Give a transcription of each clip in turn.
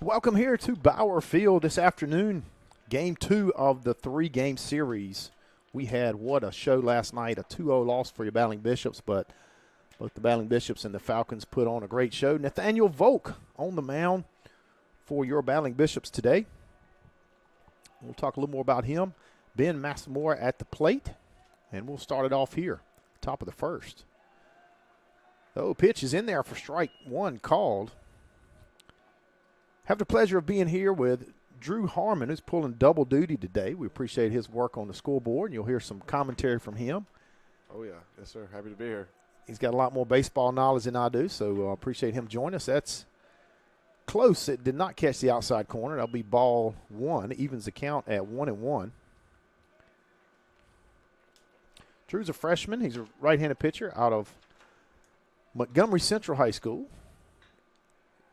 Welcome here to Bauer Field this afternoon. Game 2 of the 3-game series. We had what a show last night, a 2-0 loss for your Battling Bishops, but both the Battling Bishops and the Falcons put on a great show. Nathaniel Volk on the mound for your Battling Bishops today. We'll talk a little more about him. Ben Massamore at the plate, and we'll start it off here, top of the first. Oh, pitch is in there for strike one called. Have the pleasure of being here with Drew Harmon, who's pulling double duty today. We appreciate his work on the scoreboard, and you'll hear some commentary from him. Oh, yeah. Yes, sir. Happy to be here. He's got a lot more baseball knowledge than I do, so I appreciate him joining us. That's close. It did not catch the outside corner. That'll be ball one. Evens the count at 1-1. Drew's a freshman. He's a right-handed pitcher out of Montgomery Central High School.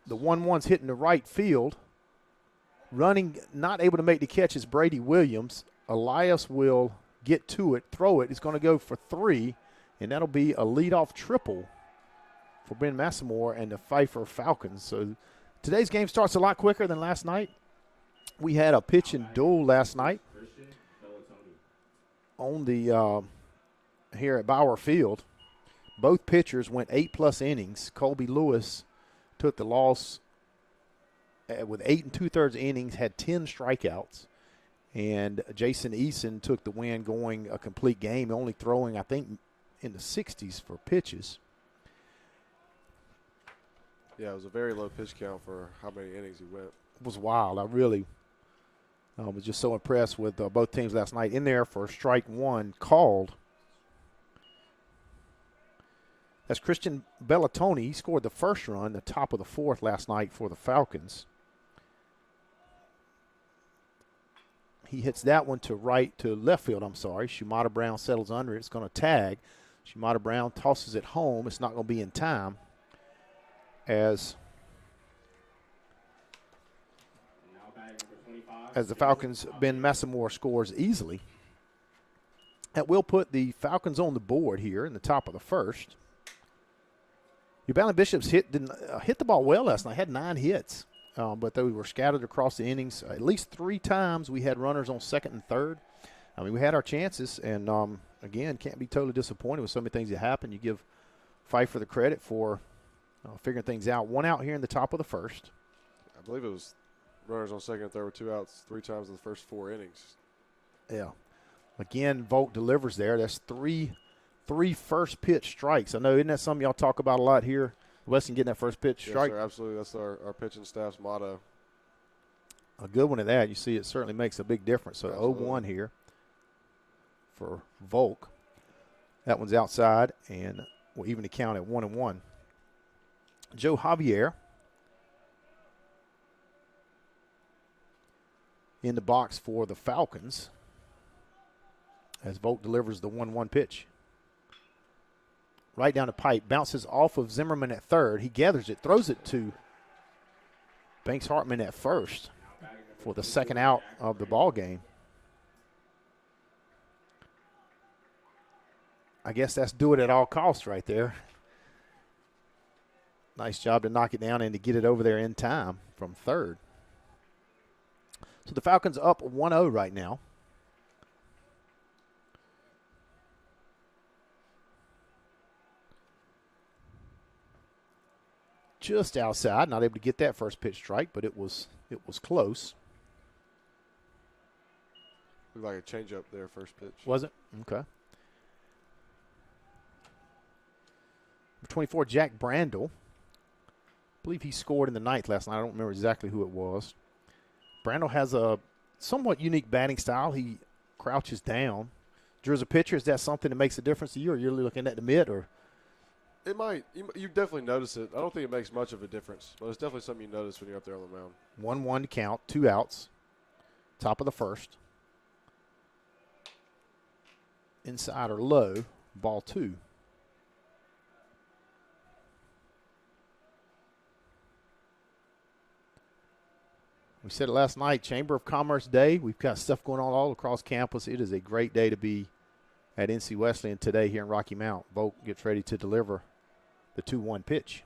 The 1-1's hitting the right field. Running, not able to make the catch is Brady Williams. Elias will get to it, throw it. He's going to go for 3, and that'll be a leadoff triple for Ben Massamore and the Pfeiffer Falcons. So today's game starts a lot quicker than last night. We had a pitch and duel last night on the here at Bauer Field. Both pitchers went 8+ innings. Colby Lewis took the loss with 8 2/3 innings, had 10 strikeouts. And Jason Eason took the win going a complete game, only throwing, I think, in the 60s for pitches. Yeah, it was a very low pitch count for how many innings he went. It was wild. I really was just so impressed with both teams last night. In there for strike one called. That's Christian Bellatoni. He scored the first run, the top of the fourth last night for the Falcons. He hits that one to left field, Shumata Brown settles under it. It's going to tag. Shumata Brown tosses it home. It's not going to be in time as the Falcons, Ben Massamore scores easily. That will put the Falcons on the board here in the top of the first. Your Battling Bishops hit the ball well last night, had 9 hits, but they were scattered across the innings. At least 3 times we had runners on second and third. I mean, we had our chances, and, again, can't be totally disappointed with so many things that happen. You give Pfeiffer the credit for figuring things out. 1 out here in the top of the first. I believe it was runners on second and third with 2 outs 3 times in the first 4 innings. Yeah. Again, Volk delivers there. That's three first pitch strikes. I know, isn't that something y'all talk about a lot here? Wesleyan getting that first pitch strike? Yes, sir, absolutely. That's our pitching staff's motto. A good one at that. You see, it certainly makes a big difference. So Absolutely. 0-1 here for Volk. That one's outside, and we'll even the count at 1-1. Joe Javier in the box for the Falcons as Volk delivers the 1-1 pitch. Right down the pipe, bounces off of Zimmerman at third. He gathers it, throws it to Banks Hartman at first for the second out of the ball game. I guess that's do it at all costs right there. Nice job to knock it down and to get it over there in time from third. So the Falcons up 1-0 right now. Just outside, not able to get that first pitch strike, but it was close. Looked like a changeup there, first pitch. Was it? Okay. Number 24, Jack Brandel. I believe he scored in the ninth last night. I don't remember exactly who it was. Brandel has a somewhat unique batting style. He crouches down. Drew, as a pitcher, is that something that makes a difference to you, or you're looking at the mid, or? It might. You definitely notice it. I don't think it makes much of a difference, but it's definitely something you notice when you're up there on the mound. 1-1 to count, 2 outs. Top of the first. Inside or low, ball 2. We said it last night, Chamber of Commerce Day. We've got stuff going on all across campus. It is a great day to be at NC Wesleyan today here in Rocky Mount. Volk gets ready to deliver the 2-1 pitch.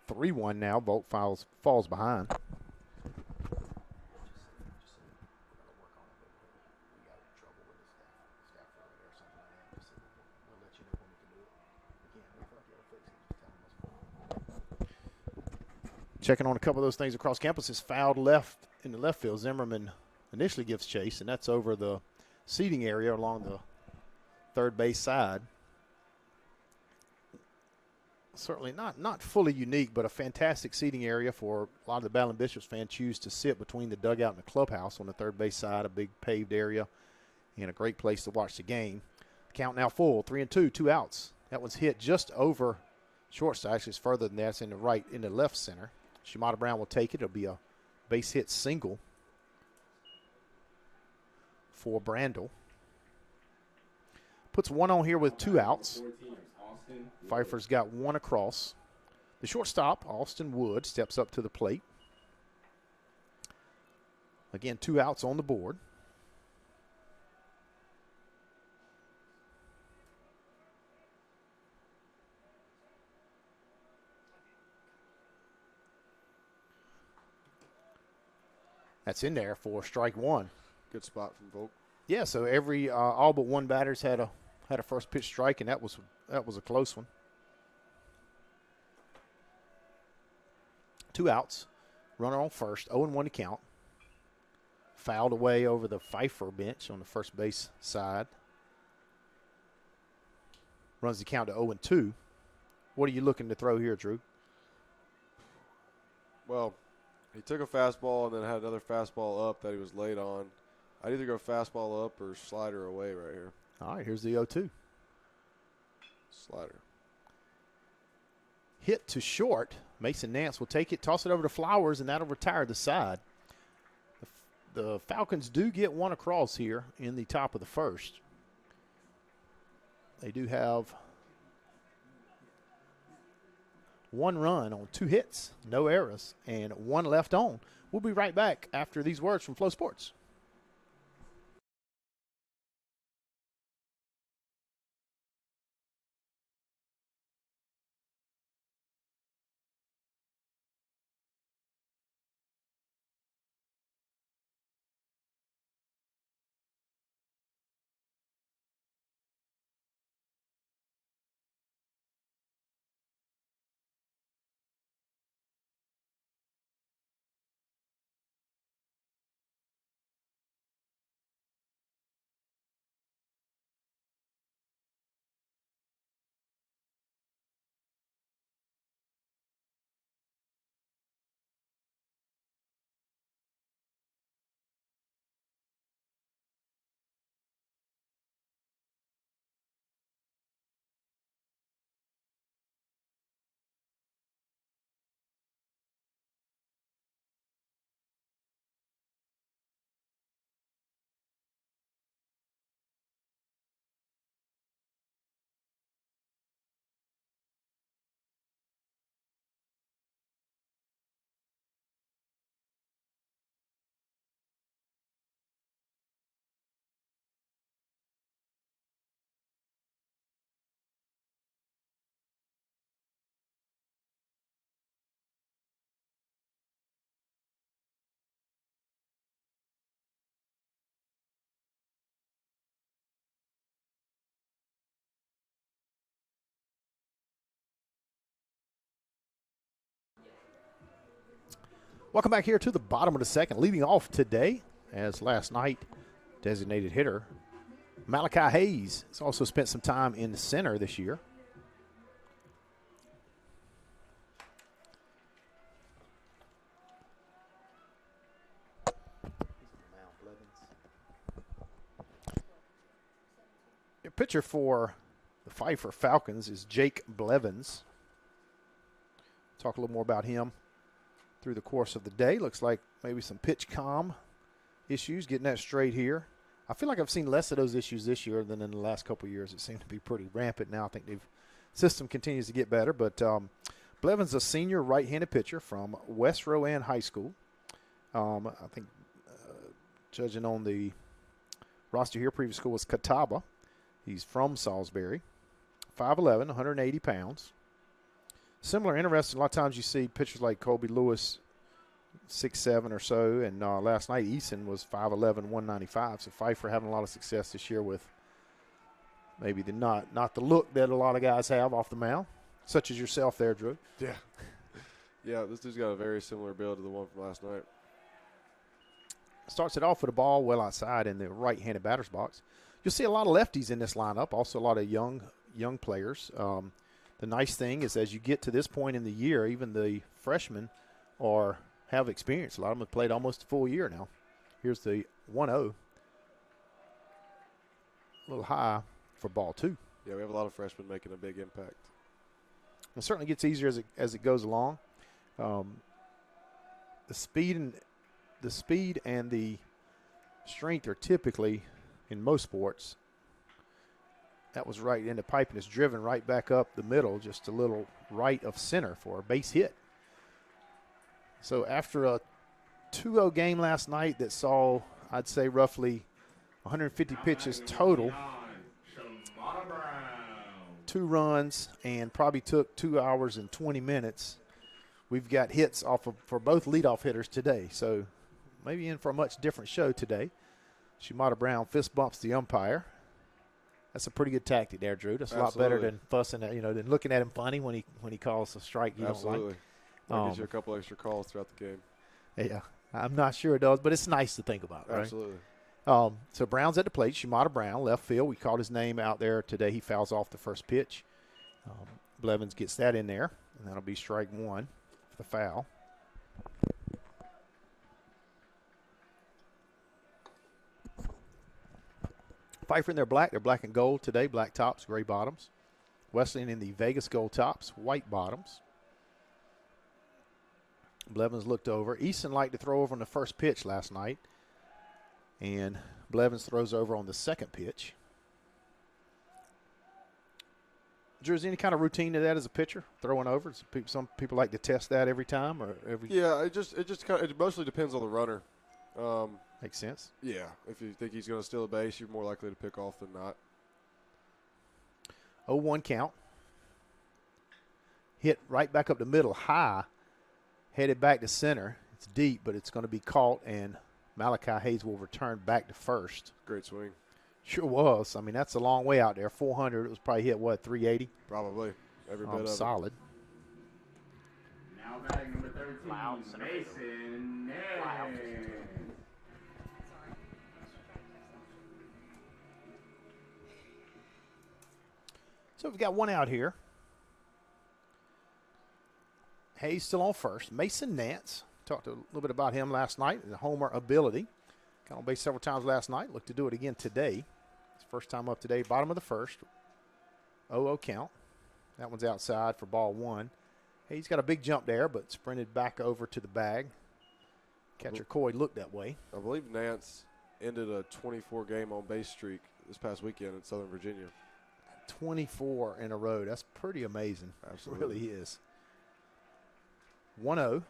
3-1 now. Volk falls behind. Checking on a couple of those things across campus is fouled left in the left field. Zimmerman initially gives chase, and that's over the seating area along the third base side. Certainly not fully unique, but a fantastic seating area for a lot of the Battling Bishops fans choose to sit between the dugout and the clubhouse on the third base side, a big paved area, and a great place to watch the game. Count now full, 3-2, 2 outs. That one's hit just over shortstop. Actually, it's further than that. It's in the left center. Shimada Brown will take it. It'll be a base hit single for Brandel. Puts one on here with 2 outs. Pfeiffer's got one across. The shortstop, Austin Wood, steps up to the plate. Again, 2 outs on the board. That's in there for strike 1. Good spot from Volk. Yeah, so every all but one batter's had a first pitch strike, and that was a close one. 2 outs, runner on first, 0-1 to count. Fouled away over the Pfeiffer bench on the first base side. Runs the count to 0-2. What are you looking to throw here, Drew? Well, he took a fastball and then had another fastball up that he was late on. I'd either go fastball up or slider away right here. All right, here's the 0-2. Slider. Hit to short. Mason Nance will take it, toss it over to Flowers, and that'll retire the side. The Falcons do get one across here in the top of the first. They do have 1 run on 2 hits, no errors, and 1 left on. We'll be right back after these words from Flow Sports. Welcome back here to the bottom of the second. Leading off today, as last night, designated hitter Malachi Hayes has also spent some time in the center this year. Your pitcher for the Pfeiffer Falcons is Jake Blevins. Talk a little more about him through the course of the day. Looks like maybe some pitch calm issues, getting that straight here. I feel like I've seen less of those issues this year than in the last couple of years. It seemed to be pretty rampant now. I think the system continues to get better. But Blevins, a senior right-handed pitcher from Wesleyan High School. I think judging on the roster here, previous school was Catawba. He's from Salisbury. 5'11", 180 pounds. Similar, interesting. A lot of times you see pitchers like Colby Lewis, 6'7" or so, and last night Eason was 5'11", 195. So Pfeiffer having a lot of success this year with maybe not the look that a lot of guys have off the mound, such as yourself there, Drew. Yeah. Yeah, this dude's got a very similar build to the one from last night. Starts it off with a ball well outside in the right-handed batter's box. You'll see a lot of lefties in this lineup, also a lot of young players. The nice thing is as you get to this point in the year, even the freshmen have experience. A lot of them have played almost a full year now. Here's the 1-0. A little high for ball 2. Yeah, we have a lot of freshmen making a big impact. It certainly gets easier as it goes along. The speed and the strength are typically in most sports. That was right in the pipe, and it's driven right back up the middle, just a little right of center for a base hit. So after a 2-0 game last night that saw, I'd say, roughly 150 pitches total, 2 runs, and probably took 2 hours and 20 minutes, we've got hits for both leadoff hitters today. So maybe in for a much different show today. Shimada Brown fist bumps the umpire. That's a pretty good tactic there, Drew. That's a lot better than fussing at, than looking at him funny when he calls a strike you don't like. That gives you a couple extra calls throughout the game. Yeah, I'm not sure it does, but it's nice to think about, right? Absolutely. So Brown's at the plate. Shimada Brown, left field. We called his name out there today. He fouls off the first pitch. Blevins gets that in there, and that'll be strike 1 for the foul. Pfeiffer in their black. They're black and gold today. Black tops, gray bottoms. Wesleyan in the Vegas gold tops, white bottoms. Blevins looked over. Eason liked to throw over on the first pitch last night. And Blevins throws over on the second pitch. Drew, is there any kind of routine to that as a pitcher, throwing over? Some people like to test that every time or every. Yeah, it mostly depends on the runner. Makes sense. Yeah, if you think he's going to steal a base, you're more likely to pick off than not. 0-1 count. Hit right back up the middle, high, headed back to center. It's deep, but it's going to be caught, and Malachi Hayes will return back to first. Great swing. Sure was. I mean, that's a long way out there. 400. It was probably hit, 380? Probably. Every bit of it. Solid. Now batting number 13, Mason Nance. So we've got 1 out here. Hayes still on first. Mason Nance. Talked a little bit about him last night and the homer ability. Got on base several times last night. Looked to do it again today. His first time up today. Bottom of the first. 0-0 count. That one's outside for ball 1. Hayes got a big jump there, but sprinted back over to the bag. Catcher Coy looked that way. I believe Nance ended a 24-game on-base streak this past weekend in Southern Virginia. 24 in a row. That's pretty amazing. Absolutely. It really is. 1-0.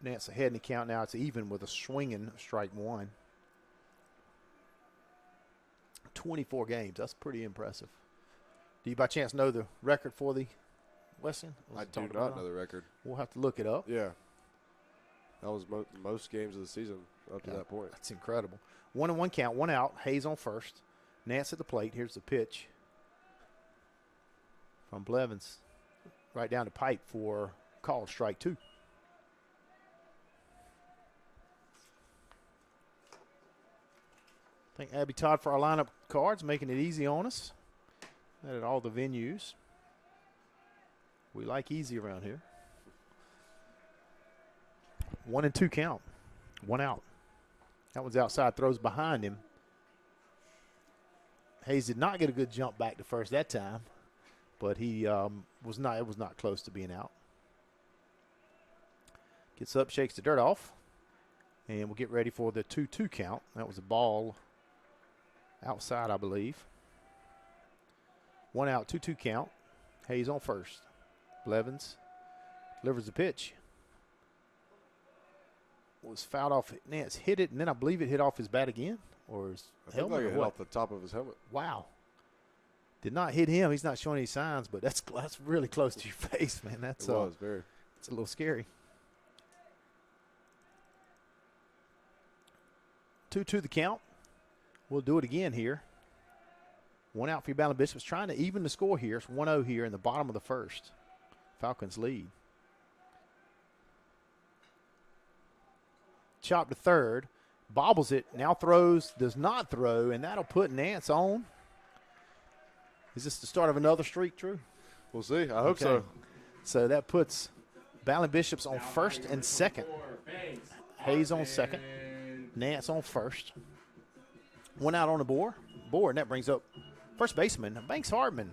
Nance ahead in the count now. It's even with a swinging strike 1. 24 games. That's pretty impressive. Do you by chance know the record for the Wesleyan? I do not know the record. We'll have to look it up. Yeah. That was most games of the season up to that point. That's incredible. 1-1 count, 1 out. Hayes on first. Nance at the plate. Here's the pitch from Blevins. Right down the pipe for call strike 2. Thank Abby Todd for our lineup cards, making it easy on us. That at all the venues. We like easy around here. 1-2 count. 1 out. That one's outside, throws behind him. Hayes did not get a good jump back to first that time, but he was not close to being out. Gets up, shakes the dirt off, and we'll get ready for the 2-2 count. That was a ball outside, I believe. 1 out, 2-2 count. Hayes on first. Blevins delivers the pitch. Was fouled off. Nance hit it, and then I believe it hit off his bat again, or his helmet. Like it or hit what? off the top of his helmet. Wow. Did not hit him. He's not showing any signs, but that's really close to your face, man. That's It was very. it's a little scary. 2-2 the count. We'll do it again here. One out for your Ballon Bishops. Trying to even the score here. It's 1-0 here in the bottom of the first. Falcons lead. Chop to third. Bobbles it. Now throws. Does not throw. And that'll put Nance on. Is this the start of another streak, Drew? We'll see. I hope so. So that puts Ballon Bishops on first and second. Hayes on second. Nance on first. One out on the board, and that brings up first baseman Banks Hartman.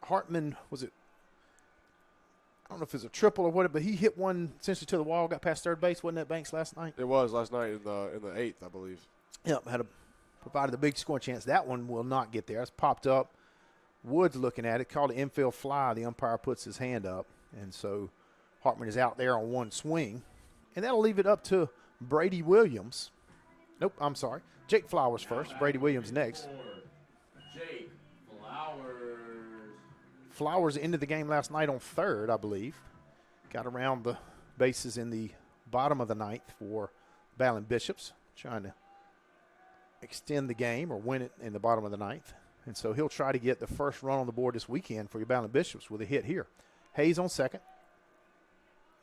Hartman, was it? I don't know if it was a triple or what, but he hit one essentially to the wall, got past third base. Wasn't that Banks last night? It was last night in the eighth, I believe. Yep, provided the big scoring chance. That one will not get there. It's popped up. Woods looking at it, called an infield fly. The umpire puts his hand up, and so Hartman is out there on one swing. And that'll leave it up to Brady Williams. Nope, I'm sorry. Jake Flowers first, Brady Williams next. Jake Flowers. Flowers ended the game last night on third, I believe. Got around the bases in the bottom of the ninth for Ballon Bishops, trying to extend the game or win it in the bottom of the ninth. And so he'll try to get the first run on the board this weekend for your Ballon Bishops with a hit here. Hayes on second.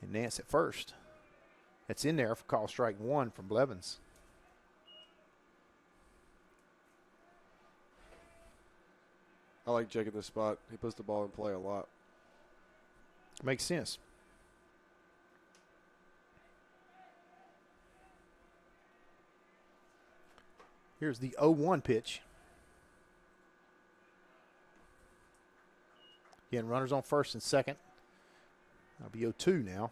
And Nance at first. That's in there for call strike one from Blevins. I like Jake in this spot. He puts the ball in play a lot. Makes sense. Here's the 0-1 pitch. Again, runners on first and second. That'll be 0-2 now.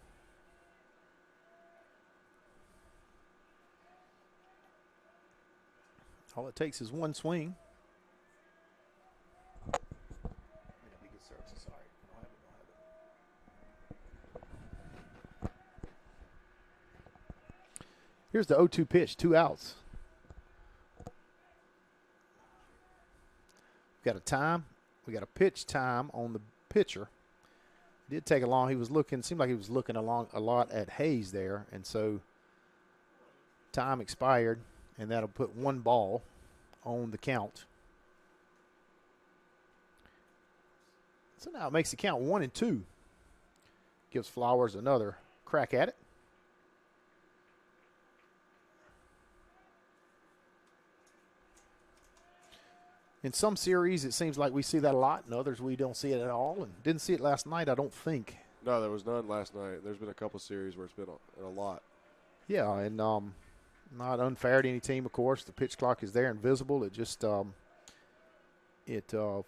All it takes is one swing. Here's the 0-2 pitch, 2 outs. We got a time. We got a pitch time on the pitcher. Did take a long. He was looking. Seemed like he was looking along a lot at Hayes there, and so time expired, and that'll put one ball on the count. So now it makes the count 1-2. Gives Flowers another crack at it. In some series, it seems like we see that a lot. In others, we don't see it at all. And didn't see it last night, I don't think. No, there was none last night. There's been a couple series where it's been a lot. Yeah, and not unfair to any team, of course. The pitch clock is there and visible. It just for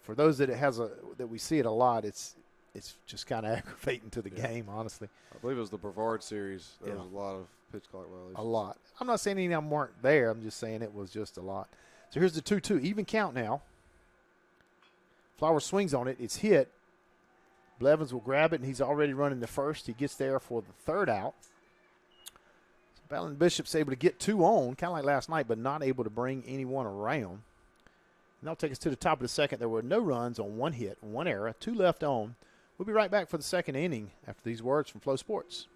those that we see it a lot, it's just kind of aggravating to the game, honestly. I believe it was the Brevard series. There Yeah. was a lot of pitch clock violations. A lot. I'm not saying any of them weren't there. I'm just saying it was just a lot. So here's the 2-2. Even count now. Flowers swings on it. It's hit. Blevins will grab it, and he's already running the first. He gets there for the third out. So Ballon Bishop's able to get 2 on, kind of like last night, but not able to bring anyone around. And that'll take us to the top of the second. There were no runs on 1 hit, 1 error, 2 left on. We'll be right back for the second inning after these words from Flow Sports.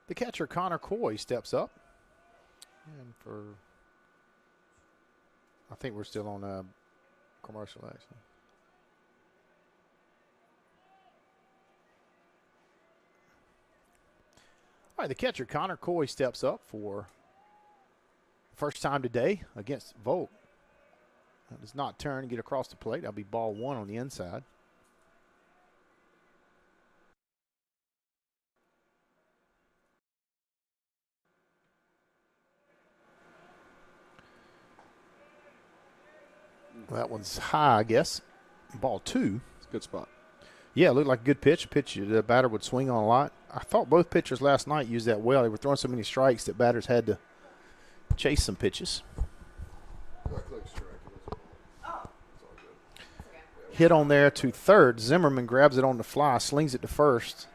The catcher, Connor Coy, steps up. And I think we're still on a commercial, actually. All right, the catcher, Connor Coy, steps up for first time today against Volk. That does not turn and get across the plate. That'll be ball 1 on the inside. Well, that one's high, I guess. Ball 2. It's a good spot. Yeah, it looked like a good pitch. Pitch the batter would swing on a lot. I thought both pitchers last night used that well. They were throwing so many strikes that batters had to chase some pitches. Hit on there to third. Zimmerman grabs it on the fly, slings it to first.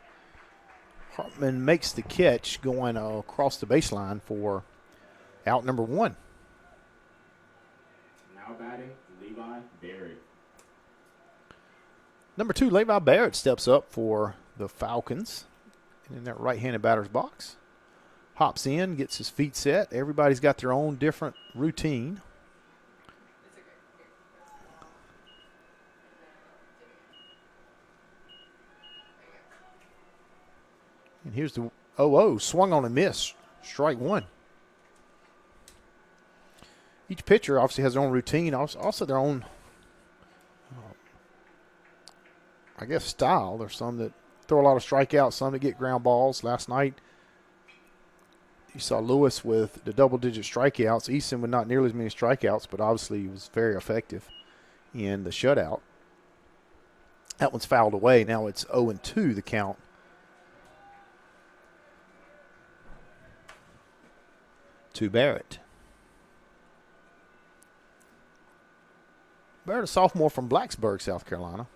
Hartman makes the catch going across the baseline for out number 1. Now batting, Levi Barrett. Number 2, Levi Barrett steps up for the Falcons in that right-handed batter's box. Hops in, gets his feet set. Everybody's got their own different routine. And here's the 0-0, swung on a miss, strike 1. Each pitcher obviously has their own routine, also their own, I guess, style. There's some that throw a lot of strikeouts, some that get ground balls. Last night, you saw Lewis with the double-digit strikeouts. Easton with not nearly as many strikeouts, but obviously he was very effective in the shutout. That one's fouled away. Now it's 0-2 the count. To Barrett. Barrett, a sophomore from Blacksburg, South Carolina.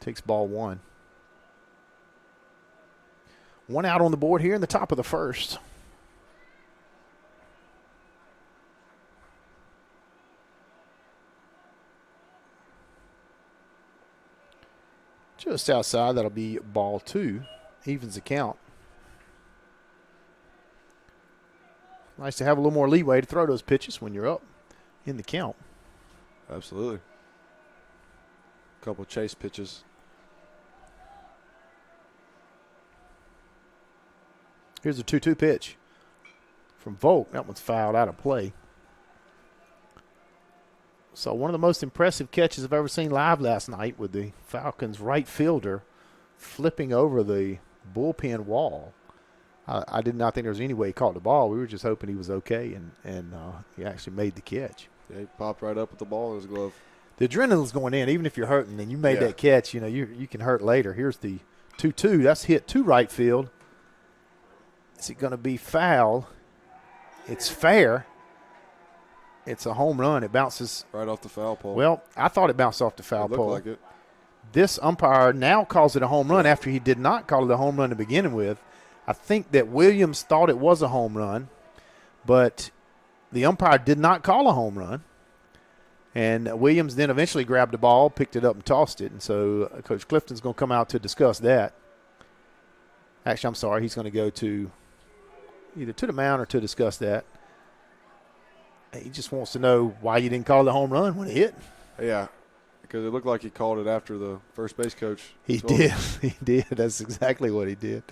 Takes ball 1. 1 out on the board here in the top of the first. Just outside, that'll be ball 2. Evens the count. Nice to have a little more leeway to throw those pitches when you're up in the count. Absolutely. A couple chase pitches. Here's a 2-2 pitch from Volk. That one's fouled out of play. So one of the most impressive catches I've ever seen live last night with the Falcons' right fielder flipping over the bullpen wall. I did not think there was any way he caught the ball. We were just hoping he was okay, and he actually made the catch. Yeah, he popped right up with the ball in his glove. The adrenaline's going in. Even if you're hurting and you made that catch, you can hurt later. Here's the 2-2. That's hit to right field. Is it going to be foul? It's fair. It's a home run. It bounces. Right off the foul pole. Well, I thought it bounced off the foul pole. It looked like it. This umpire now calls it a home run after he did not call it a home run to begin with. I think that Williams thought it was a home run, but the umpire did not call a home run. And Williams then eventually grabbed the ball, picked it up, and tossed it. And so Coach Clifton's going to come out to discuss that. Actually, I'm sorry. He's going to go to either to the mound or to discuss that. He just wants to know why you didn't call the home run when it hit. Yeah, because it looked like he called it after the first base coach. He did. He did. That's exactly what he did.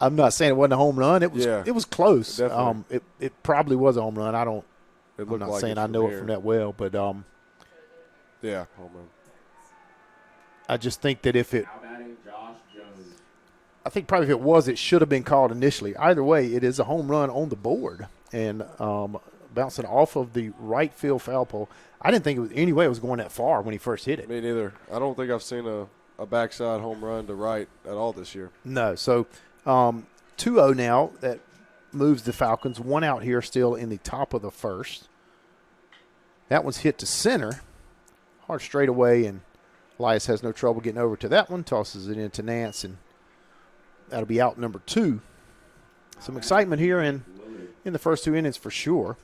I'm not saying it wasn't a home run. It was close. It probably was a home run. I'm not like saying I know it from that well, but home run. I just think that if probably if it was, it should have been called initially. Either way, it is a home run on the board and bouncing off of the right field foul pole. I didn't think it was any way it was going that far when he first hit it. Me neither. I don't think I've seen a backside home run to right at all this year. No. So 2-0 now. That moves the Falcons. 1 out here still in the top of the first. That one's hit to center. Hard straightaway, and Elias has no trouble getting over to that one. Tosses it into Nance, and that'll be out number 2. Some excitement here in the first 2 innings for sure.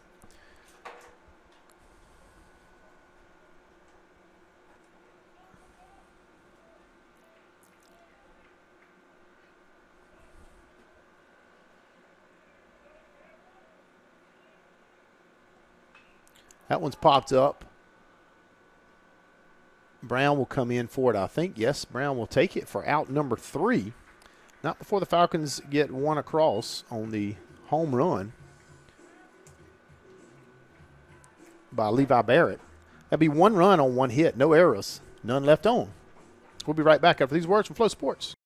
That one's popped up. Brown will come in for it, I think. Yes, Brown will take it for out number 3. Not before the Falcons get one across on the home run by Levi Barrett. That'd be 1 run on 1 hit, no errors, none left on. We'll be right back after these words from Flow Sports.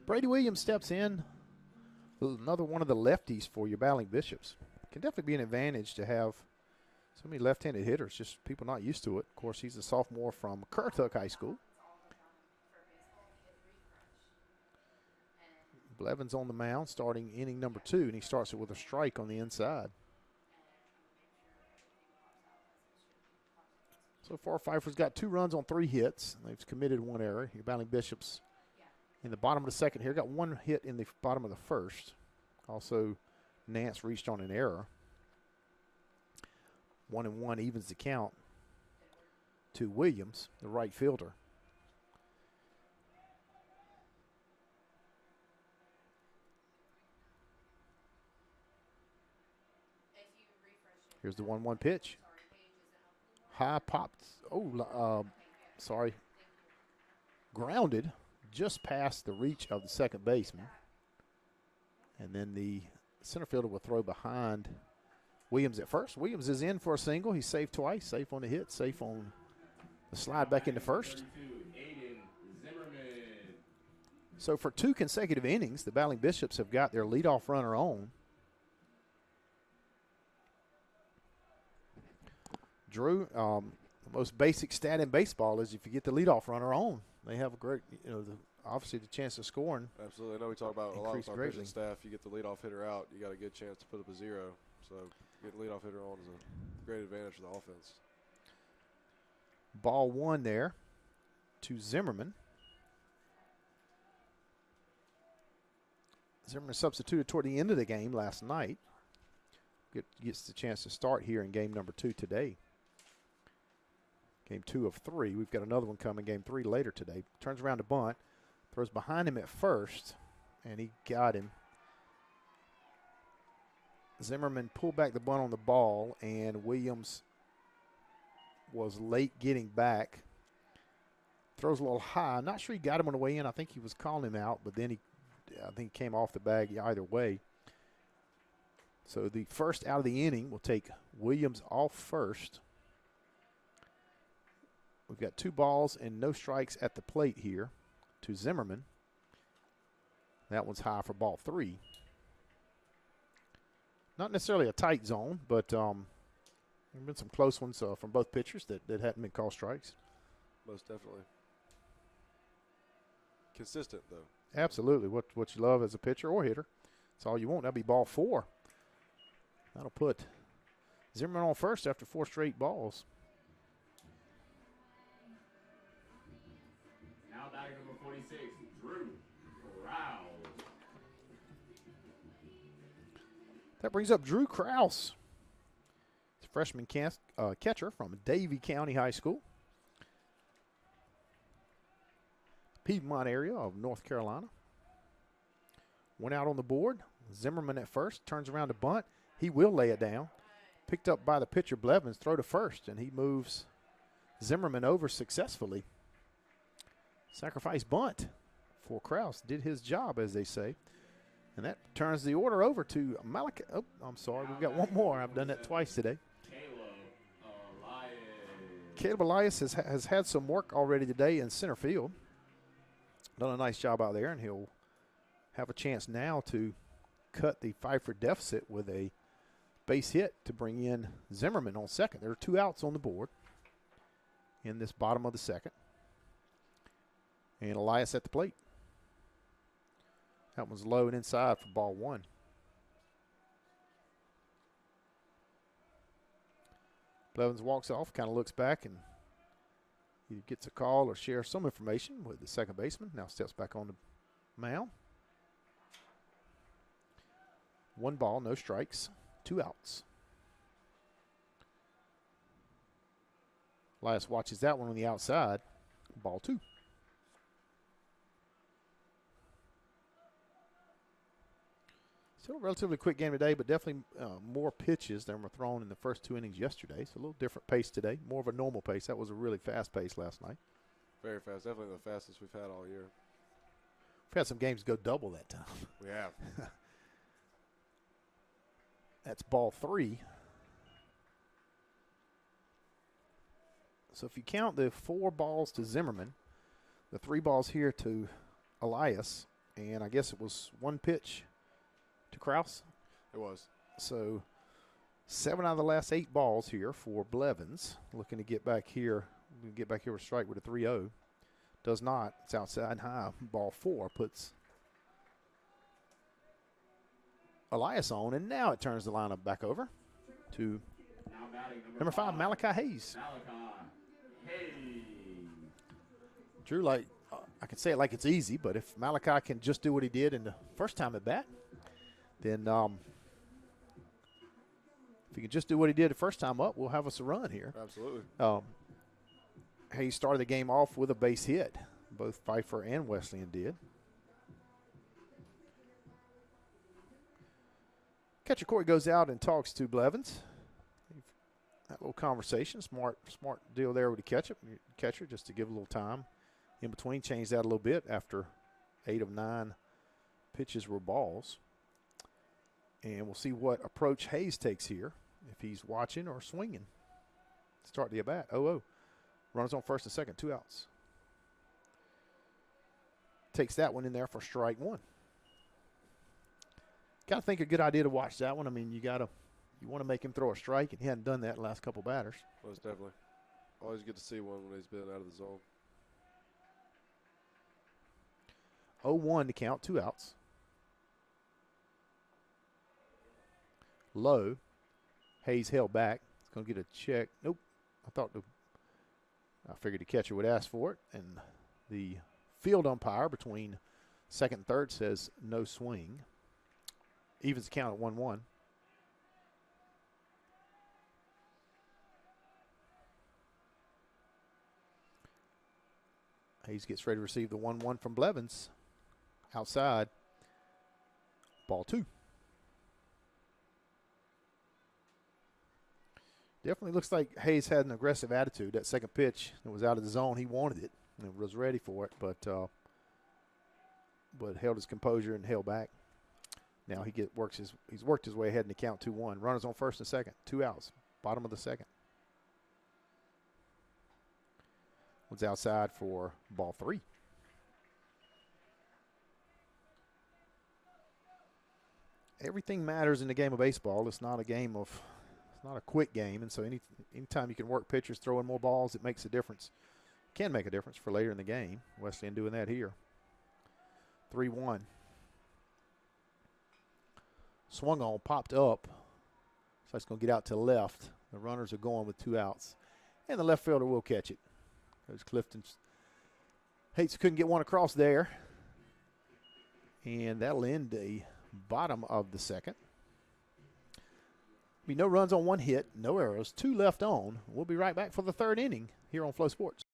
Brady Williams steps in, another one of the lefties for your battling Bishops. Can definitely be an advantage to have so many left-handed hitters, just people not used to it. Of course, he's a sophomore from Currituck High School. Blevins on the mound starting inning number 2, and he starts it with a strike on the inside. So far, Pfeiffer's got 2 runs on 3 hits. They've committed 1 error. Your battling Bishops in the bottom of the second here got 1 hit in the bottom of the first. Also, Nance reached on an error. 1-1 evens the count to Williams, the right fielder. Here's the 1-1 pitch. High popped. Grounded just past the reach of the second baseman. And then the center fielder will throw behind Williams at first. Williams is in for a single. He's safe twice. Safe on the hit, safe on the slide back into first. So for 2 consecutive innings, the battling Bishops have got their leadoff runner on. Drew, the most basic stat in baseball is if you get the leadoff runner on, they have a great, obviously the chance of scoring. Absolutely. I know we talk about a lot of our pitching staff. You get the leadoff hitter out, you got a good chance to put up a 0. So getting the leadoff hitter on is a great advantage for the offense. Ball 1 there to Zimmerman. Zimmerman substituted toward the end of the game last night. Gets the chance to start here in game number 2 today. Game 2 of 3. We've got another one coming, game 3 later today. Turns around to bunt. Throws behind him at first, and he got him. Zimmerman pulled back the bunt on the ball, and Williams was late getting back. Throws a little high. Not sure he got him on the way in. I think he was calling him out, but then I think he came off the bag either way. So the first out of the inning will take Williams off first. We've got 2 balls and no strikes at the plate here to Zimmerman. That one's high for ball 3. Not necessarily a tight zone, but there have been some close ones from both pitchers that hadn't been called strikes. Most definitely. Consistent, though. Absolutely. What you love as a pitcher or hitter. That's all you want. That'll be ball 4. That'll put Zimmerman on first after 4 straight balls. Now batting number 46, Drew Krause. That brings up Drew Krause. He's a freshman catcher from Davie County High School. Piedmont area of North Carolina. Went out on the board. Zimmerman at first, turns around to bunt. He will lay it down. Picked up by the pitcher Blevins, throw to first, and he moves Zimmerman over successfully. Sacrifice bunt for Krause. Did his job, as they say. And that turns the order over to Malachi. Oh, I'm sorry. We've got one more. I've done that twice today. Caleb Elias has had some work already today in center field. Done a nice job out there, and he'll have a chance now to cut the Pfeiffer deficit with a base hit to bring in Zimmerman on second. There are 2 outs on the board in this bottom of the second. And Elias at the plate. That one's low and inside for ball 1. Blevins walks off, kind of looks back, and either gets a call or shares some information with the second baseman. Now steps back on the mound. 1 ball, no strikes, 2 outs. Elias watches that one on the outside. Ball 2. Still a relatively quick game today, but definitely more pitches than were thrown in the first 2 innings yesterday. So a little different pace today, more of a normal pace. That was a really fast pace last night. Very fast, definitely the fastest we've had all year. We've had some games go double that time. We have. That's ball 3. So if you count the 4 balls to Zimmerman, the 3 balls here to Elias, and I guess it was 1 pitch to Krause. It was. So 7 out of the last 8 balls here for Blevins. Looking to get back here. Get back here with a strike with a 3-0. Does not. It's outside high. Ball 4 puts Elias on, and now it turns the lineup back over to number 5, Malachi Hayes. Drew, like I can say it like it's easy, but if Malachi can just do what he did in the first time at bat, then if he can just do what he did the first time up, we'll have us a run here. Absolutely. Hayes started the game off with a base hit. Both Pfeiffer and Wesleyan did. Catcher Corey goes out and talks to Blevins. That little conversation, smart deal there with the catcher, just to give a little time in between. Change that a little bit after 8 of 9 pitches were balls. And we'll see what approach Hayes takes here, if he's watching or swinging. Start the at-bat, 0-0. Runners on first and second, 2 outs. Takes that one in there for strike 1. Got to think a good idea to watch that one. I mean, you want to make him throw a strike, and he hadn't done that the last couple batters. Most definitely. Always good to see one when he's been out of the zone. 0-1 to count, 2 outs. Low. Hayes held back. It's going to get a check. Nope. I figured the catcher would ask for it, and the field umpire between second and third says no swing. Evens the count at 1-1. Hayes gets ready to receive the 1-1 from Blevins. Outside. Ball 2. Definitely looks like Hayes had an aggressive attitude. That second pitch, it was out of the zone. He wanted it and was ready for it, but held his composure and held back. Now he's worked his way ahead in the count 2-1. Runners on first and second, 2 outs. Bottom of the second. One's outside for ball 3. Everything matters in the game of baseball. It's not a quick game, and so anytime you can work pitchers throwing more balls, it makes a difference. Can make a difference for later in the game. Wesleyan doing that here. 3-1. Swung on, popped up. So it's going to get out to left. The runners are going with 2 outs. And the left fielder will catch it. Coach Clifton hates couldn't get one across there. And that'll end the bottom of the second. Be no runs on 1 hit, no errors, 2 left on. We'll be right back for the 3rd inning here on Flow Sports.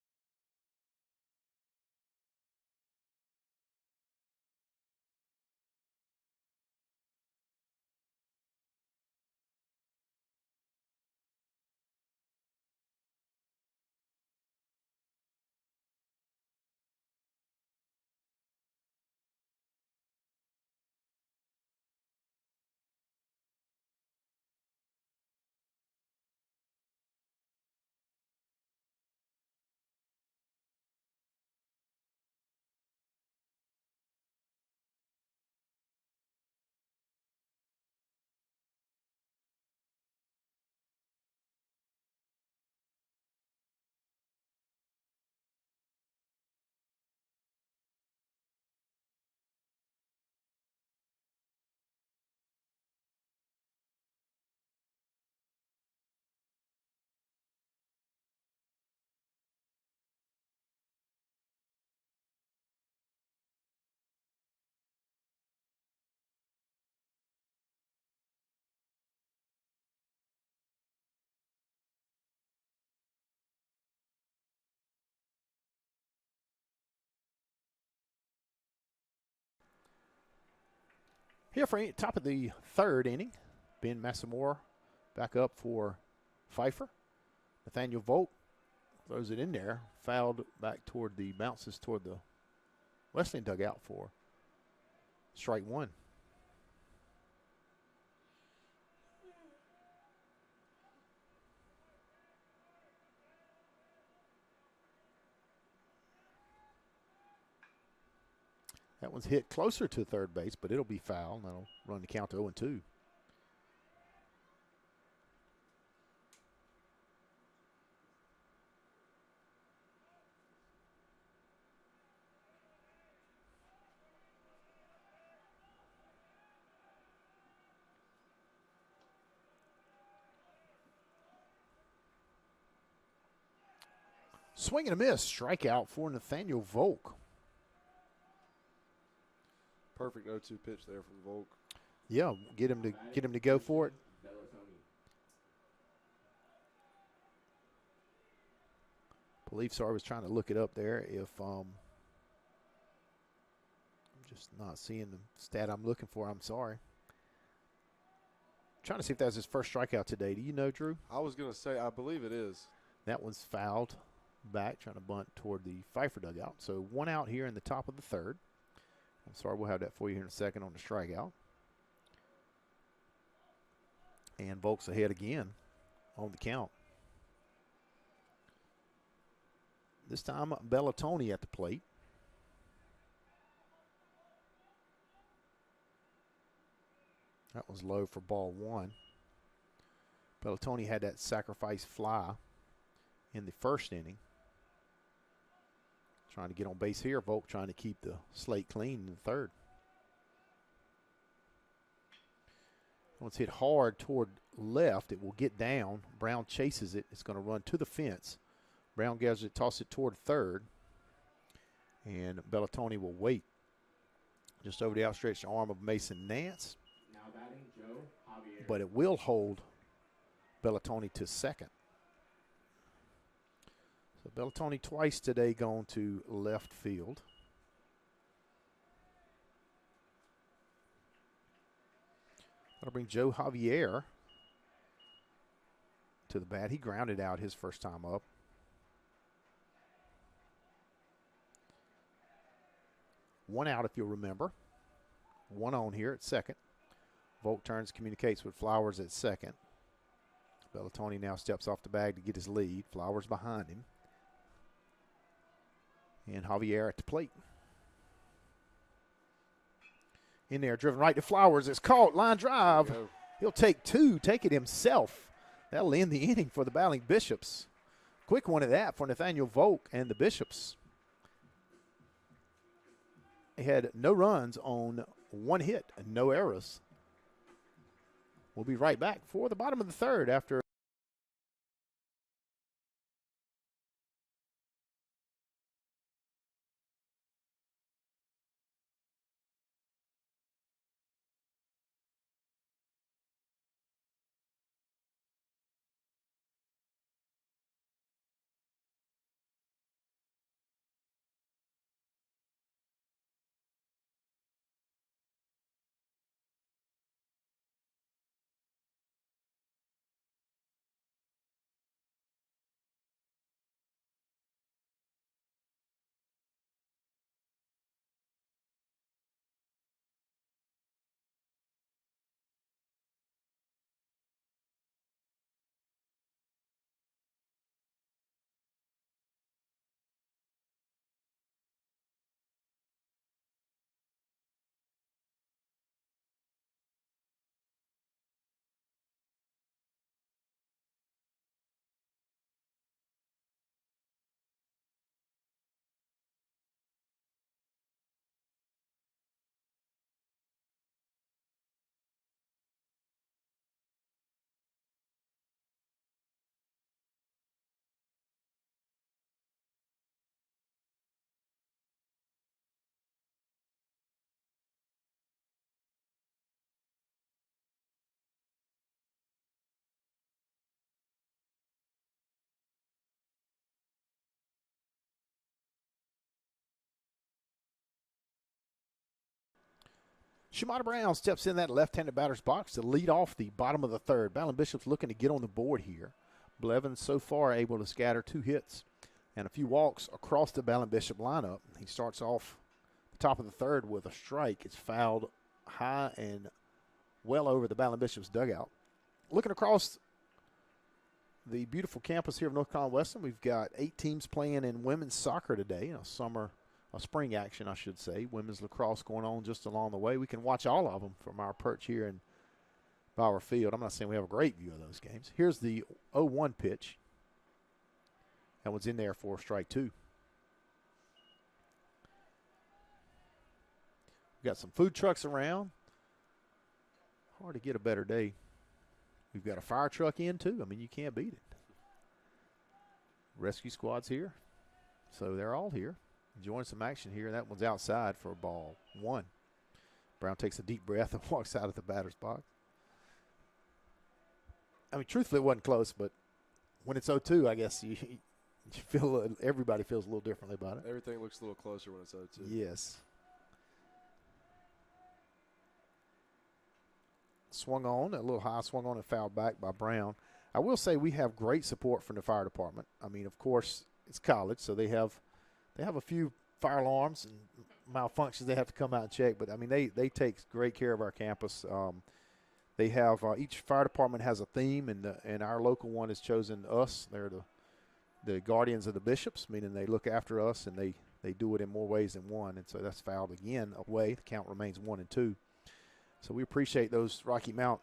Here for top of the third inning, Ben Massamore back up for Pfeiffer. Nathaniel Volk throws it in there, fouled back toward the bounces toward the Wesleyan dugout for strike one. That one's hit closer to third base, but it'll be foul. That'll run the count to 0-2. Swing and a miss. Strikeout for Nathaniel Volk. Perfect 0-2 pitch there from Volk. Yeah, get him to go for it. Believe sorry was trying to look it up there. If I'm just not seeing the stat I'm looking for. I'm sorry. Trying to see if that's his first strikeout today. Do you know, Drew? I was going to say, I believe it is. That one's fouled back, trying to bunt toward the Pfeiffer dugout. So one out here in the top of the third. I'm sorry, we'll have that for you here in a second on the strikeout. And Volk's ahead again on the count. This time, Bellatoni at the plate. That was low for ball one. Bellatoni had that sacrifice fly in the first inning. Trying to get on base here. Volk trying to keep the slate clean in the third. Once hit hard toward left, it will get down. Brown chases it. It's going to run to the fence. Brown gathers it, tosses it toward third. And Bellatoni will wait just over the outstretched arm of Mason Nance. Now batting, Joe Javier. But it will hold Bellatoni to second. So Bellatoni twice today gone to left field. That'll bring Joe Javier to the bat. He grounded out his first time up. One out, if you'll remember. One on here at second. Volk turns, communicates with Flowers at second. Bellatoni now steps off the bag to get his lead. Flowers behind him. And Javier at the plate. In there, driven right to Flowers. It's caught, line drive. He'll take two, take it himself. That'll end the inning for the battling Bishops. Quick one of that for Nathaniel Volk and the Bishops. They had no runs on one hit and no errors. We'll be right back for the bottom of the third after Shimada Brown steps in that left-handed batter's box to lead off the bottom of the third. Ballin Bishop's looking to get on the board here. Blevins so far able to scatter 2 hits and a few walks across the Ballin Bishop lineup. He starts off the top of the third with a strike. It's fouled high and well over the Ballin Bishop's dugout. Looking across the beautiful campus here of North Carolina Western, we've got 8 teams playing in women's soccer today, spring action, I should say. Women's lacrosse going on just along the way. We can watch all of them from our perch here in Bauer Field. I'm not saying we have a great view of those games. Here's the 0-1 pitch. That one's in there for strike 2. We've got some food trucks around. Hard to get a better day. We've got a fire truck in, too. I mean, you can't beat it. Rescue squad's here. So they're all here. Enjoying some action here. That one's outside for ball 1. Brown takes a deep breath and walks out of the batter's box. I mean, truthfully, it wasn't close, but when it's 0-2, I guess you feel everybody feels a little differently about it. Everything looks a little closer when it's 0-2. Yes. Swung on, a little high, swung on and fouled back by Brown. I will say we have great support from the fire department. I mean, of course, it's college, so they have a few fire alarms and malfunctions they have to come out and check. But, I mean, they take great care of our campus. They have each fire department has a theme, and our local one has chosen us. They're the guardians of the bishops, meaning they look after us, and they do it in more ways than one. And so that's fouled again away. The count remains 1-2. So we appreciate those Rocky Mount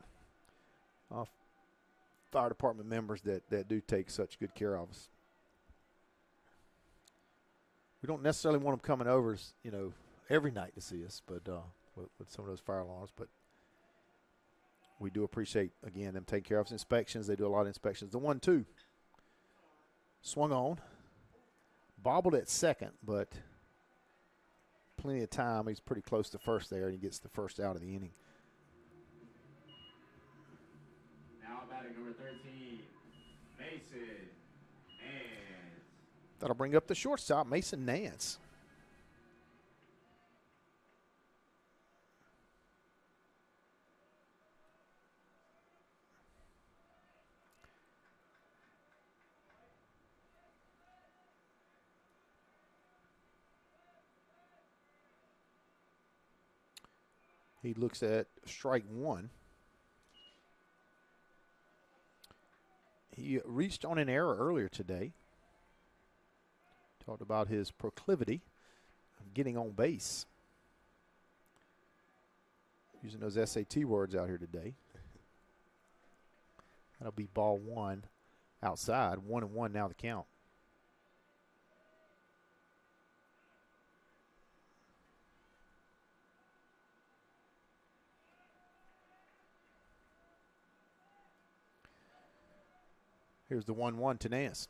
fire department members that do take such good care of us. We don't necessarily want them coming over, every night to see us, but with some of those fire alarms. But we do appreciate, again, them taking care of us. Inspections, they do a lot of inspections. The 1-2 swung on, bobbled at second, but plenty of time. He's pretty close to first there, and he gets the first out of the inning. Now batting number 13, Mason Nance. That'll bring up the shortstop, Mason Nance. He looks at strike 1. He reached on an error earlier today. Talked about his proclivity of getting on base. Using those SAT words out here today. That'll be ball 1 outside. 1-1 now the count. Here's the 1-1 to Nance.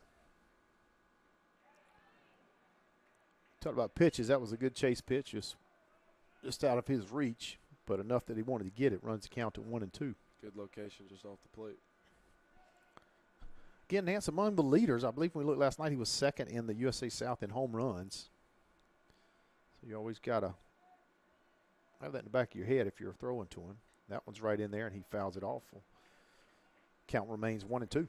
Talk about pitches. That was a good chase pitch, just out of his reach, but enough that he wanted to get it. Runs the count to 1-2. Good location just off the plate. Again, Nance among the leaders. I believe when we looked last night, he was second in the USA South in home runs. So you always got to have that in the back of your head if you're throwing to him. That one's right in there, and he fouls it off. Count remains 1-2.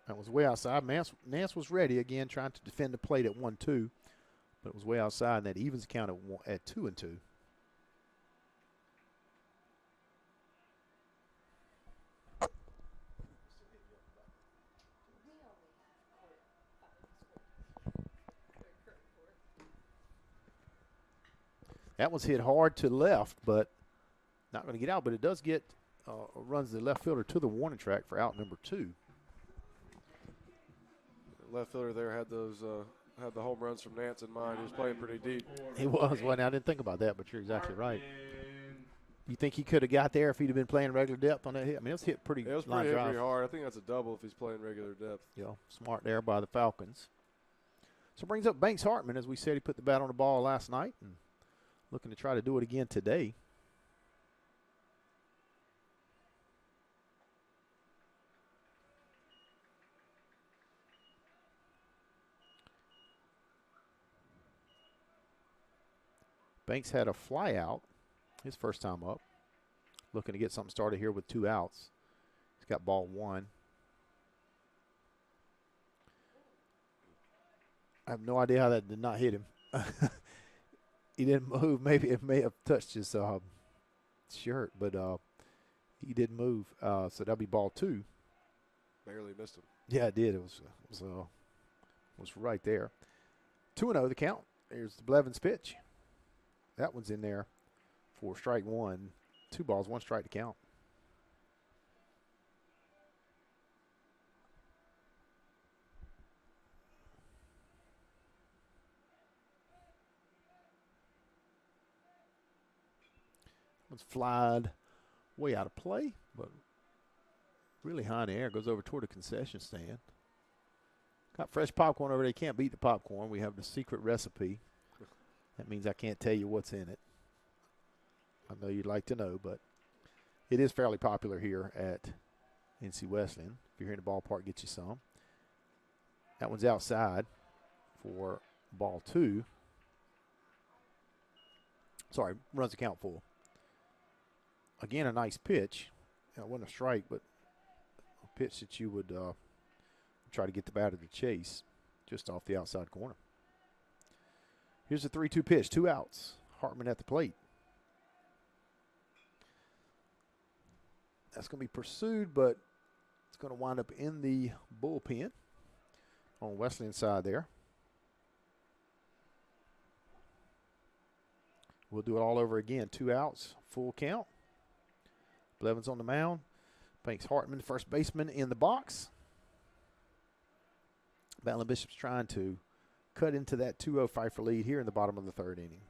That was way outside. Nance was ready again, trying to defend the plate at 1-2, but it was way outside, and that evens the count at 2-2. That was hit hard to left, but not going to get out. But it does get runs the left fielder to the warning track for out number 2. Left fielder there had the home runs from Nance in mind. He was playing pretty deep. He was. Well, I didn't think about that, but you're exactly right. You think he could have got there if he'd have been playing regular depth on that hit? I mean, it was hit pretty. It was pretty hit pretty hard. I think that's a double if he's playing regular depth. Yeah, smart there by the Falcons. So brings up Banks Hartman. As we said, he put the bat on the ball last night and looking to try to do it again today. Banks had a fly out his first time up. Looking to get something started here with 2 outs. He's got ball 1. I have no idea how that did not hit him. He didn't move. Maybe it may have touched his shirt, but he didn't move. So that'll be ball 2. Barely missed him. Yeah, it did. It was right there. 2-0 the count. Here's the Blevins pitch. That one's in there for strike 1. 2 balls, 1 strike to count. One's flied way out of play, but really high in the air. Goes over toward the concession stand. Got fresh popcorn over there. Can't beat the popcorn. We have the secret recipe. That means I can't tell you what's in it. I know you'd like to know, but it is fairly popular here at NC Wesleyan. If you're here in the ballpark, get you some. That one's outside for ball 2. Sorry, runs the count full. Again, a nice pitch. It wasn't a strike, but a pitch that you would try to get the batter to chase just off the outside corner. Here's the 3-2 pitch, 2 outs. Hartman at the plate. That's going to be pursued, but it's going to wind up in the bullpen on Wesleyan side there. We'll do it all over again. 2 outs, full count. Blevins on the mound. Banks Hartman, first baseman, in the box. Battling Bishop's trying to cut into that 2-0 Pfeiffer lead here in the bottom of the 3rd inning.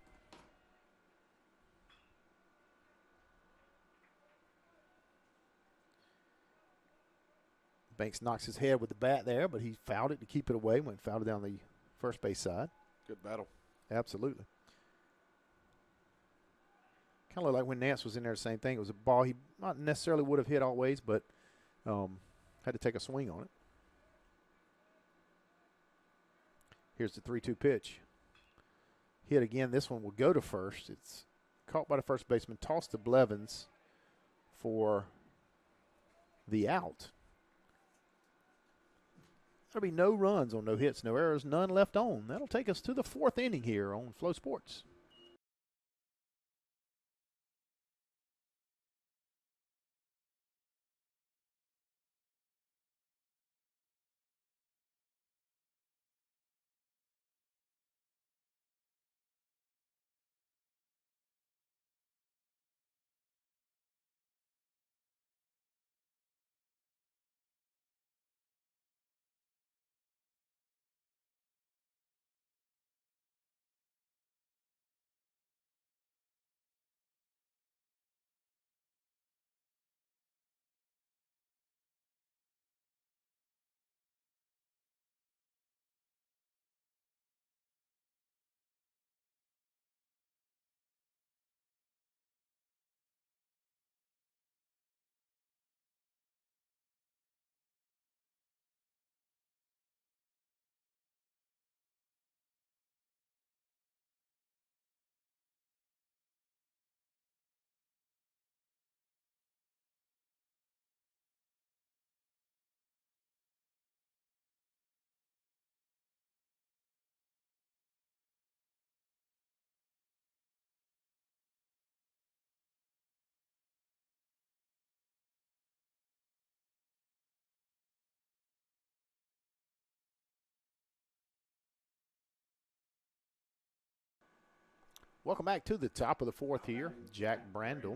Banks knocks his head with the bat there, but he fouled it to keep it away. Went and fouled it down the first base side. Good battle. Absolutely. Kind of like when Nance was in there, the same thing. It was a ball he not necessarily would have hit always, but had to take a swing on it. Here's the 3-2 pitch. Hit again. This one will go to first. It's caught by the first baseman, tossed to Blevins for the out. There'll be no runs on no hits, no errors, none left on. That'll take us to the 4th inning here on Flow Sports. Welcome back to the top of the 4th here. Jack Brandel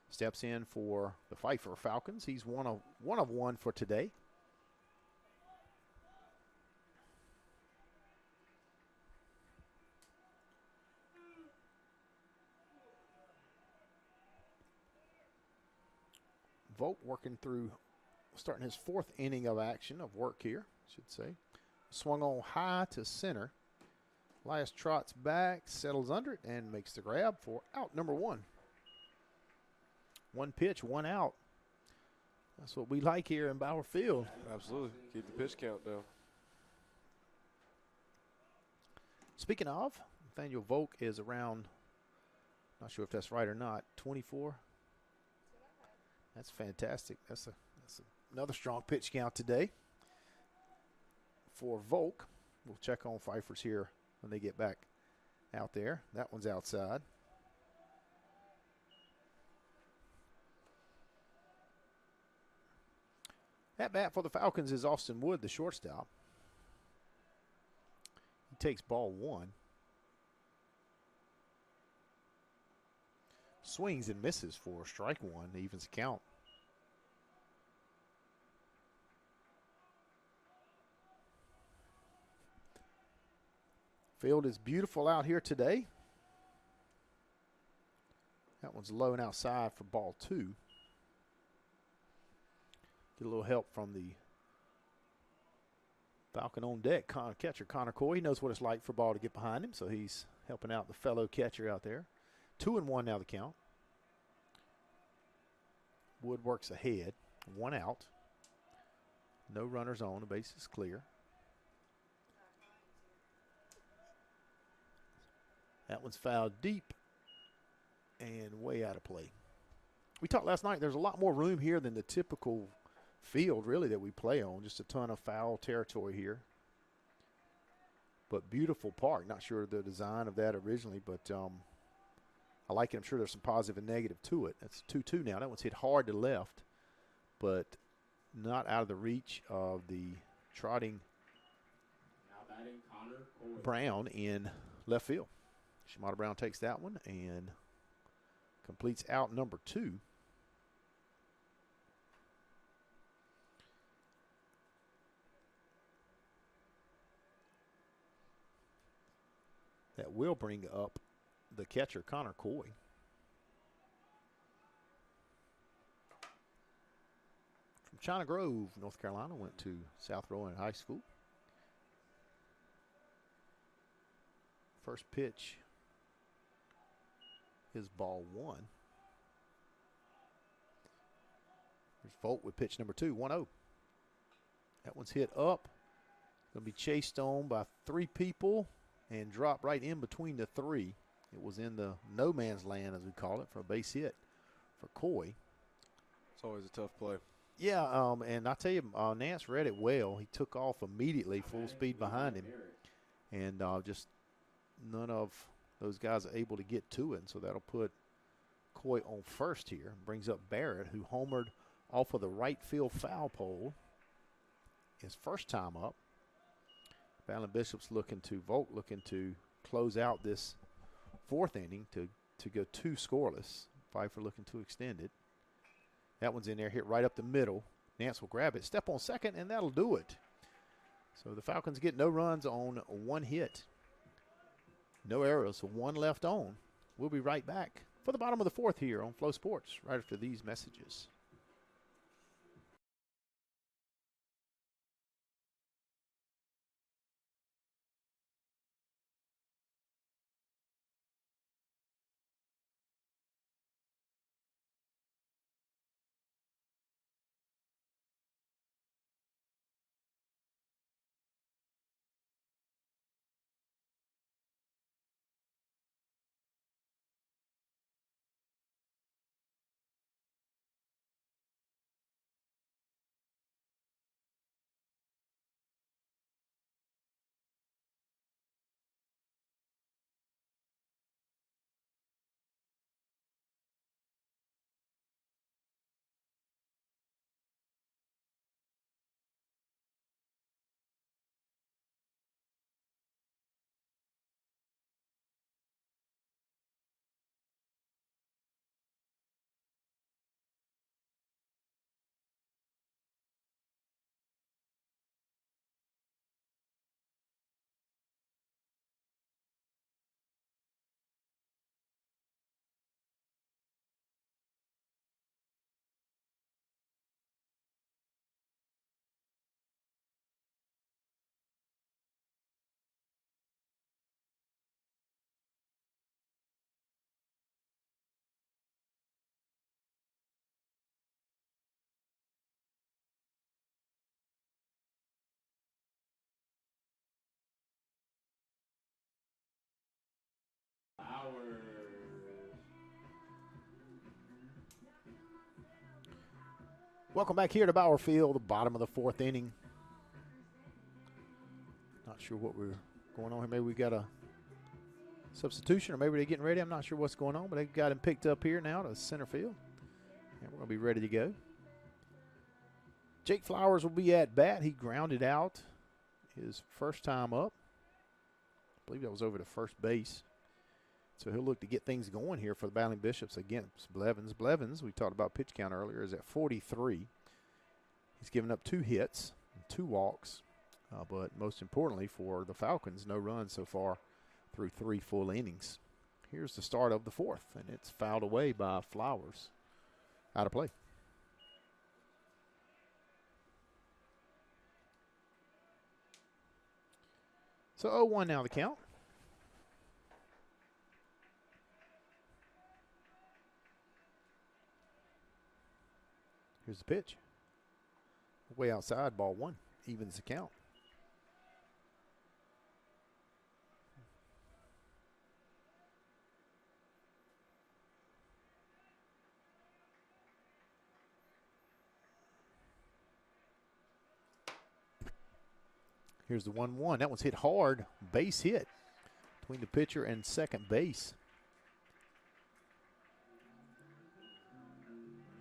steps in for the Pfeiffer Falcons. He's one of one for today. Vogt working through, starting his 4th inning of action, of work here, I should say. Swung on high to center. Elias trots back, settles under it, and makes the grab for out number 1. 1 pitch, 1 out. That's what we like here in Bauer Field. Absolutely. Keep the pitch count down. Speaking of, Nathaniel Volk is around, not sure if that's right or not, 24. That's fantastic. That's another strong pitch count today for Volk. We'll check on Pfeiffer's here when they get back out there. That one's outside. At bat for the Falcons is Austin Wood, the shortstop. He takes ball 1. Swings and misses for strike 1, evens the count. Field is beautiful out here today. That one's low and outside for ball 2. Get a little help from the Falcon on deck catcher Connor Coy. He knows what it's like for ball to get behind him, so he's helping out the fellow catcher out there. 2-1 now the count. Wood works ahead. 1 out. No runners on. The base is clear. That one's fouled deep and way out of play. We talked last night, there's a lot more room here than the typical field, really, that we play on. Just a ton of foul territory here. But beautiful park. Not sure the design of that originally, but I like it. I'm sure there's some positive and negative to it. That's 2-2 now. That one's hit hard to left, but not out of the reach of the trotting Brown in left field. Shimada Brown takes that one and completes out number 2. That will bring up the catcher, Connor Coy. From China Grove, North Carolina, went to South Rowan High School. First pitch is ball 1. There's Volk with pitch number 2, 1-0. That one's hit up. Going to be chased on by 3 people and drop right in between the 3. It was in the no man's land, as we call it, for a base hit for Coy. It's always a tough play. Yeah, and I tell you, Nance read it well. He took off immediately, full speed behind him, and just none of those guys are able to get to it. And so that'll put Coy on first here. Brings up Barrett, who homered off of the right field foul pole his first time up. Fallon Bishop's Volk looking to close out this 4th inning to go 2 scoreless. Pfeiffer looking to extend it. That one's in there, hit right up the middle. Nance will grab it, step on second, and that'll do it. So the Falcons get no runs on 1 hit. No errors, so 1 left on. We'll be right back for the bottom of the 4th here on Flow Sports right after these messages. Welcome back here to Bauer Field, the bottom of the 4th inning. Not sure what we're going on here. Maybe we got a substitution, or maybe they're getting ready. I'm not sure what's going on, but they've got him picked up here now to center field. And we're going to be ready to go. Jake Flowers will be at bat. He grounded out his first time up. I believe that was over to first base. So he'll look to get things going here for the Battling Bishops against Blevins. Blevins, we talked about pitch count earlier, is at 43. He's given up 2 hits and 2 walks. But most importantly for the Falcons, no runs so far through 3 full innings. Here's the start of the 4th, and it's fouled away by Flowers. Out of play. So 0-1 now the count. Here's the pitch. Way outside, ball 1. Evens the count. Here's the 1-1. That one's hit hard. Base hit between the pitcher and second base.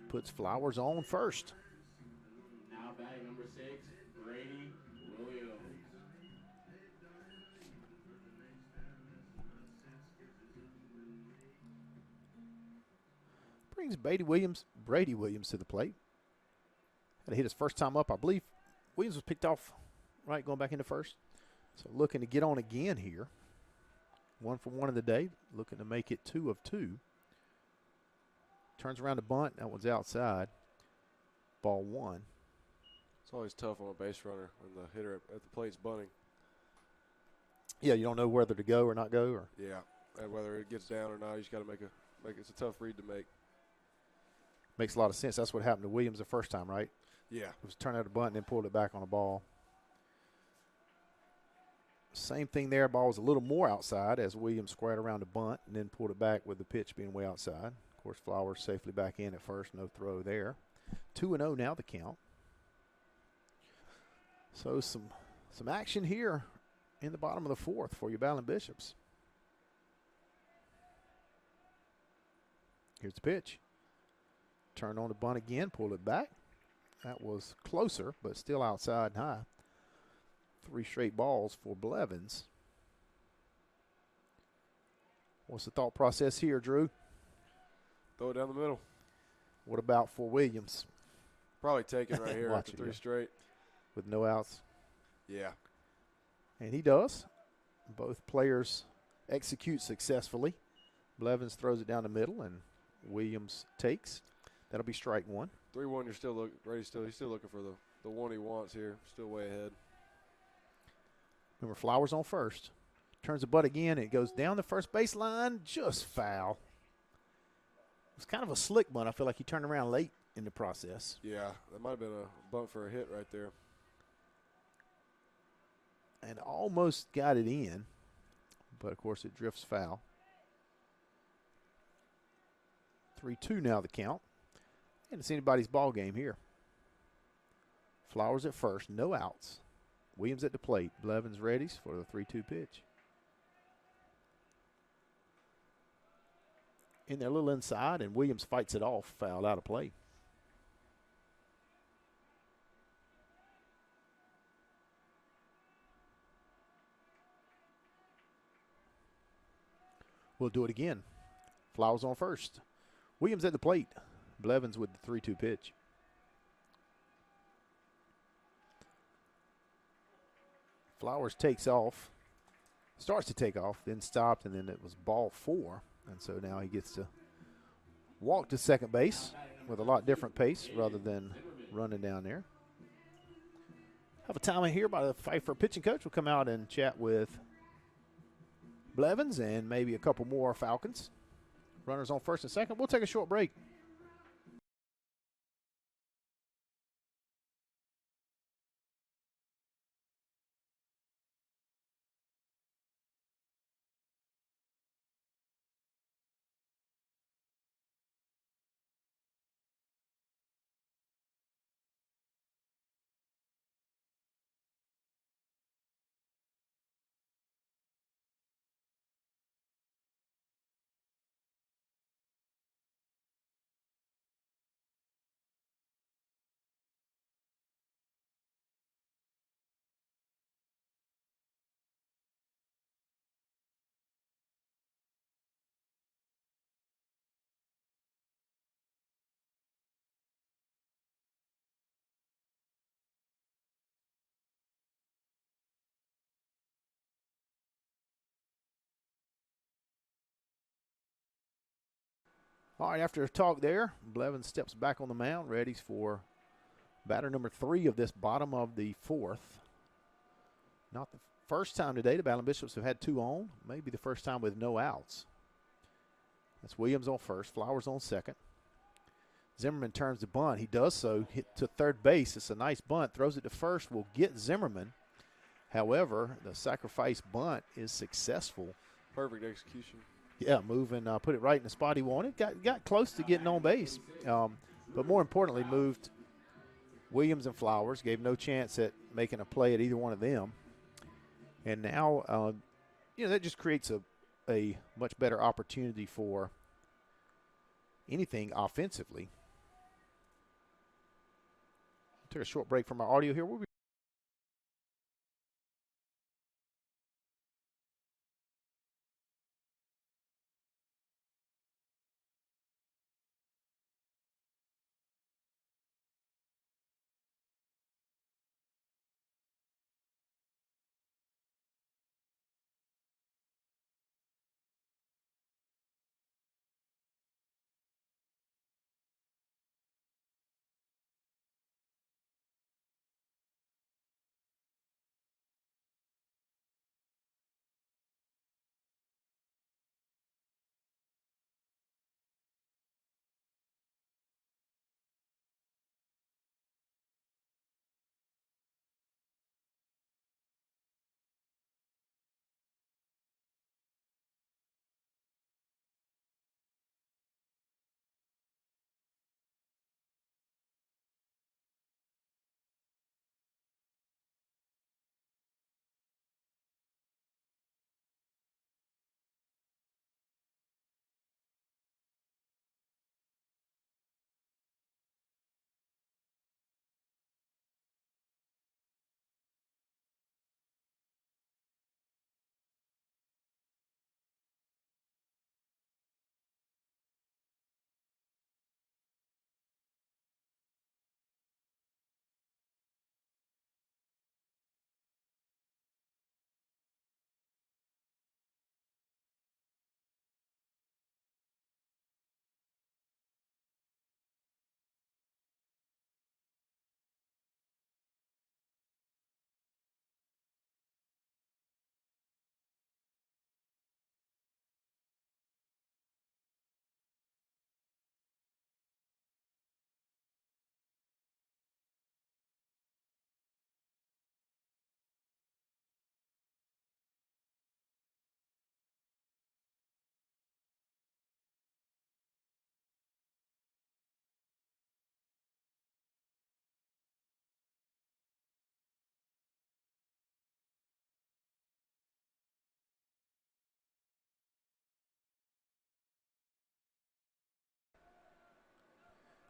Puts Flowers on first. Now batting number 6, Brady Williams. Brings Brady Williams to the plate. Had to hit his first time up. I believe Williams was picked off right going back into first. So looking to get on again here. 1 for 1 of the day. Looking to make it 2 of 2. Turns around to bunt. That one's outside. Ball 1. It's always tough on a base runner when the hitter at the plate's bunting. Yeah, you don't know whether to go or not go. Or yeah, and whether it gets down or not, you just got to make it's a tough read to make. Makes a lot of sense. That's what happened to Williams the first time, right? Yeah. It was turned out a bunt and then pulled it back on a ball. Same thing there. Ball was a little more outside as Williams squared around the bunt and then pulled it back with the pitch being way outside. Of course, Flowers safely back in at first. No throw there. 2-0 now the count. So some action here in the bottom of the 4th for your Battling Bishops. Here's the pitch. Turn on the bunt again, pull it back. That was closer, but still outside and high. 3 straight balls for Blevins. What's the thought process here, Drew? Throw it down the middle. What about for Williams? Probably take it right here after 3 straight. With no outs. Yeah. And he does. Both players execute successfully. Blevins throws it down the middle, and Williams takes. That'll be strike 1. 3-1, you're still he's still looking for the one he wants here. Still way ahead. Remember, Flowers on first. Turns the butt again. It goes down the first baseline. Just foul. It was kind of a slick bunt. I feel like he turned around late in the process. Yeah, that might have been a bunt for a hit right there. And almost got it in. But, of course, it drifts foul. 3-2 now the count. And it's anybody's ball game here. Flowers at first, no outs. Williams at the plate. Blevins readies for the 3-2 pitch. In there a little inside, and Williams fights it off, foul out of play. We'll do it again. Flowers on first. Williams at the plate. Blevins with the 3-2 pitch. Flowers takes off. Starts to take off, then stopped, and then it was ball 4. And so now he gets to walk to second base with a lot different pace rather than running down there. Have a timeout here by the Pfeiffer pitching coach. We'll come out and chat with Blevins and maybe a couple more Falcons. Runners on first and second. We'll take a short break. All right, after a talk there, Blevins steps back on the mound, ready for batter number 3 of this bottom of the 4th. Not the first time today the Battling Bishops have had 2 on. Maybe the first time with no outs. That's Williams on first, Flowers on second. Zimmerman turns the bunt. He does so, hit to third base. It's a nice bunt. Throws it to first. Will get Zimmerman. However, the sacrifice bunt is successful. Perfect execution. Yeah, moving, put it right in the spot he wanted. Got close to getting on base. But more importantly, moved Williams and Flowers. Gave no chance at making a play at either one of them. And now, that just creates a much better opportunity for anything offensively. Took a short break from our audio here. We'll be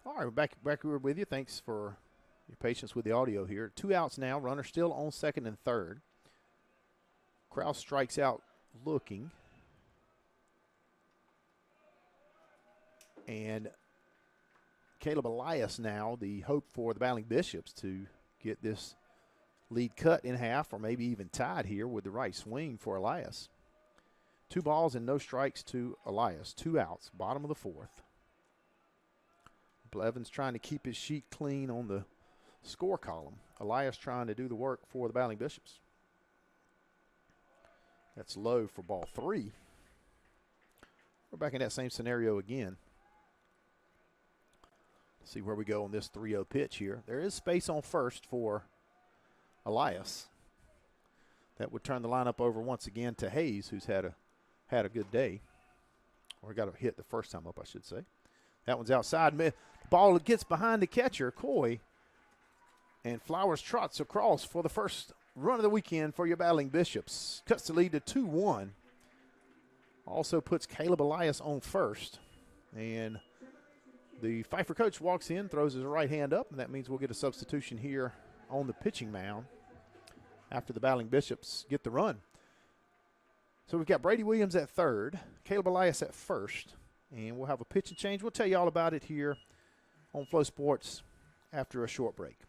all right. We're back here with you. Thanks for your patience with the audio here. 2 outs now. Runner still on second and third. Kraus strikes out looking. And Caleb Elias now, the hope for the Battling Bishops to get this lead cut in half or maybe even tied here with the right swing for Elias. 2 balls and no strikes to Elias. 2 outs, bottom of the 4th. Blevins trying to keep his sheet clean on the score column. Elias trying to do the work for the Battling Bishops. That's low for ball 3. We're back in that same scenario again. See where we go on this 3-0 pitch here. There is space on first for Elias. That would turn the lineup over once again to Hayes, who's had a good day. Or got a hit the first time up, I should say. That one's outside. The ball gets behind the catcher, Coy. And Flowers trots across for the first run of the weekend for your Battling Bishops. Cuts the lead to 2-1. Also puts Caleb Elias on first. And the Pfeiffer coach walks in, throws his right hand up, and that means we'll get a substitution here on the pitching mound after the Battling Bishops get the run. So we've got Brady Williams at third, Caleb Elias at first, and we'll have a pitching change. We'll tell you all about it here on Flow Sports after a short break.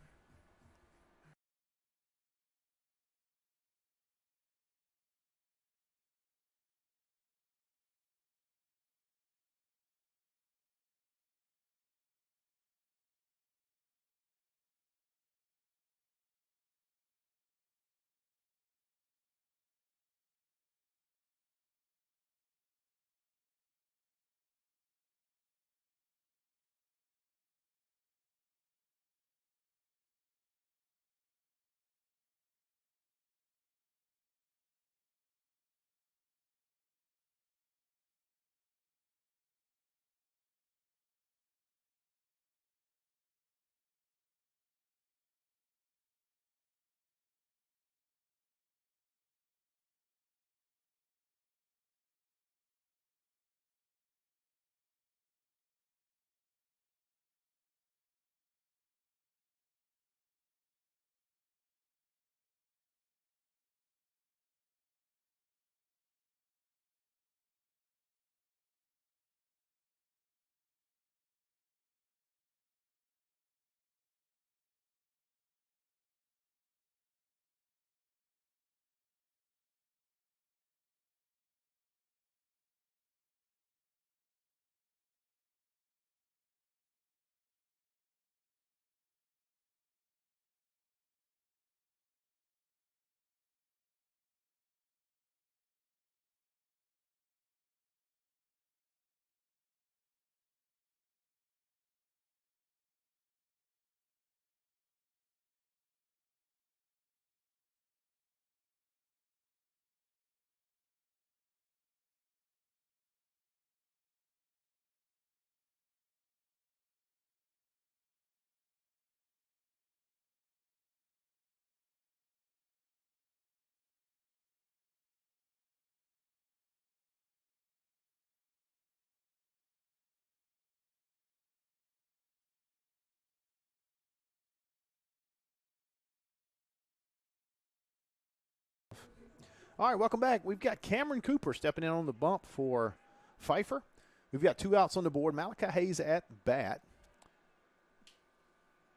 All right, welcome back. We've got Cameron Cooper stepping in on the bump for Pfeiffer. We've got 2 outs on the board. Malachi Hayes at bat.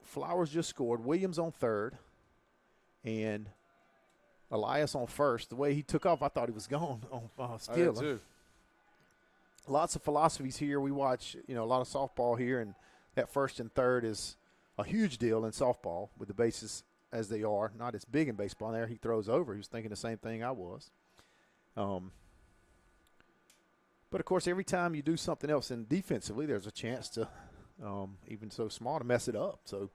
Flowers just scored. Williams on third. And Elias on first. The way he took off, I thought he was gone on stealing. I did too. Lots of philosophies here. We watch, a lot of softball here, and that first and third is a huge deal in softball with the bases as they are. Not as big in baseball. There he throws over. He was thinking the same thing I was. But, of course, every time you do something else in defensively, there's a chance to, even so small, to mess it up. So,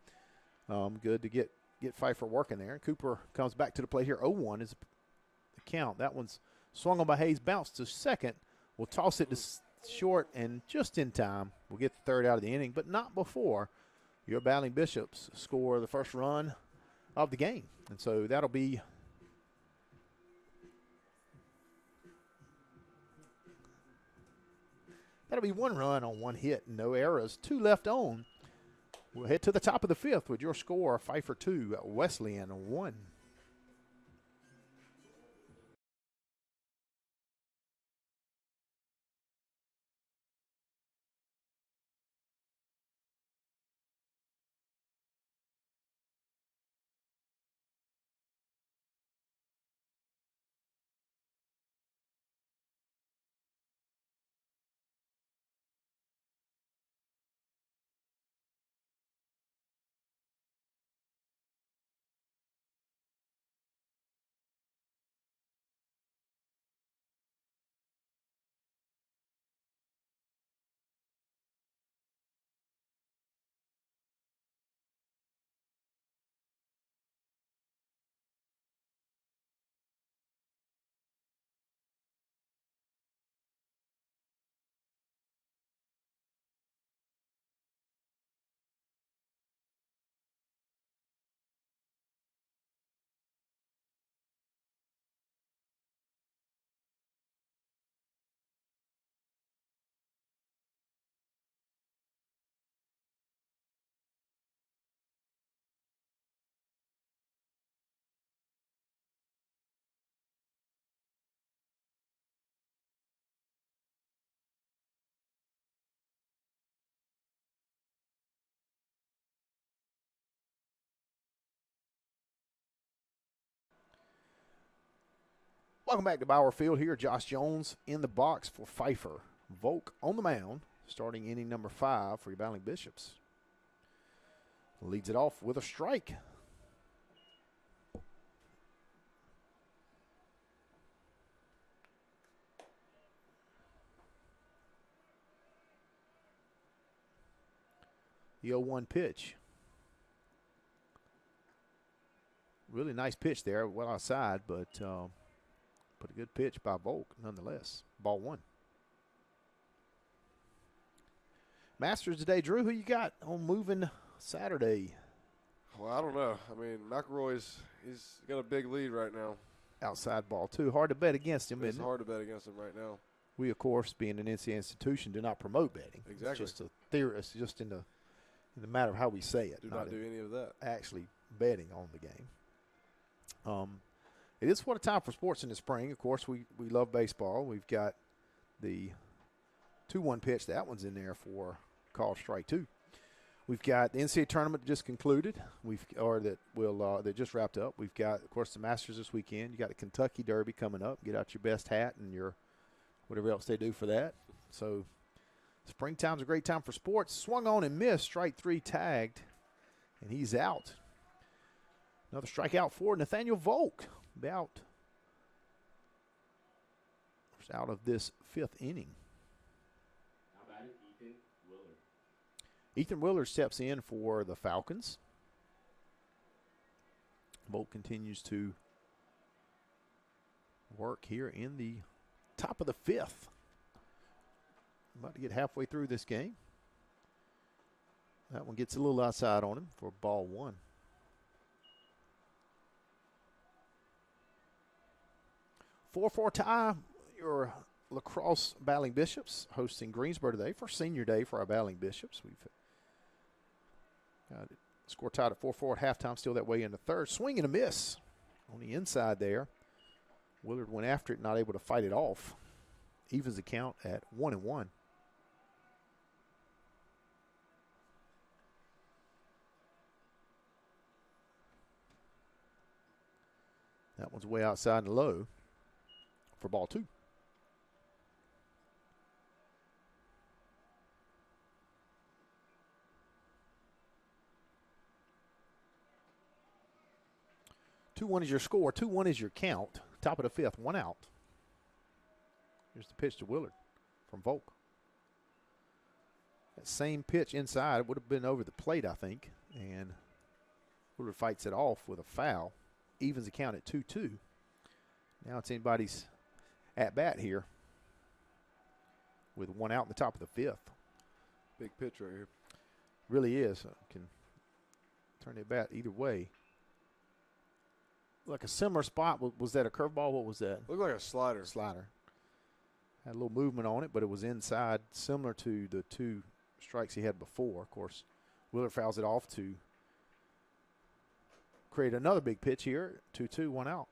good to get Pfeiffer working there. Cooper comes back to the plate here. 0-1 is the count. That one's swung on by Hayes, bounced to second. We'll toss it to short, and just in time, we'll get the third out of the inning, but not before your Battling Bishops score the first run of the game. And so that'll be one run on 1 hit, no errors, 2 left on. We'll head to the top of the 5th with your score, Pfeiffer 2, Wesleyan 1. Welcome back to Bauer Field here. Josh Jones in the box for Pfeiffer. Volk on the mound, starting inning number 5 for your Battling Bishops. Leads it off with a strike. The 0-1 pitch. Really nice pitch there, well outside, but a good pitch by Volk nonetheless. Ball 1. Masters today, Drew, who you got on moving Saturday? Well, I don't know. I mean, McElroy's he's got a big lead right now. Outside ball, too. Hard to bet against him, It's hard to bet against him right now. We, of course, being an NCAA institution, do not promote betting. Exactly. It's just a theory. It's just in the matter of how we say it. Do not do any of that. Actually betting on the game. It is what a time for sports in the spring. Of course, we love baseball. We've got the 2-1 pitch. That one's in there for called strike 2. We've got the NCAA tournament just concluded. That just wrapped up. We've got, of course, the Masters this weekend. You got the Kentucky Derby coming up. Get out your best hat and your whatever else they do for that. So springtime's a great time for sports. Swung on and missed. Strike 3 tagged, and he's out. Another strikeout for Nathaniel Volk. Out of this 5th inning. How about it, Ethan Willard? Ethan Willard steps in for the Falcons. Volk continues to work here in the top of the 5th. About to get halfway through this game. That one gets a little outside on him for ball 1. 4-4 tie, your lacrosse Battling Bishops hosting Greensboro today for senior day for our Battling Bishops. We've got it score tied at 4-4 at halftime, still that way in the 3rd. Swing and a miss on the inside there Willard went after it, not able to fight it off. Evens the count at 1-1. That one's way outside and low for ball 2. Two-1 is your score. 2-1 is your count. Top of the 5th, 1 out. Here's the pitch to Willard from Volk. That same pitch inside would have been over the plate, I think. And Willard fights it off with a foul. Evens the count at 2-2. Now it's anybody's at bat here with 1 out in the top of the 5th. Big pitch right here. Really is. Can turn the bat either way. Like a similar spot. Was that a curveball? What was that? Looked like a slider. Slider. Had a little movement on it, but it was inside, similar to the 2 strikes he had before. Of course, Willard fouls it off to create another big pitch here. 2-2, 1 out.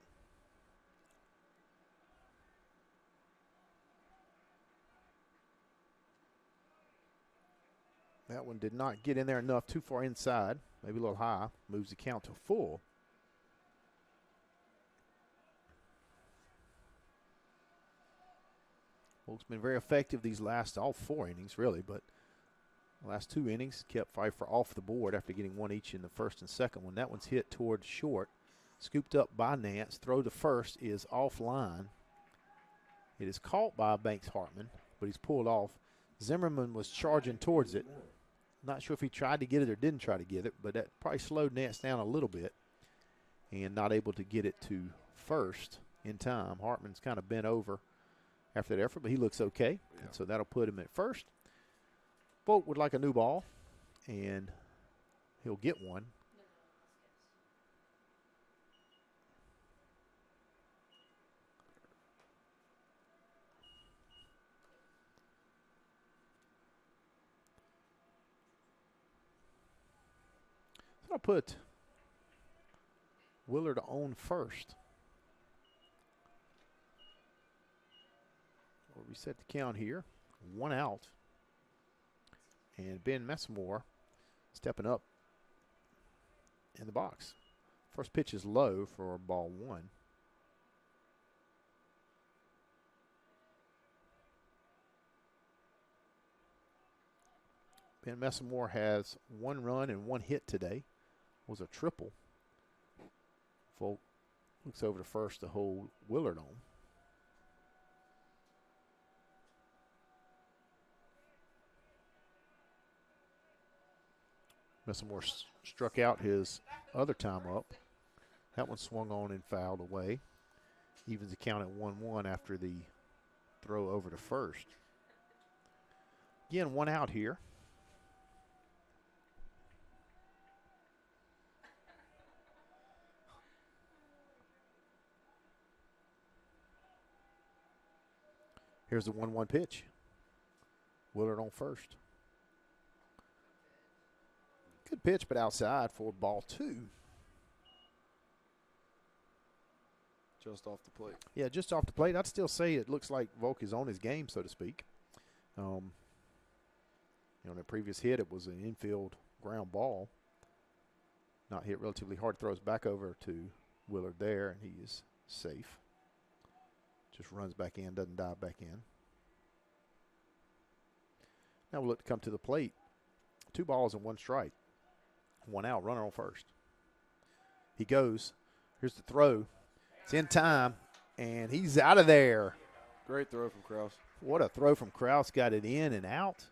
That one did not get in there enough, too far inside, maybe a little high. Moves the count to full. Volk's been very effective these last, all 4 innings really, but the last 2 innings kept Pfeiffer off the board after getting 1 each in the first and second one. That one's hit toward short, scooped up by Nance. Throw to first is offline. It is caught by Banks Hartman, but he's pulled off. Zimmerman was charging towards it. Not sure if he tried to get it or didn't try to get it, but that probably slowed Nance down a little bit and not able to get it to first in time. Hartman's kind of bent over after that effort, but he looks okay. Yeah. And so that'll put him at first. Volk would like a new ball, and he'll get one. So I'll put Willard on first. We'll reset the count here. 1 out. And Ben Messamore stepping up in the box. First pitch is low for ball 1. Ben Messamore has 1 run and 1 hit today. Was a triple. Volk looks over to first to hold Willard on. Messamore struck out his other time up. That one swung on and fouled away. Evens the count at 1-1 after the throw over to first. Again, 1 out here. Here's the 1-1 pitch. Willard on first. Good pitch, but outside for ball 2. Just off the plate. Yeah, just off the plate. I'd still say it looks like Volk is on his game, so to speak. In the previous hit, it was an infield ground ball. Not hit relatively hard. Throws back over to Willard there, and he is safe. Just runs back in, doesn't dive back in. Now we'll look to come to the plate. 2 balls and 1 strike. 1 out, runner on first. He goes. Here's the throw. It's in time, and he's out of there. Great throw from Krause. What a throw from Krause. Got it in and out.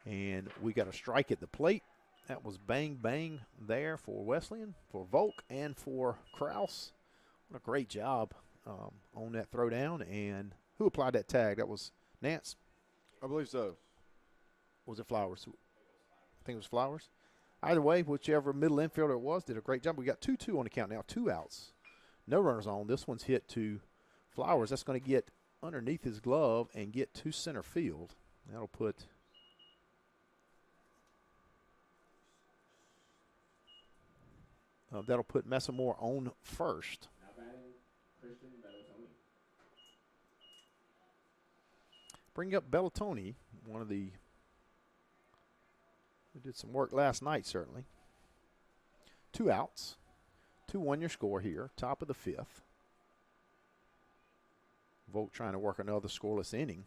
And we got a strike at the plate. That was bang, bang there for Wesleyan, for Volk, and for Krause. What a great job on that throw down. And who applied that tag? That was Nance? I believe so. Was it Flowers? I think it was Flowers. Either way, whichever middle infielder it was, did a great job. We got 2-2 on the count now, 2 outs. No runners on. This one's hit to Flowers. That's going to get underneath his glove and get to center field. That'll put Messamore on first. Now batting, Christian Bellatoni. bring up Bellatoni, one of the who did some work last night, certainly. 2 outs. 2-1 your score here, top of the 5th. Volk trying to work another scoreless inning.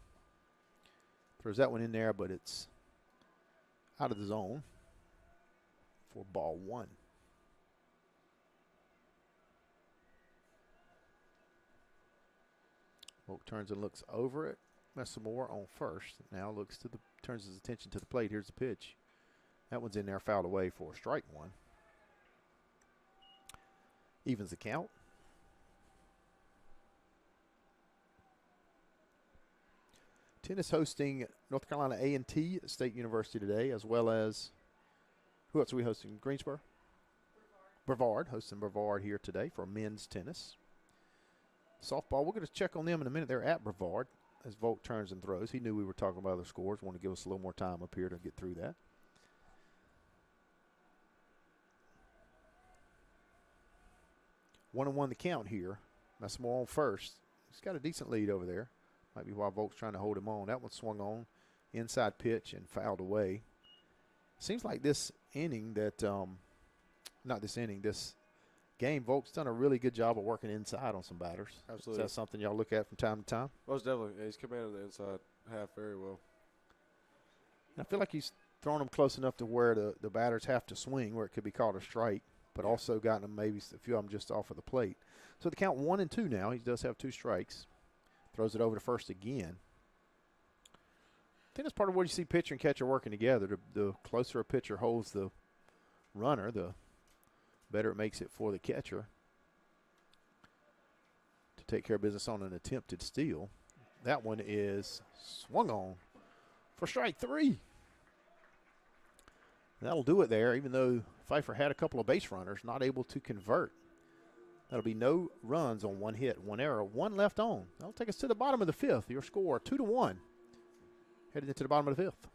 Throws that one in there, but it's out of the zone for ball 1. Volk turns and looks over it. Messamore on first. Now turns his attention to the plate. Here's the pitch. That one's in there, fouled away for strike 1. Evens the count. Tennis hosting North Carolina A&T State University today, as well as, who else are we hosting? Greensboro? Brevard, hosting Brevard here today for men's tennis. Softball, we're going to check on them in a minute. They're at Brevard as Volk turns and throws. He knew we were talking about other scores. Want to give us a little more time up here to get through that. One and one the count here. That's more on first. He's got a decent lead over there. Might be why Volk's trying to hold him on. That one swung on. Inside pitch and fouled away. Seems like this inning that, not this inning, this game, Volk's done a really good job of working inside on some batters. Absolutely. Is that something y'all look at from time to time? Most definitely. Yeah, he's commanded the inside half very well. And I feel like he's thrown them close enough to where the batters have to swing, where it could be called a strike, but also gotten them maybe a few of them just off of the plate. So the count 1-2 now. He does have 2 strikes. Throws it over to first again. I think that's part of what you see pitcher and catcher working together. The closer a pitcher holds the runner, the better it makes it for the catcher to take care of business on an attempted steal. That one is swung on for strike 3. That'll do it there, even though Pfeiffer had a couple of base runners, not able to convert. That'll be no runs on 1 hit, 1 error, 1 left on. That'll take us to the bottom of the 5th. Your score 2-1. Headed into the bottom of the 5th.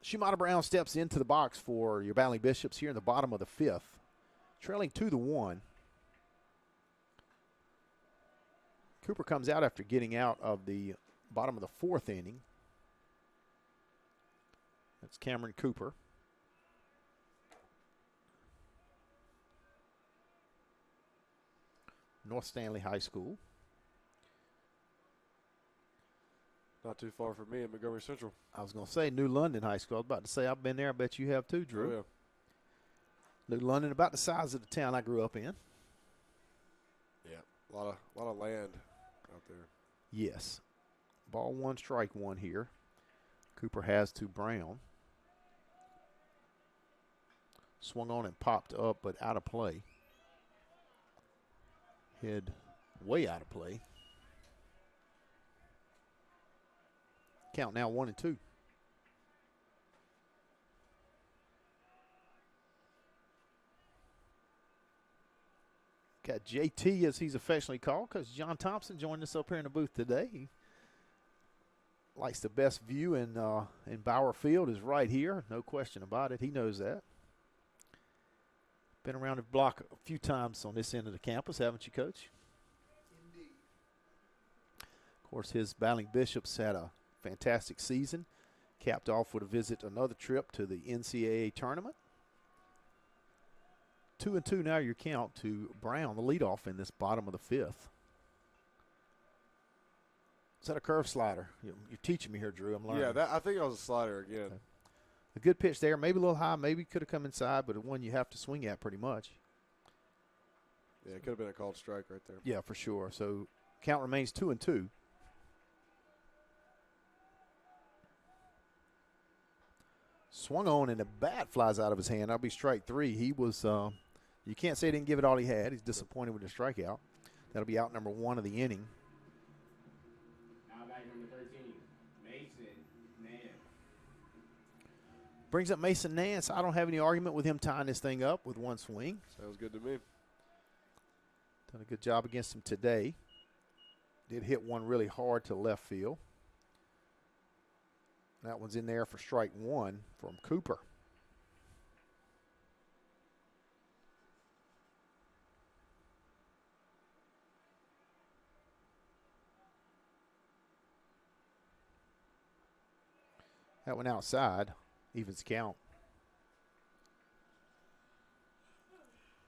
Shumata Brown steps into the box for your Battling Bishops here in the bottom of the 5th. Trailing 2-1. Cooper comes out after getting out of the bottom of the 4th inning. That's Cameron Cooper. North Stanley High School. Not too far from me at Montgomery Central. I was going to say New London High School. I was about to say I've been there. I bet you have too, Drew. Oh, yeah. New London, about the size of the town I grew up in. Yeah, a lot of land out there. Yes. Ball 1, strike 1 here. Cooper has to Brown. Swung on and popped up, but out of play. Head way out of play. Count now 1-2. Got JT, as he's affectionately called, because John Thompson joined us up here in the booth today. He likes the best view in Bauer Field is right here. No question about it. He knows that. Been around the block a few times on this end of the campus, haven't you, Coach? Indeed. Of course, his Battling Bishops had a fantastic season. Capped off with a visit, another trip to the NCAA tournament. 2-2 now your count to Brown, the leadoff in this bottom of the fifth. Is that a curve slider? You're teaching me here, Drew. I'm learning. Yeah, I think it was a slider again. Okay. A good pitch there, maybe a little high, maybe could have come inside, but one you have to swing at pretty much. Yeah, it could have been a called strike right there. Yeah, for sure. So count remains 2-2. Swung on and the bat flies out of his hand. That'll be strike three. He was, you can't say he didn't give it all he had. He's disappointed with the strikeout. That'll be out number one of the inning. Now back number 13, Mason Nance. Brings up Mason Nance. I don't have any argument with him tying this thing up with one swing. Sounds good to me. Done a good job against him today. Did hit one really hard to left field. That one's in there for strike one from Cooper. That one outside, evens count.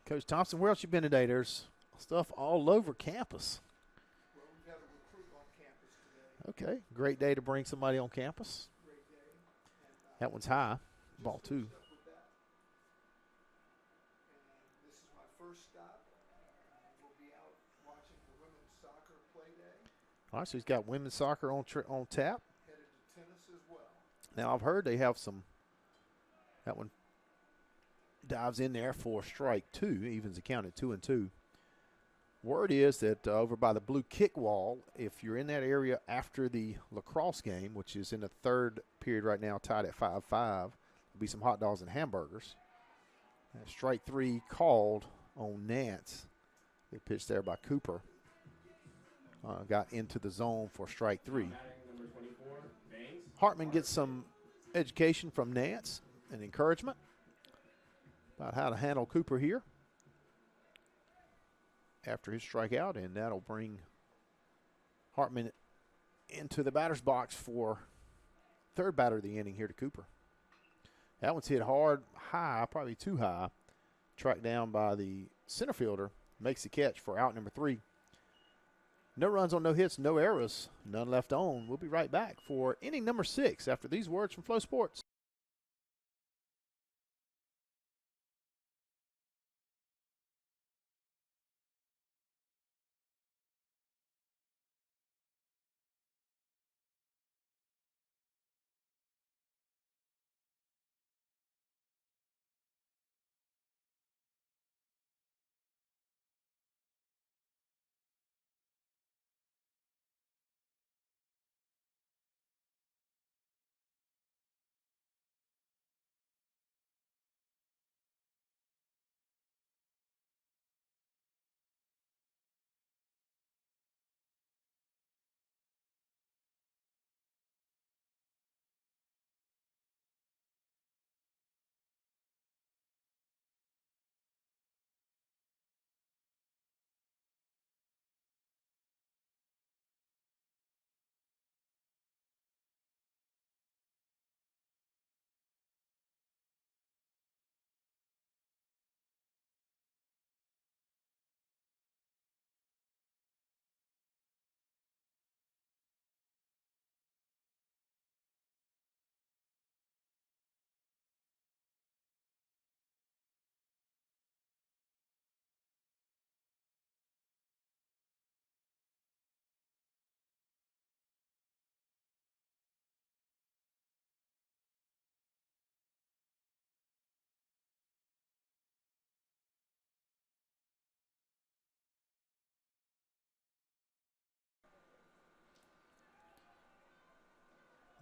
Coach Thompson, where else you been today? There's stuff all over campus. Well, we've had a recruit on campus today. Okay, great day to bring somebody on campus. Great day. And, That one's high, ball two. finished up with that. And this is my first stop. We'll be out watching the women's soccer play day. All right, so he's got women's soccer on tap. Headed to tennis as well. Now, I've heard they have some, that one dives in there for strike two, evens the count at 2-2. Word is that over by the blue kick wall, if you're in that area after the lacrosse game, which is in the third period right now, tied at 5-5, there'll be some hot dogs and hamburgers. And strike three called on Nance. Good pitch there by Cooper. Got into the zone for strike three. Number 24, Banks. Hartman gets some education from Nance and encouragement about how to handle Cooper here after his strikeout, and that'll bring Hartman into the batter's box for third batter of the inning here to Cooper. That one's hit hard, high, probably too high. Tracked down by the center fielder, makes the catch for out number three. No runs on no hits, no errors, none left on. We'll be right back for inning number 6 after these words from Flow Sports.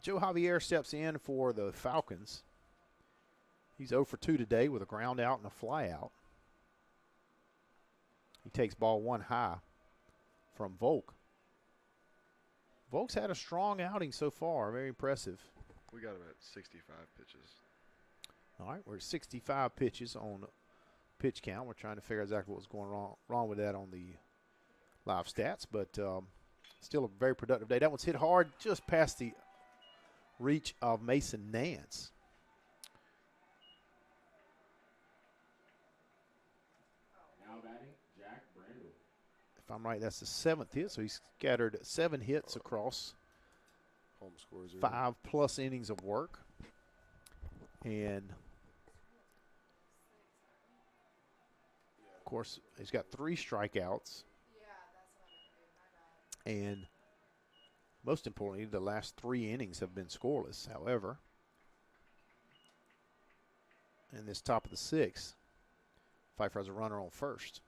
Joe Javier steps in for the Falcons. He's 0 for 2 today with a ground out and a fly out. He takes ball 1 high from Volk. Volk's had a strong outing so far. Very impressive. We got him at 65 pitches. All right, we're at 65 pitches on pitch count. We're trying to figure out exactly what's going wrong with that on the live stats, but still a very productive day. That one's hit hard just past the reach of Mason Nance. Now batting, Jack Brandel. If I'm right, that's the 7th hit, so he's scattered 7 hits across Home scores 5+ innings of work. And, of course, he's got 3 strikeouts. And most importantly, the last 3 innings have been scoreless. However, in this top of the 6th, Pfeiffer has a runner on first.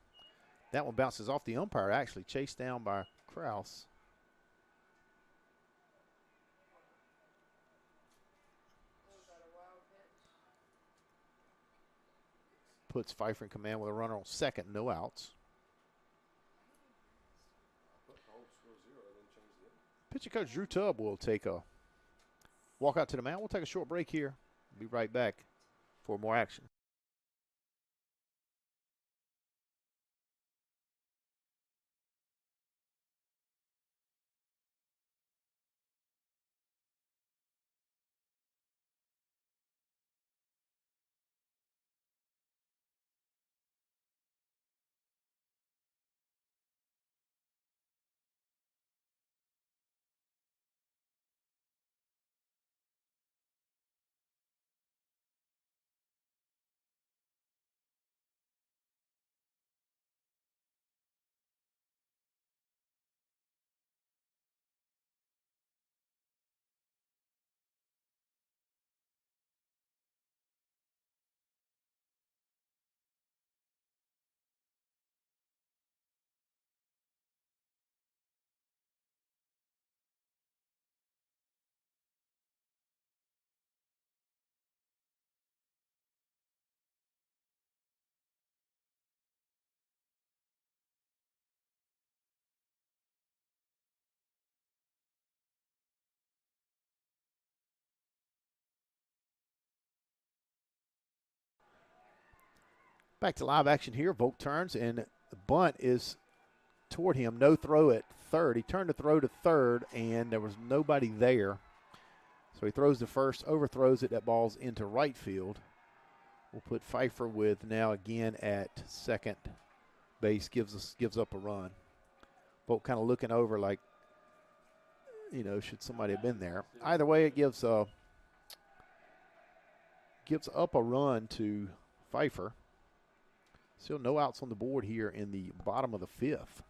That one bounces off the umpire, actually chased down by Kraus. Puts Pfeiffer in command with a runner on second, no outs. Pitching coach Drew Tubb will take a walk out to the mound. We'll take a short break here. Be right back for more action. Back to live action here. Volk turns, and the bunt is toward him. No throw at third. He turned to throw to third, and there was nobody there. So he throws to first, overthrows it. That ball's into right field. We'll put Pfeiffer with now again at second base. Gives up a run. Volk kind of looking over like, should somebody have been there. Either way, it gives up a run to Pfeiffer. Still no outs on the board here in the bottom of the 5th.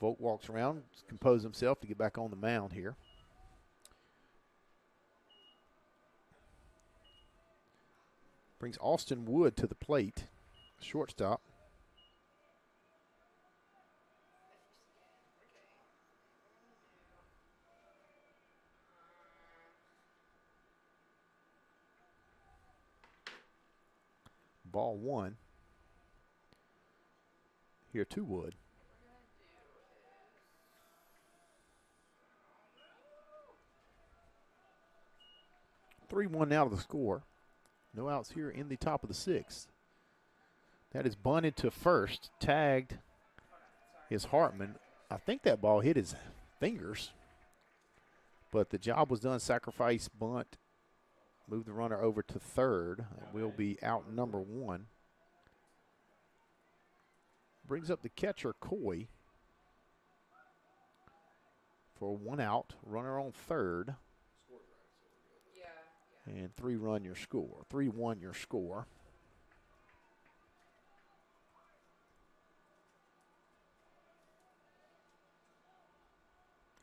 Volk walks around, compose himself to get back on the mound here. Brings Austin Wood to the plate, shortstop. Ball 1. Here to Wood. (3-1) now to the score. No outs here in the top of the 6th. That is bunted to first. Tagged is Hartman. I think that ball hit his fingers, but the job was done. Sacrifice bunt. Move the runner over to third. It will be out number 1. Brings up the catcher, Coy, for 1 out. Runner on third. And 3-1 your score. 3-1 your score.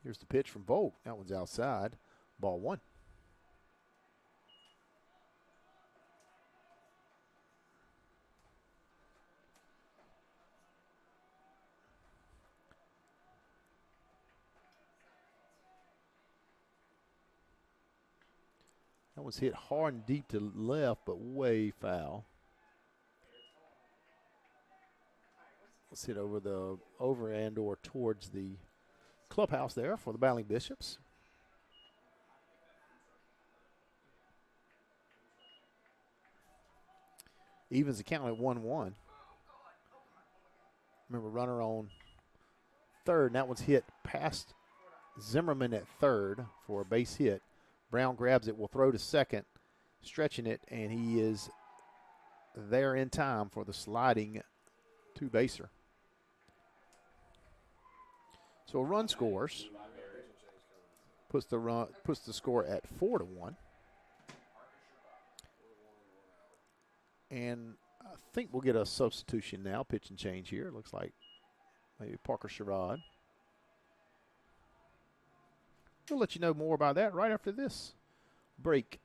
Here's the pitch from Volk. That one's outside. Ball 1. That was hit hard and deep to left, but way foul. Let's hit over and or towards the clubhouse there for the Battling Bishops. Evens the count at 1-1. Remember, runner on third, and that one's hit past Zimmerman at third for a base hit. Brown grabs it, will throw to second, stretching it, and he is there in time for the sliding two-baser. So a run scores, puts the score at 4-1. And I think we'll get a substitution now, pitch and change here. It looks like maybe Parker Sherrod. We'll let you know more about that right after this break.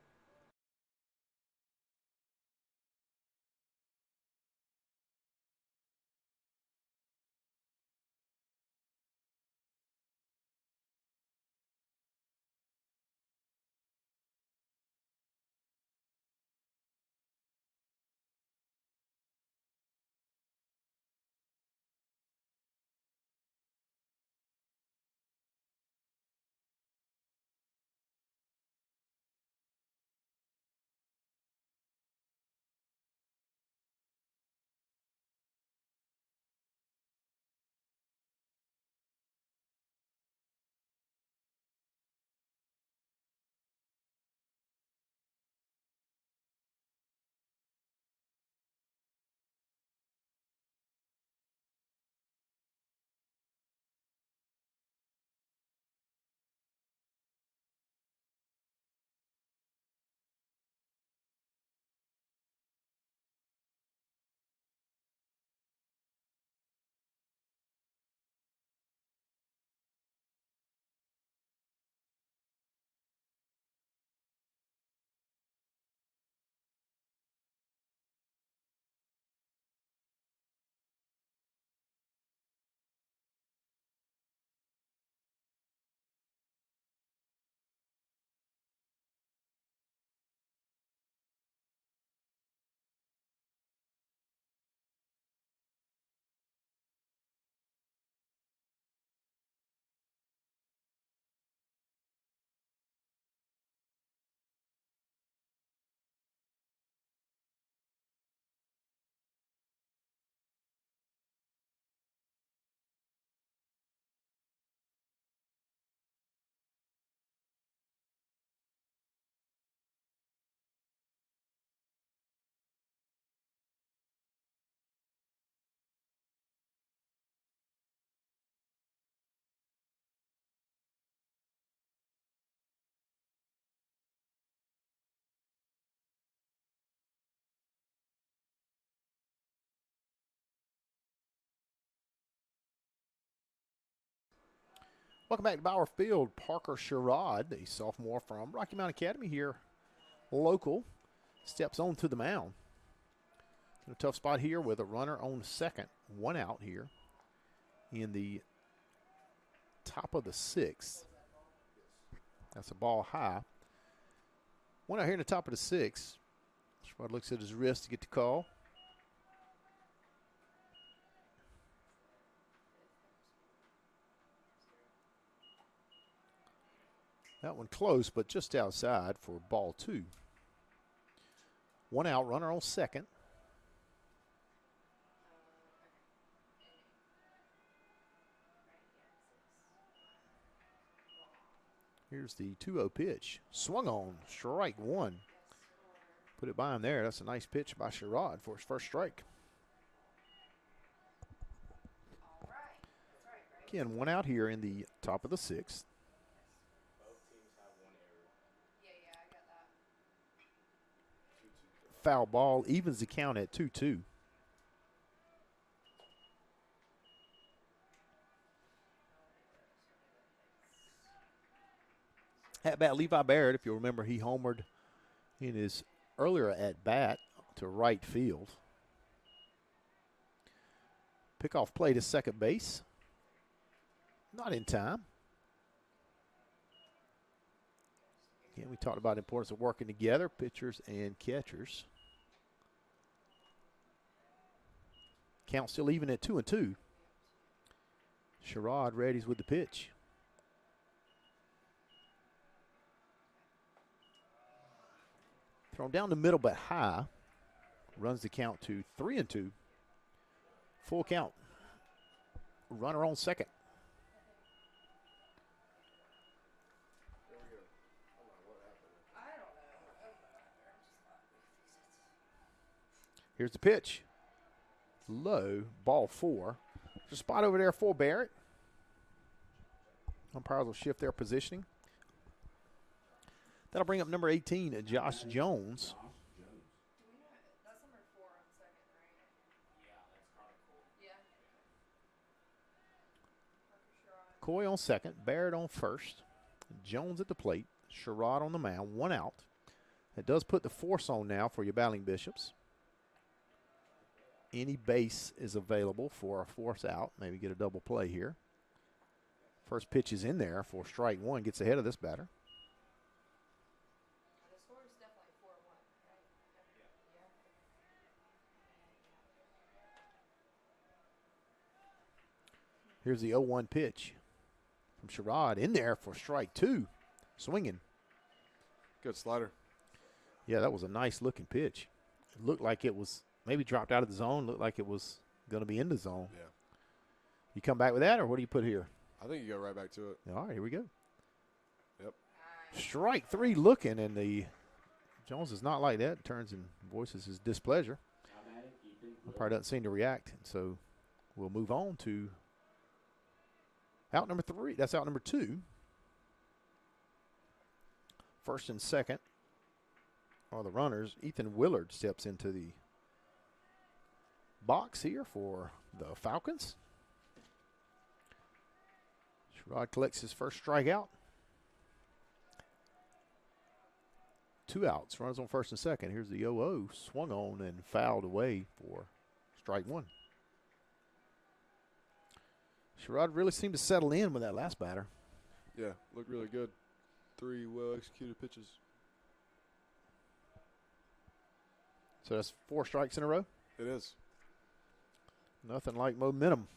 Welcome back to Bauer Field. Parker Sherrod, a sophomore from Rocky Mount Academy here, local, steps onto the mound. In a tough spot here with a runner on second. One out here in the top of the sixth. That's a ball high. One out here in the top of the sixth. Sherrod looks at his wrist to get the call. That one close, but just outside for ball two. One out, runner on second. Here's the 2-0 pitch. Swung on, strike one. Put it by him there. That's a nice pitch by Sherrod for his first strike. Again, one out here in the top of the sixth. Foul ball evens the count at 2-2. At bat, Levi Barrett, if you'll remember, he homered in his earlier at bat to right field. Pickoff play to second base. Not in time. Again, we talked about the importance of working together, pitchers and catchers. Count still even at 2-2. Sherrod readies with the pitch. Thrown down the middle but high. Runs the count to 3-2. Full count. Runner on second. Here's the pitch. Low, ball 4. There's a spot over there for Barrett. Umpires will shift their positioning. That'll bring up number 18, Josh Jones. That's number 4 on second, right? Yeah, that's probably cool. Yeah. Coy on second, Barrett on first, Jones at the plate, Sherrod on the mound, 1 out. That does put the force on now for your battling Bishops. Any base is available for a force out. Maybe get a double play here. First pitch is in there for strike 1. Gets ahead of this batter. The score is definitely 4-1, right? Yeah. Here's the 0-1 pitch from Sherrod. In there for strike 2. Swinging. Good slider. Yeah, that was a nice looking pitch. It looked like it was maybe dropped out of the zone. Looked like it was going to be in the zone. Yeah. You come back with that, or what do you put here? I think you go right back to it. All right, here we go. Yep. Strike 3 looking, and the Jones is not like that. Turns and voices his displeasure. Umpire doesn't seem to react, so we'll move on to out number 3. That's out number 2. First and second are the runners. Ethan Willard steps into the box here for the Falcons. Sherrod collects his first strikeout. 2 outs. Runners on first and second. Here's the 0-0. Swung on and fouled away for strike 1. Sherrod really seemed to settle in with that last batter. Yeah, looked really good. 3 well-executed pitches. So that's 4 strikes in a row. It is. Nothing like momentum.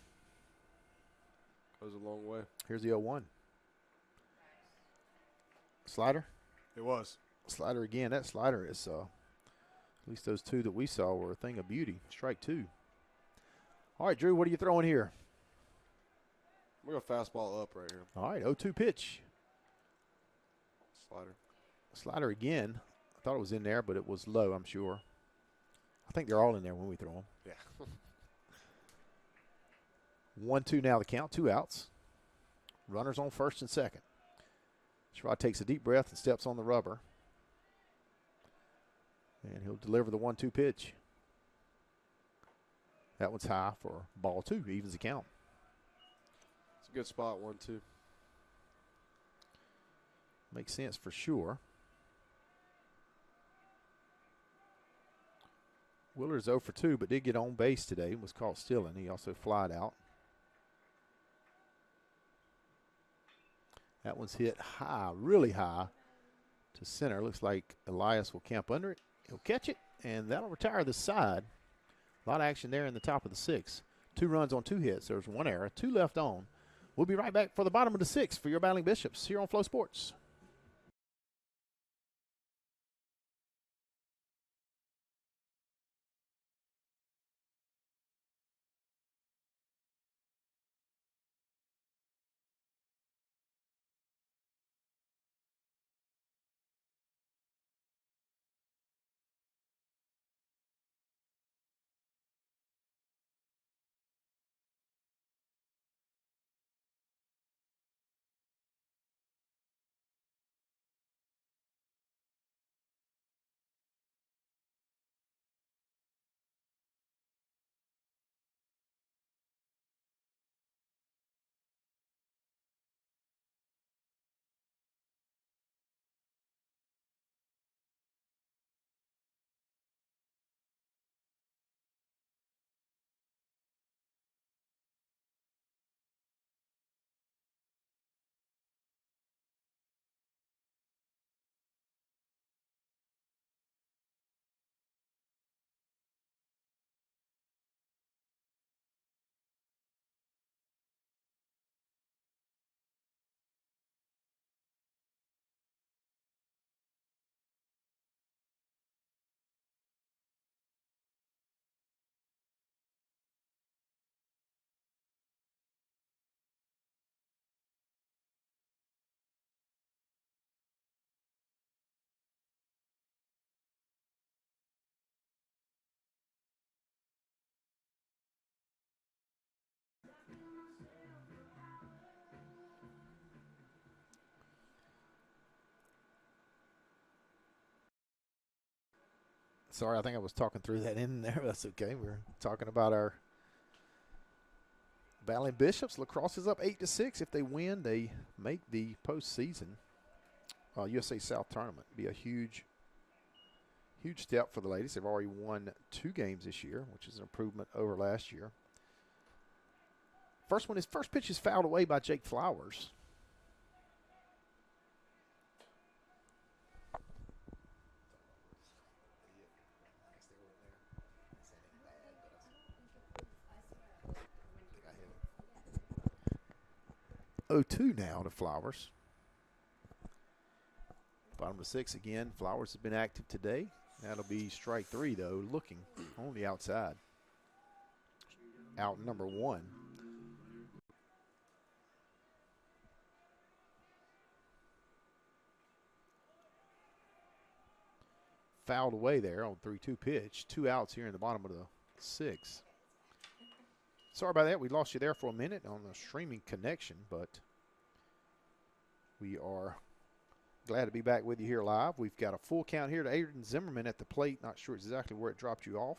Goes a long way. Here's the 0-1. Slider. It was. Slider again. That slider is, at least those 2 that we saw were a thing of beauty. Strike 2. All right, Drew, what are you throwing here? We're going to fastball up right here. All right, 0-2 pitch. Slider. Slider again. I thought it was in there, but it was low, I'm sure. I think they're all in there when we throw them. Yeah. 1-2 now the count. 2 outs. Runners on first and second. Sherrod takes a deep breath and steps on the rubber. And he'll deliver the 1-2 pitch. That one's high for ball 2. Evens the count. It's a good spot, 1-2. Makes sense for sure. Willard's 0 for 2, but did get on base today. Was caught stealing. He also flied out. That one's hit high, really high, to center. Looks like Elias will camp under it. He'll catch it, and that'll retire the side. A lot of action there in the top of the 6th. 2 runs on 2 hits. There's 1 error, 2 left on. We'll be right back for the bottom of the 6th for your Battling Bishops here on Flow Sports. Sorry, I think I was talking through that in there. That's okay. We're talking about our Valley Bishops. Lacrosse is up 8-6. If they win, they make the postseason USA South tournament. Be a huge step for the ladies. They've already won 2 games this year, which is an improvement over last year. First pitch is fouled away by Jake Flowers. Oh, 2 now to Flowers. Bottom of the 6 again. Flowers has been active today. That'll be strike 3, though, looking on the outside. Out number 1. Fouled away there on 3-2 pitch. 2 outs here in the bottom of the 6. Sorry about that. We lost you there for a minute on the streaming connection, but we are glad to be back with you here live. We've got a full count here to Aiden Zimmerman at the plate. Not sure exactly where it dropped you off.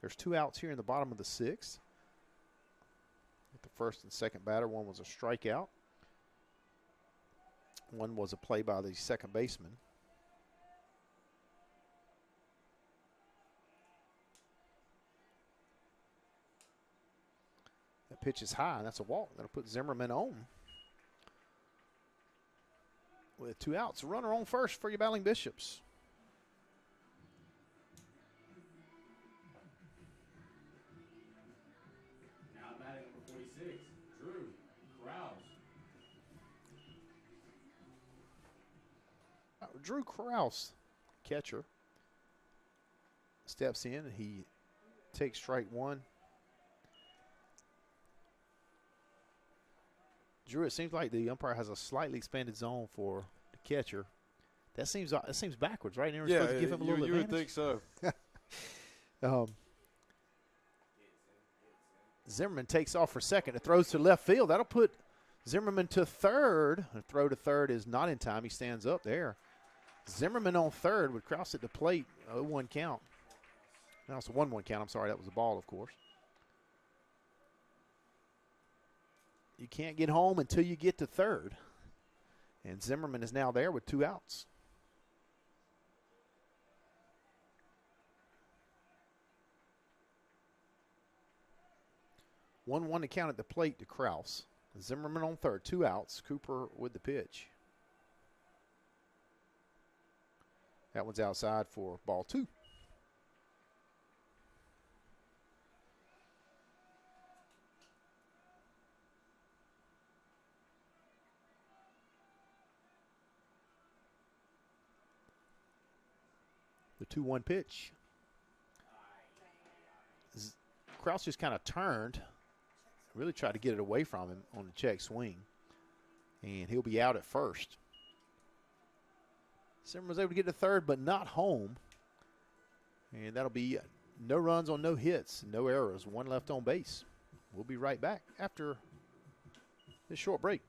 There's 2 outs here in the bottom of the 6th. The first and second batter, one was a strikeout. One was a play by the second baseman. That pitch is high, and that's a walk. That'll put Zimmerman on. With 2 outs, runner on first for your Battling Bishops. Now batting number 46, Drew Krause. Drew Krause, catcher, steps in and he takes strike 1. Drew, it seems like the umpire has a slightly expanded zone for the catcher. That seems backwards, right? They were supposed to give him a little advantage. You would think so. Zimmerman takes off for second. It throws to left field. That'll put Zimmerman to third. The throw to third is not in time. He stands up there. Zimmerman on third with Krause at the plate. 0-1 count. No, it's a 1-1 count. I'm sorry. That was a ball, of course. You can't get home until you get to third. And Zimmerman is now there with 2 outs. One to count at the plate to Krause. Zimmerman on third, 2 outs. Cooper with the pitch. That one's outside for ball 2. The 2-1 pitch. Krause just kind of turned, really tried to get it away from him on the check swing, and he'll be out at first. Zimmerman was able to get to third, but not home, and that'll be no runs on no hits, no errors, 1 left on base. We'll be right back after this short break.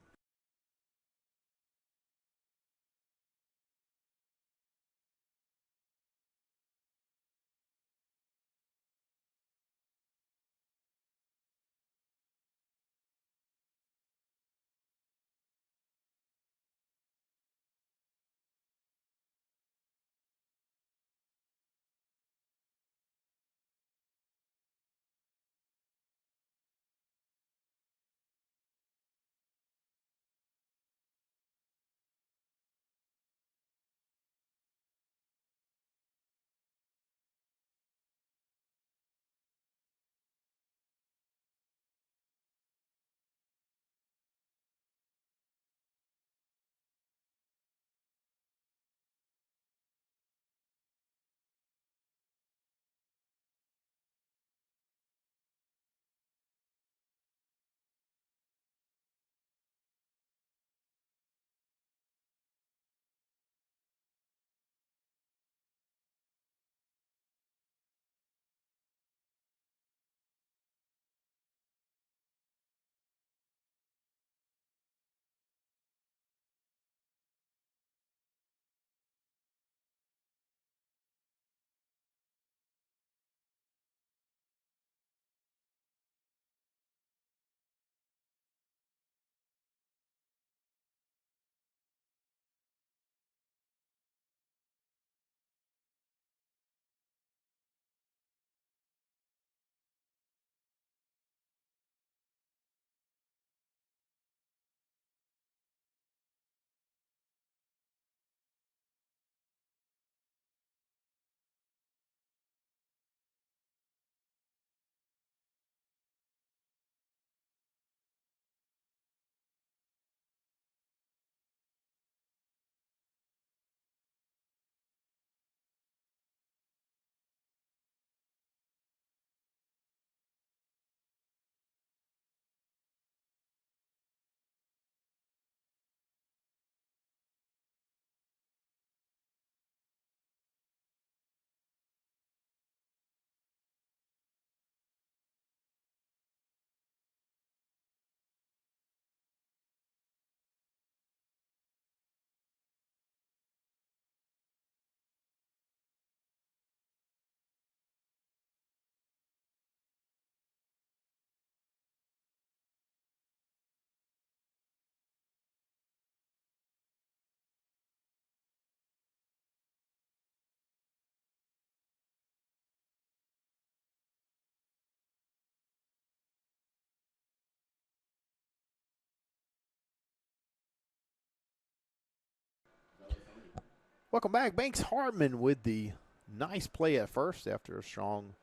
Welcome back. Banks Hardman with the nice play at first after a strong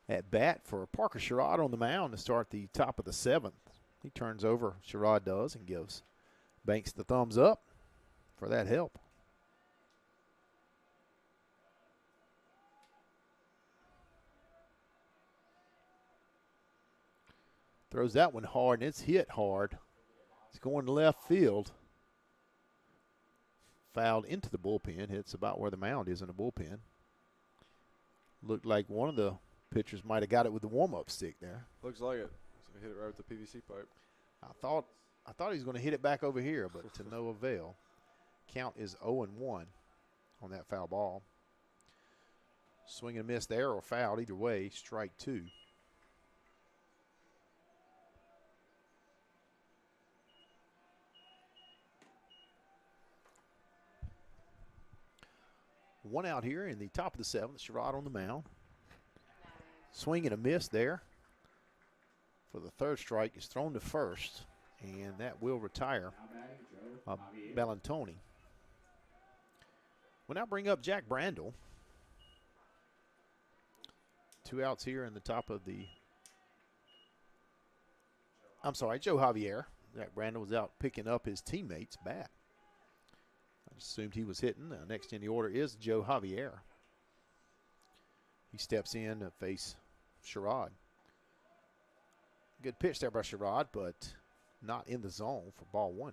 at bat for Parker Sherrod on the mound to start the top of the 7th. He turns over, Sherrod does, and gives Banks the thumbs up for that help. Throws that one hard, and it's hit hard. It's going to left field. Fouled into the bullpen. Hits about where the mound is in the bullpen. Looked like one of the pitchers might have got it with the warm-up stick there. Looks like it. So hit it right with the PVC pipe. I thought he was going to hit it back over here, but to no avail. Count is 0-1 on that foul ball. Swing and miss there or fouled. Either way, strike 2. One out here in the top of the 7th. Sherrod on the mound. Swing and a miss there. For the 3rd strike, is thrown to first, and that will retire Ballantoni. We'll now bring up Jack Brandel. 2 outs here in the top of the – I'm sorry, Joe Javier. Jack Brandel was out picking up his teammate's bat. I assumed he was hitting. Next in the order is Joe Javier. He steps in to face Sherrod. Good pitch there by Sherrod, but not in the zone for ball 1.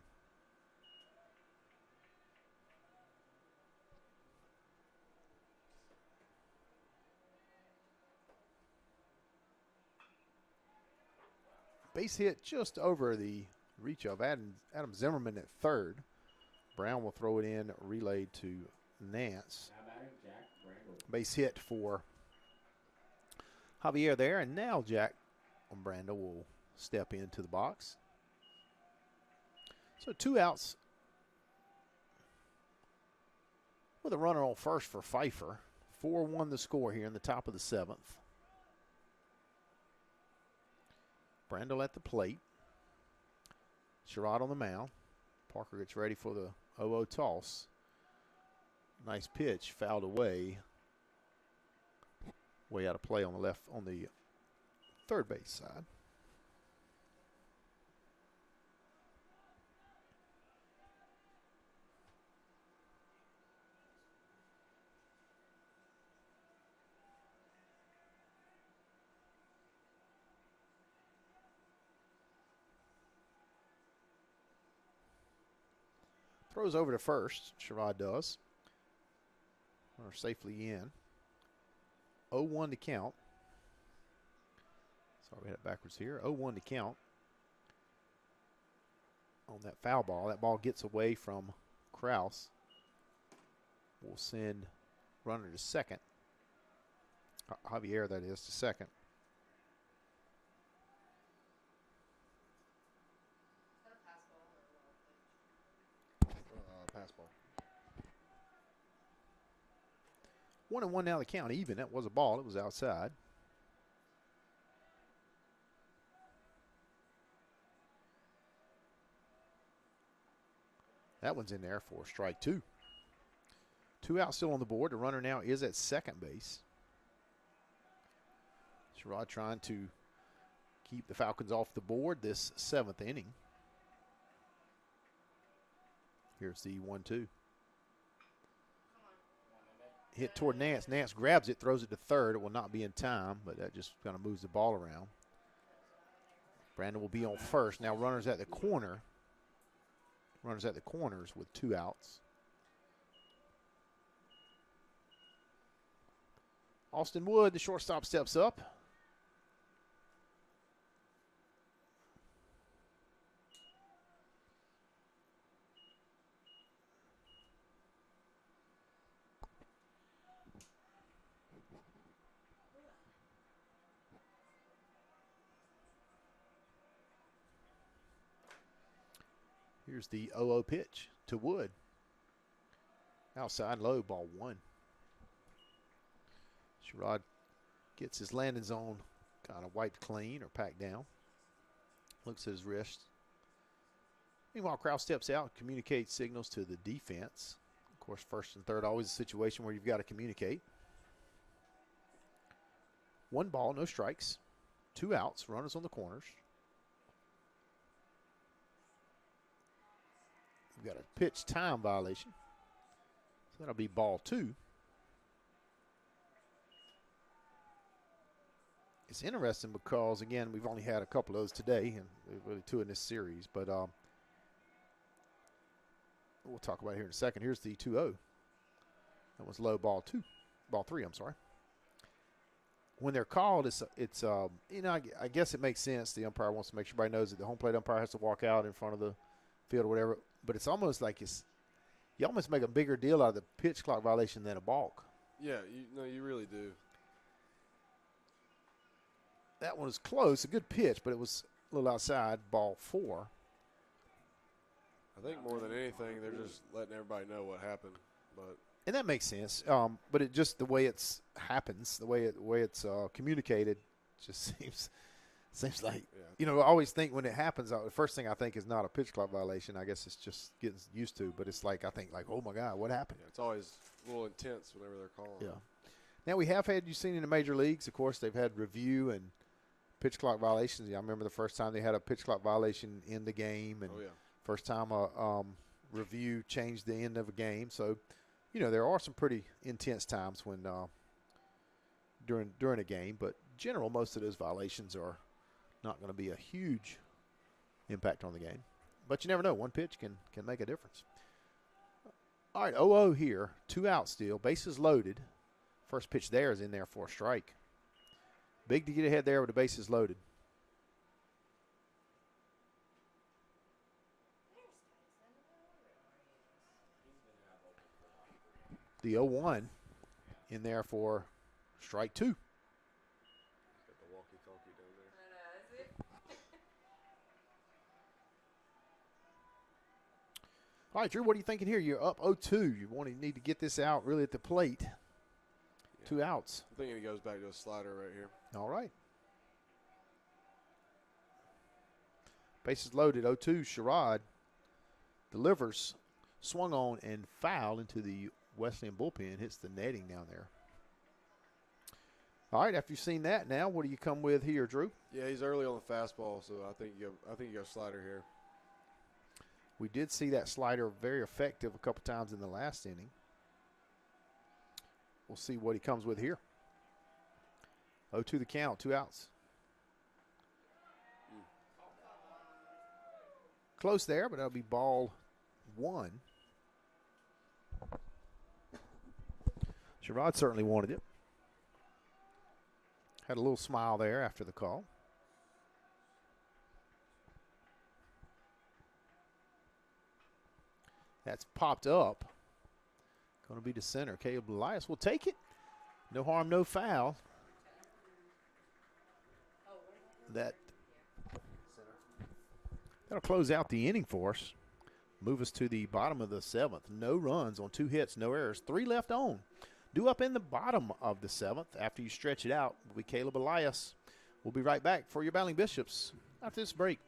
Base hit just over the reach of Adam Zimmerman at 3rd. Brown will throw it in, relayed to Nance. Base hit for Javier there, and now Jack Brandel will step into the box. So 2 outs with a runner on first for Pfeiffer. 4-1 the score here in the top of the 7th. Brandel at the plate. Sherrod on the mound. Parker gets ready for the 0-0 toss. Nice pitch, fouled away. Way out of play on the 3rd base side. Throws over to first. Sherrod does. Runner safely in. 0-1 to count. Sorry, we had it backwards here. 0-1 to count on that foul ball. That ball gets away from Kraus. We'll send runner to second. Javier, that is, to second. Pass ball. 1-1 now the count, even. That was a ball. It was outside. That one's in there for strike 2. 2 outs still on the board. The runner now is at second base. Sherrod trying to keep the Falcons off the board this 7th inning. Here's the 1-2. Hit toward Nance. Nance grabs it, throws it to 3rd. It will not be in time, but that just kind of moves the ball around. Brandon will be on first. Now runners at the corner. Runners at the corners with 2 outs. Austin Wood, the shortstop, steps up. Here's the 0-0 pitch to Wood. Outside low, ball 1. Sherrod gets his landing zone kind of wiped clean or packed down. Looks at his wrist. Meanwhile, Kraus steps out, communicates signals to the defense. course, first and third, always a situation where you've got to communicate. 1 ball, no strikes. 2 outs, runners on the corners. We've got a pitch time violation. So that'll be ball 2. It's interesting because, again, we've only had a couple of those today, and really 2 in this series. But we'll talk about it here in a second. Here's the 2-0. That was low, ball 3, I'm sorry. When they're called, it's you know, I guess it makes sense. The umpire wants to make sure everybody knows that the home plate umpire has to walk out in front of the field or whatever. But it's almost like you almost make a bigger deal out of the pitch clock violation than a balk. Yeah, you really do. That one was close, a good pitch, but it was a little outside, ball 4. I think more than anything, they're just letting everybody know what happened. And that makes sense. But it just the way it happens, the way it's communicated, just seems like you know. I always think when it happens, the first thing I think is not a pitch clock violation. I guess it's just getting used to. But it's like I think like, oh my God, what happened? Yeah, it's always a little intense whenever they're calling. Yeah. Now we have had, you've seen in the major leagues, of course, they've had review and pitch clock violations. I remember the first time they had a pitch clock violation in the game, and first time a review changed the end of a game. So, you know, there are some pretty intense times when during a game, but general, most of those violations are not going to be a huge impact on the game. But you never know. One pitch can make a difference. All right, 0-0 here. 2 outs still. Bases loaded. First pitch there is in there for a strike. Big to get ahead there with the bases loaded. The 0-1 in there for strike 2. Got the walkie-talkie down there. All right, Drew, what are you thinking here? You're up 0-2. You need to get this out really at the plate. Yeah. 2 outs. I think he goes back to a slider right here. All right. Bases loaded, 0-2. Sherrod delivers, swung on and foul into the Wesleyan bullpen, hits the netting down there. All right, after you've seen that, now what do you come with here, Drew? Yeah, he's early on the fastball, so I think you go slider here. We did see that slider very effective a couple times in the last inning. We'll see what he comes with here. 0-2 the count, 2 outs. Close there, but that'll be ball 1. Sherrod certainly wanted it. Had a little smile there after the call. That's popped up. Going to be to center. Caleb Elias will take it. No harm, no foul. That'll close out the inning for us. Move us to the bottom of the 7th. No runs on 2 hits, no errors. 3 left on. Due up in the bottom of the 7th after you stretch it out will be Caleb Elias. We'll be right back for your Battling Bishops after this break.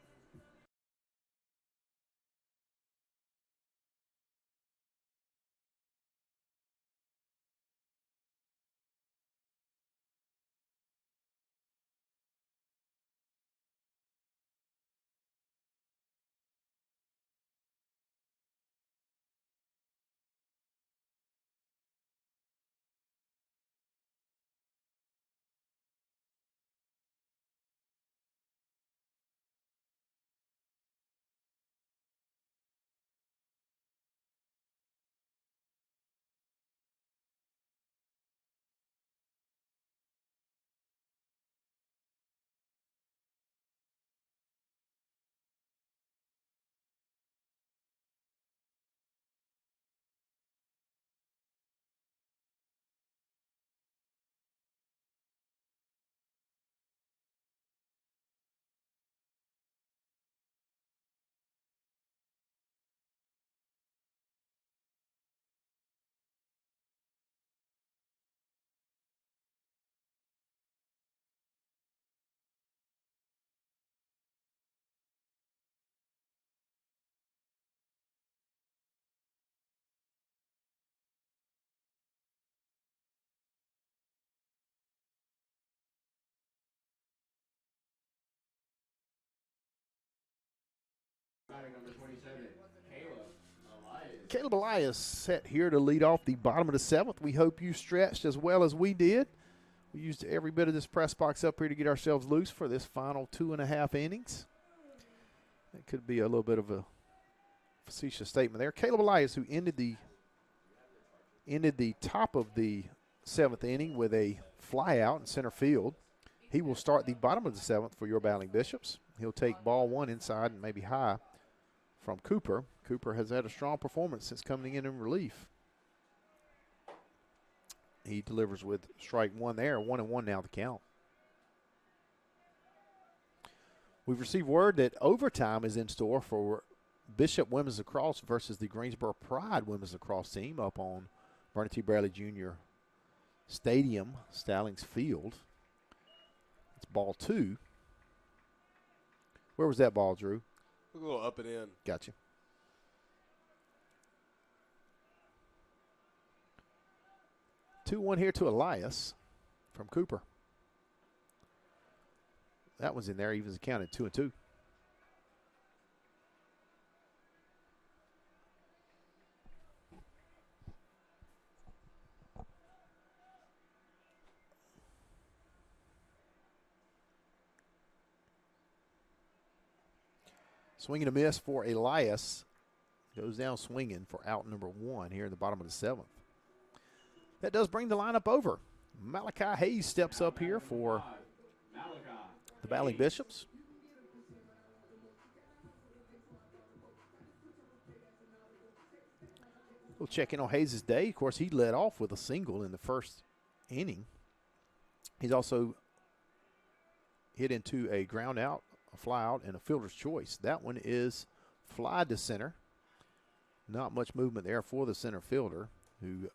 batting number 27, Caleb Elias. Caleb Elias set here to lead off the bottom of the 7th. We hope you stretched as well as we did. We used every bit of this press box up here to get ourselves loose for this final 2.5 innings. That could be a little bit of a facetious statement there. Caleb Elias, who ended the top of the 7th inning with a fly out in center field. He will start the bottom of the 7th for your Battling Bishops. He'll take ball 1 inside and maybe high from Cooper. Cooper has had a strong performance since coming in relief. He delivers with strike 1 there. 1-1 now the count. We've received word that overtime is in store for Bishop Women's Lacrosse versus the Greensboro Pride Women's Lacrosse team up on Vernon T. Bradley Jr. Stadium, Stallings Field. It's ball 2. Where was that ball, Drew? A little up and in. Gotcha. Two-1 here to Elias from Cooper. That one's in there, evens the count at 2-2. Swing and a miss for Elias. Goes down swinging for out number 1 here in the bottom of the 7th. That does bring the lineup over. Malachi Hayes steps up here for the Battling Bishops. We'll check in on Hayes' day. Of course, he led off with a single in the first inning. He's also hit into a ground out, a fly out, and a fielder's choice. That one is fly to center. Not much movement there for the center fielder, who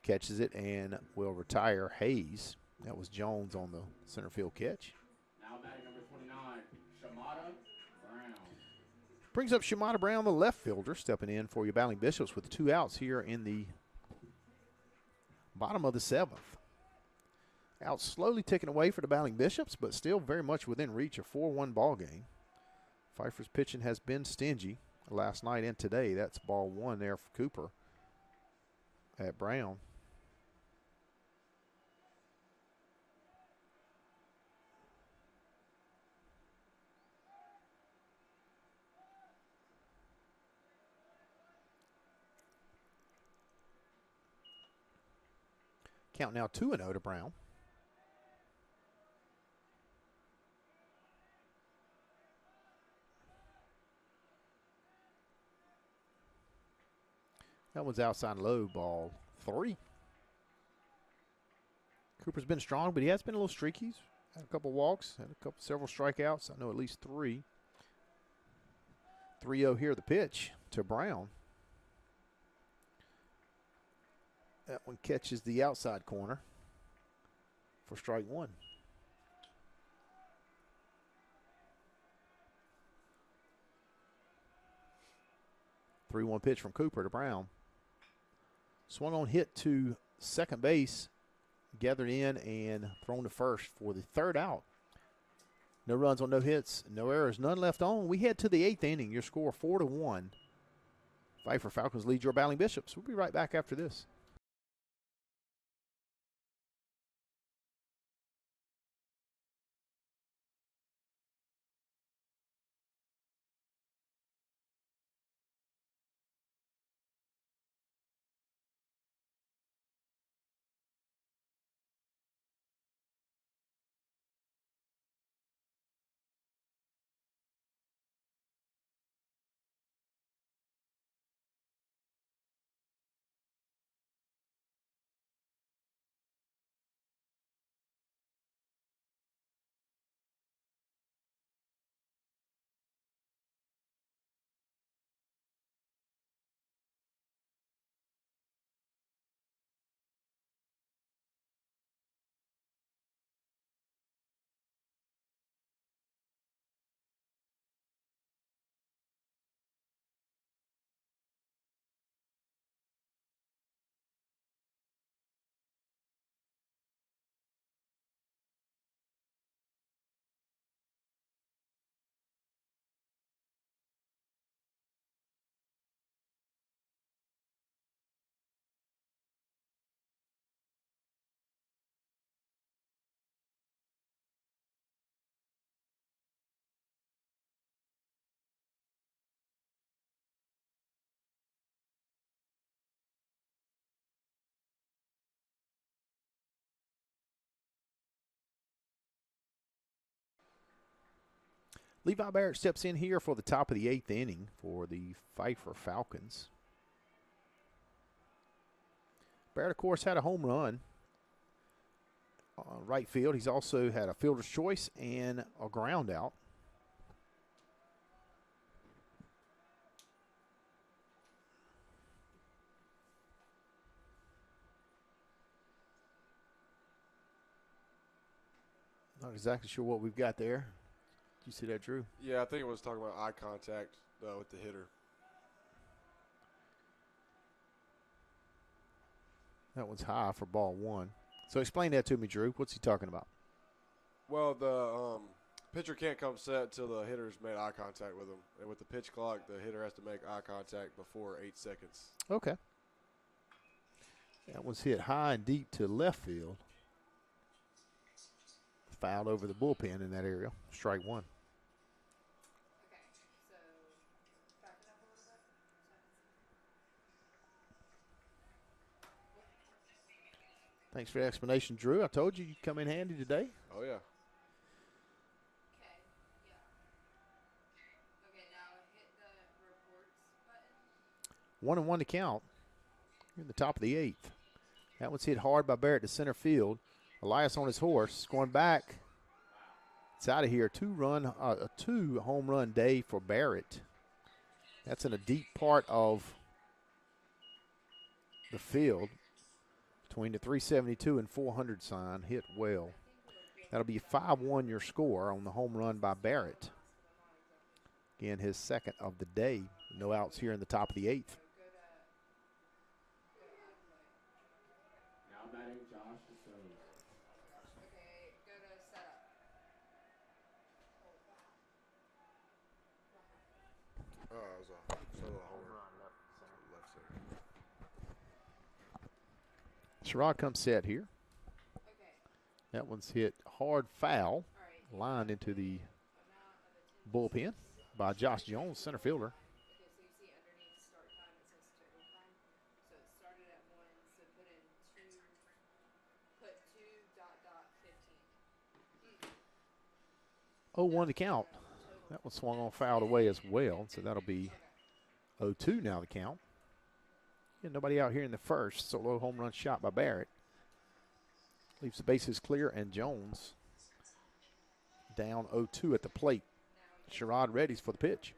catches it and will retire Hayes. That was Jones on the center field catch. Now batting number 29, Shamada Brown. Brings up Shamada Brown, the left fielder, stepping in for your Battling Bishops with 2 outs here in the bottom of the 7th. Out slowly ticking away for the Battling Bishops, but still very much within reach, a 4-1 ball game. Pfeiffer's pitching has been stingy last night and today. That's ball 1 there for Cooper at Brown. Count now 2-0 to Brown. That one's outside low, ball 3. Cooper's been strong, but he has been a little streaky. He's had a couple walks, had several strikeouts. I know at least 3. 3-0 here, the pitch to Brown. That one catches the outside corner for strike 1. Three-one pitch from Cooper to Brown. Swung on hit to second base, gathered in and thrown to first for the 3rd out. No runs on no hits, no errors, none left on. We head to the 8th inning. Your score 4-1. Pfeiffer Falcons lead your Battling Bishops. We'll be right back after this. Levi Barrett steps in here for the top of the 8th inning for the Pfeiffer Falcons. Barrett, of course, had a home run on right field. He's also had a fielder's choice and a ground out. Not exactly sure what we've got there. Did you see that, Drew? Yeah, I think it was talking about eye contact with the hitter. That one's high for ball 1. So explain that to me, Drew. What's he talking about? Well, the pitcher can't come set until the hitter's made eye contact with him. And with the pitch clock, the hitter has to make eye contact before 8 seconds. Okay. That one's hit high and deep to left field. Fouled over the bullpen in that area. Strike 1. Okay, so back it up a little bit. Thanks for the explanation, Drew. I told you you'd come in handy today. Oh, yeah. Okay, yeah. Okay, now hit the reports button. 1-1 to count. You're in the top of the 8th. That one's hit hard by Barrett to center field. Elias on his horse, going back. It's out of here. A 2 home run day for Barrett. That's in a deep part of the field between the 372 and 400 sign. Hit well. That'll be 5-1 your score on the home run by Barrett. Again, his second of the day. No outs here in the top of the 8th. Now batting Josh DeSoto. Okay, go to setup. Oh, it was a solo homer. Left center. Sherrod comes set here. Okay, That one's hit hard foul. all right. Lined into the Amount of bullpen attendance. by Josh Jones, center fielder. Okay, so you see underneath start time it says total time. So it started at 1, so put in 2, put 2.15. 0-1 to count. That one swung on fouled away as well, so that'll be 0-2 now the count. And nobody out here in the first. Solo home run shot by Barrett. Leaves the bases clear, and Jones down 0-2 at the plate. Sherrod readies for the pitch.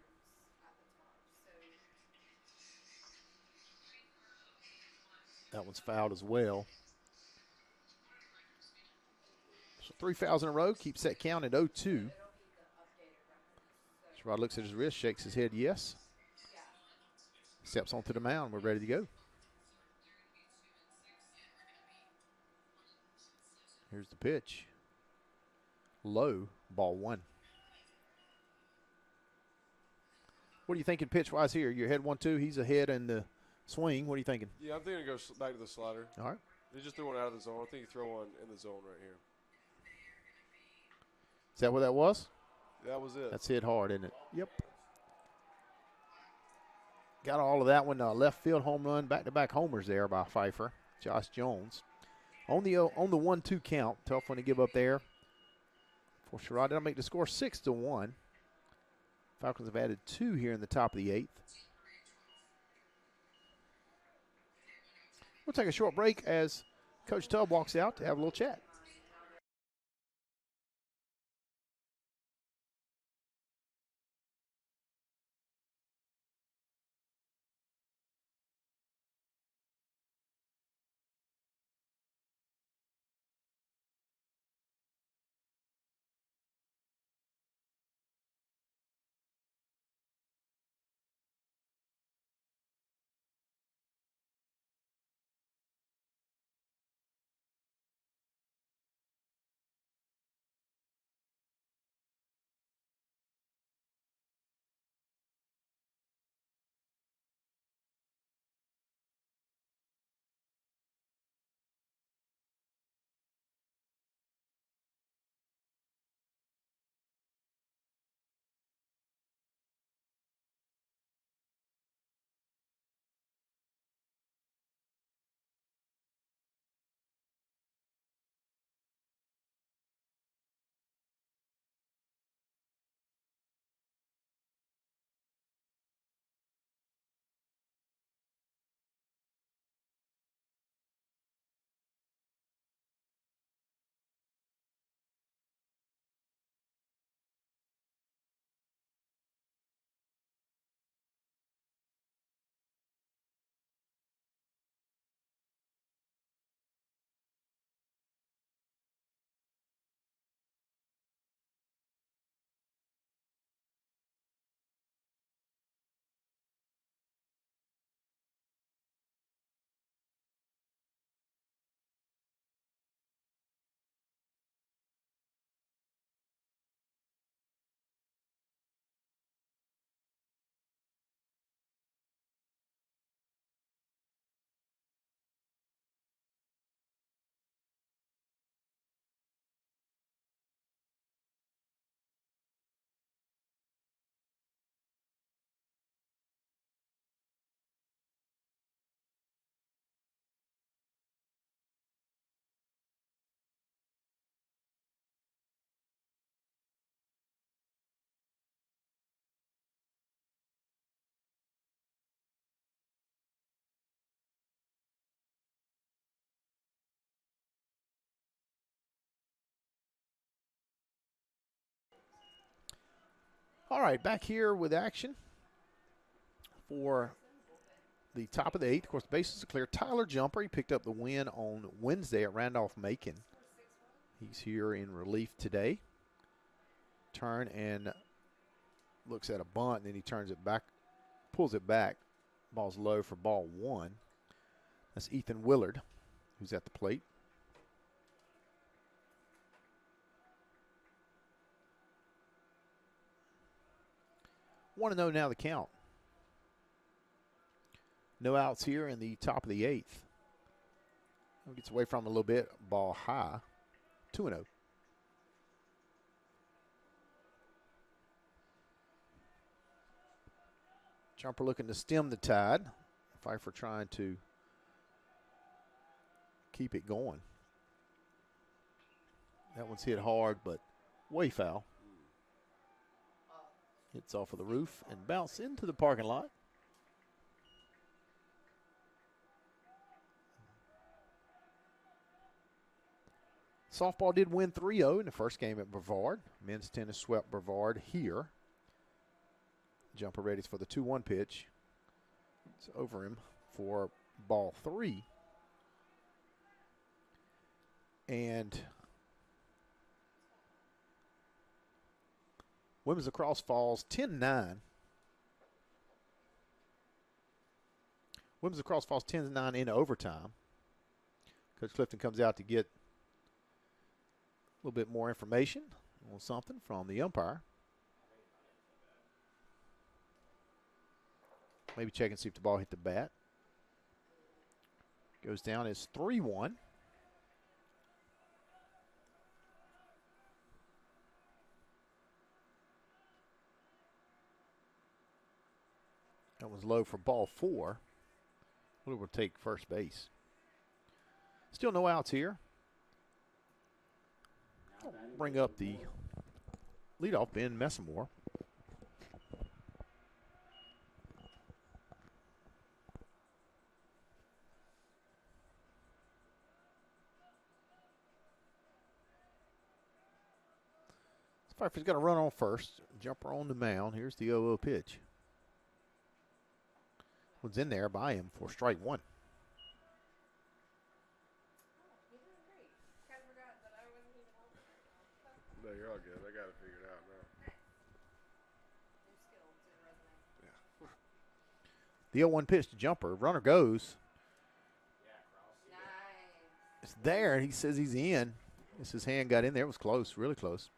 That one's fouled as well. So 3 fouls in a row. Keeps that count at 0-2. Sherrod looks at his wrist, shakes his head yes. Steps onto the mound. We're ready to go. Here's the pitch. Low, ball 1. What are you thinking pitch-wise here? You're ahead 1-2. He's ahead in the swing. What are you thinking? Yeah, I'm thinking to go back to the slider. All right. He just threw one out of the zone. I think he throw one in the zone right here. Is that what that was? That was it. That's hit hard, isn't it? Yep. Got all of that one. Left field home run, back-to-back homers there by Pfeiffer. Josh Jones. On the 1-2 count. Tough one to give up there for Sherrod. That'll make the score 6-1. Falcons have added 2 here in the top of the 8th. We'll take a short break as Coach Tubb walks out to have a little chat. All right, back here with action for the top of the 8th. Of course, the bases are clear. Tyler Jumper, he picked up the win on Wednesday at Randolph-Macon. He's here in relief today. Turn and looks at a bunt, and then he turns it back, pulls it back. Ball's low for ball 1. That's Ethan Willard, who's at the plate. 1-0 now the count. No outs here in the top of the 8th. Gets away from him a little bit. Ball high. 2-0. Jumper looking to stem the tide. Pfeiffer trying to keep it going. That one's hit hard, but way foul. Hits off of the roof and bounce into the parking lot. Softball did win 3-0 in the first game at Brevard. Men's tennis swept Brevard here. Jumper ready for the 2-1 pitch. It's over him for ball 3. And women's lacrosse falls 10-9. Women's lacrosse falls 10-9 into overtime. Coach Clifton comes out to get a little bit more information on something from the umpire. Maybe check and see if the ball hit the bat. Goes down as 3-1. That was low for ball 4. Willard will take first base. Still no outs here. I'll bring up the leadoff, Ben Messamore. Pfeiffer's got a run on first. Jumper on the mound. Here's the 0-0 pitch. Was in there by him for strike 1. No, you're all good. I got it figured out now. Yeah. The 0-1 pitch to Jumper. Runner goes. It's there, and he says he's in. His hand got in there. It was close, really close.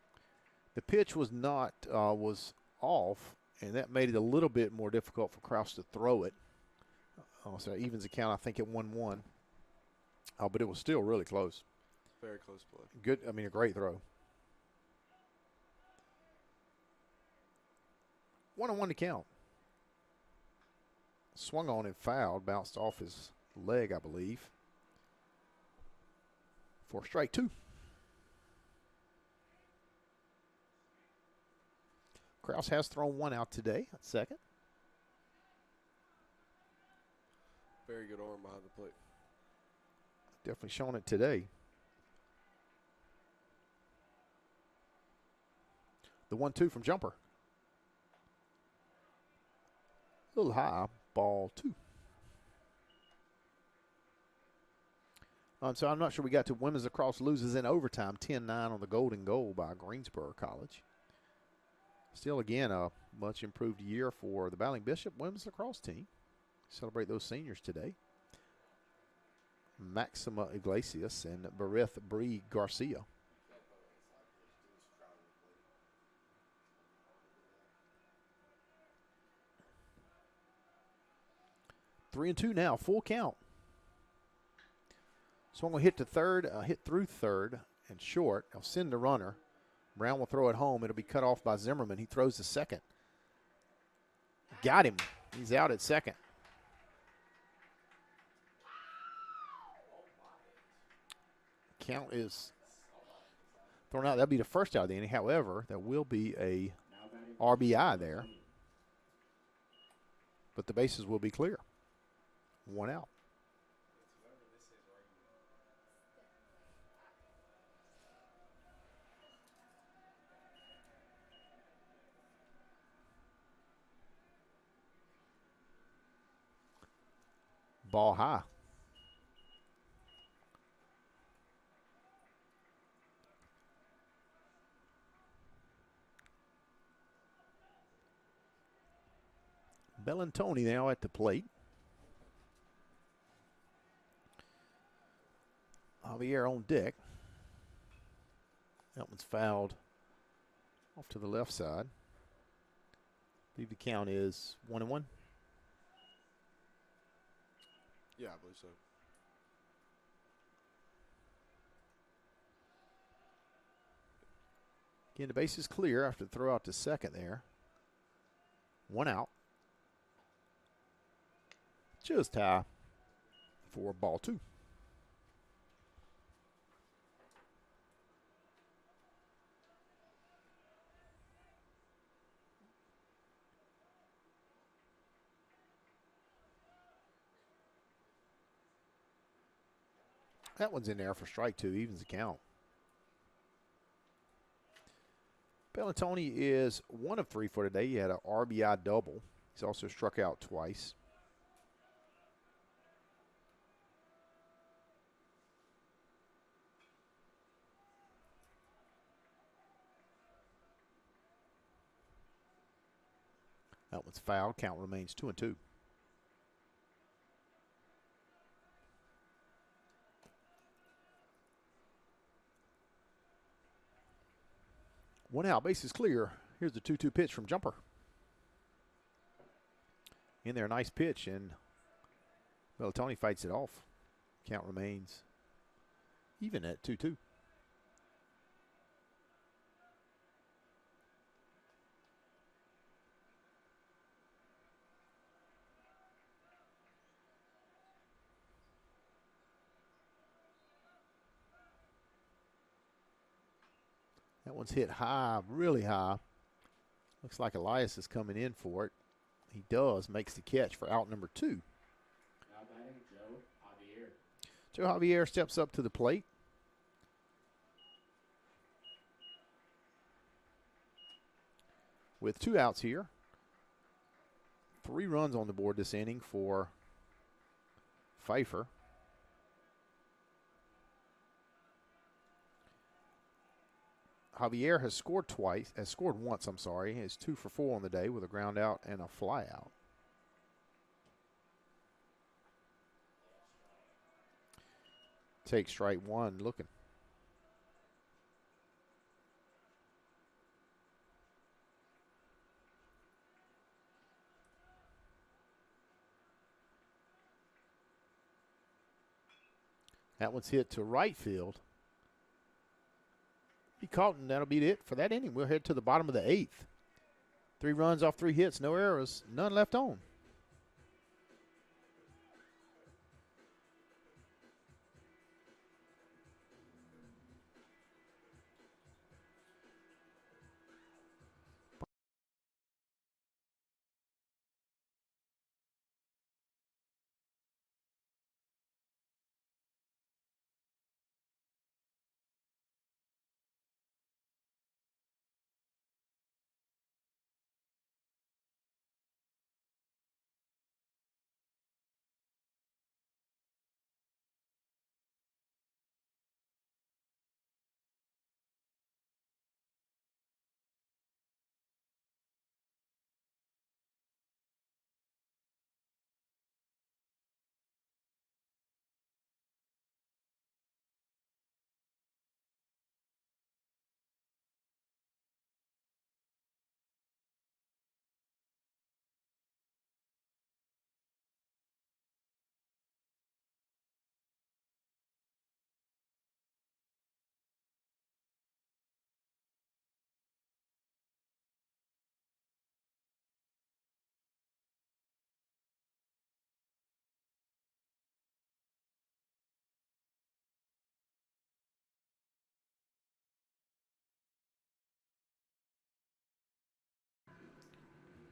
The pitch was not, was off, and that made it a little bit more difficult for Kraus to throw it. So evens the count, I think, at 1-1. But it was still really close. Very close play. Good, I mean, a great throw. 1-1 to count. Swung on and fouled, bounced off his leg, I believe. For strike 2. Kraus has thrown 1 out today at second. Very good arm behind the plate. Definitely showing it today. The 1-2 from Jumper. A little high, ball 2. So I'm not sure we got to women's lacrosse loses in overtime, 10-9 on the golden goal by Greensboro College. Still, again, a much improved year for the Battling Bishop women's lacrosse team. Celebrate those seniors today. Maxima Iglesias and Berith Bree Garcia. Three and two now, full count. Swung will hit to third, hit through third and short. They'll send the runner. Brown will throw it home. It'll be cut off by Zimmerman. He throws the second. Got him. He's out at second. Count is thrown out. That'll be the first out of the inning. However, there will be a RBI there. But the bases will be clear. 1 out. Ball high. Bellantoni now at the plate. Javier on deck. That one's fouled off to the left side. I believe the count is 1-1. Yeah, I believe so. Again, the base is clear after the throw out to second there. 1 out. Just high for ball 2. That one's in there for strike 2, evens the count. Bellantoni is 1 of 3 for today. He had an RBI double. He's also struck out twice. That one's fouled. Count remains 2-2. One out, base is clear. Here's the 2-2 pitch from Jumper. In there, nice pitch, and Bellantoni fights it off. Count remains even at 2-2. That one's hit high, really high. Looks like Elias is coming in for it. He does, makes the catch for out number 2. Now batting Joe Javier. Joe Javier steps up to the plate. With 2 outs here. 3 runs on the board this inning for Pfeiffer. Javier has scored once, He is 2 for 4 on the day with a ground out and a fly out. Take strike 1 looking. That one's hit to right field. Be caught, and that'll be it for that inning. We'll head to the bottom of the 8th. 3 runs off 3 hits, no errors, none left on.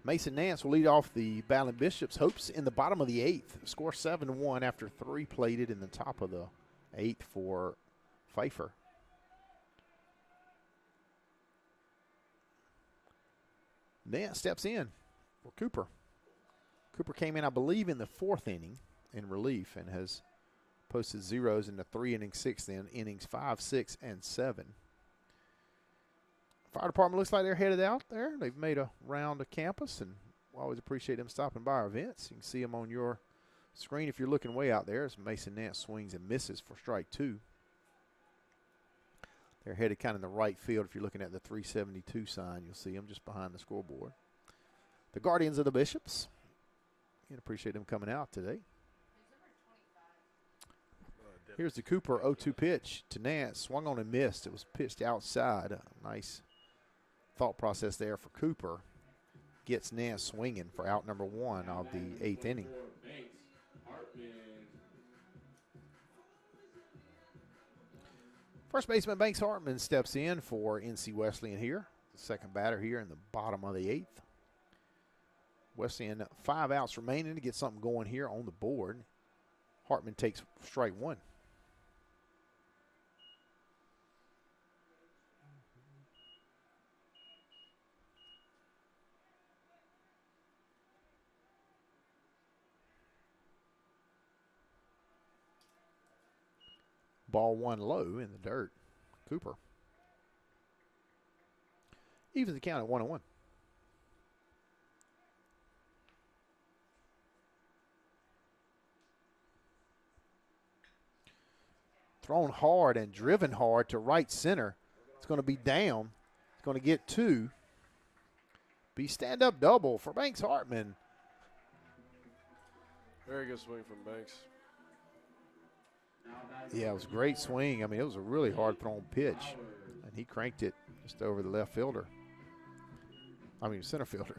Mason Nance will lead off the Battling Bishops' hopes in the bottom of the 8th. Score 7-1 after 3 plated in the top of the 8th for Pfeiffer. Nance steps in for Cooper. Cooper came in, I believe, in the 4th inning in relief and has posted zeros in the 3-inning sixth innings 5, 6, and 7. Fire department looks like they're headed out there. They've made a round of campus, and we always appreciate them stopping by our events. You can see them on your screen if you're looking way out there as Mason Nance swings and misses for strike 2. They're headed kind of in the right field. If you're looking at the 372 sign, you'll see them just behind the scoreboard. The Guardians of the Bishops. Again, appreciate them coming out today. Here's the Cooper 0-2 pitch to Nance. Swung on and missed. It was pitched outside. A nice thought process there for Cooper. Gets Nance swinging for out number 1 of the 8th inning. First baseman Banks Hartman steps in for NC Wesleyan here. The second batter here in the bottom of the 8th. Wesleyan 5 outs remaining to get something going here on the board. Hartman takes strike 1. Ball 1 low in the dirt. Cooper evens the count at 1-1. Thrown hard and driven hard to right center. It's going to be down. It's going to get 2. Be stand-up double for Banks Hartman. Very good swing from Banks. Yeah, it was a great swing. I mean, it was a really hard thrown pitch, and he cranked it just over the left fielder. I mean, center fielder.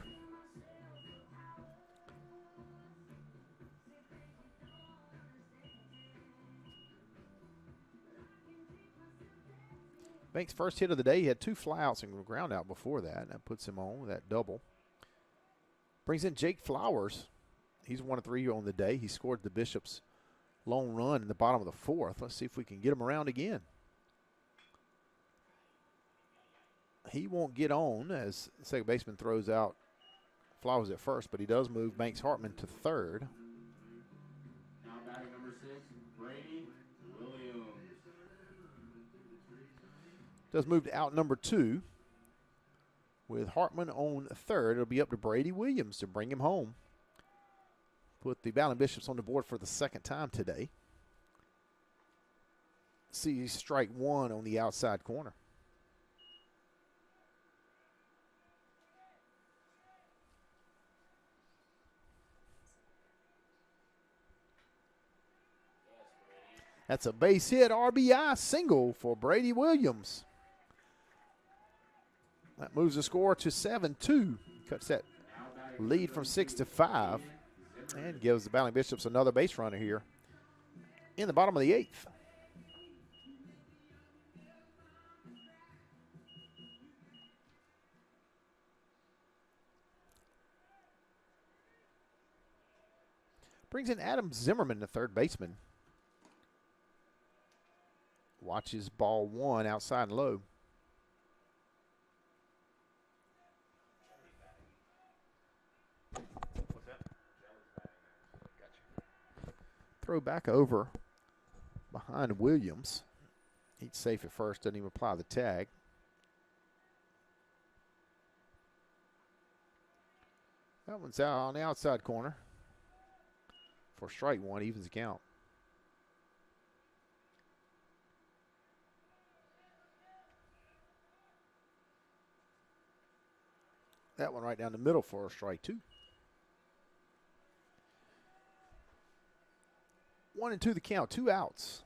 Banks' first hit of the day, he had 2 flyouts and a ground out before that, and that puts him on that double. Brings in Jake Flowers. He's 1 of 3 on the day. He scored the Bishops' lone run in the bottom of the 4th. Let's see if we can get him around again. He won't get on as the second baseman throws out Flowers at first, but he does move Banks Hartman to third. Now batting number 6, Brady Williams. Does move to out number 2 with Hartman on third. It'll be up to Brady Williams to bring him home. Put the Bowling Bishops on the board for the second time today. See strike 1 on the outside corner. That's a base hit RBI single for Brady Williams. That moves the score to 7-2. Cuts that lead from 6 to 5. And gives the Bowling Bishops another base runner here in the bottom of the 8th. Brings in Adam Zimmerman, the third baseman. Watches ball 1 outside and low. Throw back over behind Williams. He's safe at first, doesn't even apply the tag. That one's out on the outside corner for strike 1, evens the count. That one right down the middle for a strike 2. 1-2 the count, 2 outs.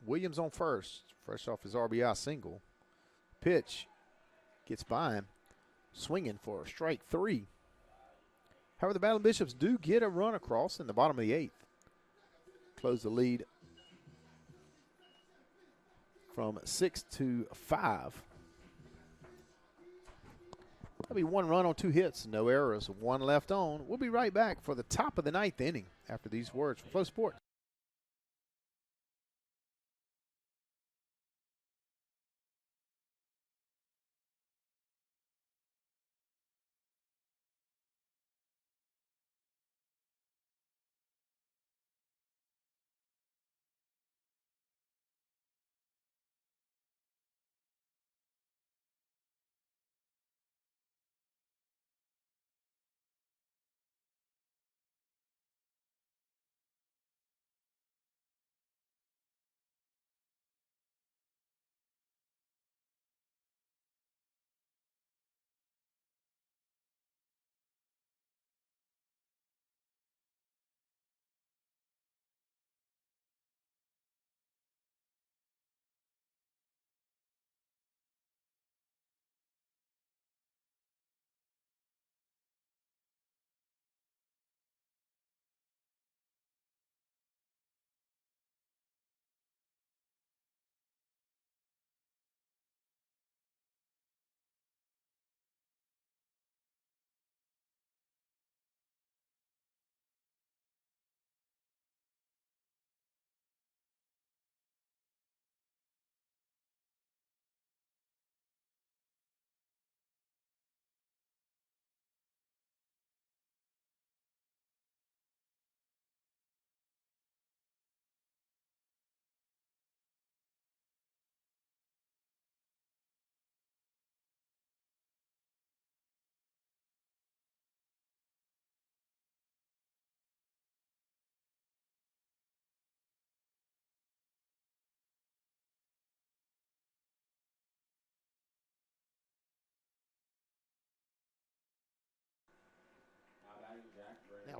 Williams on first, fresh off his RBI single. Pitch gets by him, swinging for a strike 3. However, the Bowling Bishops do get a run across in the bottom of the 8th. Close the lead from 6 to 5. That'll be 1 run on 2 hits, no errors, 1 left on. We'll be right back for the top of the 9th inning after these words from Flow Sports.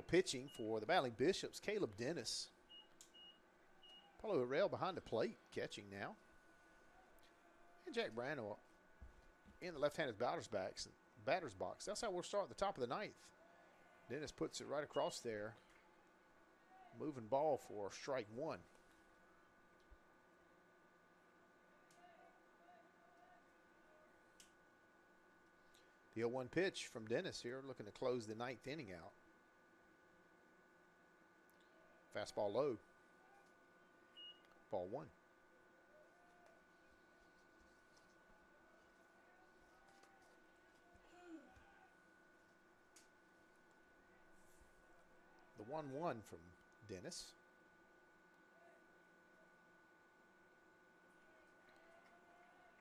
pitching for the Battling Bishops, Caleb Dennis. Paulo Harrell behind the plate, catching now. And Jack Brandel in the left-handed batter's box. That's how we'll start at the top of the ninth. Dennis puts it right across there. Moving ball for strike one. The 0-1 pitch from Dennis here, looking to close the ninth inning out. Fastball low. Ball one. The 1-1 from Dennis.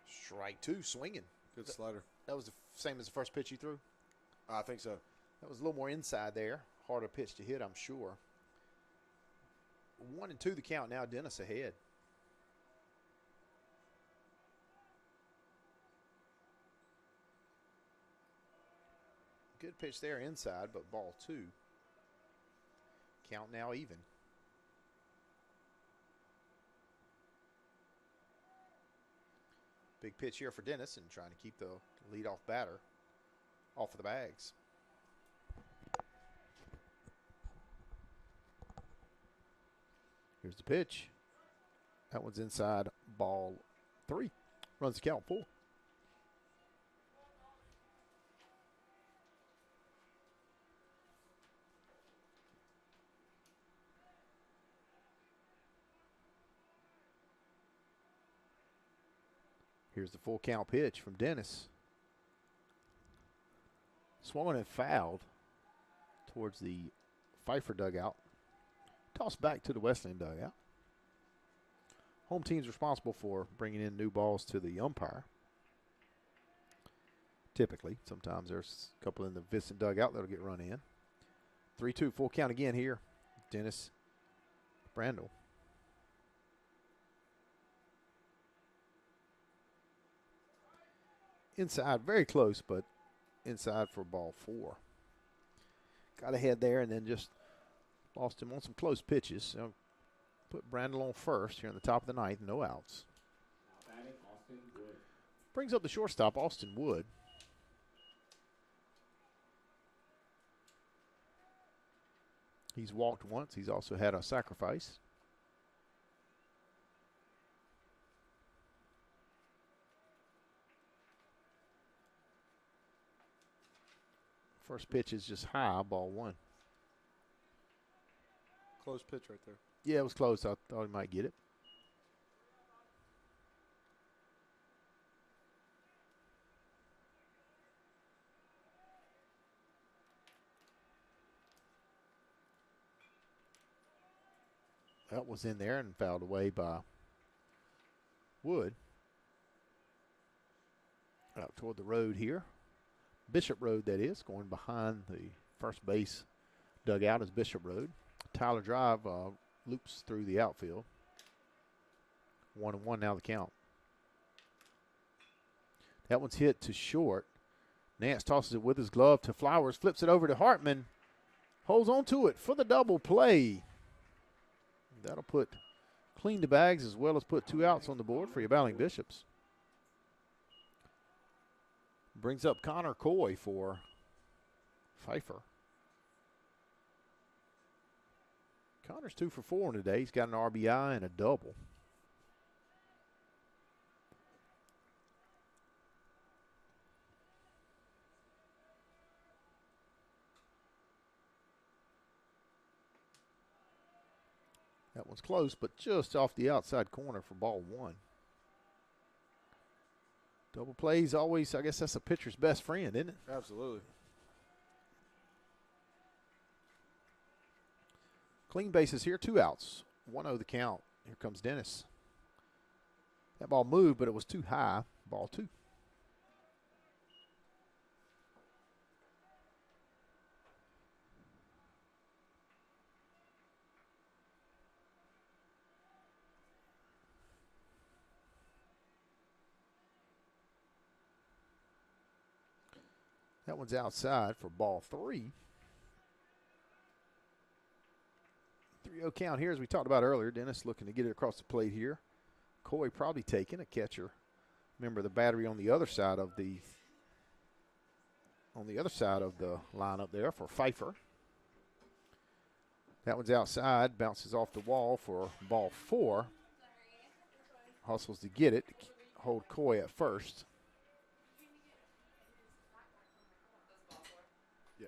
Strike two, swinging. Good slider. That was the same as the first pitch he threw? I think so. That was a little more inside there. Harder pitch to hit, I'm sure. 1-2 the count now. Dennis ahead. Good pitch there inside, but ball two. Count now even. Big pitch here for Dennis and trying to keep the leadoff batter off of the bags. Here's the pitch. That one's inside, ball three. Runs the count, full. Here's the full count pitch from Dennis. Swung and fouled towards the Pfeiffer dugout. Tossed back to the Wesleyan dugout. Home team's responsible for bringing in new balls to the umpire. Typically, sometimes there's a couple in the Vincent dugout that'll get run in. 3-2, full count again here. Dennis Brandel. Inside, very close, but inside for ball four. Got ahead there and then just lost him on some close pitches. So put Brandel on first here in the top of the ninth, no outs. Batting, Austin Wood. Brings up the shortstop, Austin Wood. He's walked once. He's also had a sacrifice. First pitch is just high, ball one. Close pitch right there. Yeah, it was close. I thought he might get it. That was in there and fouled away by Wood. Out toward the road here. Bishop Road, that is, going behind the first base dugout is Bishop Road. Tyler Drive loops through the outfield. 1-1 now the count. That one's hit to short. Nance tosses it with his glove to Flowers, flips it over to Hartman. Holds on to it for the double play. That'll put clean the bags as well as put two outs on the board for your Battling Bishops. Brings up Connor Coy for Pfeiffer. Connor's 2 for 4 today. He's got an RBI and a double. That one's close, but just off the outside corner for ball one. Double plays always, I guess that's a pitcher's best friend, isn't it? Absolutely. Clean bases here, 2 outs. 1-0 the count. Here comes Dennis. That ball moved, but it was too high. Ball 2. That one's outside for ball 3. 3-0 count here, as we talked about earlier. Dennis looking to get it across the plate here. Coy probably taking a catcher. Remember the battery on the other side of the lineup there for Pfeiffer. That one's outside, bounces off the wall for ball 4. Hustles to get it, hold Coy at first. Yeah.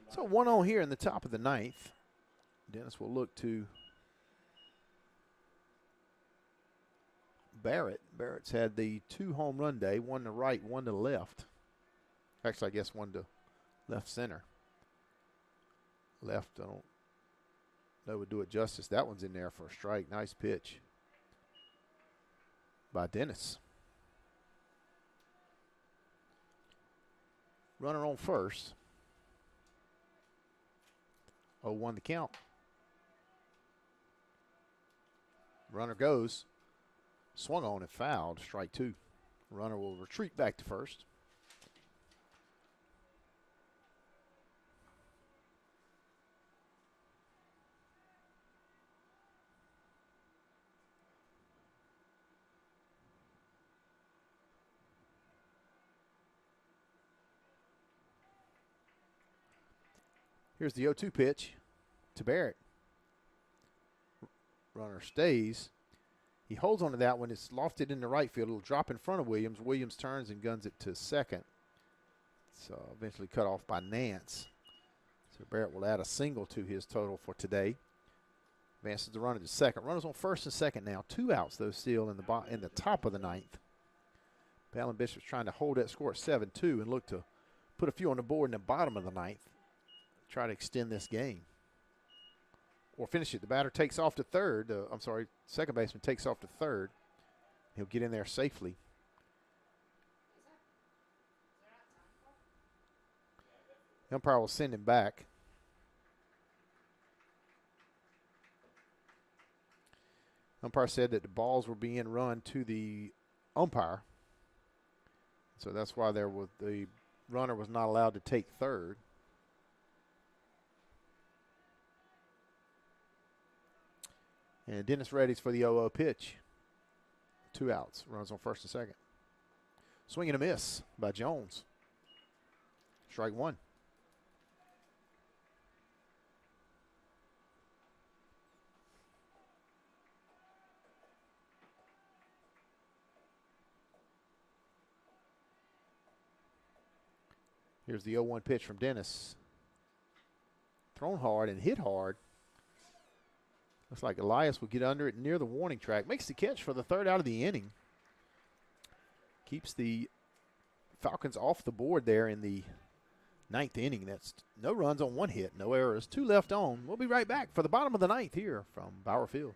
So 1-0 here in the top of the 9th. Dennis will look to Barrett. Barrett's had the 2 home run day, one to right, one to left. Actually, I guess one to left center. Left, I don't know would do it justice. That one's in there for a strike. Nice pitch by Dennis. Runner on first. 0-1 to count. Runner goes. Swung on and fouled. Strike 2. Runner will retreat back to first. Here's the 0-2 pitch to Barrett. Runner stays. He holds on to that one. It's lofted into right field. It'll drop in front of Williams. Williams turns and guns it to second. So eventually cut off by Nance. So Barrett will add a single to his total for today. Advances the runner to second. Runners on first and second now. 2 outs, though, still in the top of the 9th. Balin Bishop's trying to hold that score at 7-2 and look to put a few on the board in the bottom of the 9th. Try to extend this game. Or finish it. The batter takes off to third. Second baseman takes off to third. He'll get in there safely. The umpire will send him back. Umpire said that the balls were being run to the umpire. So that's why the runner was not allowed to take third. And Dennis readies for the 0-0 pitch. 2 outs. Runs on first and second. Swing and a miss by Jones. Strike 1. Here's the 0-1 pitch from Dennis. Thrown hard and hit hard. Looks like Elias will get under it near the warning track. Makes the catch for the 3rd out of the inning. Keeps the Falcons off the board there in the 9th inning. That's no runs on 1 hit, no errors. 2 left on. We'll be right back for the bottom of the 9th here from Bauer Field.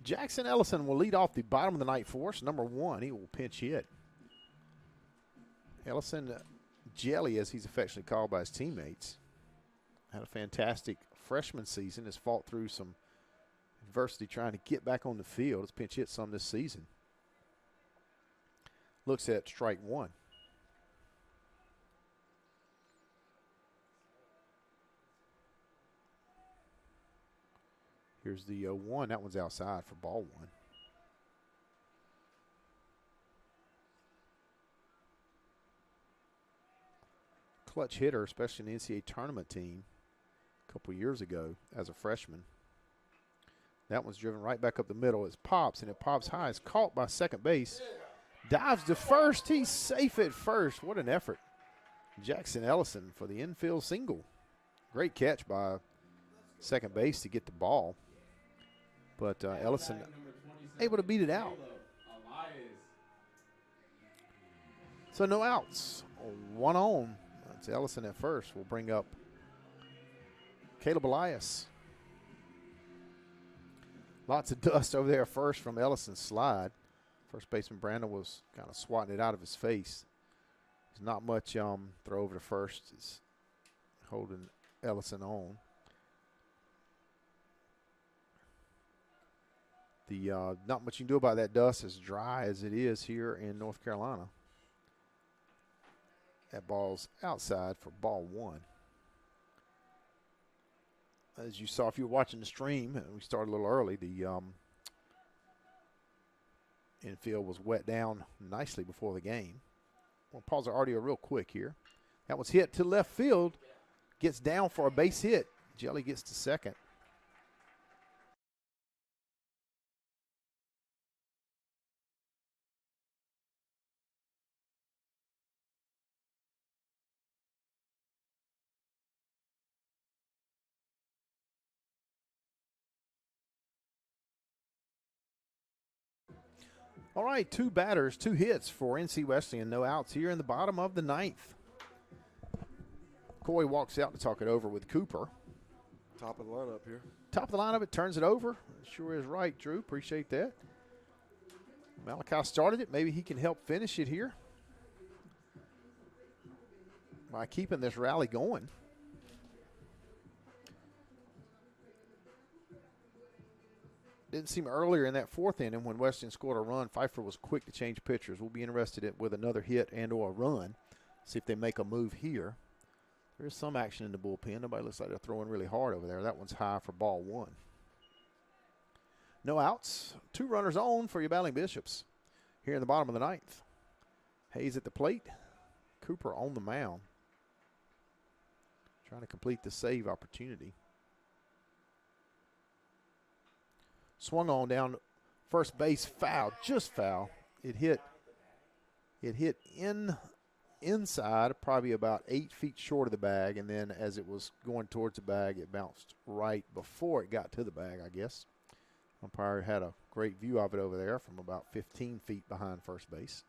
Jackson Ellison will lead off the bottom of the ninth for us. Number 1, he will pinch hit. Ellison, Jelly, as he's affectionately called by his teammates, had a fantastic freshman season. Has fought through some adversity trying to get back on the field. Has pinch hit some this season. Looks at strike 1. Here's the 0-1. That one's outside for ball 1. Clutch hitter, especially in the NCAA tournament team a couple years ago as a freshman. That one's driven right back up the middle. It pops, and it pops high. It's caught by second base. Dives to first. He's safe at first. What an effort. Jackson Ellison for the infield single. Great catch by second base to get the ball. But Ellison able to beat it out. So no outs. 1 on. That's Ellison at first. We'll bring up Caleb Elias. Lots of dust over there first from Ellison's slide. First baseman Brandon was kind of swatting it out of his face. There's not much throw over to first. It's holding Ellison on. Not much you can do about that dust, as dry as it is here in North Carolina. That ball's outside for ball 1. As you saw, if you were watching the stream, we started a little early, the infield was wet down nicely before the game. We'll pause our audio real quick here. That was hit to left field. Gets down for a base hit. Jelly gets to second. All right, 2 batters, 2 hits for NC Wesleyan. No outs here in the bottom of the 9th. Coy walks out to talk it over with Cooper. Top of the lineup here. Top of the lineup, it turns it over. Sure is right, Drew. Appreciate that. Malachi started it. Maybe he can help finish it here by keeping this rally going. Didn't seem earlier in that 4th inning when Wesleyan scored a run. Pfeiffer was quick to change pitchers. We'll be interested with another hit and or a run. See if they make a move here. There is some action in the bullpen. Nobody looks like they're throwing really hard over there. That one's high for ball 1. No outs. 2 runners on for your Battling Bishops here in the bottom of the 9th. Hayes at the plate. Cooper on the mound. Trying to complete the save opportunity. Swung on down first base, foul, just foul. It hit inside, probably about 8 feet short of the bag, and then as it was going towards the bag, it bounced right before it got to the bag, I guess. Umpire had a great view of it over there from about 15 feet behind first base.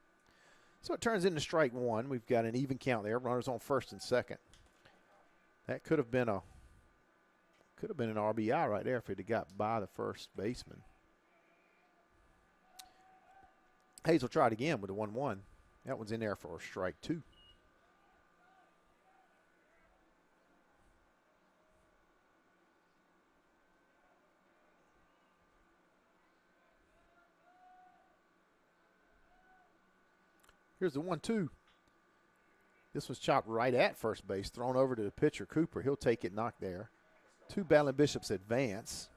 So it turns into strike 1. We've got an even count there. Runners on first and second. That could have been an RBI right there if it had got by the first baseman. Hayes will try it again with a 1-1. That one's in there for strike 2. Here's the 1-2. This was chopped right at first base, thrown over to the pitcher, Cooper. He'll take it, knocked there. 2 Battling Bishops advance.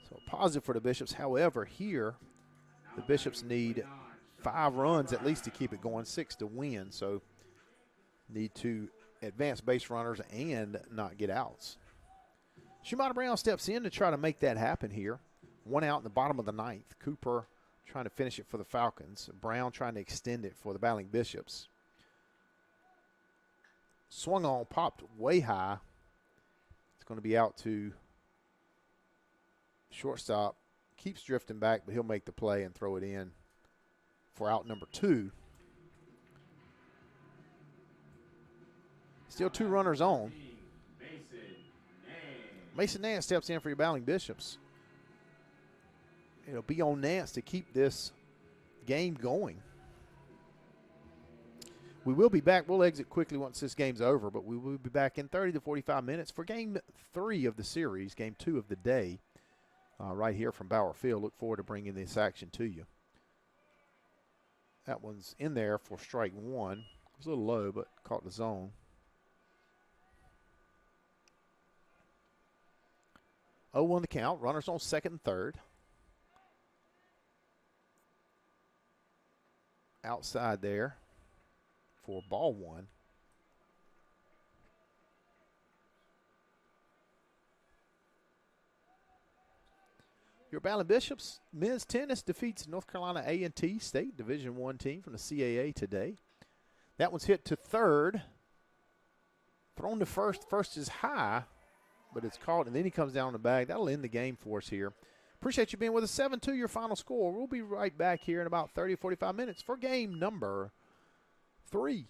So positive for the Bishops. However, here the Bishops need 5 runs at least to keep it going, 6 to win. So need to advance base runners and not get outs. Shumata Brown steps in to try to make that happen here. 1 out in the bottom of the 9th. Cooper trying to finish it for the Falcons. Brown trying to extend it for the Battling Bishops. Swung on, popped way high. It's going to be out to shortstop. Keeps drifting back, but he'll make the play and throw it in for out number 2. Still 2 runners on. Mason Nance steps in for your Battling Bishops. it'll be on Nance to keep this game going. We will be back. We'll exit quickly once this game's over, but we will be back in 30 to 45 minutes for game 3 of the series, game 2 of the day, right here from Bauer Field. Look forward to bringing this action to you. That one's in there for strike 1. It was a little low, but caught the zone. 0-1 the count. Runners on second and third. Outside there for ball 1. Your Ballin Bishops men's tennis defeats North Carolina A&T State Division I team from the CAA today. That one's hit to third. Thrown to first. First is high, but it's caught, and then he comes down on the bag. That'll end the game for us here. Appreciate you being with us. 7-2 your final score. We'll be right back here in about 30, 45 minutes for game number 3.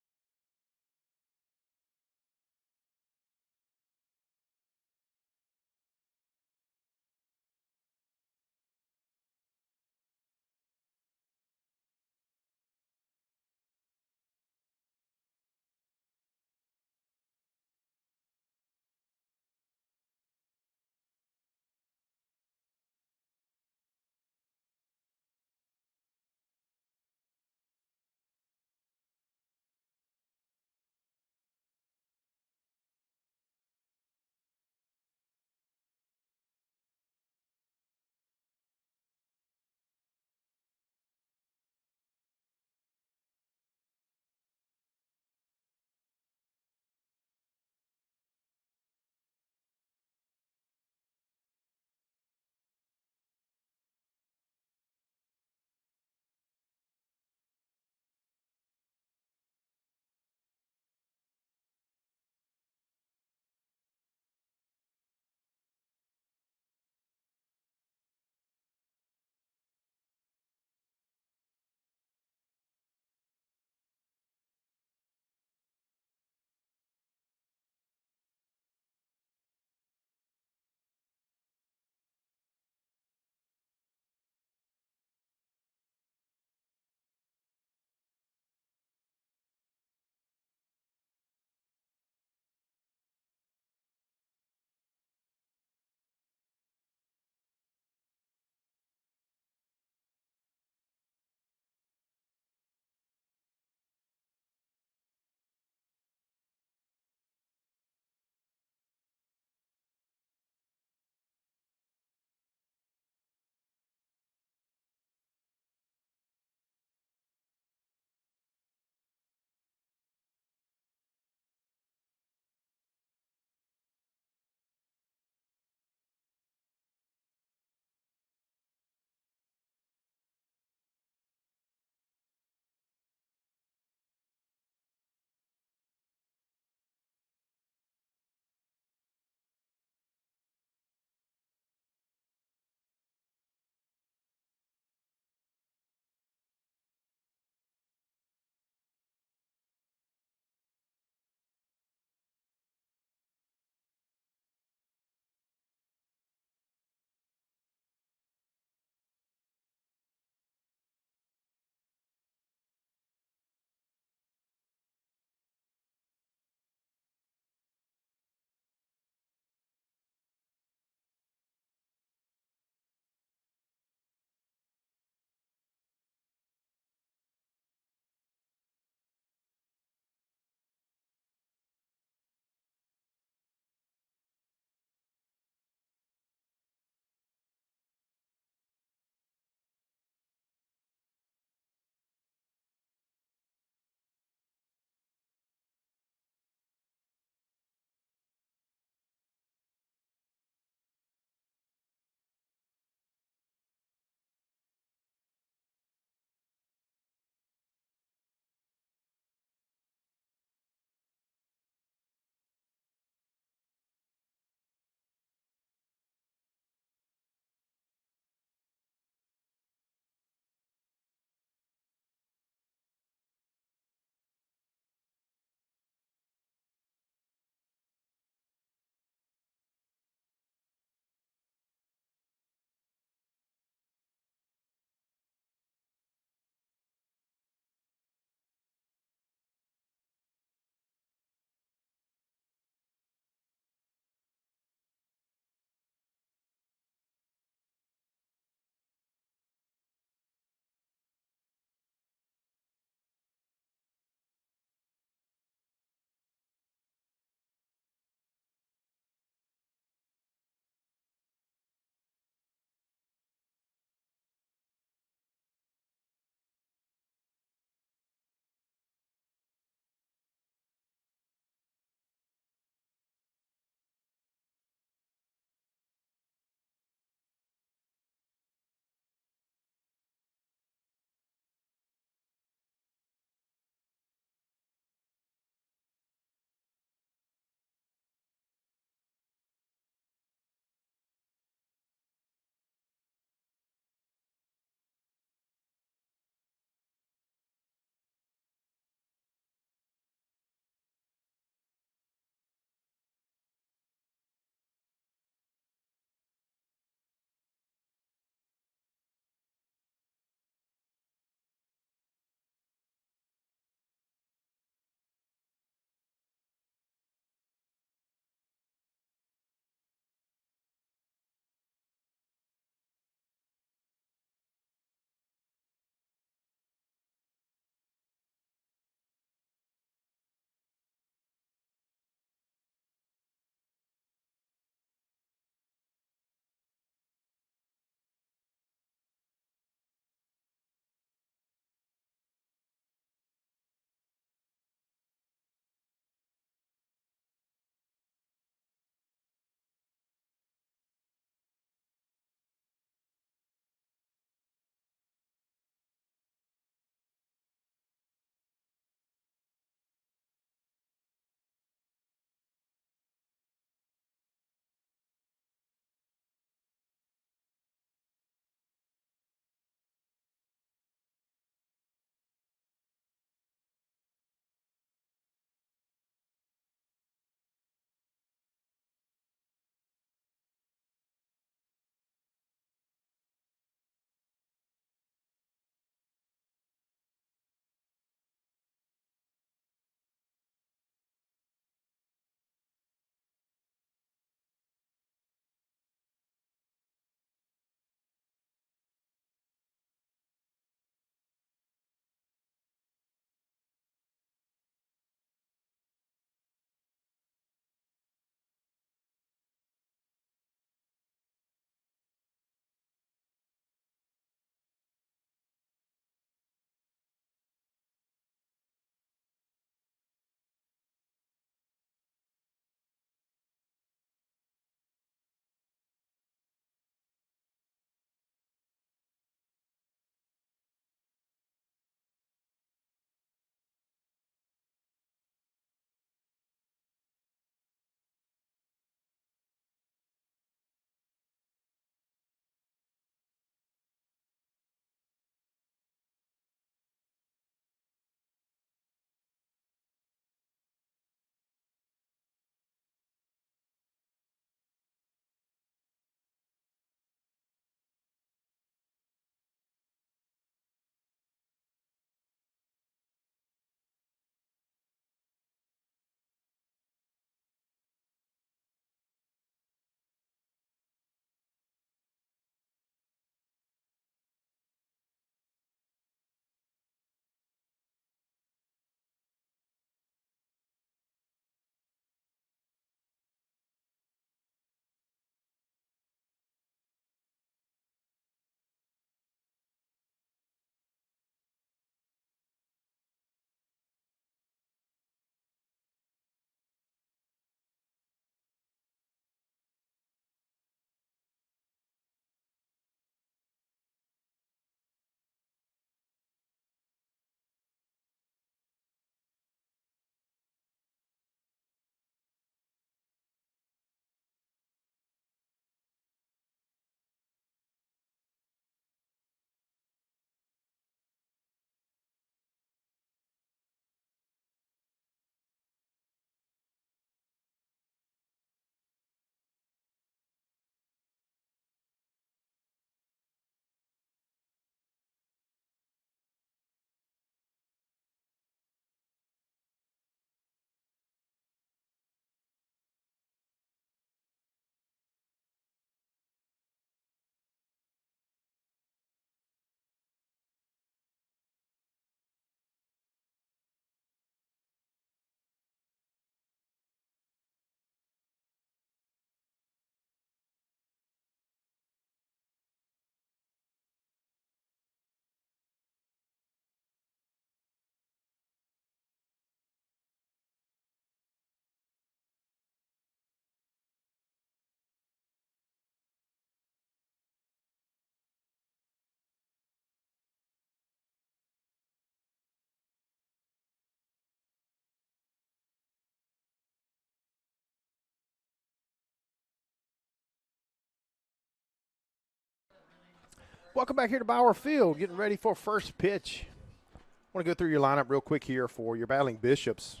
Welcome back here to Bauer Field, getting ready for first pitch. I want to go through your lineup real quick here for your battling Bishops.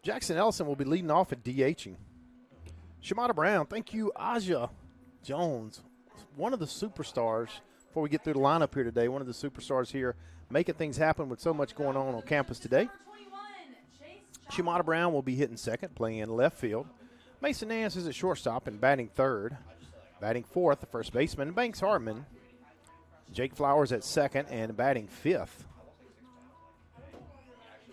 Jackson Ellison will be leading off at DHing. Shamada Brown, thank you, Aja Jones, one of the superstars. Before we get through the lineup here today, one of the superstars here making things happen with so much going on campus today. Shamada Brown will be hitting second, playing in left field. Mason Nance is at shortstop and batting third. Batting fourth, the first baseman, Banks Hartman. Jake Flowers at second and batting fifth.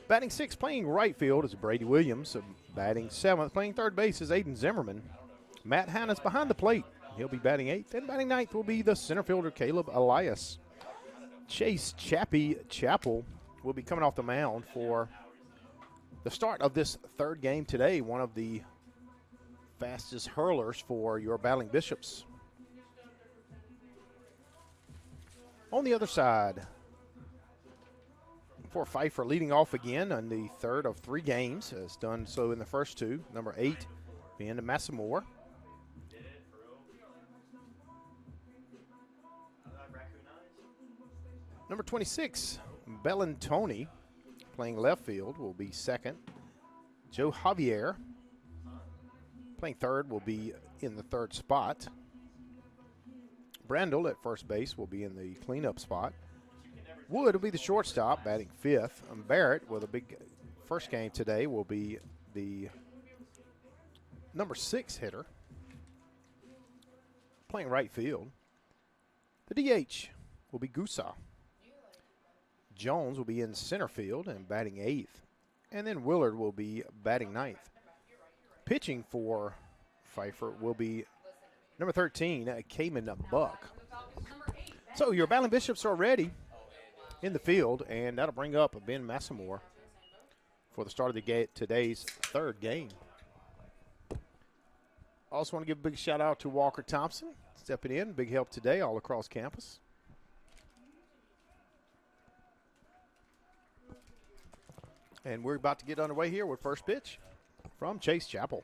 Batting sixth, playing right field, is Brady Williams. Batting seventh, playing third base, is Aiden Zimmerman. Matt Hanna's behind the plate. He'll be batting eighth. And batting ninth will be the center fielder, Caleb Elias. Chase Chappie Chappell will be coming off the mound for the start of this third game today. One of the fastest hurlers for your battling Bishops. On the other side, for Pfeiffer leading off again on the third of three games, has done so in the first two. Number 8 being Massamore. Number 26, Bellantoni, playing left field, will be second. Joe Javier, playing third, will be in the third spot. Brandel at first base will be in the cleanup spot. Wood will be the shortstop, batting fifth. Barrett, with a big first game today, will be the number 6 hitter, playing right field. The DH will be Gusa. Jones will be in center field and batting 8th. And then Willard will be batting 9th. Pitching for Pfeiffer will be number 13, Cayman Buck. So your battling Bishops are ready in the field, and that'll bring up Ben Massamore for the start of today's third game. Also want to give a big shout out to Walker Thompson, stepping in, big help today all across campus. And we're about to get underway here with first pitch from Chase Chappell.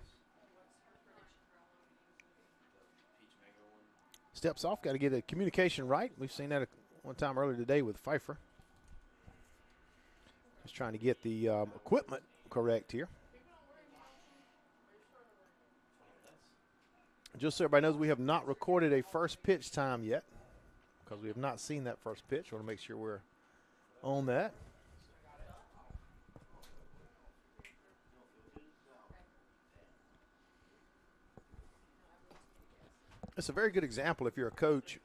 Steps off, got to get a communication right. We've seen that one time earlier today with Pfeiffer. Just trying to get the equipment correct here. Just so everybody knows, we have not recorded a first pitch time yet because we have not seen that first pitch. We want to make sure we're on that. It's a very good example. If you're a coach,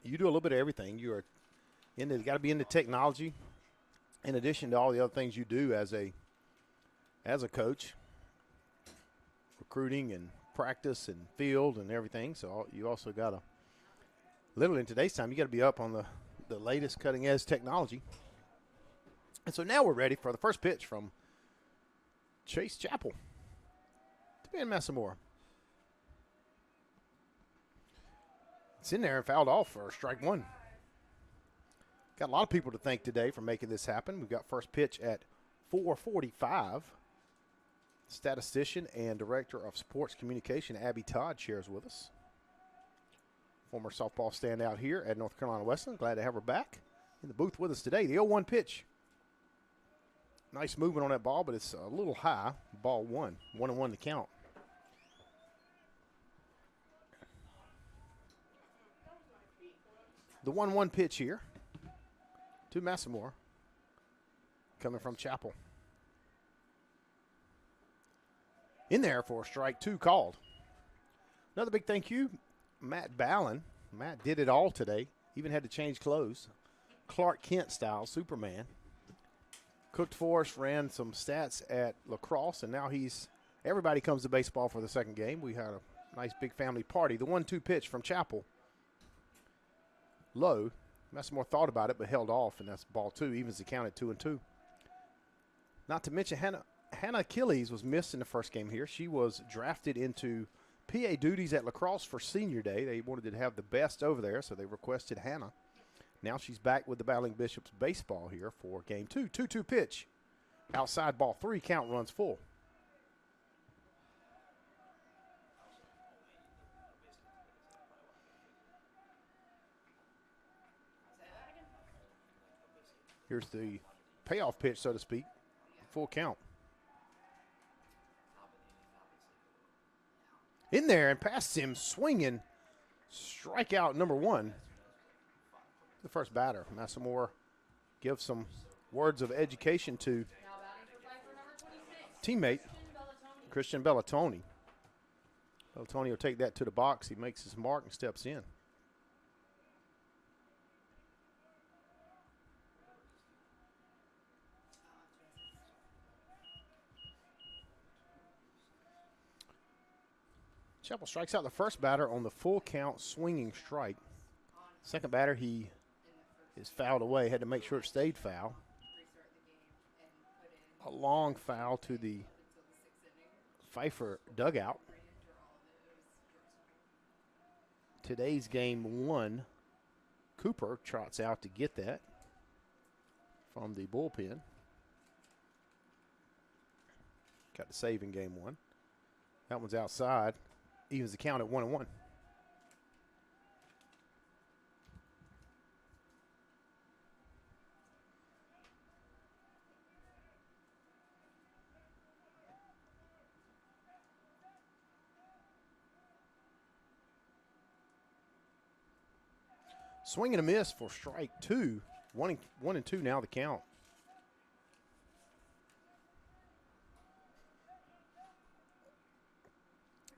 you do a little bit of everything. You got to be into technology, in addition to all the other things you do as a coach, recruiting and practice and field and everything. So you also got to, literally in today's time, you got to be up on the latest cutting edge technology. And so now we're ready for the first pitch from Chase Chappell to Ben Massamore. It's in there and fouled off for strike one. Got a lot of people to thank today for making this happen. We've got first pitch at 4:45. Statistician and Director of Sports Communication, Abby Todd, shares with us. Former softball standout here at North Carolina Wesleyan. Glad to have her back in the booth with us today. The 0-1 pitch. Nice movement on that ball, but it's a little high. Ball 1. 1-1 to count. The 1-1 pitch here to Massamore, coming from Chappell. In there for strike 2 called. Another big thank you, Matt Ballin. Matt did it all today. Even had to change clothes. Clark Kent style, Superman. Cooked for us, ran some stats at lacrosse, and now everybody comes to baseball for the second game. We had a nice big family party. The 1-2 pitch from Chappell. Low. Massamore thought about it but held off, and that's ball 2. Evens the count at 2-2. Not to mention Hannah Achilles was missed in the first game here. She was drafted into PA duties at lacrosse for senior day. They wanted to have the best over there, so they requested Hannah. Now she's back with the Battling Bishops baseball here for game 2. 2-2 pitch. Outside ball 3. Count runs full. Here's the payoff pitch, so to speak. Full count. In there and past him, swinging. Strikeout number 1. The first batter. Massimore gives some words of education to Now batting for Pfeiffer, number 26. teammate Christian Bellatoni. Bellatoni will take that to the box. He makes his mark and steps in. Chapel strikes out the first batter on the full count swinging strike. Second batter, he is fouled away. Had to make sure it stayed foul. A long foul to the Pfeiffer dugout. Today's game 1. Cooper trots out to get that from the bullpen. Got the save in game 1. That one's outside. Evens the count at 1-1. Swing and a miss for strike 2. 1-2 now the count.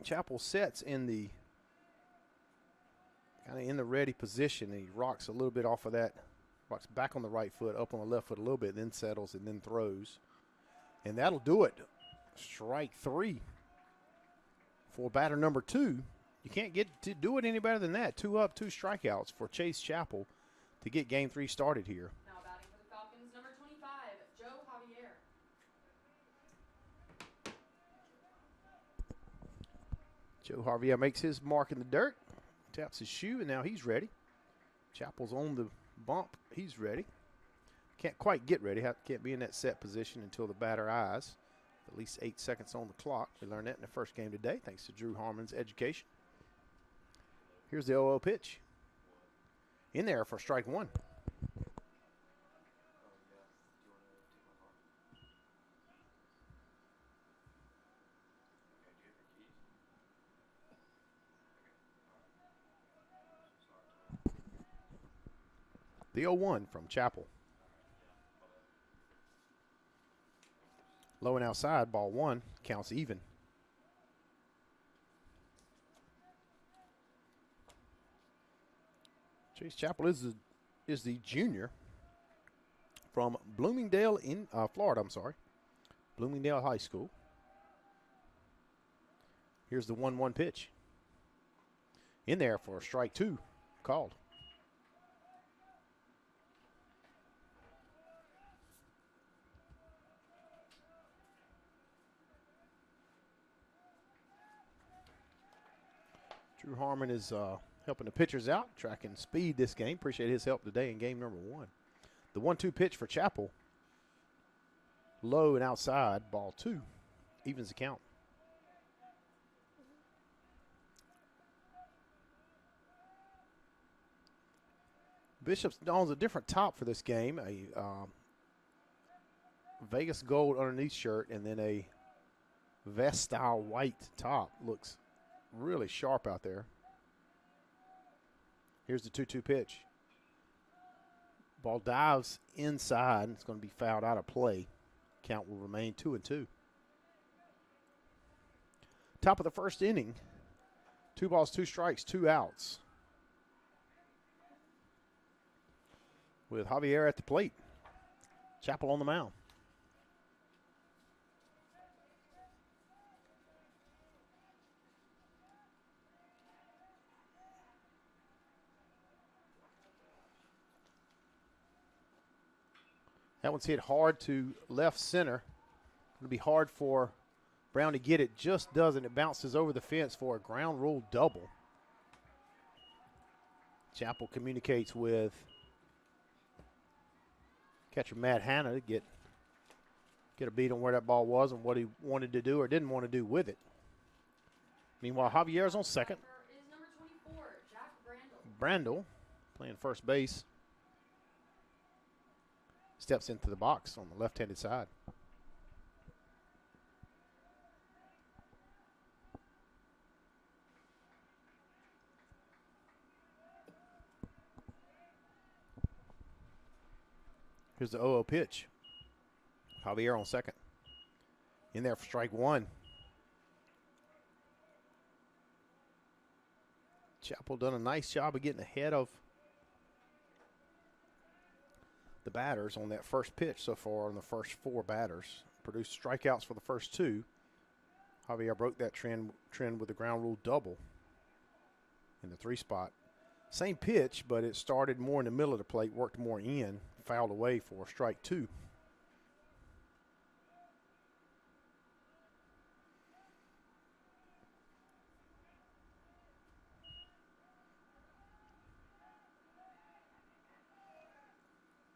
Chapel sets in the kind of in the ready position. He rocks a little bit off of that, rocks back on the right foot, up on the left foot a little bit, then settles and then throws. And that'll do it. Strike 3 for batter number 2. You can't get to do it any better than that. 2 up, 2 strikeouts for Chase Chapel to get game 3 started here. Now batting for the Falcons, number 25, Joe Javier. Joe Javier makes his mark in the dirt, taps his shoe, and now he's ready. Chapel's on the bump. He's ready. Can't quite get ready. Can't be in that set position until the batter eyes. At least 8 seconds on the clock. We learned that in the first game today, thanks to Drew Harmon's education. Here's the 0-0 pitch. In there for strike 1. The 0-1 from Chapel. Low and outside, ball 1, counts even. Chase Chapel is the junior from Bloomingdale in Florida. Bloomingdale High School. Here's the 1-1 pitch. In there for strike 2, called. Drew Harmon is helping the pitchers out, tracking speed this game. Appreciate his help today in game number 1. The 1-2 pitch for Chapel. Low and outside, ball 2. Evens the count. Bishop's dons a different top for this game. A Vegas gold underneath shirt and then a vest-style white top. Looks really sharp out there. Here's the 2-2 pitch. Ball dives inside. It's going to be fouled out of play. Count will remain 2-2. Top of the first inning. 2 balls, 2 strikes, 2 outs. With Javier at the plate. Chapel on the mound. That one's hit hard to left center. It'll be hard for Brown to get it. Just doesn't. It bounces over the fence for a ground rule double. Chapel communicates with catcher Matt Hanna to get a beat on where that ball was and what he wanted to do or didn't want to do with it. Meanwhile, Javier's on second. Is number 24, Jack Brandel. Brandel playing first base. steps into the box on the left-handed side. Here's the 0-0 pitch. Javier on second. In there for strike one. Chapel done a nice job of getting ahead of the batters on that first pitch so far on the first 4 batters. Produced strikeouts for the first 2. Javier broke that trend with the ground rule double in the 3 spot. Same pitch, but it started more in the middle of the plate, worked more in, fouled away for strike 2.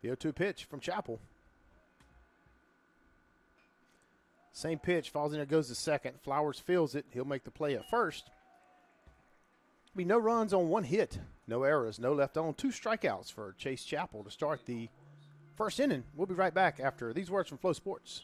The 0-2 pitch from Chapel. Same pitch, falls in there, goes to second. Flowers fields it. He'll make the play at first. Be no runs on 1 hit, no errors, no left on. 2 strikeouts for Chase Chapel to start the first inning. We'll be right back after these words from Flow Sports.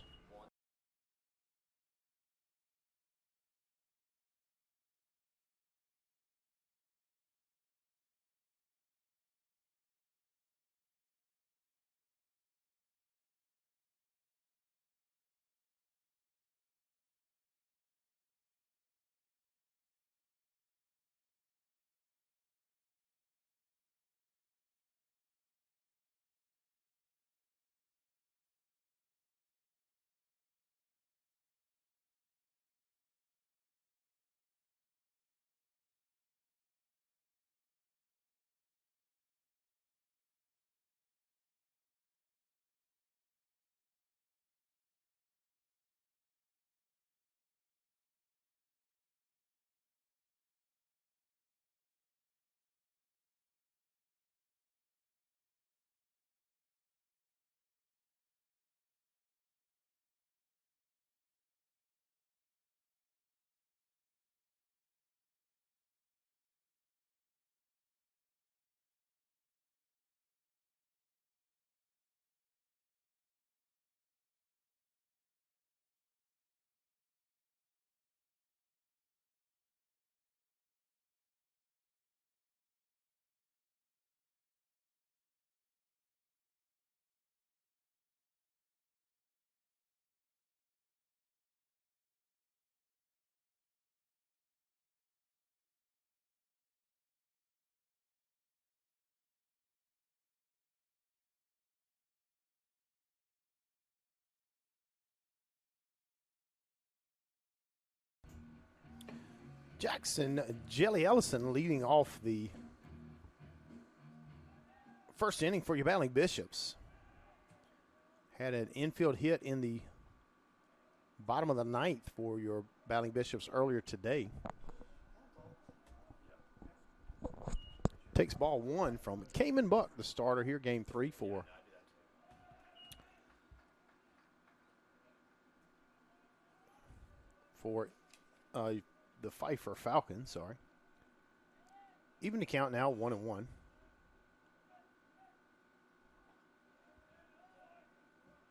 Jackson Jelly Ellison leading off the first inning for your Battling Bishops. Had an infield hit in the bottom of the 9th for your Battling Bishops earlier today. Takes ball 1 from Cayman Buck, the starter here, game 3 for the Pfeiffer Falcons, sorry. Even the count now, 1-1.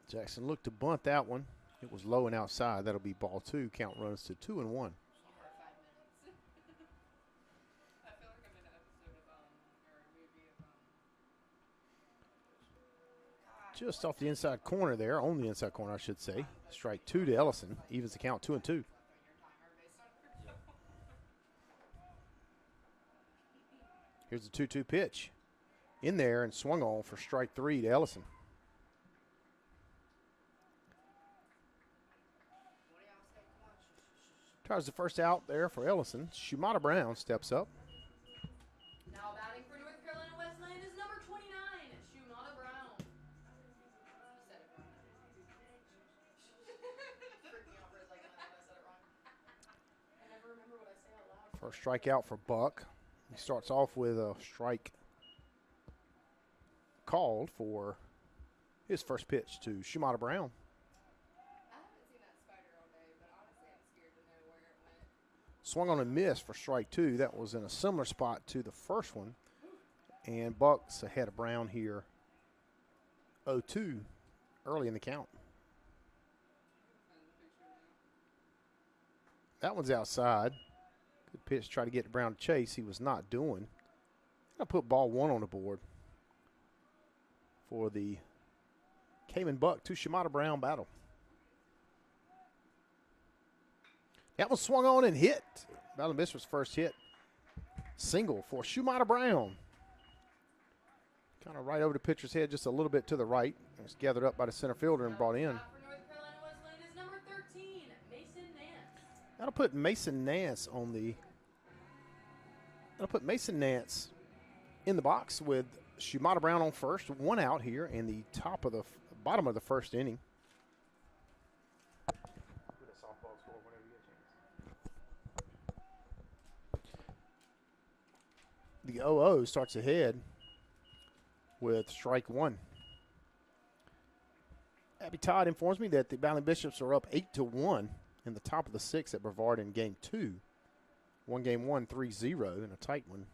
Jackson looked to bunt that one. It was low and outside. That'll be ball 2. Count runs to 2-1. I feel like I'm in an episode of, or a movie of, Just off the inside corner there, on the inside corner, I should say. Strike 2 to Ellison. Evens the count 2-2. Here's the 2-2 pitch. In there and swung on for strike 3 to Ellison. Tries the first out there for Ellison. Shumata Brown steps up. now batting for North Carolina Wesleyan is number 29, Shumata Brown. You said it wrong. Freaked me out for a second. I thought I said it wrong. I never remember what I say out loud. First strikeout for Buck. He starts off with a strike called for his first pitch to Shumata Brown. I haven't seen that spider all day, but honestly, I'm scared to know where it went. Swung on a miss for strike 2. That was in a similar spot to the first one. And Buck's ahead of Brown here. 0-2 early in the count. That one's outside. Good pitch, try to get Brown to chase. He was not doing. I'll put ball 1 on the board for the Cayman Buck to Shimada Brown battle. That one swung on and hit. Battling Bishop's first hit. Single for Shimada Brown. Kind of right over the pitcher's head, just a little bit to the right. It's gathered up by the center fielder and brought in. For North Carolina Wesleyan is number 13, Mason Nance. That'll put Mason Nance on the. That'll put Mason Nance in the box with Shimada Brown on first. 1 out here in the bottom of the first inning. The 0-0 starts ahead with strike 1. Abby Todd informs me that the Battling Bishops are up 8-1 in the top of the 6th at Brevard in game 2. Game 1, 3-0 in a tight one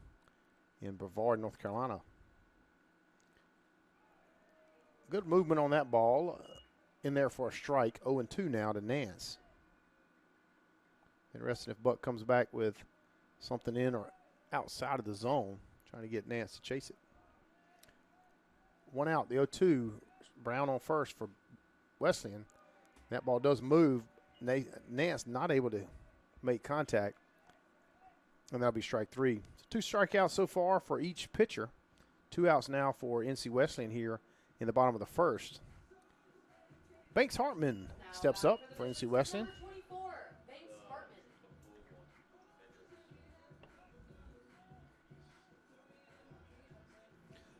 in Brevard, North Carolina. Good movement on that ball. In there for a strike. 0-2 now to Nance. Interesting if Buck comes back with something in or outside of the zone, trying to get Nance to chase it. 1 out, the 0-2. Brown on first for Wesleyan. That ball does move. Nance not able to make contact. And that'll be strike 3. So 2 strikeouts so far for each pitcher. 2 outs now for NC Wesleyan here in the bottom of the first. Banks Hartman steps up for NC Wesleyan. Number 24, Banks Hartman.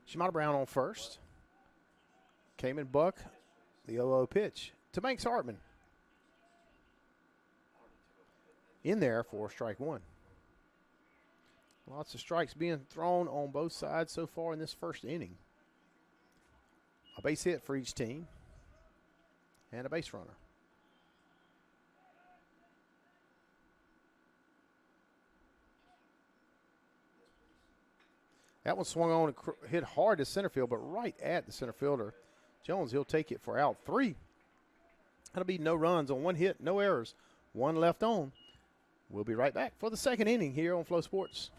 Shimada Brown on first. Cayman Buck, the 0-0 pitch to Banks Hartman. In there for strike 1. Lots of strikes being thrown on both sides so far in this first inning. A base hit for each team and a base runner. That one swung on and hit hard to center field, but right at the center fielder. Jones, he'll take it for out 3. That'll be no runs on 1 hit, no errors, 1 left on. We'll be right back for the second inning here on Flow Sports.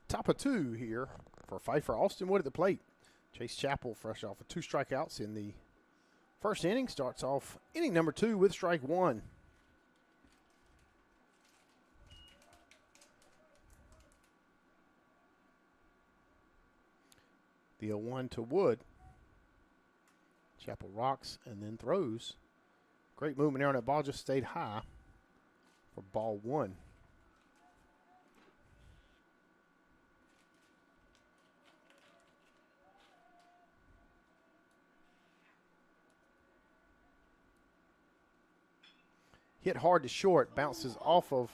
Top of 2 here for Pfeiffer. Austin Wood at the plate. Chase Chappell fresh off of 2 strikeouts in the first inning. Starts off inning number 2 with strike 1. The 0-1 to Wood. Chappell rocks and then throws. Great movement there on that ball. Just stayed high for ball 1. hit hard to short, bounces off of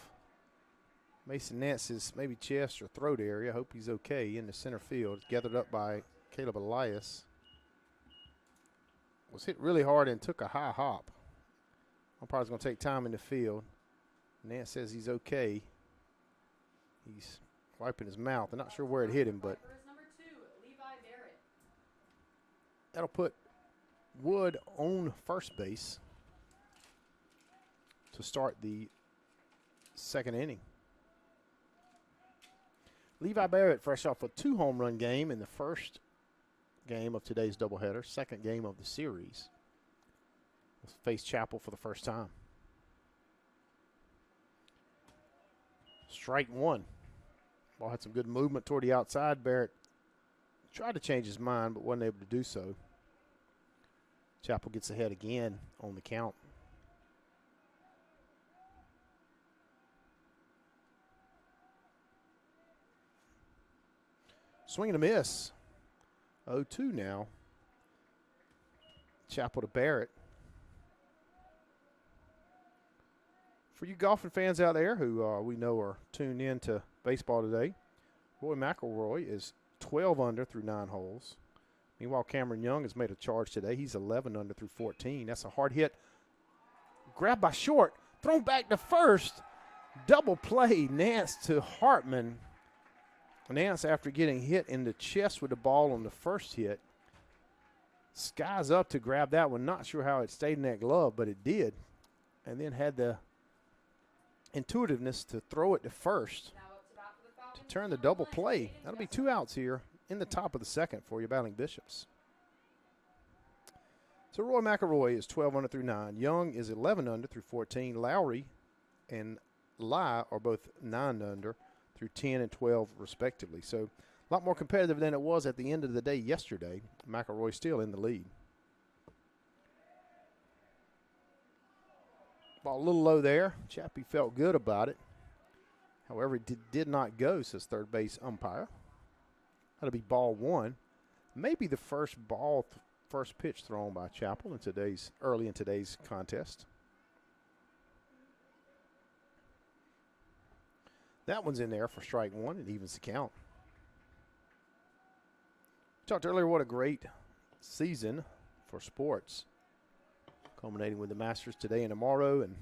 Mason Nance's maybe chest or throat area. I hope he's okay in the center field. Gathered up by Caleb Elias. Was hit really hard and took a high hop. Umpire's going to take time in the field. Nance says he's okay. He's wiping his mouth. I'm not sure where it hit him, but that'll put Wood on first base to start the second inning. Levi Barrett fresh off a 2-home-run game in the first game of today's doubleheader, second game of the series. Will face Chapel for the first time. Strike one. Ball had some good movement toward the outside. Barrett tried to change his mind but wasn't able to do so. Chapel gets ahead again on the count. Swing and a miss. 0-2 now. Chapel to Barrett. For you golfing fans out there who we know are tuned in to baseball today, Roy McIlroy is 12 under through 9 holes. Meanwhile, Cameron Young has made a charge today. He's 11 under through 14. That's a hard hit. Grabbed by short. Thrown back to first. Double play. Nance to Hartman. Nance, after getting hit in the chest with the ball on the first hit, skies up to grab that one. Not sure how it stayed in that glove, but it did. And then had the intuitiveness to throw it to first to turn the double play. That'll be 2 outs here in the top of the second for your Battling Bishops. So Roy McIlroy is 12 under through 9. Young is 11 under through 14. Lowry and Lai are both 9 under through 10 and 12 respectively. So a lot more competitive than it was at the end of the day yesterday. McIlroy still in the lead. Ball a little low there. Chappie felt good about it. However, it did not go, says third base umpire. That'll be ball 1. Maybe the first pitch thrown by Chapel early in today's contest. That one's in there for strike 1. It evens the count. We talked earlier what a great season for sports, culminating with the Masters today and tomorrow, and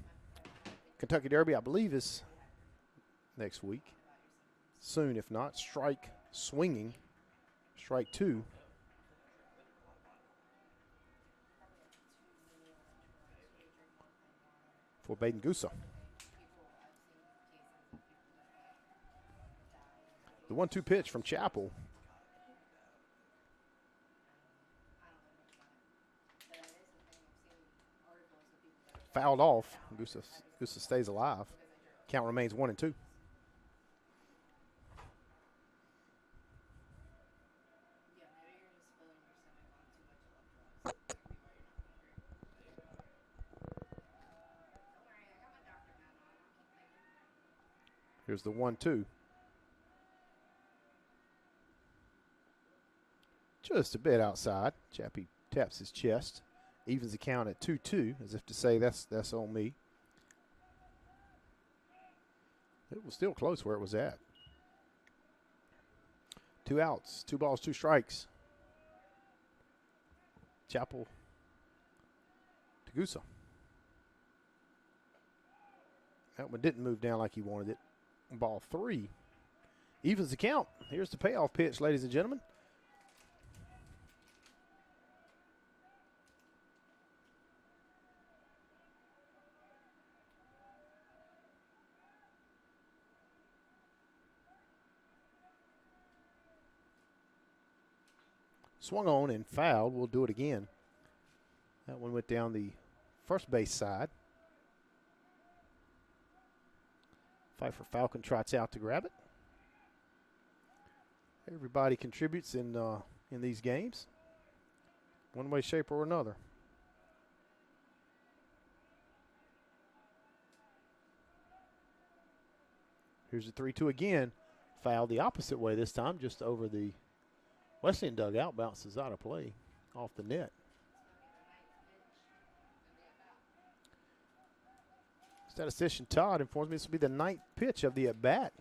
Kentucky Derby, I believe, is next week. Soon, if not. Strike swinging. Strike 2. For Baden Gusa. The 1-2 pitch from Chapel. Fouled off. Gusa stays alive. Count remains 1-2. Here's the 1-2. Just a bit outside. Chappie taps his chest. Evens the count at 2-2, as if to say that's on me. It was still close where it was at. 2 outs, 2 balls, 2 strikes. Chapel to Gusa. That one didn't move down like he wanted it. Ball 3. Evens the count. Here's the payoff pitch, ladies and gentlemen. Swung on and fouled. We'll do it again. That one went down the first base side. Pfeiffer Falcon trots out to grab it. Everybody contributes in these games, one way, shape, or another. Here's the 3-2 again. Fouled the opposite way this time, just over the Wesleyan dugout. Bounces out of play off the net. Statistician Todd informs me this will be the 9th pitch of the at-bat.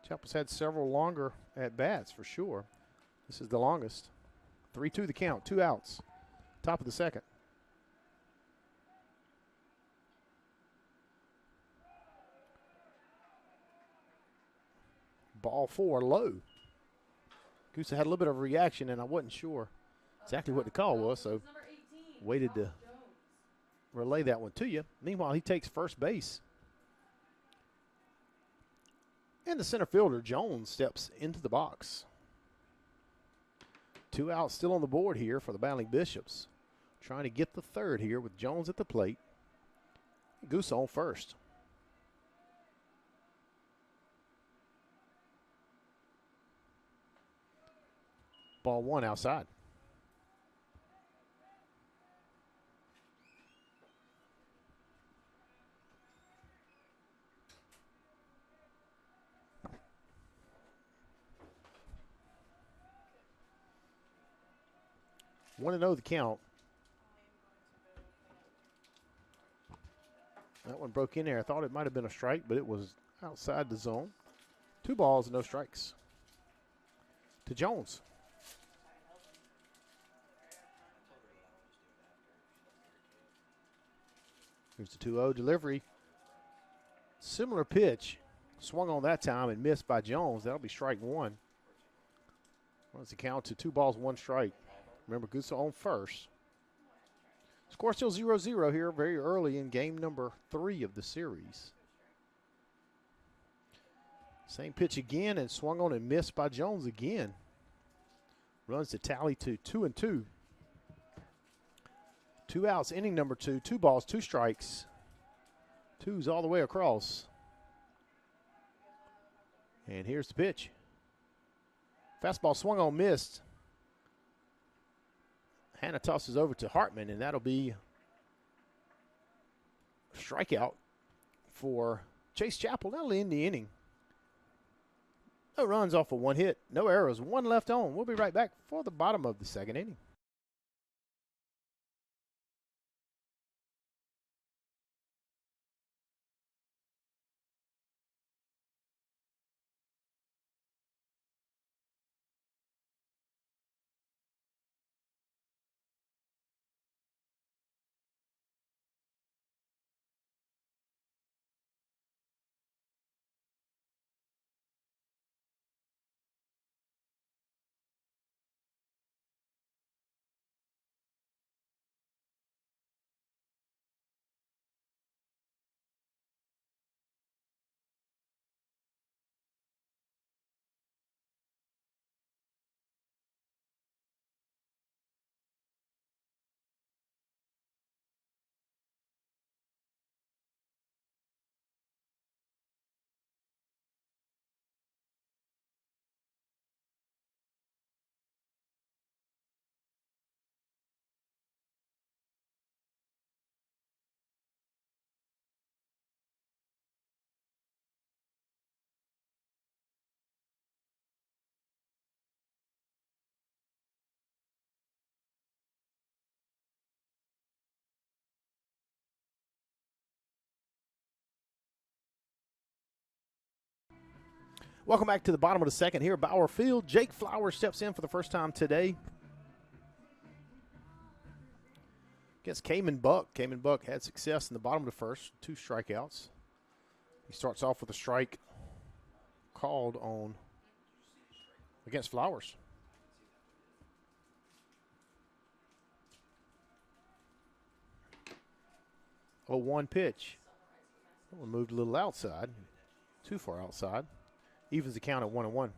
Chapel's had several longer at-bats for sure. This is the longest. 3-2 the count, 2 outs. Top of the second. Ball 4 low. Goose had a little bit of a reaction, and I wasn't sure exactly what the call was, so waited to relay that one to you. Meanwhile, he takes first base. And the center fielder, Jones, steps into the box. 2 outs still on the board here for the Battling Bishops. Trying to get the third here with Jones at the plate. Goose on first. Ball 1 outside. Want to know the count. That one broke in there. I thought it might have been a strike, but it was outside the zone. 2 balls, no strikes. To Jones. Here's the 2-0 delivery. Similar pitch. Swung on that time and missed by Jones. That'll be strike 1. Runs the count to 2 balls, 1 strike. Remember, Goose on first. Score still 0-0 here very early in game number 3 of the series. Same pitch again and swung on and missed by Jones again. Runs the tally to 2-2. 2 outs, inning number 2. 2 balls, 2 strikes. 2's all the way across. And here's the pitch. Fastball swung on, missed. Hannah tosses over to Hartman, and that'll be a strikeout for Chase Chapel. That'll end the inning. No runs off of 1 hit, no errors, 1 left on. We'll be right back for the bottom of the second inning. Welcome back to the bottom of the second here at Bauer Field. Jake Flowers steps in for the first time today against Cayman Buck. Cayman Buck had success in the bottom of the first, 2 strikeouts. He starts off with a strike called on against Flowers. Oh, 1 pitch. That one moved a little outside, too far outside. Evens the count at 1-1.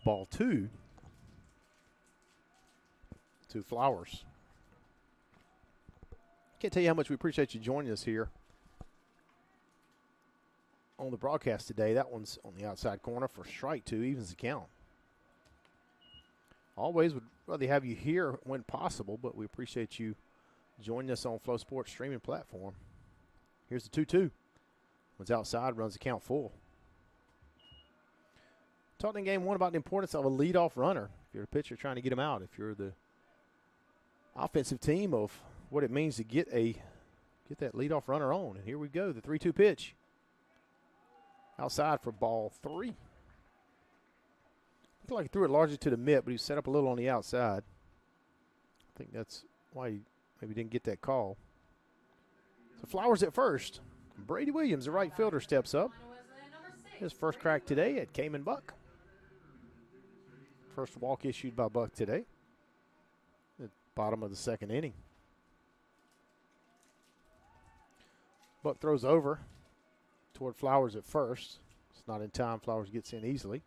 Ball 2 to Flowers. Can't tell you how much we appreciate you joining us here on the broadcast today. That one's on the outside corner for strike 2, evens the count. Always would rather have you here when possible, but we appreciate you joining us on Flow Sports streaming platform. Here's the 2-2. One's outside, runs the count full. Talked in game one about the importance of a leadoff runner. If you're a pitcher trying to get him out, if you're the offensive team, of what it means to get that leadoff runner on. And here we go, the 3-2 pitch. Outside for ball 3. Looked like he threw it largely to the mitt, but he set up a little on the outside. I think that's why he maybe didn't get that call. So Flowers at first. Brady Williams, the right fielder, steps up. His first crack today at Cayman Buck. First walk issued by Buck today. At bottom of the second inning. Buck throws over toward Flowers at first. It's not in time. Flowers gets in easily.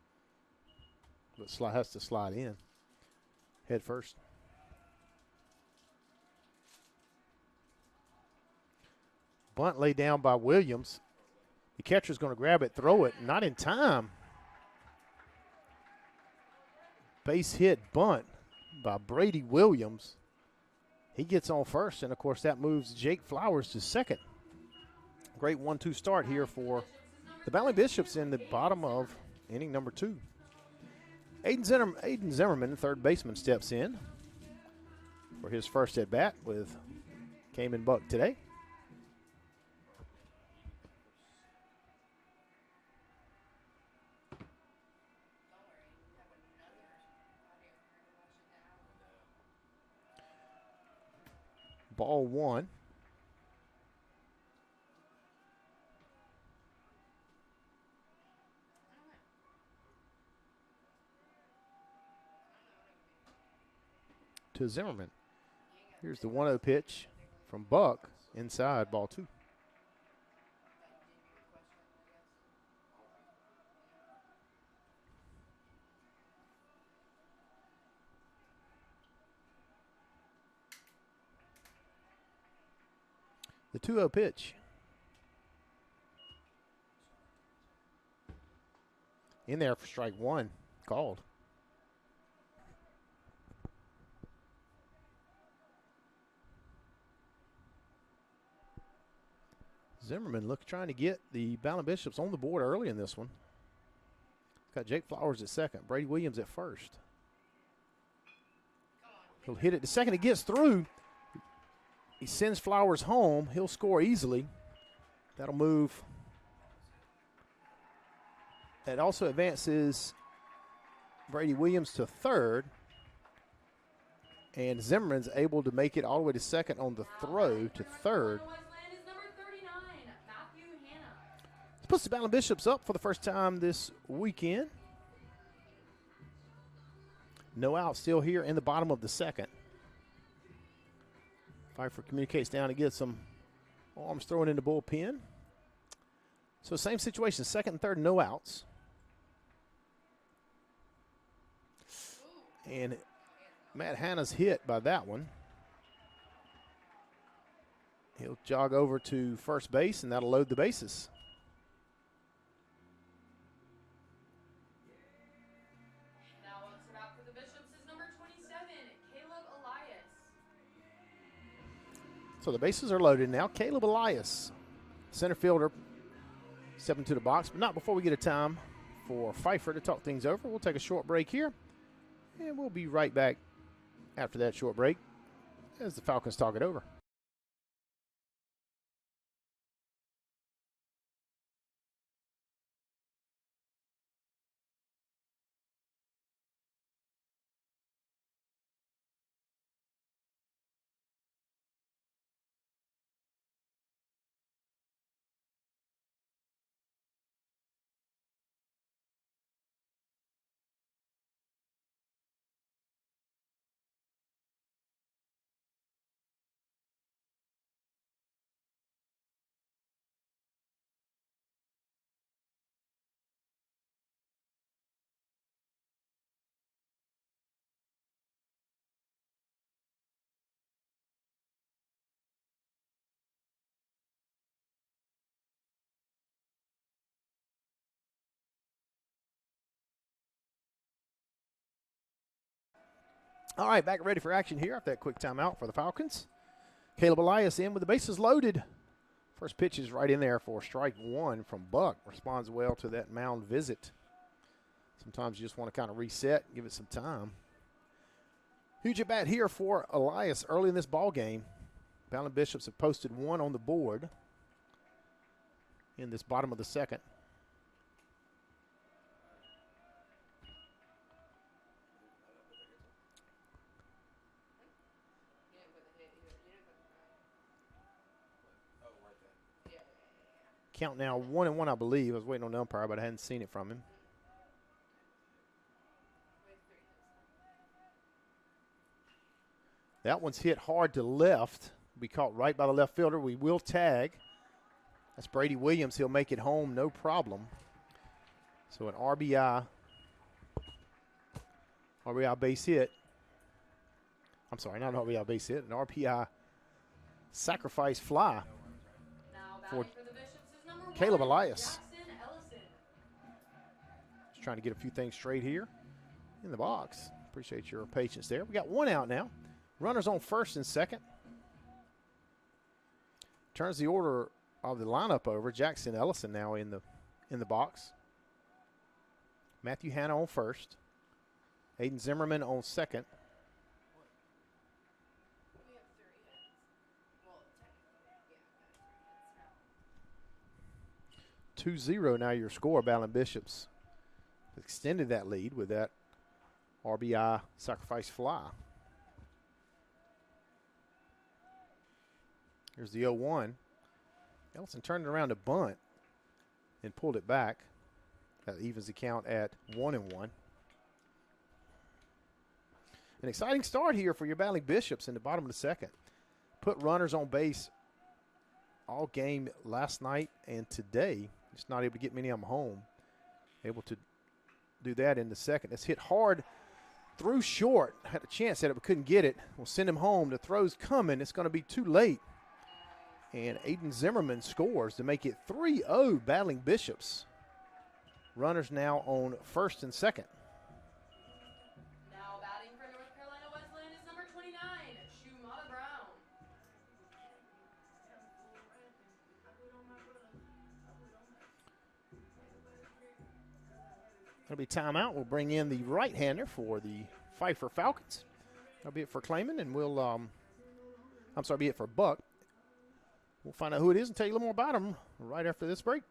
But has to slide in. Head first. Bunt laid down by Williams. The catcher's going to grab it, throw it. Not in time. Base hit bunt by Brady Williams. He gets on first, and, of course, that moves Jake Flowers to second. Great 1-2 start here for the Valley Bishops in the bottom of inning number 2. Aiden Zimmerman, third baseman, steps in for his first at-bat with Cayman Buck today. Ball 1. To Zimmerman. Here's the 1-0 pitch from Buck inside, ball 2. The 2-0 pitch. In there for strike 1, called. Zimmerman trying to get the Ballin Bishops on the board early in this one. Got Jake Flowers at second, Brady Williams at first. He'll hit it to second. It gets through. He sends Flowers home. He'll score easily. That'll move. That also advances Brady Williams to third. And Zimmerman's able to make it all the way to second on the throw to third. Puts the Ballin Bishops up for the first time this weekend. No out still here in the bottom of the second. Pfeiffer communicates down to get some arms thrown in the bullpen. So same situation, second and third, no outs. And Matt Hanna's hit by that one. He'll jog over to first base, and that'll load the bases. So the bases are loaded now. Caleb Elias, center fielder, stepping to the box, but not before we get a time for Pfeiffer to talk things over. We'll take a short break here, and we'll be right back after that short break as the Falcons talk it over. All right, back ready for action here after that quick timeout for the Falcons. Caleb Elias in with the bases loaded. First pitch is right in there for strike 1 from Buck. Responds well to that mound visit. Sometimes you just want to kind of reset, give it some time. Huge at bat here for Elias early in this ball game. Ballin Bishops have posted 1 on the board in this bottom of the second. Count now 1-1, I believe. I was waiting on the umpire, but I hadn't seen it from him. That one's hit hard to left. Be caught right by the left fielder. We will tag. That's Brady Williams. He'll make it home, no problem. So an RBI base hit. I'm sorry, not an RBI base hit, an RBI sacrifice fly for Caleb Elias. Just trying to get a few things straight here in the box. Appreciate your patience there. We got 1 out now. Runners on first and second. Turns the order of the lineup over. Jackson Ellison now in the box. Matthew Hanna on first. Aiden Zimmerman on second. We have 3 hits. Well, technically, yeah, 2-0 now your score. Ballin Bishops extended that lead with that RBI sacrifice fly. Here's the 0-1. Ellison turned it around to bunt and pulled it back. That evens the count at 1-1. An exciting start here for your Ballin Bishops in the bottom of the second. Put runners on base all game last night and today. Just not able to get many of them home. Able to do that in the second. It's hit hard through short. Had a chance at it but couldn't get it. We'll send him home. The throw's coming. It's going to be too late. And Aiden Zimmerman scores to make it 3-0 Ballin Bishops. Runners now on first and second. now batting for North Carolina Wesleyan is number 29, Shumata Brown. That'll be timeout. We'll bring in the right-hander for the Pfeiffer Falcons. That'll be it for Clayman, and we'll, be it for Buck. We'll find out who it is and tell you a little more about them right after this break.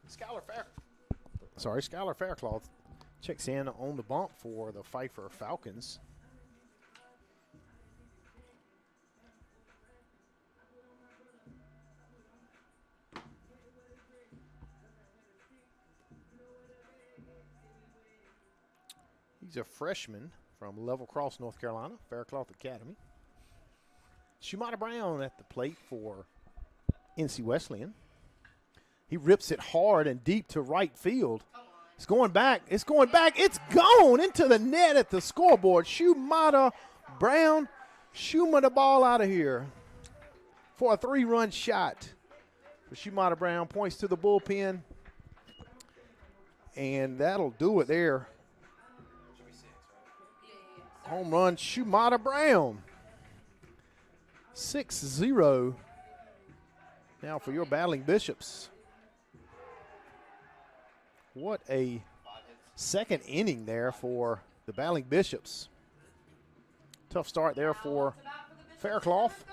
Skylar Faircloth checks in on the bump for the Pfeiffer Falcons. He's a freshman from Level Cross, North Carolina, Faircloth Academy. Shumata Brown at the plate for NC Wesleyan. He rips it hard and deep to right field. It's going back. It's going back. It's gone into the net at the scoreboard. Shumata Brown shooting the ball out of here for a 3-run shot. For Shumata Brown, points to the bullpen. And that'll do it there. Home run, Shumata Brown. 6-0 now for your Battling Bishops. What a second inning there for the Battling Bishops. Tough start there for Faircloth.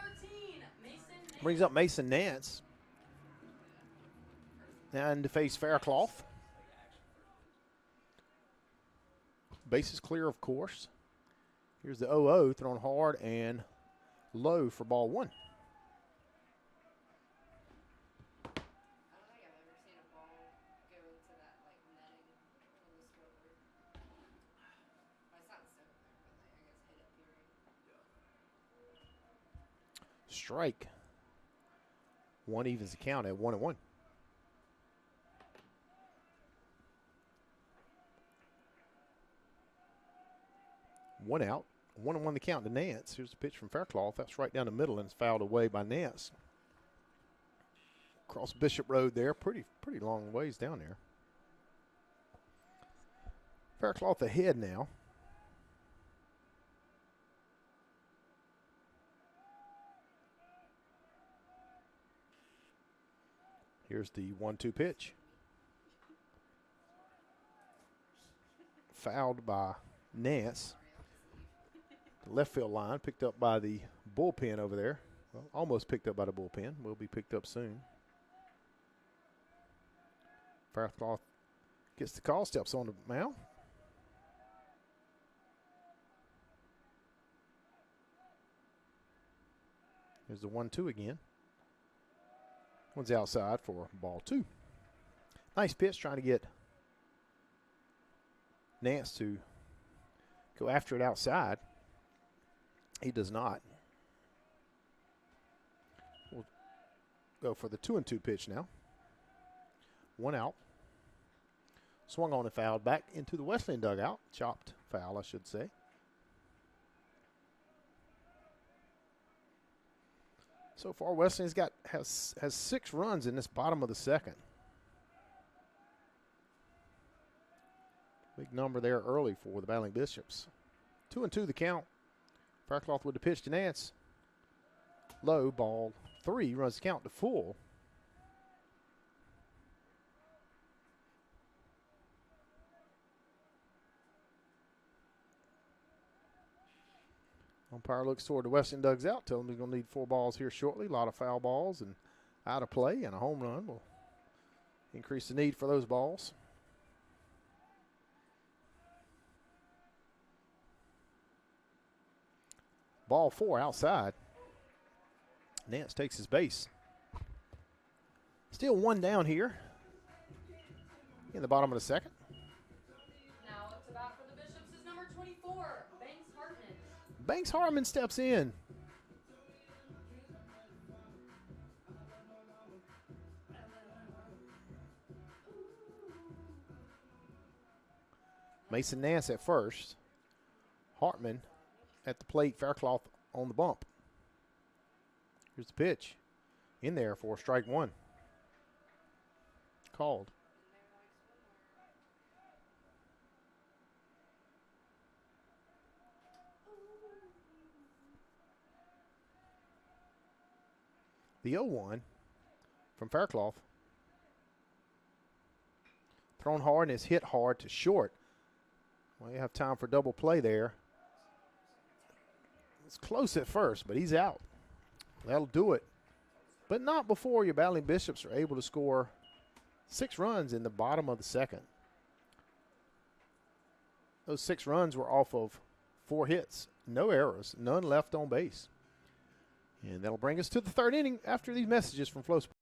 Brings up Mason Nance. And to face Faircloth. Bases clear, of course. Here's the 0-0, thrown hard and low for ball 1. I don't think I've ever seen a ball go into that like netting on the scoreboard. Well, it's not so there, but like I guess hit it period. Strike. 1 evens the count at 1-1. 1 out. 1-1 the count to Nance. Here's the pitch from Faircloth. That's right down the middle and it's fouled away by Nance. Across Bishop Road there. Pretty long ways down there. Faircloth ahead now. Here's the 1-2 pitch. Fouled by Nance. The left field line picked up by the bullpen over there. Well, almost picked up by the bullpen. Will be picked up soon. Faircloth gets the call, steps on the mound. Here's the 1-2 again. One's outside for ball 2. Nice pitch, trying to get Nance to go after it outside. He does not. We'll go for the 2-2 pitch now. 1 out. Swung on and fouled back into the Wesleyan dugout. Chopped foul, I should say. So far, Wesleyan's has 6 runs in this bottom of the second. Big number there early for the Battling Bishops. 2-2 the count. Faircloth with the pitch to Nance. Low, ball 3, runs the count to full. Umpire looks toward the Wesleyan dugout, tells him he's going to need 4 balls here shortly. A lot of foul balls and out of play, and a home run will increase the need for those balls. Ball 4 outside. Nance takes his base. Still 1 down here in the bottom of the second. Now up to bat for the Bishops is number 24, Banks Hartman. Banks Hartman steps in. Mason Nance at first. Hartman at the plate, Faircloth on the bump. Here's the pitch. In there for strike 1. Called. The 0-1 from Faircloth. Thrown hard and is hit hard to short. Well, you have time for double play there. It's close at first, but he's out. That'll do it. But not before your Battling Bishops are able to score 6 runs in the bottom of the second. Those 6 runs were off of 4 hits, no errors, none left on base. And that'll bring us to the 3rd inning after these messages from Flow Sports.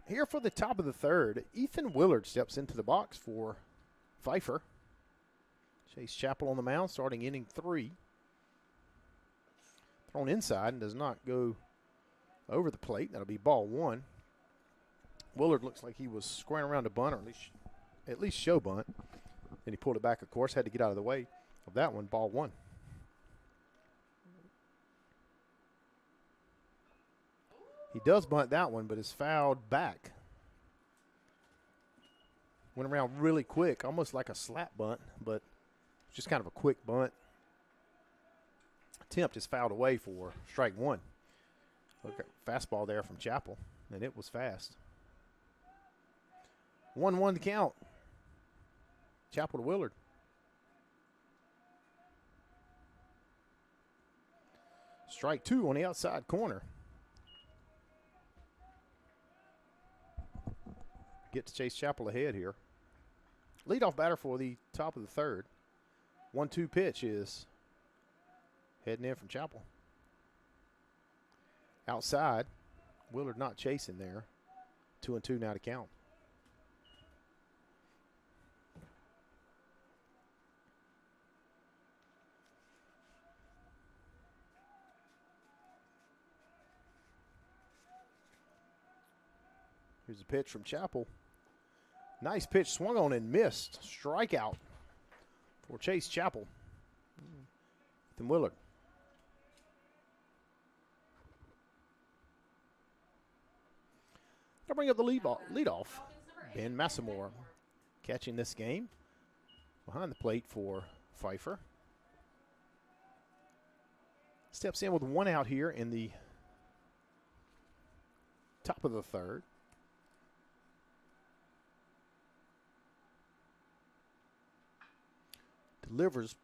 Here for the top of the 3rd, Ethan Willard steps into the box for Pfeiffer. Chase Chappell on the mound, starting inning 3. Thrown inside and does not go over the plate. That'll be ball 1. Willard looks like he was squaring around to bunt, or at least show bunt. And he pulled it back, of course, had to get out of the way of that one, ball 1. He does bunt that one, but is fouled back. Went around really quick, almost like a slap bunt, but just kind of a quick bunt. Attempt is fouled away for strike 1. Look at fastball there from Chappell, and it was fast. 1-1 to count. Chappell to Willard. Strike 2 on the outside corner. Get to Chase Chappell ahead here. Leadoff batter for the top of the 3rd. 1-2 pitch is heading in from Chappell. Outside, Willard not chasing there. 2-2 now to count. Here's a pitch from Chappell. Nice pitch, swung on and missed. Strikeout for Chase Chappell. Ethan Willard. I'll bring up the leadoff. Ben Massamore catching this game behind the plate for Pfeiffer. Steps in with 1 out here in the top of the 3rd. Delivers,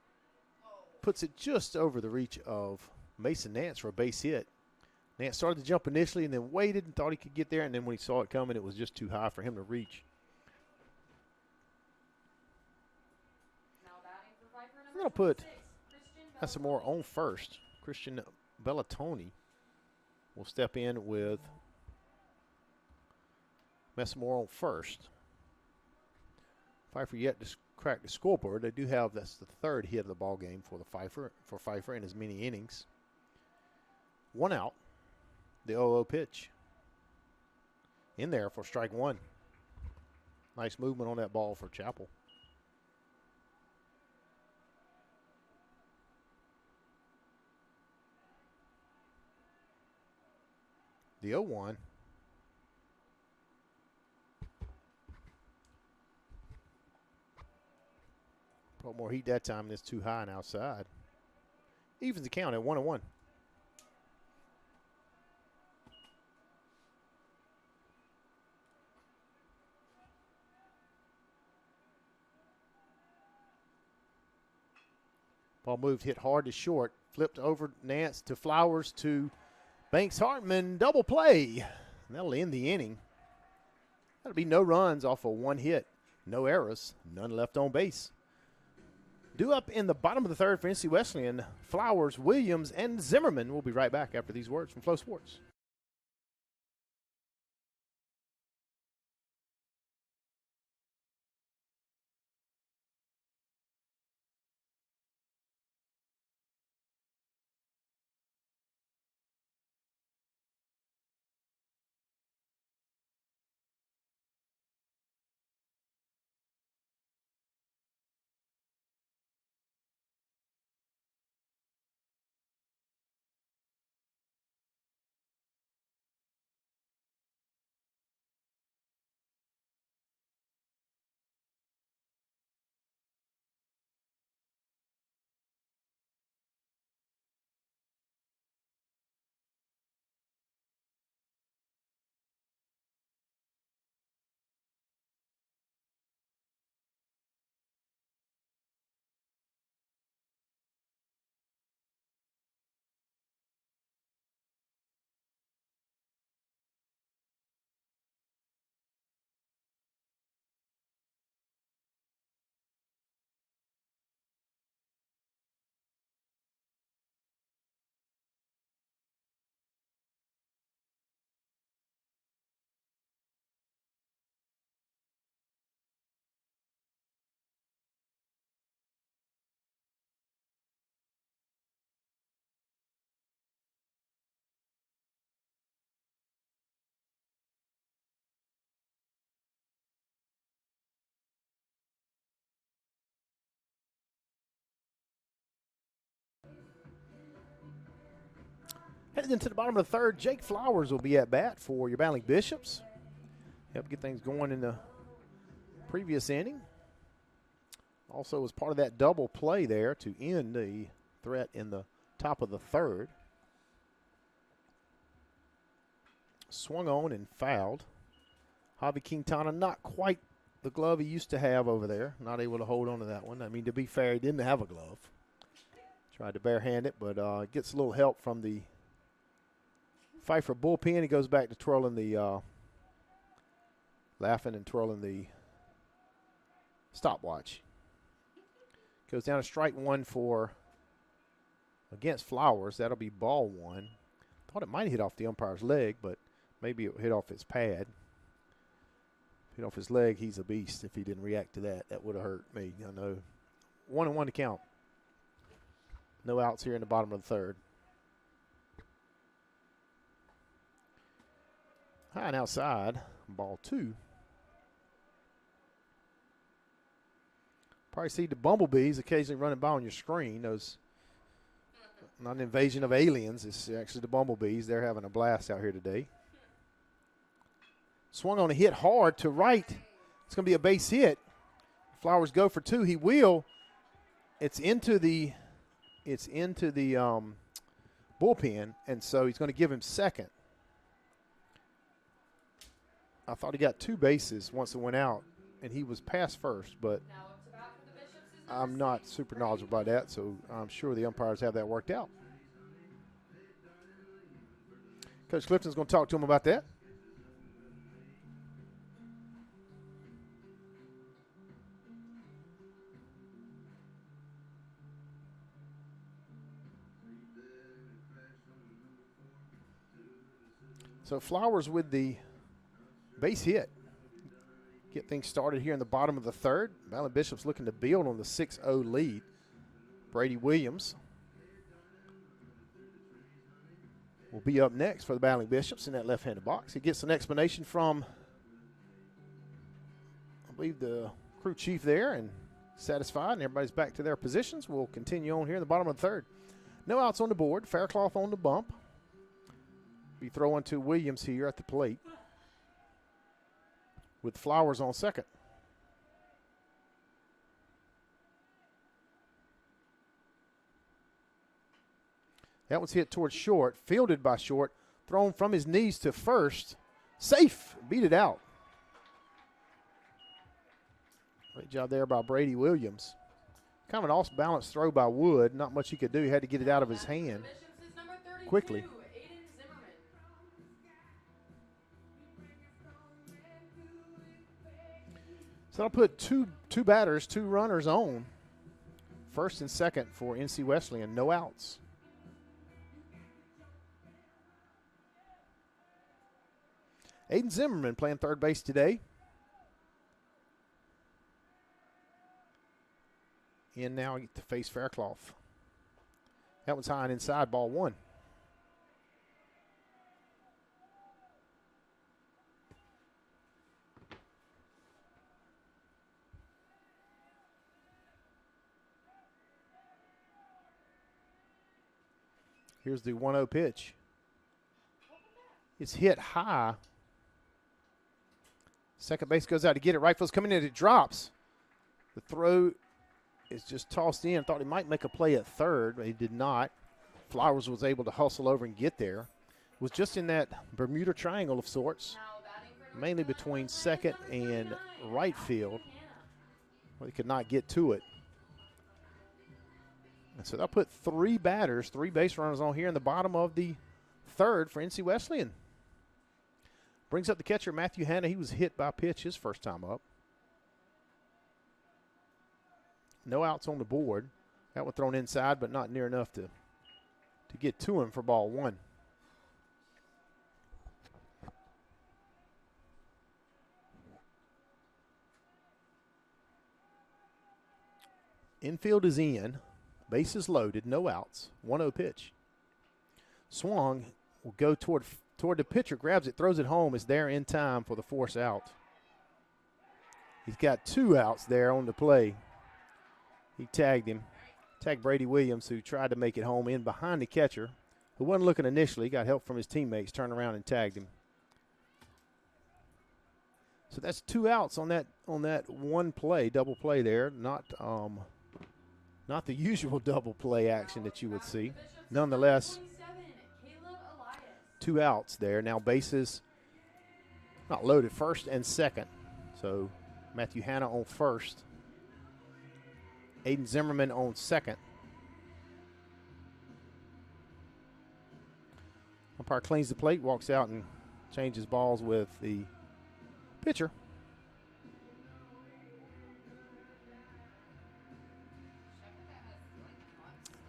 puts it just over the reach of Mason Nance for a base hit. Nance started to jump initially and then waited and thought he could get there, and then when he saw it coming, it was just too high for him to reach. I'm going to put Massamore on first. Christian Bellatoni will step in with Massamore on first. Pfeiffer yet to crack the scoreboard. They do have, that's the 3rd hit of the ball game for Pfeiffer in as many innings. 1 out. The 0-0 pitch in there for strike 1. Nice movement on that ball for Chappell. The 0-1. Brought more heat that time, and it's too high and outside. Evens the count at 1-1. Ball moved, hit hard to short, flipped over Nance to Flowers to Banks Hartman. Double play. And that'll end the inning. That'll be no runs off of one hit. No errors, none left on base. Due up in the bottom of the third for NC Wesleyan, Flowers, Williams, and Zimmerman. We'll be right back after these words from Flow Sports. Heading into the bottom of the third, Jake Flowers will be at bat for your Battling Bishops. Help get things going in the previous inning. Also was part of that double play there to end the threat in the top of the third. Swung on and fouled. Javi Quintana, not quite the glove he used to have over there. Not able to hold on to that one. I mean, to be fair, he didn't have a glove. Tried to barehand it, but gets a little help from the Pfeiffer bullpen. He goes back to twirling the, laughing and twirling the stopwatch. Goes down to strike one for against Flowers. That'll be ball one. Thought it might hit off the umpire's leg, but maybe it hit off his pad. Hit off his leg, he's a beast. If he didn't react to that, that would have hurt me. I know. 1-1 to count. No outs here in the bottom of the third. High and outside, ball two. Probably see the bumblebees occasionally running by on your screen. Those, not an invasion of aliens. It's actually the bumblebees. They're having a blast out here today. Swung on a hit hard to right. It's going to be a base hit. Flowers go for two. He will. It's into the bullpen, and so he's going to give him second. I thought he got two bases once it went out, and he was past first, but I'm not super knowledgeable about that, so I'm sure the umpires have that worked out. Coach Clifton's going to talk to him about that. So Flowers with the base hit. Get things started here in the bottom of the third. Battling Bishops looking to build on the 6-0 lead. Brady Williams will be up next for the Battling Bishops in that left-handed box. He gets an explanation from, I believe, the crew chief there, and satisfied, and everybody's back to their positions. We'll continue on here in the bottom of the third. No outs on the board. Faircloth on the bump. Be throwing to Williams here at the plate with Flowers on second. That one's hit towards short, fielded by short, thrown from his knees to first. Safe, beat it out. Great job there by Brady Williams. Kind of an off-balance throw by Wood. Not much he could do. He had to get it out of his hand quickly. So I'll put two batters, two runners on. First and second for NC Wesleyan, no outs. Aiden Zimmerman playing third base today. In now to face Faircloth. That one's high and inside, ball one. Here's the 1-0 pitch. It's hit high. Second base goes out to get it. Right field's coming in. It drops. The throw is just tossed in. Thought he might make a play at third, but he did not. Flowers was able to hustle over and get there. Was just in that Bermuda Triangle of sorts, mainly between second and right field, where he could not get to it. And so they'll put three batters, three base runners on here in the bottom of the third for NC Wesleyan. Brings up the catcher, Matthew Hanna. He was hit by a pitch his first time up. No outs on the board. That one thrown inside, but not near enough to get to him for ball one. Infield is in. Bases loaded, no outs. 1-0 pitch. Swung will go toward the pitcher, grabs it, throws it home. Is there in time for the force out. He's got two outs there on the play. He tagged him. Tagged Brady Williams, who tried to make it home in behind the catcher, who wasn't looking initially. Got help from his teammates, turned around and tagged him. So that's two outs on that one play, double play there. Not the usual double play action that you would see. Nonetheless, two outs there. Now bases not loaded, first and second. So Matthew Hanna on first. Aiden Zimmerman on second. Umpire cleans the plate, walks out and changes balls with the pitcher.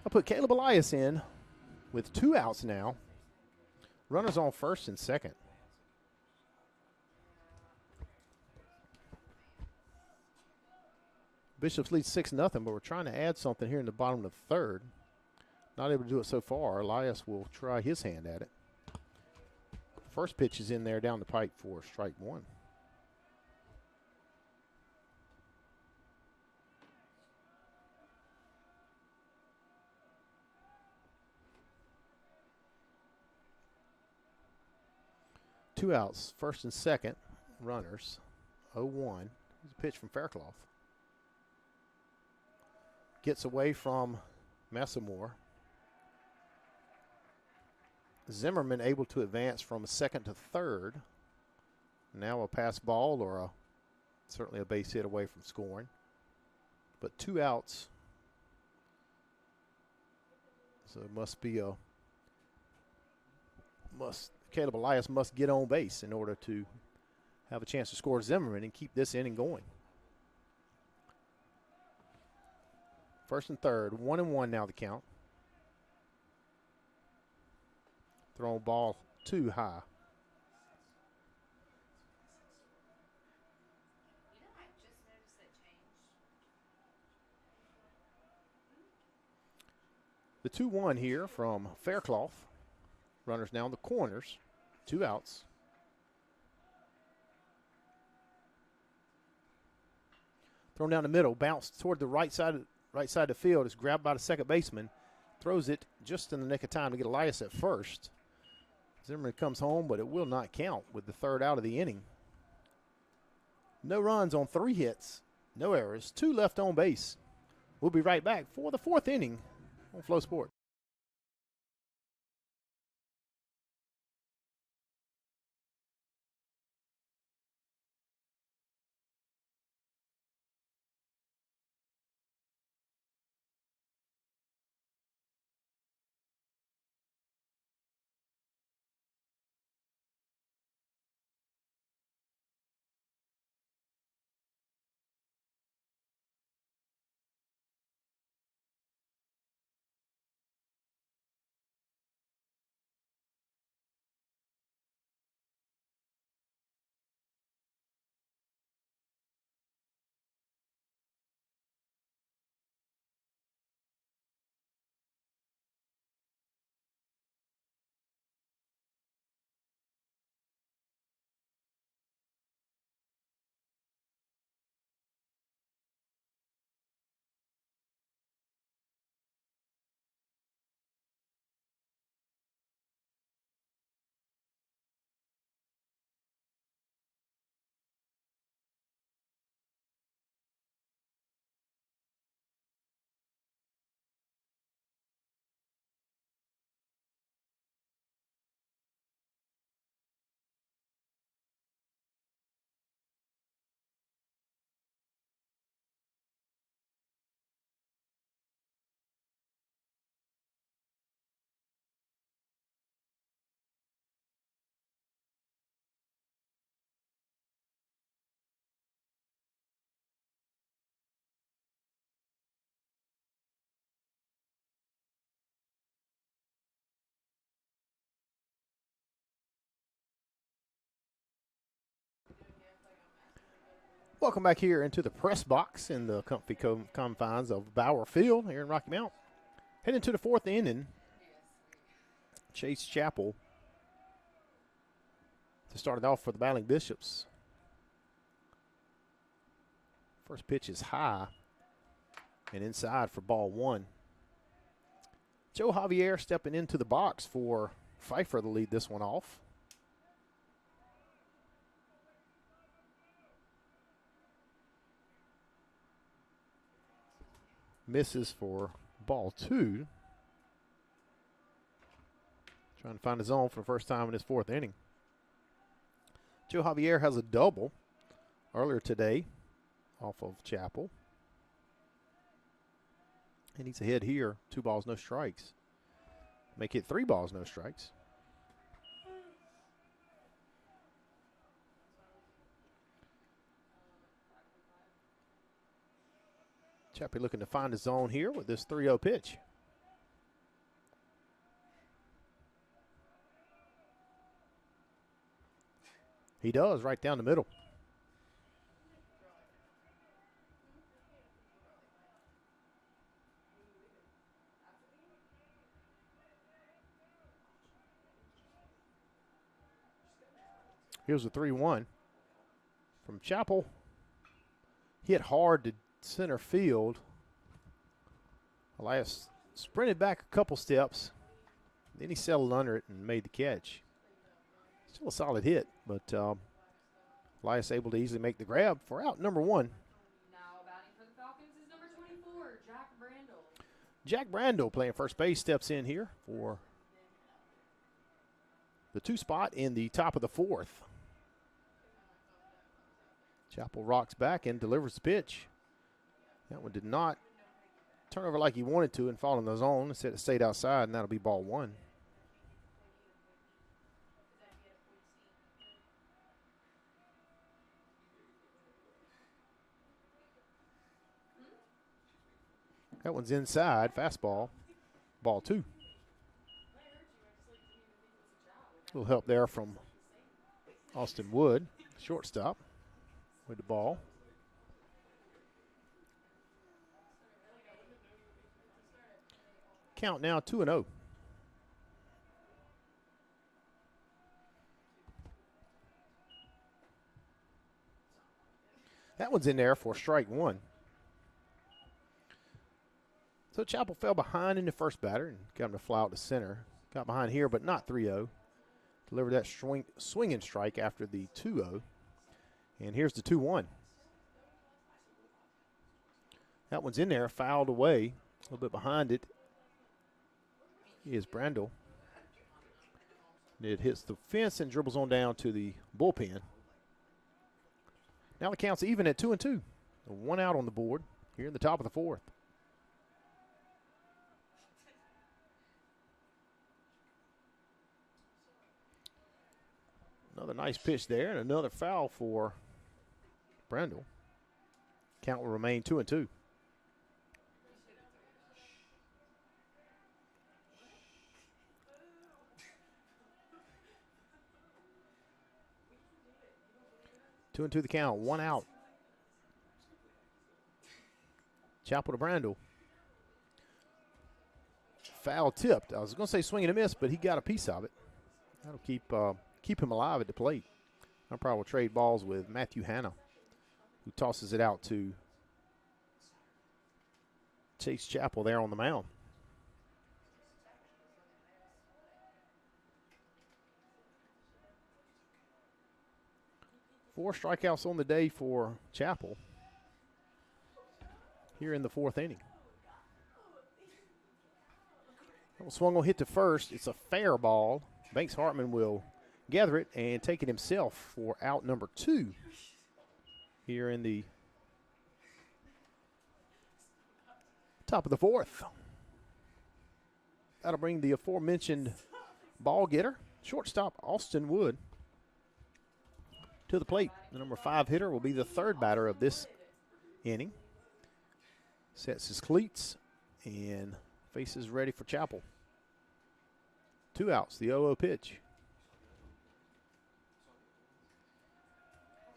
I'll put Caleb Elias in with two outs now. Runners on first and second. Bishops lead 6-0, but we're trying to add something here in the bottom of the third. Not able to do it so far. Elias will try his hand at it. First pitch is in there down the pipe for strike one. Two outs, first and second, runners, 0-1. Here's a pitch from Faircloth. Gets away from Massamore. Zimmerman able to advance from second to third. Now a pass ball or certainly a base hit away from scoring. But two outs. So it must be Caleb Elias must get on base in order to have a chance to score Zimmerman and keep this inning going. First and third, 1-1 now the count. Thrown ball too high. I just noticed that change. The 2-1 here from Faircloth. Runners now in the corners. Two outs. Thrown down the middle, bounced toward the right side of the field. Is grabbed by the second baseman. Throws it just in the nick of time to get Elias at first. Zimmerman comes home, but it will not count with the third out of the inning. No runs on 3 hits, no errors, 2 left on base. We'll be right back for the 4th inning on Flow Sport. Welcome back here into the press box in the comfy confines of Bauer Field here in Rocky Mount. Heading to the 4th inning. Chase Chappell to start it off for the Battling Bishops. First pitch is high and inside for ball 1. Joe Javier stepping into the box for Pfeiffer to lead this one off. Misses for ball 2. Trying to find a zone for the first time in his 4th inning. Joe Javier has a double earlier today off of Chappell. And he's ahead here, 2 balls, no strikes. Make it 3 balls, no strikes. Chappie looking to find a zone here with this 3-0 pitch. He does, right down the middle. Here's a 3-1 from Chappell. Hit hard to center field. Elias sprinted back a couple steps. Then he settled under it and made the catch. Still a solid hit, but Elias able to easily make the grab for out number 1. Now batting for the Falcons is number 24, Jack Brandel. Jack Brandel playing first base steps in here for the 2 spot in the top of the 4th. Chappell rocks back and delivers the pitch. That one did not turn over like he wanted to and fall in the zone. Instead it stayed outside, and that'll be ball 1. That one's inside, fastball, ball 2. A little help there from Austin Wood, shortstop, with the ball. Count now 2-0. That one's in there for strike 1. So Chappell fell behind in the first batter and got him to fly out to center. Got behind here, but not 3-0. Delivered that swinging strike after the 2-0. And here's the 2-1. That one's in there, fouled away. A little bit behind it is Brandel. It hits the fence and dribbles on down to the bullpen. Now the count's even at 2-2. 1 out on the board here in the top of the 4th. Another nice pitch there and another foul for Brandel. Count will remain 2-2. Two and two the count, 1 out. Chapel to Brandel. Foul tipped. I was going to say swing and a miss, but he got a piece of it. That'll keep him alive at the plate. Umpire will trade balls with Matthew Hanna, who tosses it out to Chase Chapel there on the mound. Four strikeouts on the day for Chapel here in the 4th inning. That swung on hit to first. It's a fair ball. Banks Hartman will gather it and take it himself for out number 2 here in the top of the 4th. That'll bring the aforementioned ball getter, shortstop Austin Wood, to the plate. The number 5 hitter will be the 3rd batter of this inning. Sets his cleats and faces ready for Chapel. 2 outs, the 0-0 pitch.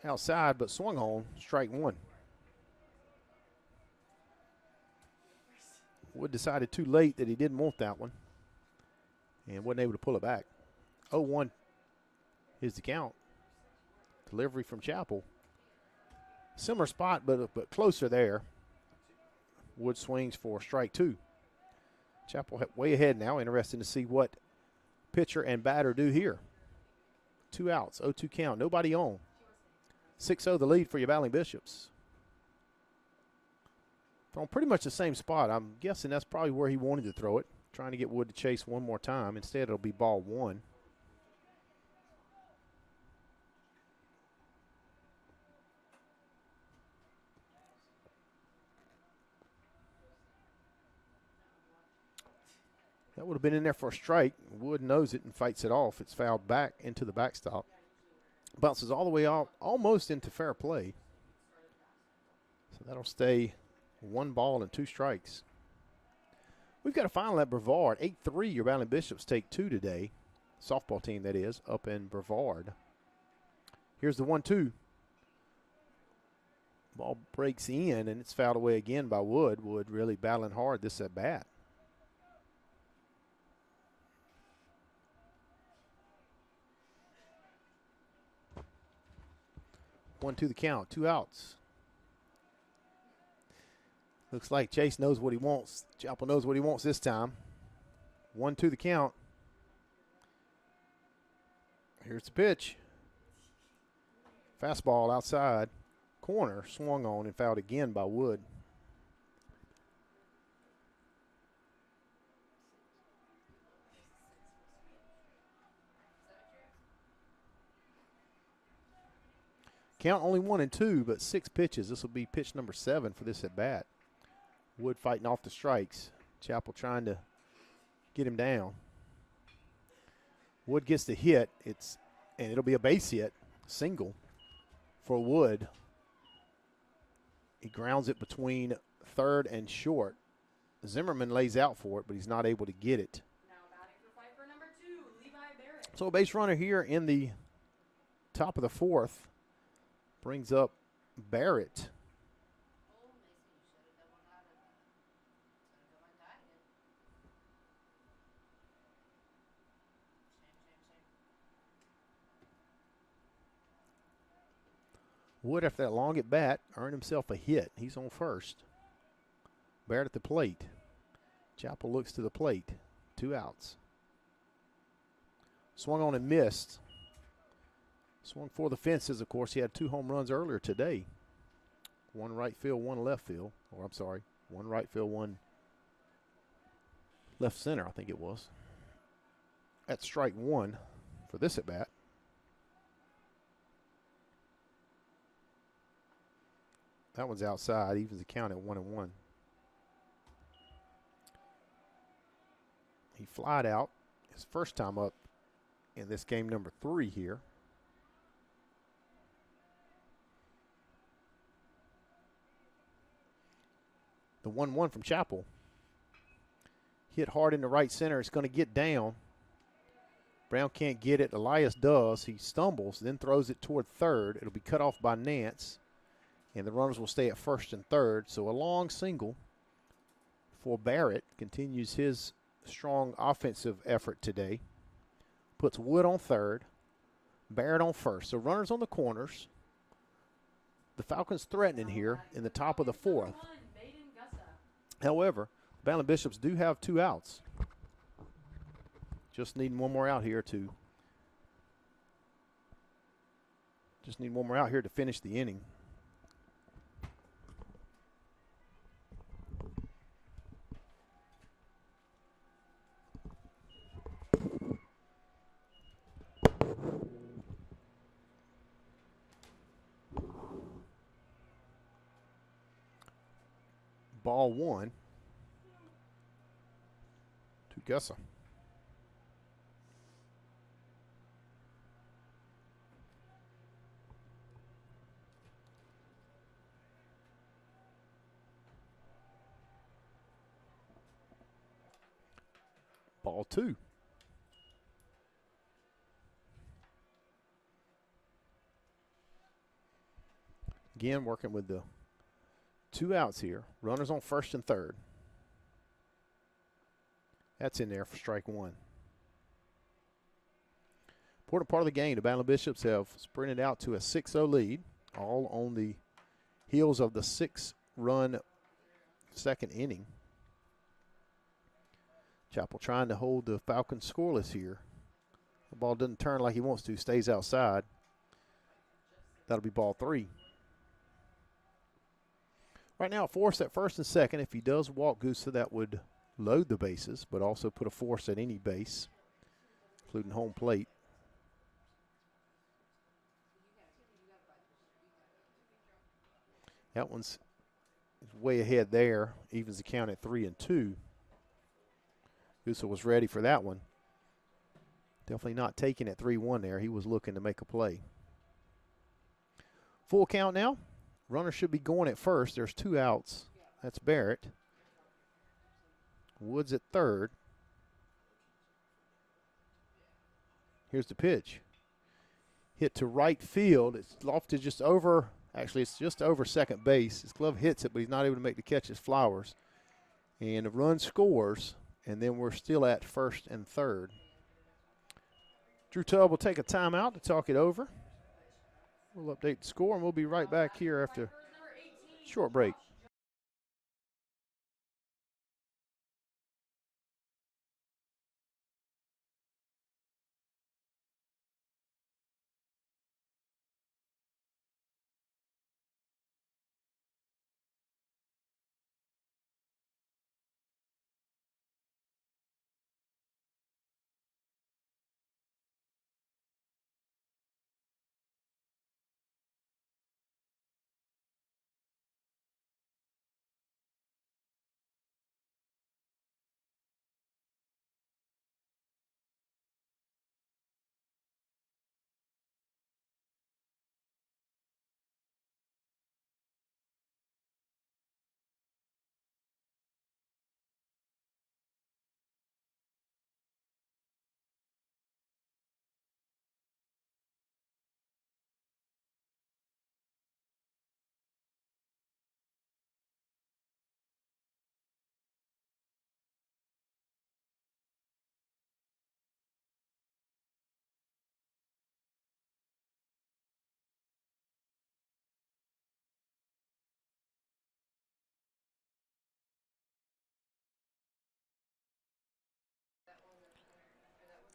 Outside, but swung on, strike 1. Wood decided too late that he didn't want that one and wasn't able to pull it back. 0-1 is the count. Delivery from Chapel. Similar spot, but closer there. Wood swings for strike 2. Chapel way ahead now. Interesting to see what pitcher and batter do here. 2 outs, 0-2 count, nobody on. 6-0 the lead for your Battling Bishops. On pretty much the same spot. I'm guessing that's probably where he wanted to throw it. Trying to get Wood to chase one more time. Instead, it'll be ball 1. That would have been in there for a strike. Wood knows it and fights it off. It's fouled back into the backstop. Bounces all the way out, almost into fair play. So that'll stay 1 ball and 2 strikes. We've got a final at Brevard. 8-3, your Battling Bishops take 2 today. Softball team, that is, up in Brevard. Here's the 1-2. Ball breaks in, and it's fouled away again by Wood. Wood really battling hard this at bat. 1-2 the count, 2 outs. Looks like Chase knows what he wants. Chapel knows what he wants this time. 1-2 the count. Here's the pitch. Fastball outside. Corner swung on and fouled again by Wood. Count only 1-2, but 6 pitches. This will be pitch number 7 for this at bat. Wood fighting off the strikes. Chapel trying to get him down. Wood gets the hit. And it'll be a base hit, single for Wood. He grounds it between third and short. Zimmerman lays out for it, but he's not able to get it. Now batting for Pfeiffer, number 2, Levi Barrett. So a base runner here in the top of the 4th. Brings up Barrett. Wood, after that long at bat, earned himself a hit. He's on first. Barrett at the plate. Chapel looks to the plate. 2 outs. Swung on and missed. Swung for the fences, of course. He had 2 home runs earlier today. 1 right field, 1 left field. Or I'm sorry, 1 right field, 1 left center, I think it was. That's strike 1 for this at bat. That one's outside, evens the count at 1-1. He flied out his first time up in this game number 3 here. The 1-1 from Chapel. Hit hard in the right center. It's going to get down. Brown can't get it. Elias does. He stumbles, then throws it toward third. It'll be cut off by Nance, and the runners will stay at first and third. So a long single for Barrett. Continues his strong offensive effort today. Puts Wood on third, Barrett on first. So runners on the corners. The Falcons threatening here in the top of the 4th. However, the Battling Bishops do have 2 outs. Just needing one more out here to finish the inning. Ball 1 to Gussa. Ball 2. Again, working with the 2 outs here. Runners on first and third. That's in there for strike 1. Important part of the game, the Battling Bishops have sprinted out to a 6-0 lead, all on the heels of the 6-run second inning. Chapel trying to hold the Falcons scoreless here. The ball doesn't turn like he wants to, stays outside. That'll be ball 3. Right now, a force at first and second. If he does walk Gusa, that would load the bases, but also put a force at any base, including home plate. That one's way ahead there. Evens the count at 3-2. Gusa was ready for that one. Definitely not taking at 3-1 there. He was looking to make a play. Full count now. Runner should be going at first. There's 2 outs. That's Barrett. Woods at third. Here's the pitch. Hit to right field. It's lofted just over, actually it's just over second base. His glove hits it, but he's not able to make the catch as Flowers. And the run scores, and then we're still at first and third. Drew Tubb will take a timeout to talk it over. We'll update the score, and we'll be right back here after a short break.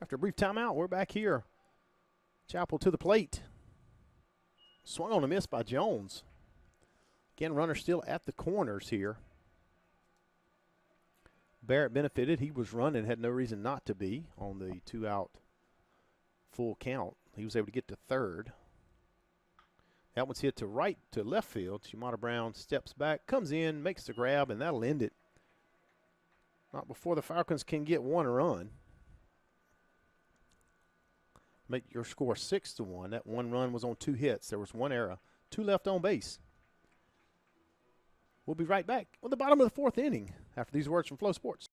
After a brief timeout, we're back here. Chapel to the plate. Swung on a miss by Jones. Again, runner still at the corners here. Barrett benefited. He was running, had no reason not to be on the 2-out full count. He was able to get to third. That one's hit to left field. Shimada Brown steps back, comes in, makes the grab, and that'll end it. Not before the Falcons can get one run. Make your score 6-1. That one run was on 2 hits. There was 1 error. 2 left on base. We'll be right back on the bottom of the 4th inning after these words from Flow Sports.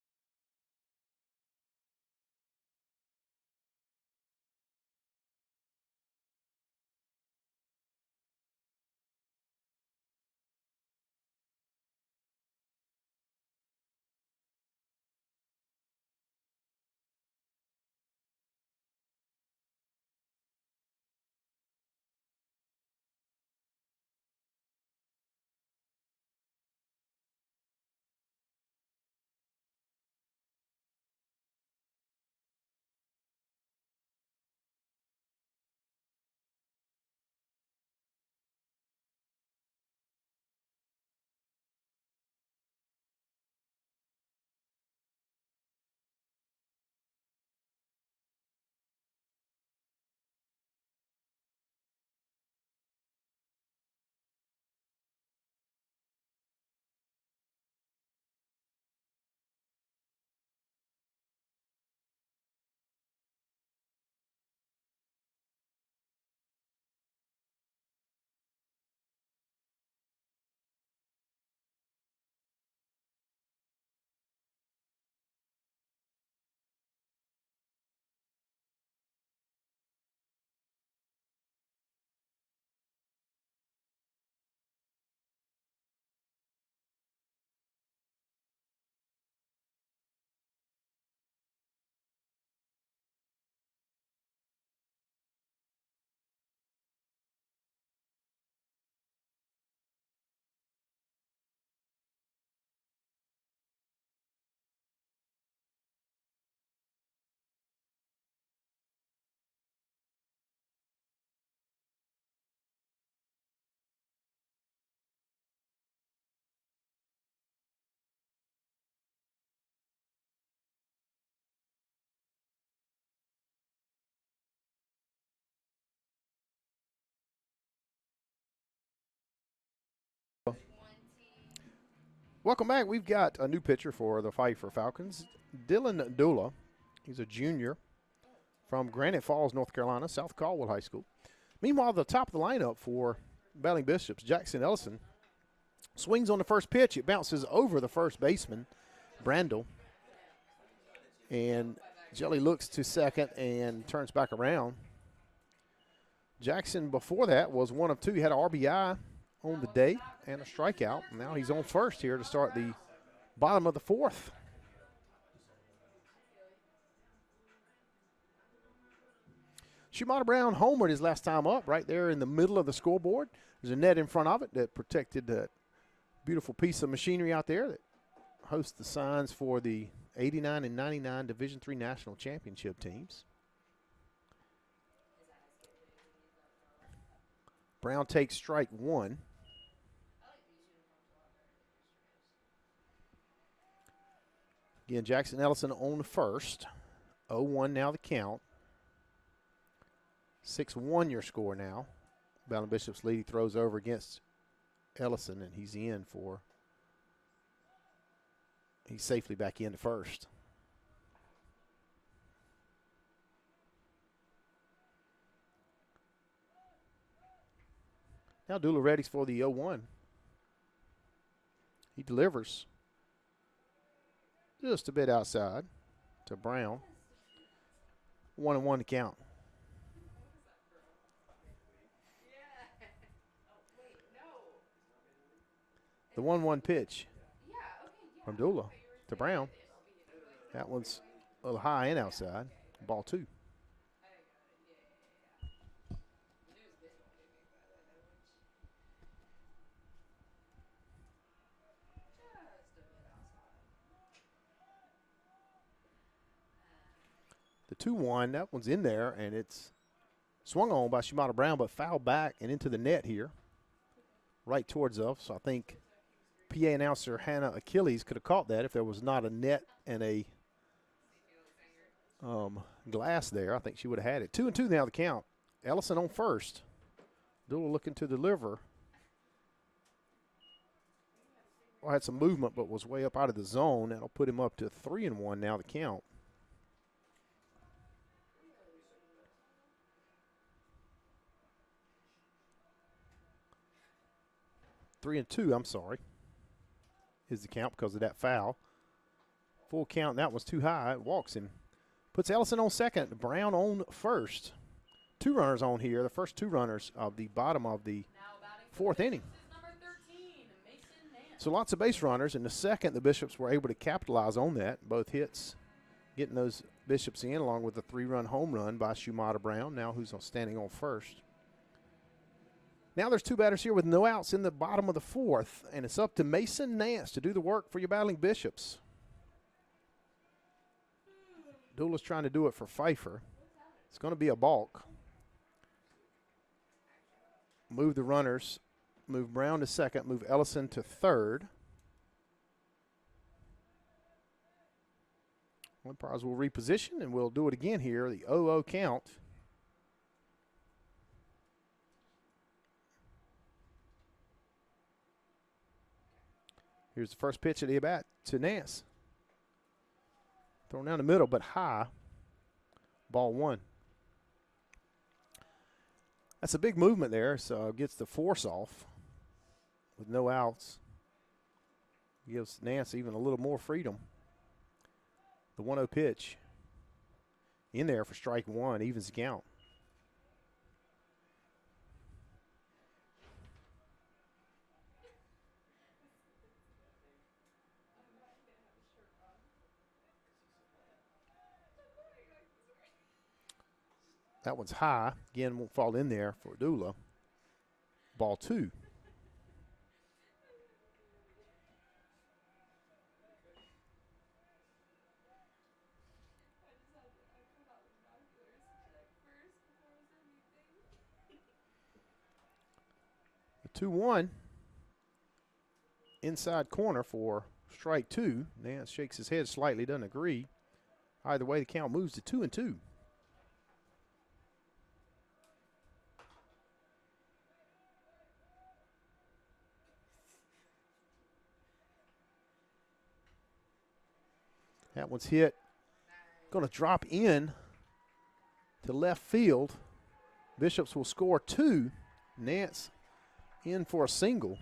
Welcome back. We've got a new pitcher for the Pfeiffer Falcons, Dylan Dula. He's a junior from Granite Falls, North Carolina, South Caldwell High School. Meanwhile, the top of the lineup for Battling Bishops, Jackson Ellison, swings on the first pitch. It bounces over the first baseman, Brandel. And Jelly looks to second and turns back around. Jackson, before that, was 1 of 2. He had an RBI on the day and a strikeout. Now he's on first here to start the bottom of the 4th. Shimada Brown homered his last time up right there in the middle of the scoreboard. There's a net in front of it that protected that beautiful piece of machinery out there that hosts the signs for the 89 and 99 Division III National Championship teams. Brown takes strike 1. Again, Jackson Ellison on the first. 0-1 now the count. 6-1 your score now. Battling Bishops lead. He throws over against Ellison, and he's in for. He's safely back into first. Now Dula readies for the 0-1. He delivers just a bit outside to Brown. 1-1 to count. The 1-1 pitch from Dula to Brown. That one's a little high and outside. Ball 2. The 2-1. That one's in there, and it's swung on by Shimada Brown, but fouled back and into the net here, right towards us. So I think PA announcer Hannah Achilles could have caught that if there was not a net and a glass there. I think she would have had it. 2-2 now the count. Ellison on first. Dula looking to deliver. Well, had some movement, but was way up out of the zone. That'll put him up to 3-1 now the count. Three and two, I'm sorry, is the count because of that foul. Full count, that was too high. It walks him. Puts Ellison on second, Brown on first. 2 runners on here, the first 2 runners of the bottom of the 4th inning. So lots of base runners. In the second, the Bishops were able to capitalize on that. Both hits getting those Bishops in, along with a 3-run home run by Shumata Brown, now who's standing on first. Now there's 2 batters here with no outs in the bottom of the 4th, and it's up to Mason Nance to do the work for your battling Bishops. Dula's trying to do it for Pfeiffer. It's going to be a balk. Move the runners. Move Brown to second. Move Ellison to third. Umpires will reposition, and we'll do it again here. The 0-0 count. Here's the first pitch of the at-bat to Nance. Thrown down the middle, but high. Ball 1. That's a big movement there, so gets the force off with no outs. Gives Nance even a little more freedom. The 1-0 pitch in there for strike 1, evens the count. That one's high. Again, won't fall in there for Dula. Ball 2. The 2-1. Inside corner for strike 2. Nance shakes his head slightly, doesn't agree. Either way, the count moves to 2-2. That one's hit. Going to drop in to left field. Bishops will score 2. Nance in for a single.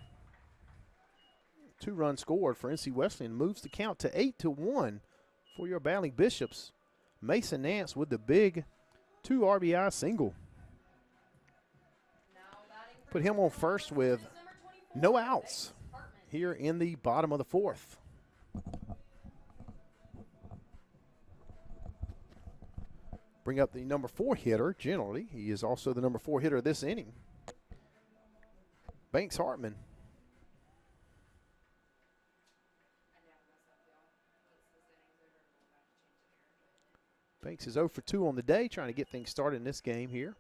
2-run scored for NC Wesleyan. Moves the count to 8-1 for your battling Bishops. Mason Nance with the big 2 RBI single. Put him on first with no outs here in the bottom of the 4th. Bring up the number 4 hitter, generally. He is also the number 4 hitter this inning. Banks Hartman. Banks is 0 for 2 on the day, trying to get things started in this game here.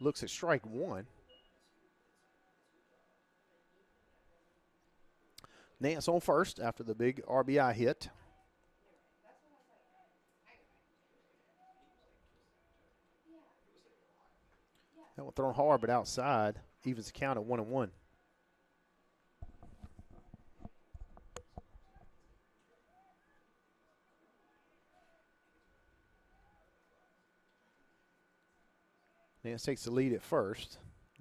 Looks at strike 1. Nance on first after the big RBI hit. That one thrown hard, but outside. Evens the count at 1-1. Nance takes the lead at first.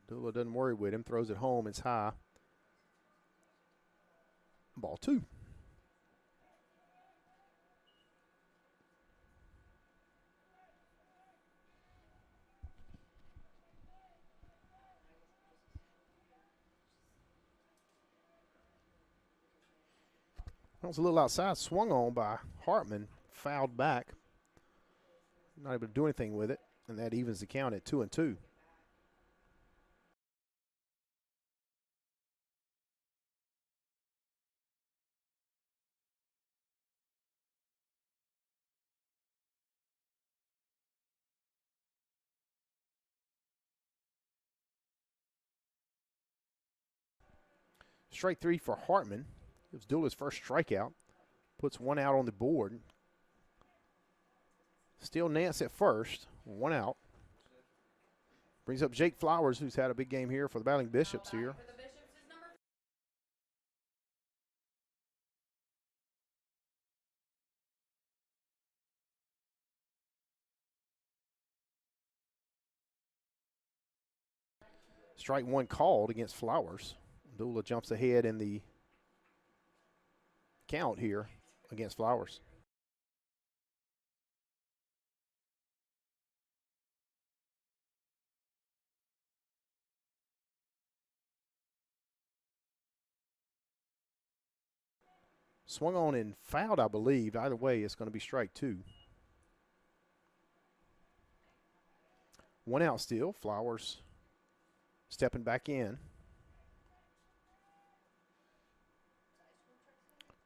Dula doesn't worry with him. Throws it home. It's high. Ball 2. That was a little outside, swung on by Hartman, fouled back. Not able to do anything with it, and that evens the count at 2-2. Strike 3 for Hartman. It was Dula's first strikeout. Puts one out on the board. Still Nance at first. One out. Brings up Jake Flowers, who's had a big game here for the Battling Bishops here. For the Bishops is number Strike 1 called against Flowers. Dula jumps ahead in the count here against Flowers. Swung on and fouled, I believe. Either way, it's going to be strike 2. One out still. Flowers stepping back in.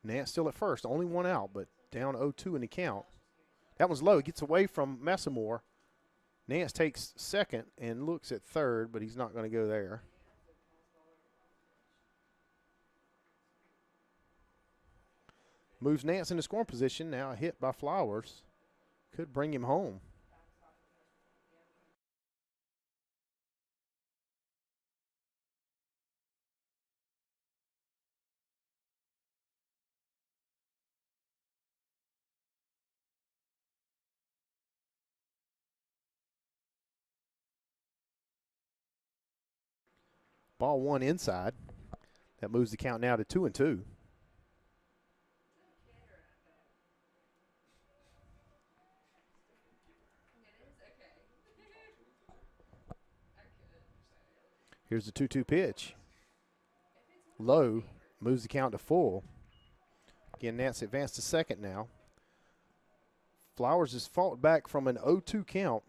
Nance still at first. Only one out, but down 0-2 in the count. That one's low. He gets away from Messamore. Nance takes second and looks at third, but he's not going to go there. Moves Nance into scoring position. Now a hit by Flowers. Could bring him home. Ball one inside. That moves the count now to 2-2. Here's the 2-2 pitch. Low, moves the count to full. Again, Nance advanced to second now. Flowers has fought back from an 0-2 count.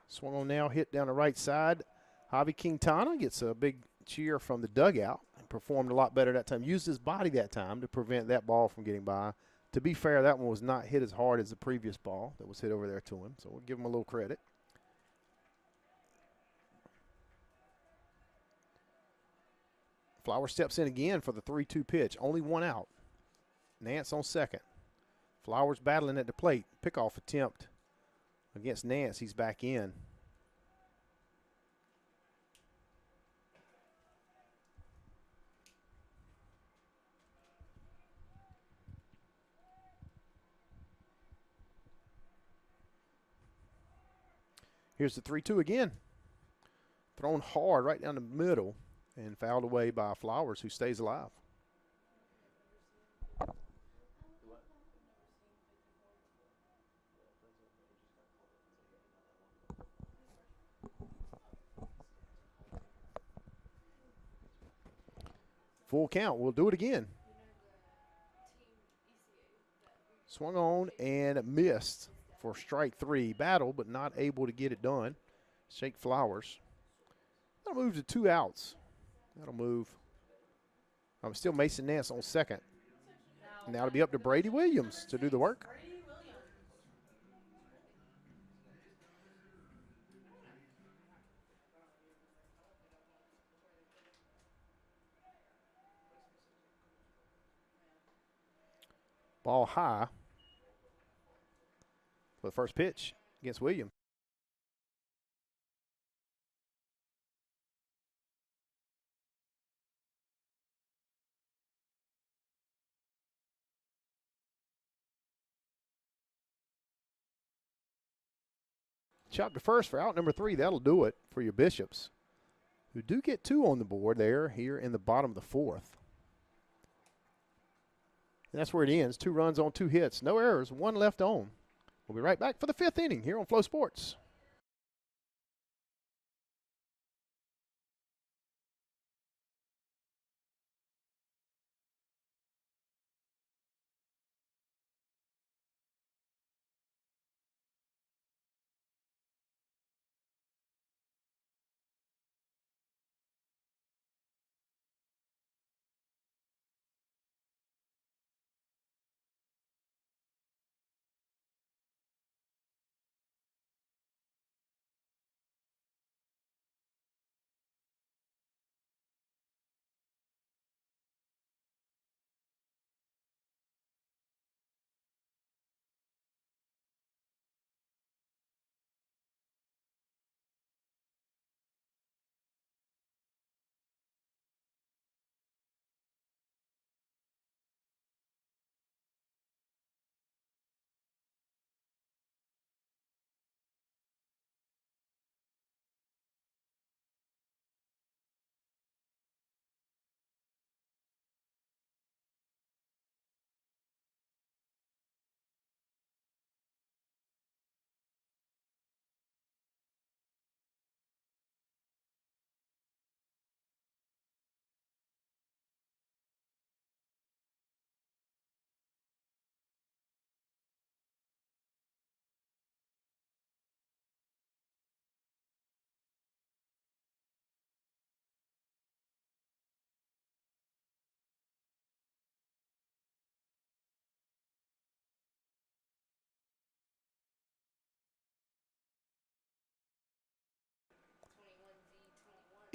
Swung on now, hit down the right side. Javi Quintana gets a big cheer from the dugout. Performed a lot better that time. Used his body that time to prevent that ball from getting by. To be fair, that one was not hit as hard as the previous ball that was hit over there to him. So we'll give him a little credit. Flowers steps in again for the 3-2 pitch. Only one out. Nance on second. Flowers battling at the plate. Pickoff attempt against Nance. He's back in. Here's the 3-2 again. Thrown hard right down the middle and fouled away by Flowers, who stays alive. Full count. We'll do it again. Swung on and missed for strike 3. Battle, but not able to get it done. Shake Flowers. That'll move to 2 outs. That'll move. Still Mason Nance on second. Now it'll be up to Brady Williams to do the work. Ball high for the first pitch against Williams. Chop to first for out number 3. That'll do it for your Bishops, who do get 2 on the board there here in the bottom of the 4th. And that's where it ends. 2 runs on 2 hits. No errors, 1 left on. We'll be right back for the 5th inning here on Flow Sports.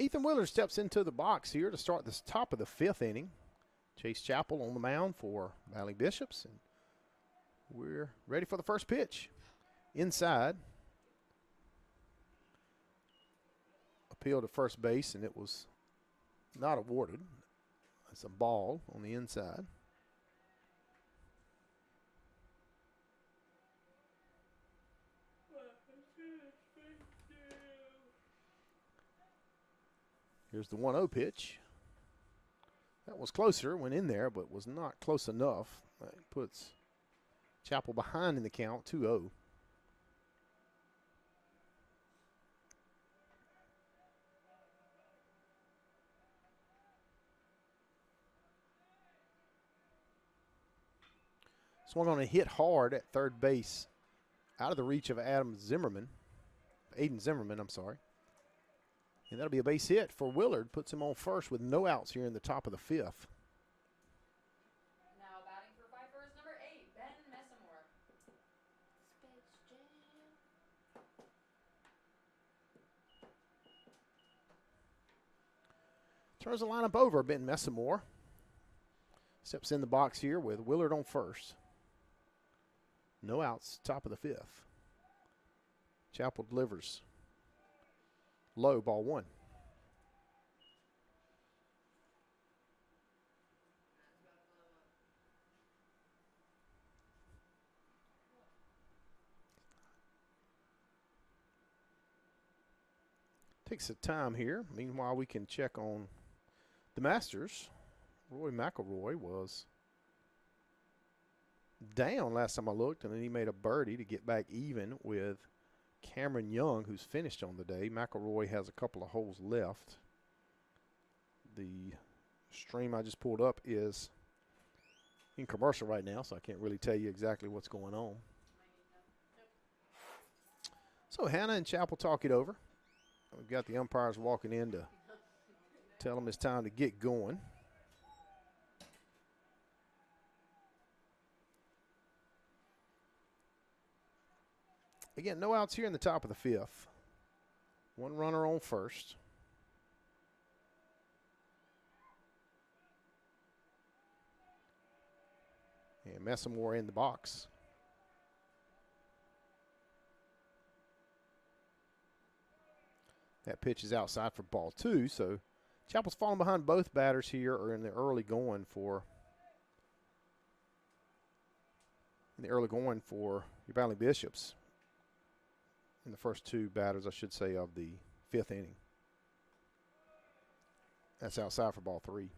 Ethan Willard steps into the box here to start the top of the 5th inning. Chase Chappell on the mound for Valley Bishops. And we're ready for the first pitch. Inside. Appeal to first base, and it was not awarded. It's a ball on the inside. Here's the 1-0 pitch. That was closer, went in there, but was not close enough. That puts Chappell behind in the count, 2-0. Swung on a hit hard at third base, out of the reach of Aiden Zimmerman, I'm sorry. And that'll be a base hit for Willard. Puts him on first with no outs here in the top of the 5th. Now batting for Pfeiffer is number 8, Ben Messamore. Turns the lineup over. Ben Messamore steps in the box here with Willard on first. No outs, top of the 5th. Chappell delivers. Low, ball 1. Takes some time here. Meanwhile, we can check on the Masters. Roy McElroy was down last time I looked, and then he made a birdie to get back even with Cameron Young, who's finished on the day. McElroy has a couple of holes left. The stream I just pulled up is in commercial right now, so I can't really tell you exactly what's going on. So Hannah and Chappell talk it over. We've got the umpires walking in to tell them it's time to get going. Again, no outs here in the top of the 5th. One runner on first. And Messamore in the box. That pitch is outside for ball 2, so Chappell's falling behind both batters here or in the early going for your Valley Bishops. In the first 2 batters, I should say, of the 5th inning. That's outside for ball 3.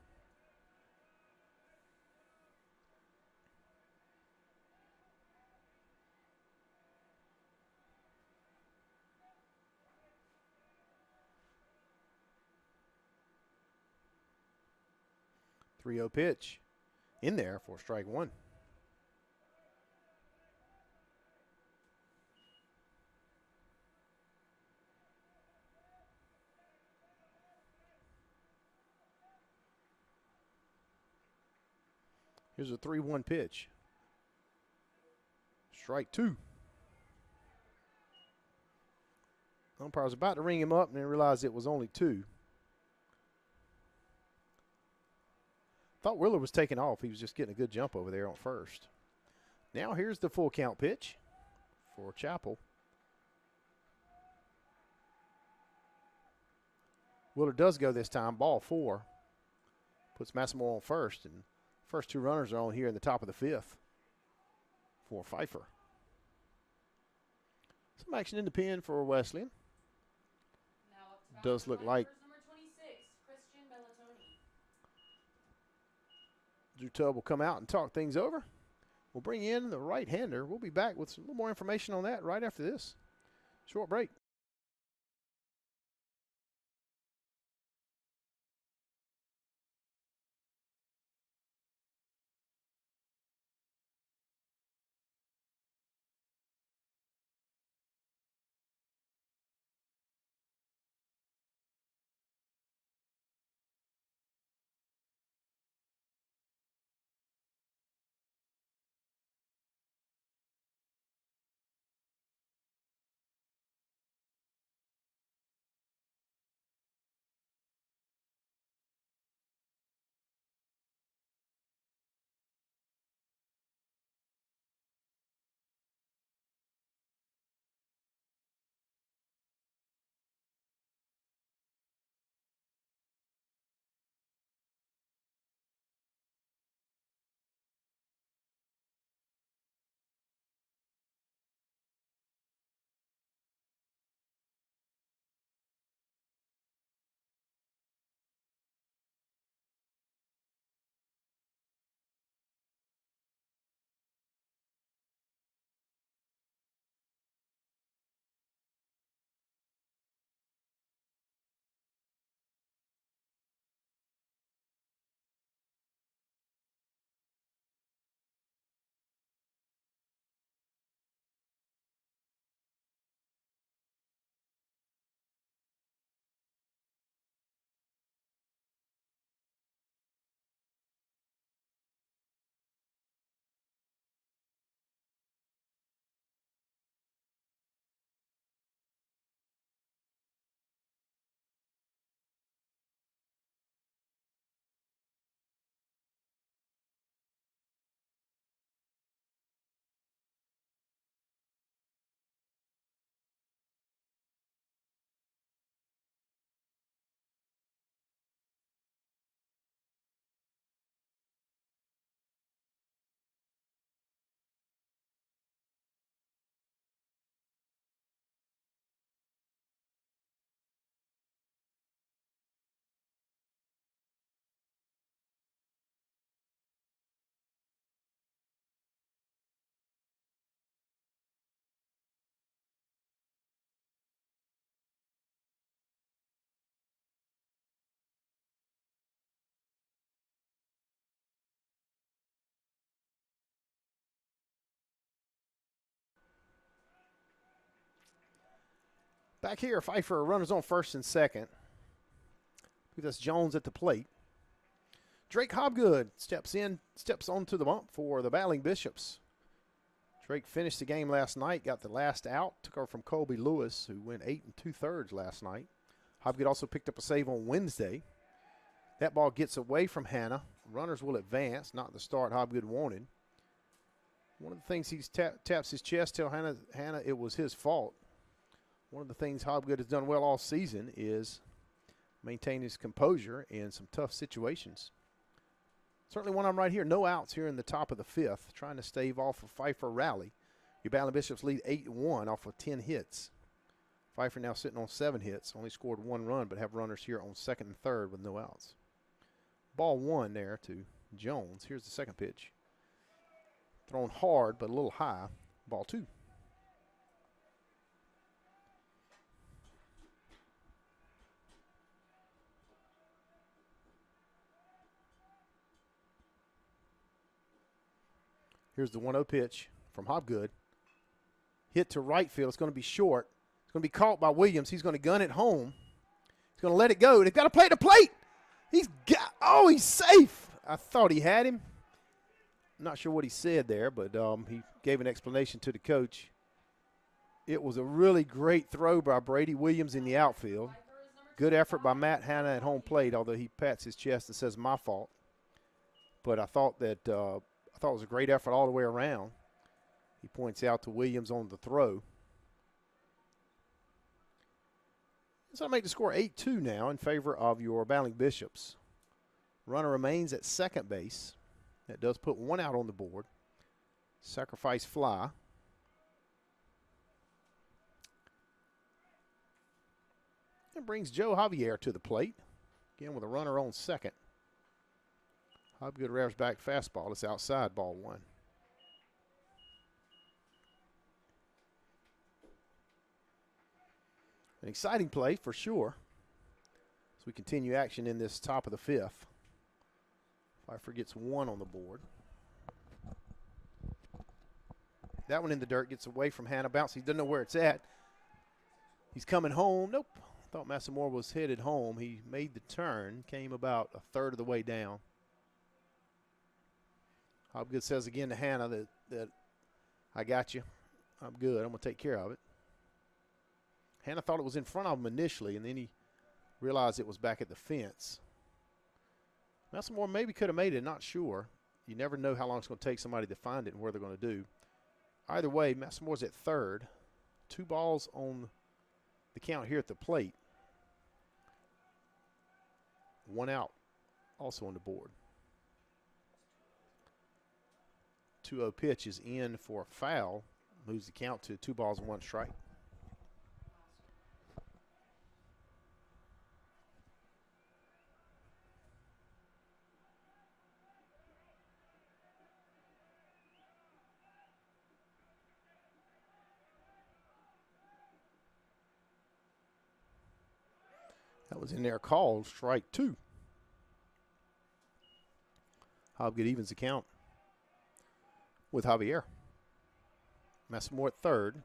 Three-0 pitch in there for strike 1. Here's a 3-1 pitch. Strike 2. Umpire was about to ring him up and then realized it was only 2. Thought Willard was taking off. He was just getting a good jump over there on first. Now here's the full count pitch for Chappell. Willard does go this time, ball 4. Puts Messamore on first, and first 2 runners are on here in the top of the 5th for Pfeiffer. Some action in the pen for Wesleyan. Does look like Number 26, Christian Bellatoni. Drew Tubb will come out and talk things over. We'll bring in the right-hander. We'll be back with a little more information on that right after this short break. Back here, Pfeiffer, runners on first and second. That's Jones at the plate. Drake Hobgood steps onto the bump for the Battling Bishops. Drake finished the game last night, got the last out, took over from Colby Lewis, who went 8 2/3 last night. Hobgood also picked up a save on Wednesday. That ball gets away from Hannah. Runners will advance, not the start Hobgood wanted. One of the things he taps his chest, tell Hannah it was his fault. One of the things Hobgood has done well all season is maintain his composure in some tough situations. Certainly one I'm right here. No outs here in the top of the fifth, trying to stave off a Pfeiffer rally. Your Battling Bishops lead 8-1 off of 10 hits. Pfeiffer now sitting on 7 hits, only scored 1 run, but have runners here on second and third with no outs. Ball 1 there to Jones. Here's the second pitch. Thrown hard, but a little high. Ball 2. Here's the 1-0 pitch from Hobgood. Hit to right field. It's going to be short. It's going to be caught by Williams. He's going to gun it home. He's going to let it go. They've got to play the plate. He's safe. I thought he had him. I'm not sure what he said there, but he gave an explanation to the coach. It was a really great throw by Brady Williams in the outfield. Good effort by Matt Hanna at home plate, although he pats his chest and says, my fault. But I thought it was a great effort all the way around. He points out to Williams on the throw. So I make the score 8-2 now in favor of your Battling Bishops. Runner remains at second base. That does put 1 out on the board. Sacrifice fly. And brings Joe Javier to the plate. Again with a runner on second. Hobgood revs back fastball. It's outside, ball 1. An exciting play for sure as we continue action in this top of the fifth. Pfeiffer gets 1 on the board. That one in the dirt, gets away from Hannah. Bounce. He doesn't know where it's at. He's coming home. Nope. Thought Massamore was headed home. He made the turn, came about a third of the way down. Hobgood says again to Hannah that I got you. I'm good. I'm going to take care of it. Hannah thought it was in front of him initially, and then he realized it was back at the fence. Massamore maybe could have made it, not sure. You never know how long it's going to take somebody to find it and where they're going to do. Either way, Massamore's at third. 2 balls on the count here at the plate. 1 out also on the board. 2-0 pitch is in for a foul. Moves the count to 2 balls and 1 strike. That was in there called strike 2. Hobgood evens the count with Javier. Massamore at third.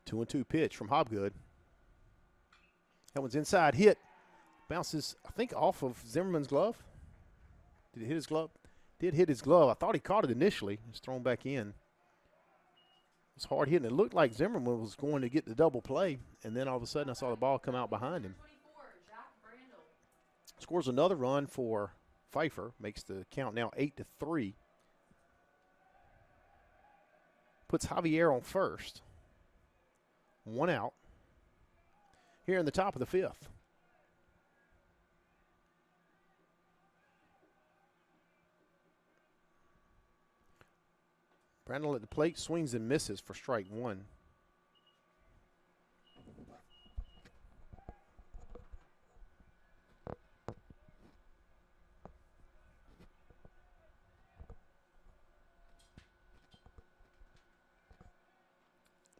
2-2 pitch from Hobgood. That one's inside, hit. Bounces, I think, off of Zimmerman's glove. Did it hit his glove? Did hit his glove. I thought he caught it initially. It's thrown back in. It was hard hitting. It looked like Zimmerman was going to get the double play, and then all of a sudden I saw the ball come out behind him. Scores another run for Pfeiffer. Makes the count now 8-3. Puts Javier on first. 1 out. Here in the top of the fifth. Brandel at the plate, swings and misses for strike 1.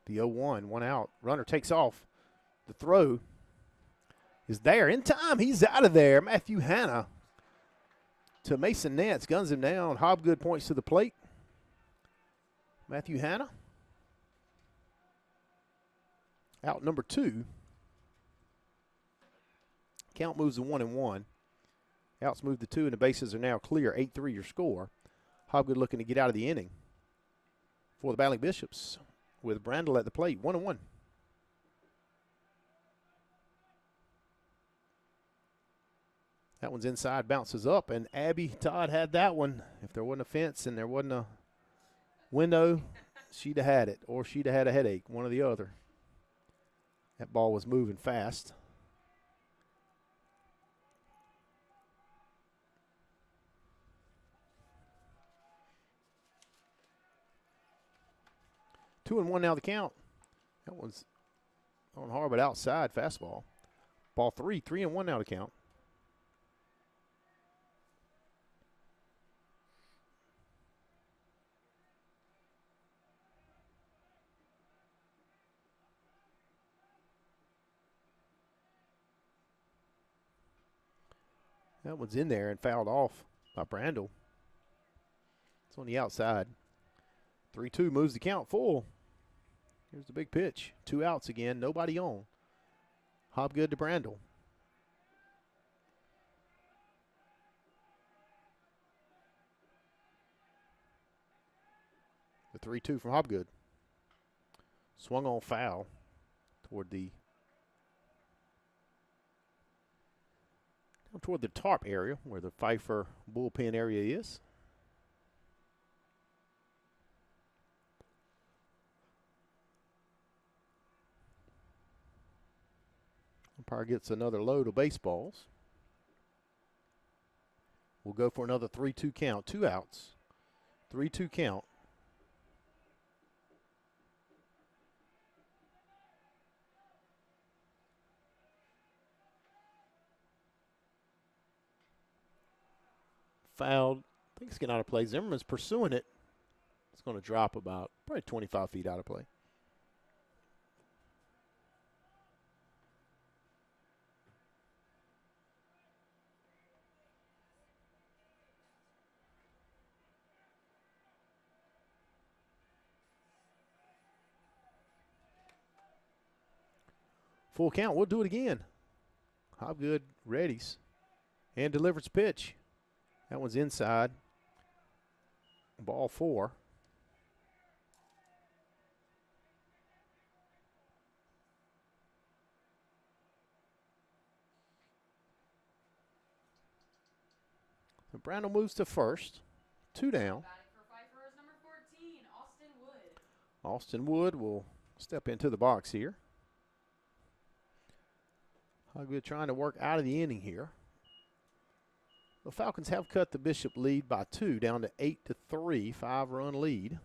The 0-1, 1 out. Runner takes off. The throw is there. In time, he's out of there. Matthew Hanna to Mason Nance, guns him down. Hobgood points to the plate. Matthew Hanna. Out number 2. Count moves to 1-1. Outs move to 2, and the bases are now clear. 8-3 your score. Hobgood looking to get out of the inning for the Battling Bishops with Brandel at the plate. 1-1. That one's inside, bounces up, and Abby Todd had that one. If there wasn't a fence and there wasn't a window, she'd have had it, or she'd have had a headache, one or the other. That ball was moving fast. Two and one now the count. That one's on hard, but outside fastball. Ball 3, 3-1 now to count. That one's in there and fouled off by Brandel. It's on the outside. 3-2 moves the count full. Here's the big pitch. 2 outs again, nobody on. Hobgood to Brandel. The 3-2 from Hobgood. Swung on foul toward the tarp area where the Pfeiffer bullpen area is. Umpire gets another load of baseballs. We'll go for another 3-2 count. 2 outs. 3-2 count. Fouled. I think it's getting out of play. Zimmerman's pursuing it. It's going to drop about probably 25 feet out of play. Full count. We'll do it again. Hobgood readies and delivers pitch. That one's inside. Ball 4. So Brandel moves to first. 2 down. Batting for Pfeiffer is number 14, Austin Wood. Austin Wood will step into the box here. Hogwood trying to work out of the inning here. The Falcons have cut the Bishop lead by 2 down to 8-3, 5-run lead.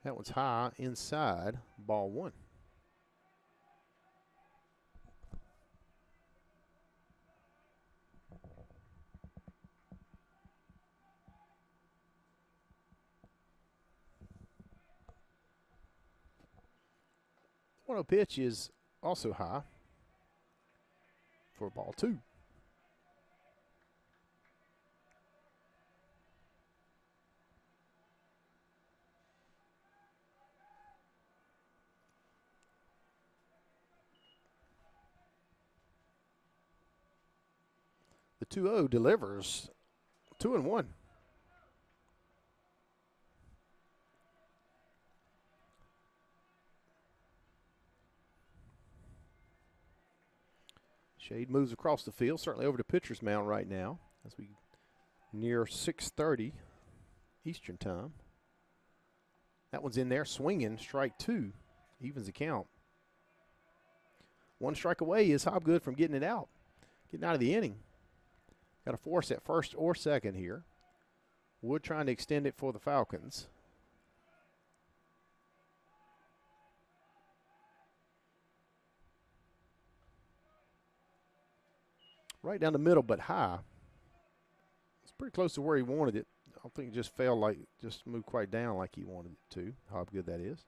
That one's high inside, ball 1. One pitch is also high for ball 2. The 2-0 delivers. 2-1. Shade moves across the field, certainly over to pitcher's mound right now as we near 6:30 Eastern time. That one's in there, swinging, strike 2, evens the count. 1 strike away is Hobgood from getting it out, getting out of the inning. Got to force at first or second here. Wood trying to extend it for the Falcons. Right down the middle, but high. It's pretty close to where he wanted it. I don't think it just fell like, just moved quite down like he wanted it to. Hobgood, that is.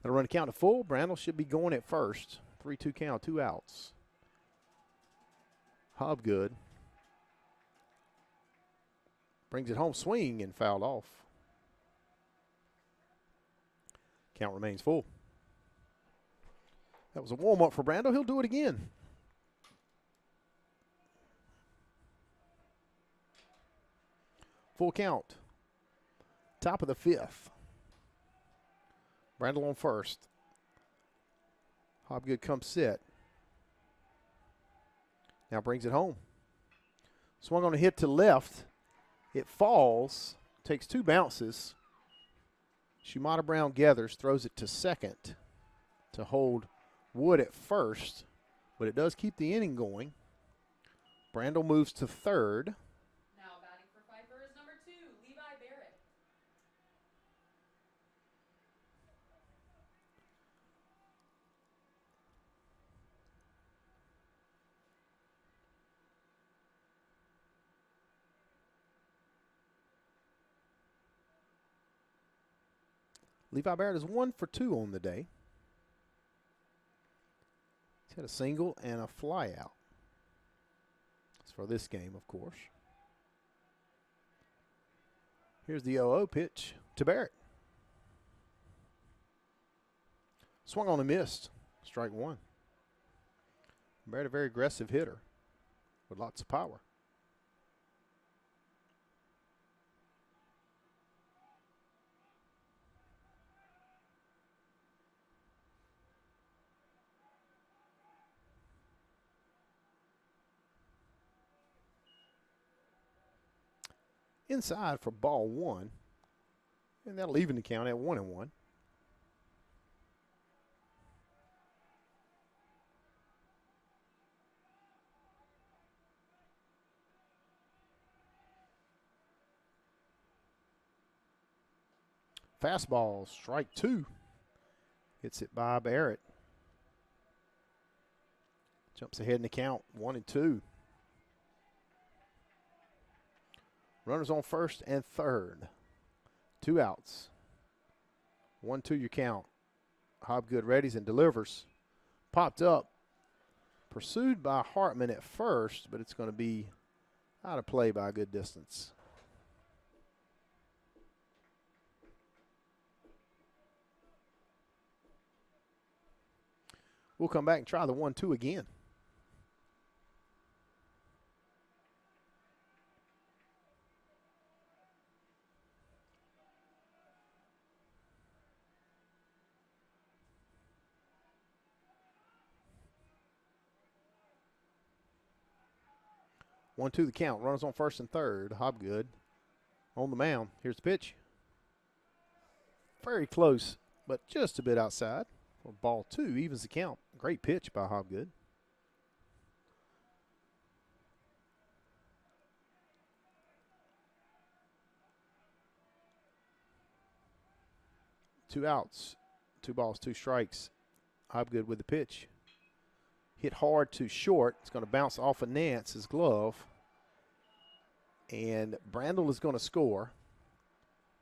That'll run the count to full. Brandel should be going at first. 3-2 count, 2 outs. Hobgood brings it home, swing, and fouled off. Count remains full. That was a warm-up for Brando. He'll do it again. Full count. Top of the fifth. Brando on first. Hobgood comes set. Now brings it home. Swung on a hit to left. It falls. Takes two bounces. Shumata Brown gathers, throws it to second to hold Wood at first, but it does keep the inning going. Brandel moves to third. Now batting for Pfeiffer is number 2, Levi Barrett. Levi Barrett is 1 for 2 on the day. He's had a single and a fly out. That's for this game, of course. Here's the 0-0 pitch to Barrett. Swung on and missed. Strike one. Barrett, a very aggressive hitter with lots of power. Inside for ball one. And that'll even the count at 1-1. Fastball, strike two. Hits it by Barrett. Jumps ahead in the count, 1-2. Runners on first and third. 2 outs. 1-2 your count. Hobgood readies and delivers. Popped up. Pursued by Hartman at first, but it's going to be out of play by a good distance. We'll come back and try the 1-2 again. One, two, the count. Runners on first and third. Hobgood on the mound. Here's the pitch. Very close, but just a bit outside. For ball two, evens the count. Great pitch by Hobgood. Two outs. 2 balls, 2 strikes. Hobgood with the pitch. Hit hard to short. It's going to bounce off of Nance's glove. And Brandel is going to score.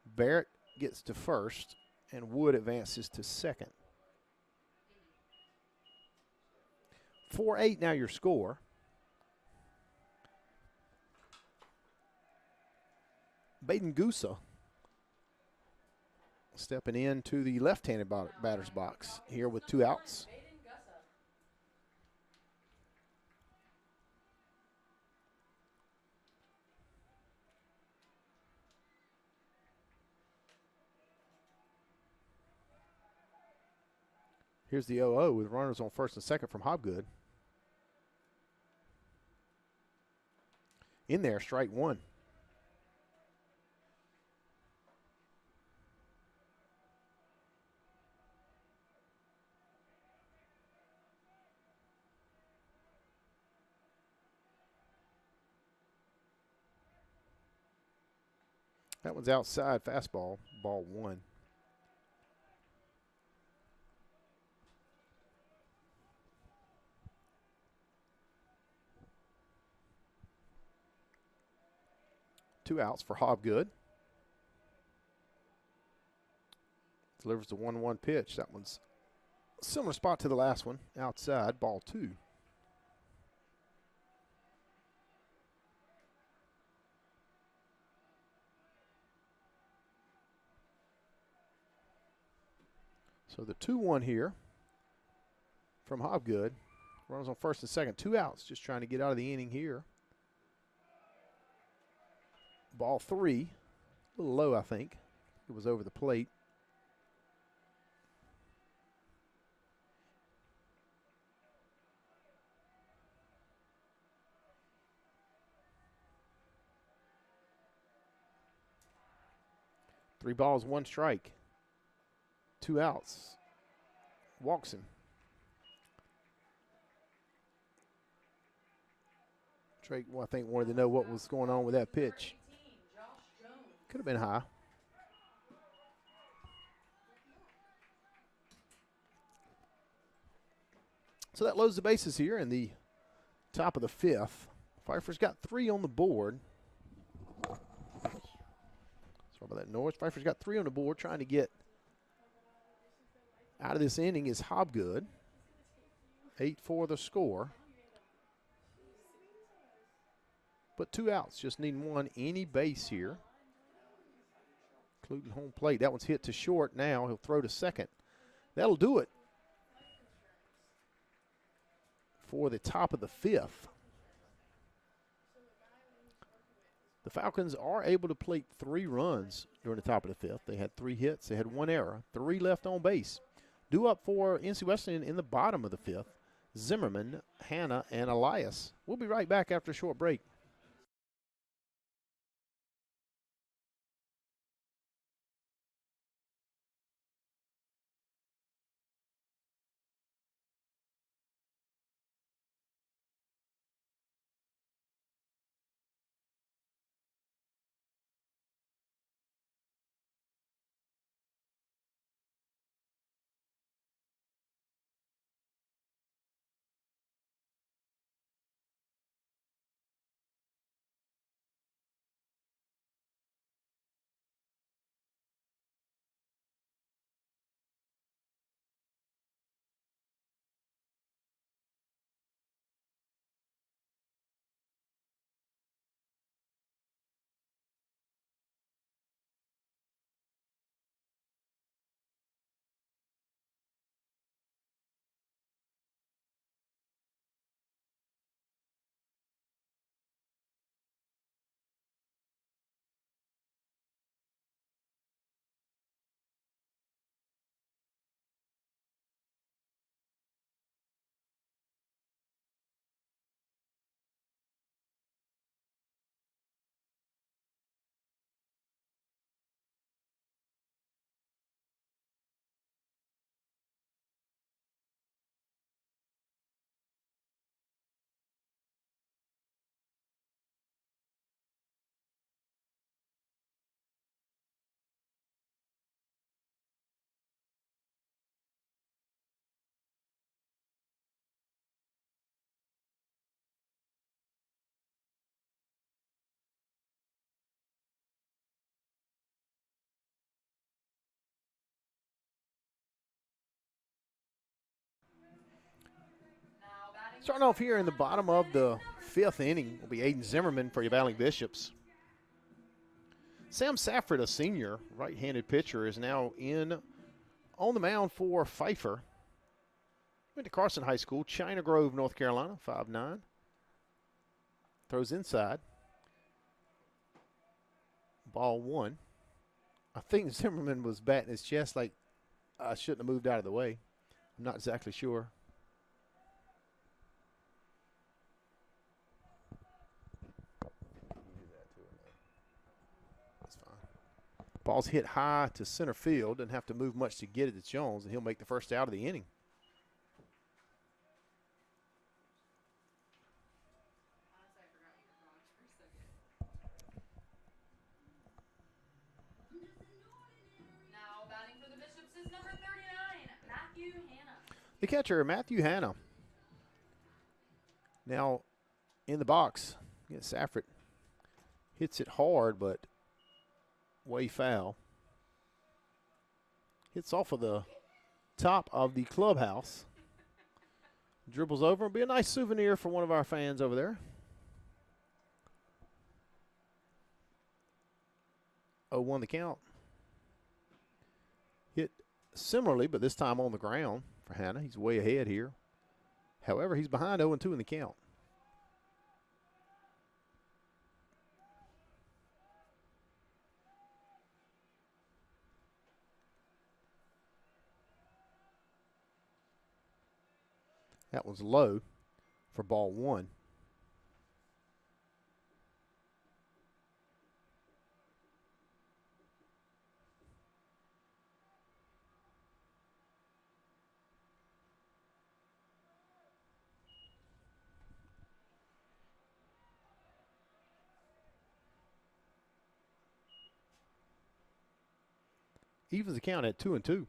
Barrett gets to first, and Wood advances to second. 4-8 now your score. Baden Gusa stepping into the left-handed batter's box here with 2 outs. Here's the 0-0 with runners on first and second from Hobgood. In there, strike one. That one's outside, fastball, ball one. Two outs for Hobgood. Delivers the 1-1 pitch. That one's a similar spot to the last one. Outside, ball two. So the 2-1 here from Hobgood. Runners on first and second. 2 outs, just trying to get out of the inning here. Ball 3. A little low, I think. It was over the plate. Three balls, 1 strike. 2 outs. Walks him. Drake, well, I think, wanted to know what was going on with that pitch. Could have been high. So that loads the bases here in the top of the 5th. Pfeiffer's got 3 on the board. Sorry about that noise. Pfeiffer's got 3 on the board, trying to get out of this inning is Hobgood. 8-4 the score. But 2 outs, just needing 1 any base here, including home plate. That one's hit to short now. He'll throw to second. That'll do it for the top of the 5th. The Falcons are able to plate 3 runs during the top of the 5th. They had 3 hits. They had 1 error. 3 left on base. Due up for NC Wesleyan in the bottom of the 5th, Zimmerman, Hannah, and Elias. We'll be right back after a short break. Starting off here in the bottom of the 5th inning will be Aiden Zimmerman for your Valley Bishops. Sam Safford, a senior right-handed pitcher, is now in on the mound for Pfeiffer. Went to Carson High School, China Grove, North Carolina, 5'9". Throws inside. Ball 1. I think Zimmerman was batting his chest like I shouldn't have moved out of the way. I'm not exactly sure. Ball's hit high to center field. Doesn't have to move much to get it to Jones, and he'll make the first out of the inning. Honestly, I forgot you were gone for a second. Now batting for the Bishops is number 39, Matthew Hannah. The catcher, Matthew Hannah. Now in the box. Yeah, Safford hits it hard, but way foul. Hits off of the top of the clubhouse. Dribbles over. It'll be a nice souvenir for one of our fans over there. 0-1 the count. Hit similarly, but this time on the ground for Hanna. He's way ahead here. However, he's behind 0-2 in the count. That was low for ball 1. Evens the count at 2-2.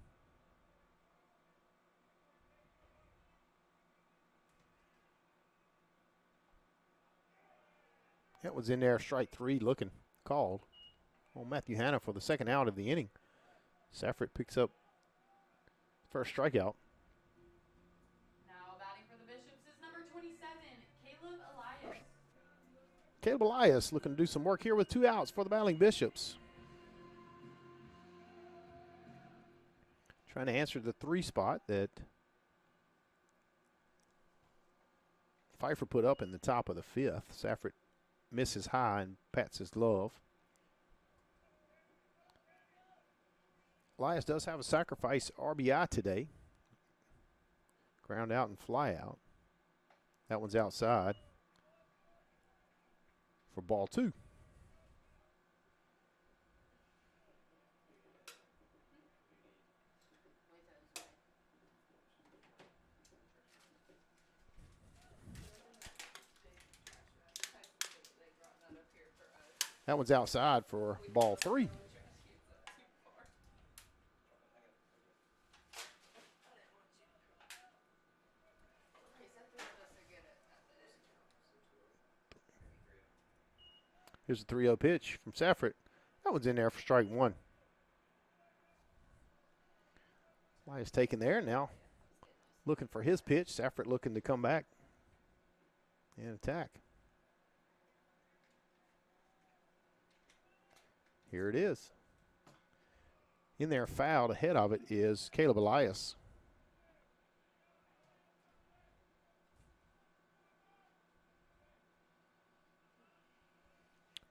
That was in there, strike 3 looking called on Matthew Hanna for the second out of the inning. Safford picks up first strikeout. Now batting for the Bishops is number 27, Caleb Elias. Caleb Elias looking to do some work here with 2 outs for the battling Bishops. Trying to answer the 3 spot that Pfeiffer put up in the top of the 5th. Safford misses high and pats his glove. Elias does have a sacrifice RBI today. Ground out and fly out. That one's outside for ball 2. That one's outside for ball 3. Here's a 3-0 pitch from Safford. That one's in there for strike 1. Elias taken there now. Looking for his pitch. Safford looking to come back and attack. Here it is. In there, fouled ahead of it is Caleb Elias.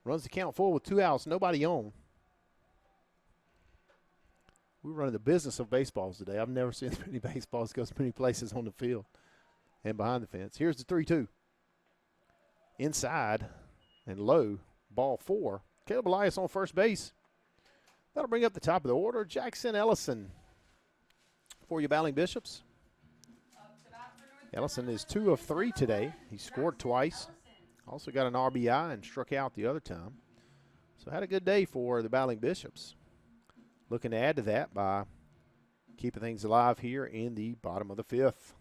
Runs the count full with 2 outs, nobody on. We're running the business of baseballs today. I've never seen as many baseballs go as many places on the field and behind the fence. Here's the 3-2. Inside and low, ball 4. Caleb Elias on first base. That'll bring up the top of the order. Jackson Ellison for your battling Bishops. Ellison is 2 of 3 today. He scored twice. Also got an RBI and struck out the other time. So had a good day for the battling Bishops. Looking to add to that by keeping things alive here in the bottom of the 5th.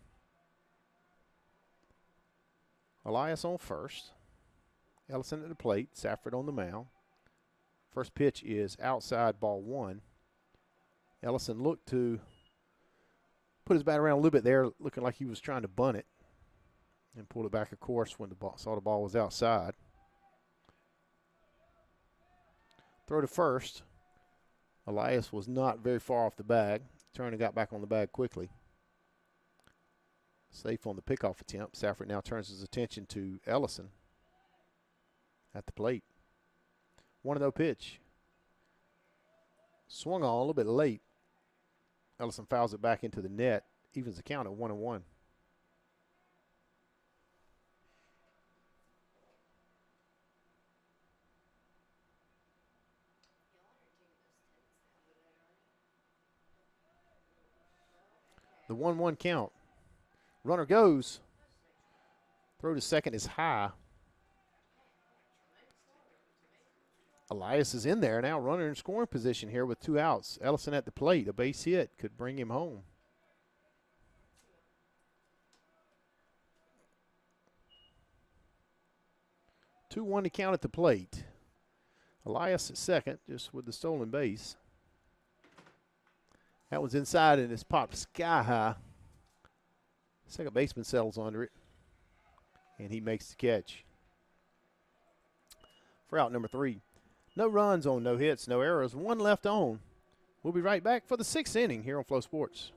Elias on first. Ellison at the plate. Safford on the mound. First pitch is outside, ball 1. Ellison looked to put his bat around a little bit there, looking like he was trying to bunt it, and pulled it back a course when saw the ball was outside. Throw to first. Elias was not very far off the bag. Turned and got back on the bag quickly. Safe on the pickoff attempt. Safford now turns his attention to Ellison at the plate. 1-0 pitch. Swung on a little bit late. Ellison fouls it back into the net. Evens the count at 1-1. The 1-1 count. Runner goes. Throw to second is high. Elias is in there now, runner in scoring position here with 2 outs. Ellison at the plate, a base hit could bring him home. Two 2-1 to count at the plate. Elias at second, just with the stolen base. That was inside and it's popped sky high. Second baseman settles under it, and he makes the catch for out number 3. No runs on no hits, no errors. 1 left on We'll be right back for the 6th inning here on Flow Sports.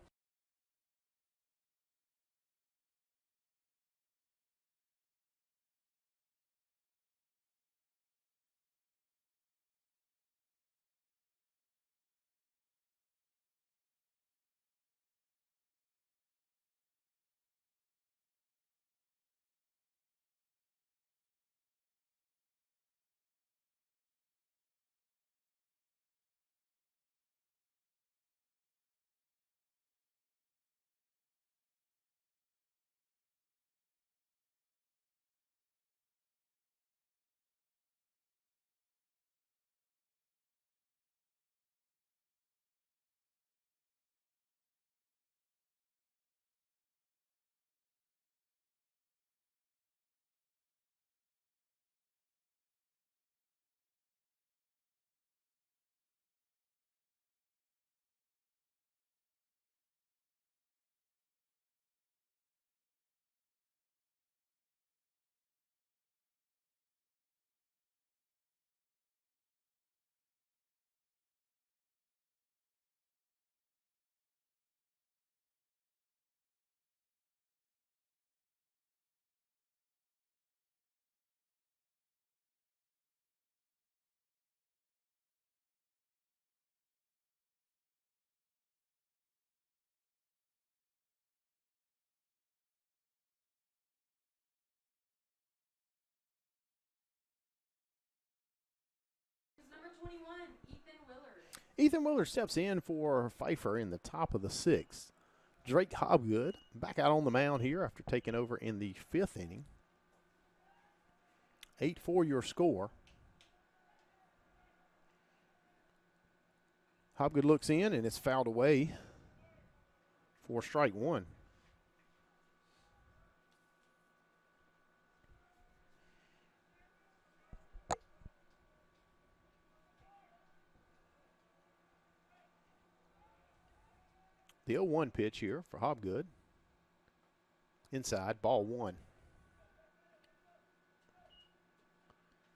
Number 21, Ethan Willard. Ethan Willard steps in for Pfeiffer in the top of the 6th. Drake Hobgood back out on the mound here after taking over in the 5th inning. 8-4 your score. Hobgood looks in and it's fouled away for strike 1. The 0-1 pitch here for Hobgood. Inside, ball 1.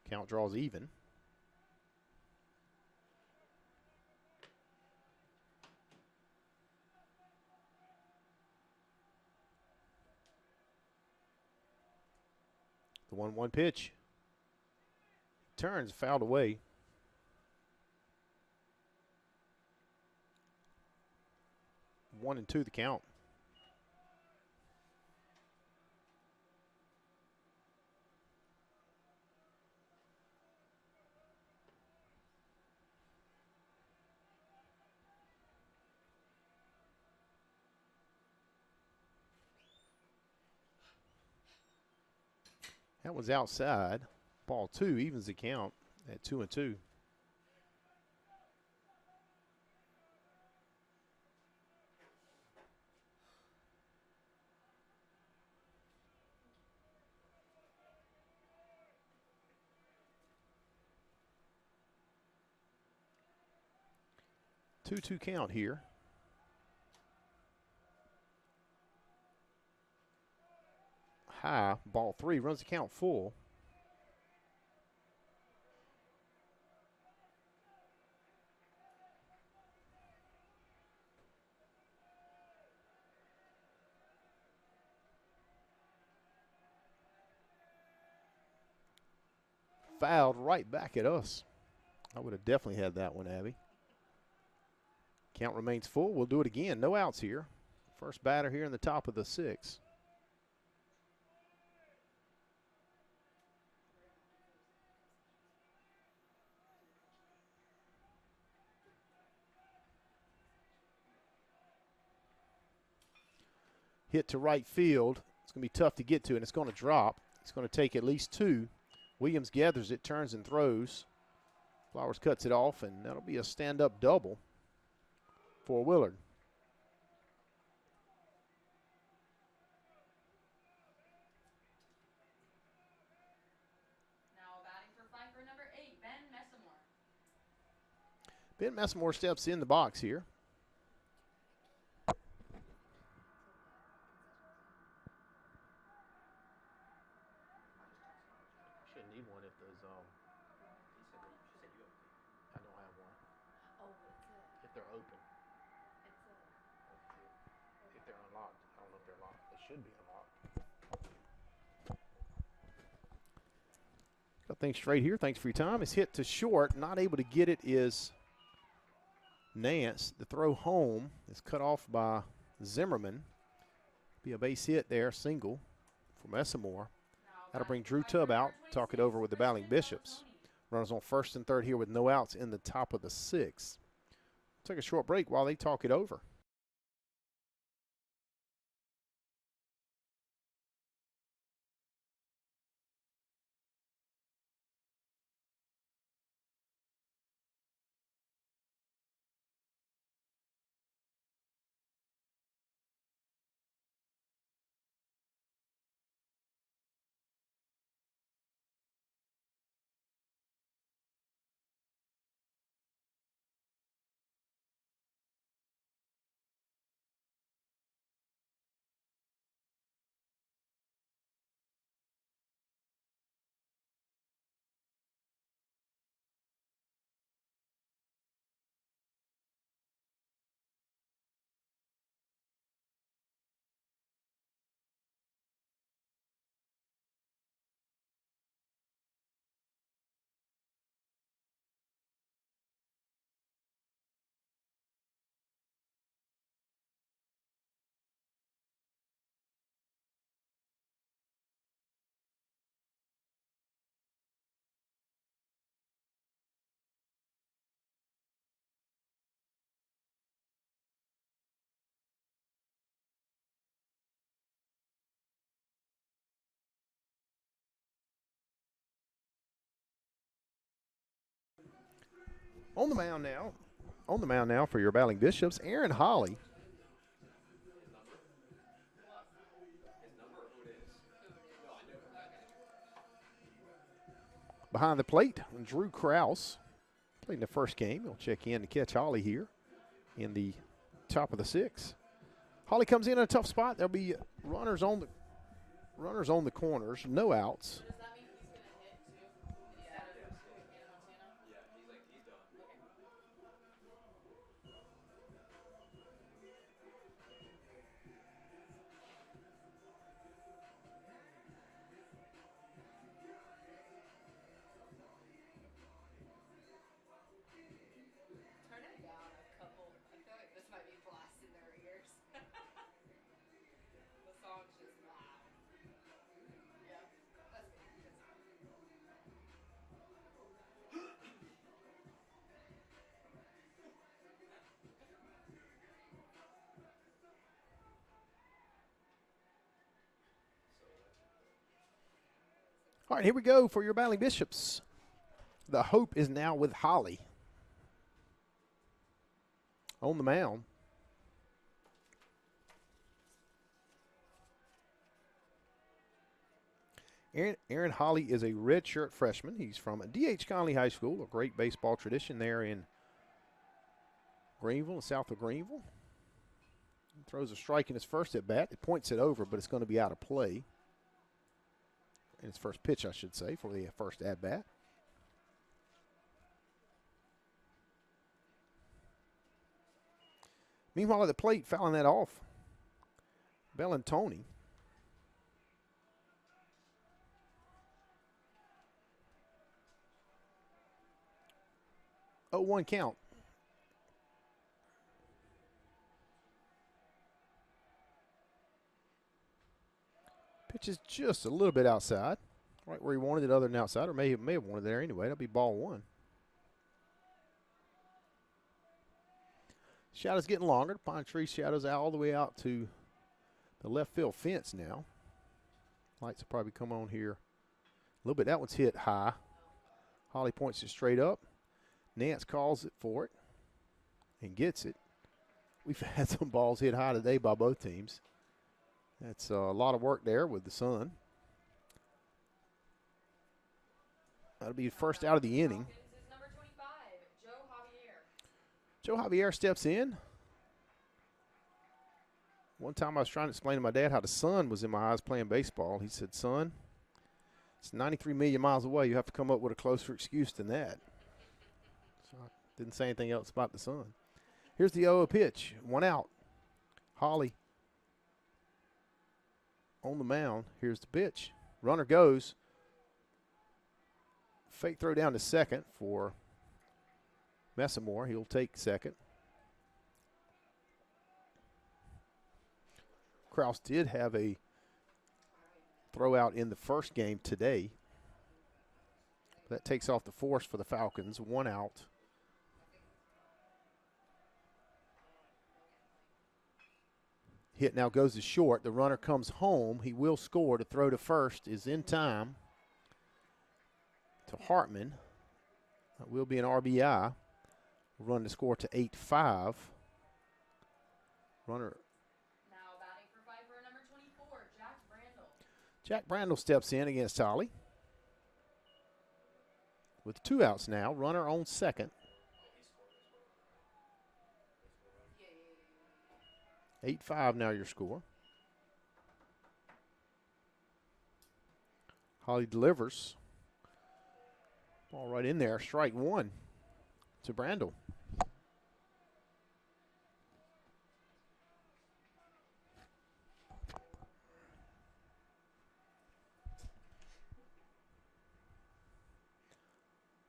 Count draws even. The 1-1 pitch. Turns, fouled away. 1-2 the count. That was outside. Ball 2 evens the count at 2-2. Two count here. High, ball 3, runs the count full. Fouled right back at us. I would have definitely had that one, Abby. Count remains full. We'll do it again. No outs here. First batter here in the top of the 6th. Hit to right field. It's going to be tough to get to, and it's going to drop. It's going to take at least 2. Williams gathers it, turns and throws. Flowers cuts it off, and that'll be a stand-up double for Willard. Now batting for Pfeiffer, number 8, Ben Messamore. Ben Messamore steps in the box here. Shouldn't need one if there's I don't have one. Oh, it's a. If if they're open. If they're unlocked. I don't know if they're locked. They should be unlocked. Got things straight here. Thanks for your time. It's hit to short. Not able to get it is Nance. The throw home is cut off by Zimmerman. Be a base hit there, single from Essamore. That'll bring Drew Tubb out. Talk it over with the Battling Bishops. Runners on first and third here with no outs in the top of the sixth. Take a short break while they talk it over. On the mound now for your Battling Bishops, Aaron Holly. Behind the plate, Drew Krause. Played in the first game. He'll check in to catch Holly here in the top of the sixth. Holly comes in a tough spot. There'll be runners on the corners, no outs. Does that mean he's going to hit too? Instead of Hannah Montana? Yeah, he's done. Okay. Turn it down a couple. I feel like this might be blasting their ears. The song's just loud. Yeah, that's me. All right, here we go for your Battling Bishops. The hope is now with Holly. On the mound. Aaron Holly is a redshirt freshman. He's from D.H. Conley High School, a great baseball tradition there in Greenville, south of Greenville. He throws a strike in his first at bat. It points it over, but it's going to be out of play. In his first pitch, I should say, for the first at bat. Meanwhile, at the plate, fouling that off, Bellantoni. 0-1 count. Pitch is just a little bit outside, right where he wanted it other than outside, or may have wanted it there anyway. That'll be ball one. Shadow's getting longer. The pine tree shadow's out all the way out to the left field fence now. Lights will probably come on here a little bit. That one's hit high. Holly points it straight up. Nance calls it for it and gets it. We've had some balls hit high today by both teams. That's a lot of work there with the sun. That'll be first out of the inning. Number 25, Joe Javier. Joe Javier steps in. One time I was trying to explain to my dad how the sun was in my eyes playing baseball. He said, son, it's 93 million miles away. You have to come up with a closer excuse than that. So I didn't say anything else about the sun. Here's the 0 pitch. 1 out. Holly on the mound. Here's the pitch. Runner goes. Fake throw down to second for Messamore. He'll take second. Kraus did have a throw out in the first game today. That takes off the force for the Falcons. 1 out. Hit now goes to short. The runner comes home. He will score. The throw to first is in time to Hartman. That will be an RBI. We'll run the score to 8-5. Runner. Now batting for Pfeiffer, number 24, Jack Brandel. Jack Brandel steps in against Holly. With 2 outs now. Runner on second. 8-5 now your score. Holly delivers. Ball right in there. Strike 1 to Brandel.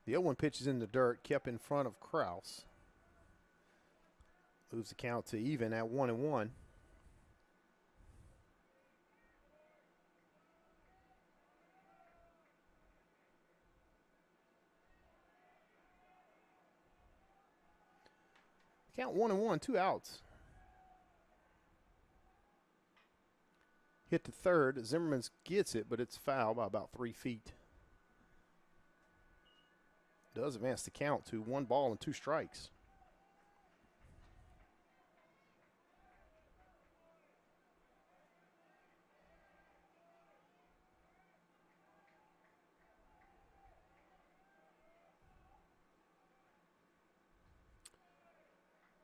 The 0-1 pitch is in the dirt, kept in front of Kraus. Moves the count to even at 1-1. Count 1-1, 2 outs. Hit to third. Zimmerman gets it, but it's foul by about 3 feet. Does advance the count to 1 ball and 2 strikes.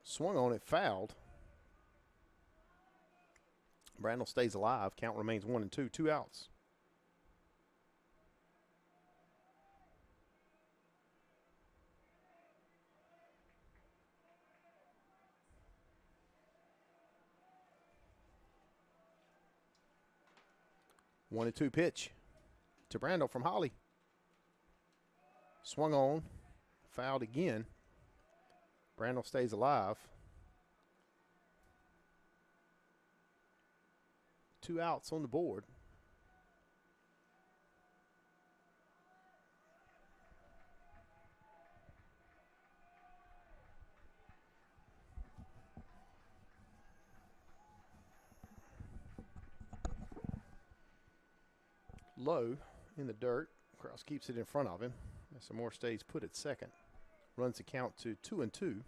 Swung on it, fouled. Brandel stays alive. Count remains 1-2, 2 outs. One and 2 pitch to Brandel from Holly. Swung on, fouled again. Brandel stays alive. 2 outs on the board. Low in the dirt. Kraus keeps it in front of him. Some more stays put at second. Runs the count to 2-2.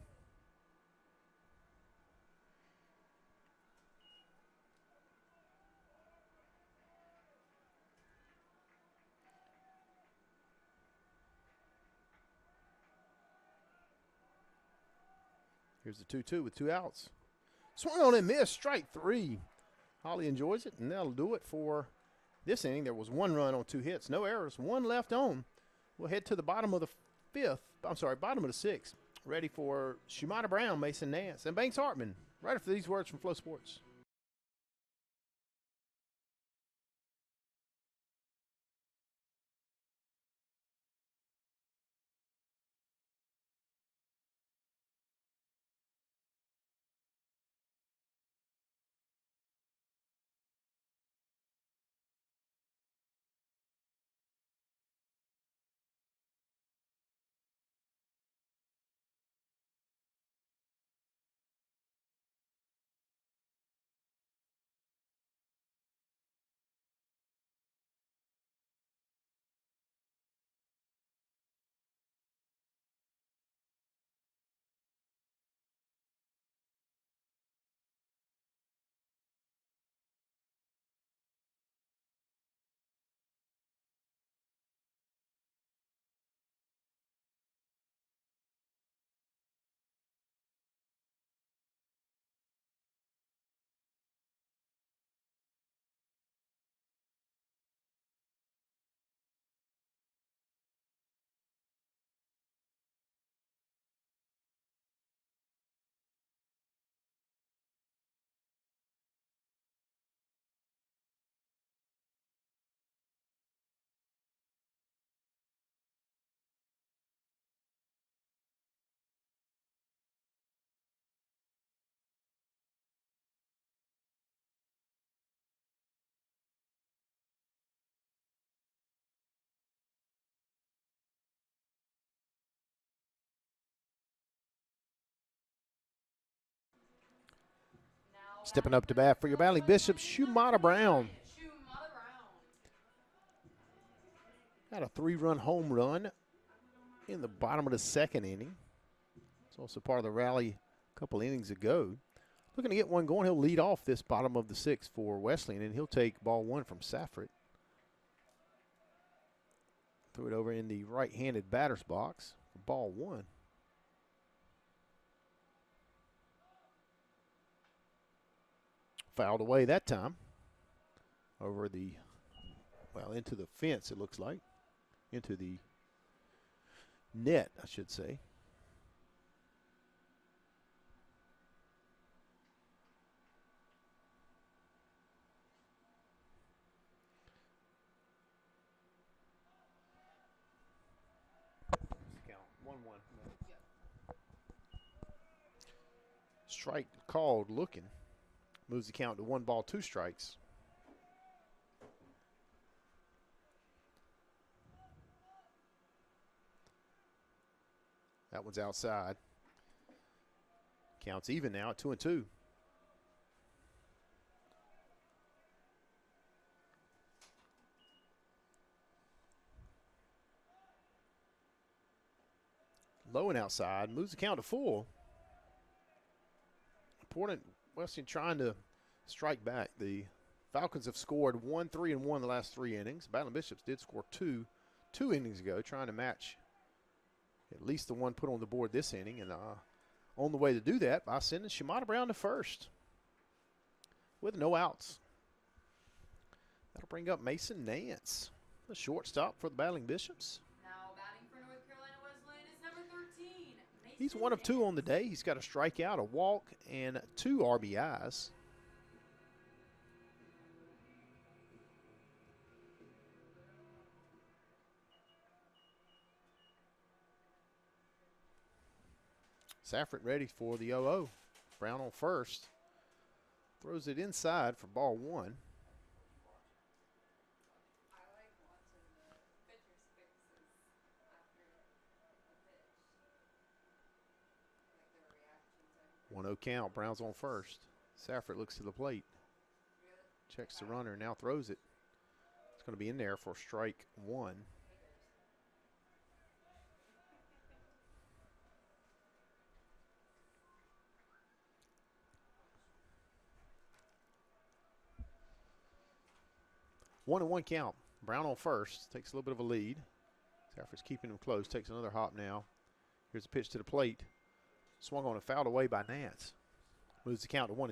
Here's the 2-2 with 2 outs. Swung on and missed. Strike 3. Holly enjoys it, and that'll do it for this inning. There was 1 run on 2 hits. No errors. 1 left on. We'll head to the bottom of the bottom of the 6th. Ready for Shumana Brown, Mason Nance, and Banks Hartman. Right after these words from Flow Sports. Stepping up to bat for your Battling Bishops, Shumata Brown. Got a 3-run home run in the bottom of the 2nd inning. It's also part of the rally a couple innings ago. Looking to get one going. He'll lead off this bottom of the 6th for Wesleyan, and he'll take ball 1 from Safford. Threw it over in the right-handed batter's box for ball 1. Fouled away that time. Over the, well, into the fence, it looks like. Into the net, I should say. Count 1-1. Strike called looking. Moves the count to 1 ball, 2 strikes. That one's outside. Counts even now at 2-2. Low and outside. Moves the count to 4. Important. Wesleyan trying to strike back. The Falcons have scored 1, 3, and 1 the last 3 innings. Battling Bishops did score 2 innings ago, trying to match at least the one put on the board this inning. And on the way to do that by sending Shumata Brown to first with no outs. That'll bring up Mason Nance, the shortstop for the Battling Bishops. Now batting for North Carolina Wesleyan is number 13. He's 1 of 2 on the day. He's got a strikeout, a walk, and 2 RBIs. Safford ready for the 0-0. Brown on first. Throws it inside for ball 1. I like watching the pitcher's fixes after a pitch. Like their reactions. 1-0 count. Brown's on first. Safford looks to the plate. Checks the runner, now throws it. It's going to be in there for strike 1. 1-1 count. Brown on first. Takes a little bit of a lead. Safford's keeping him close. Takes another hop now. Here's a pitch to the plate. Swung on and fouled away by Nance. Moves the count to 1-2. I like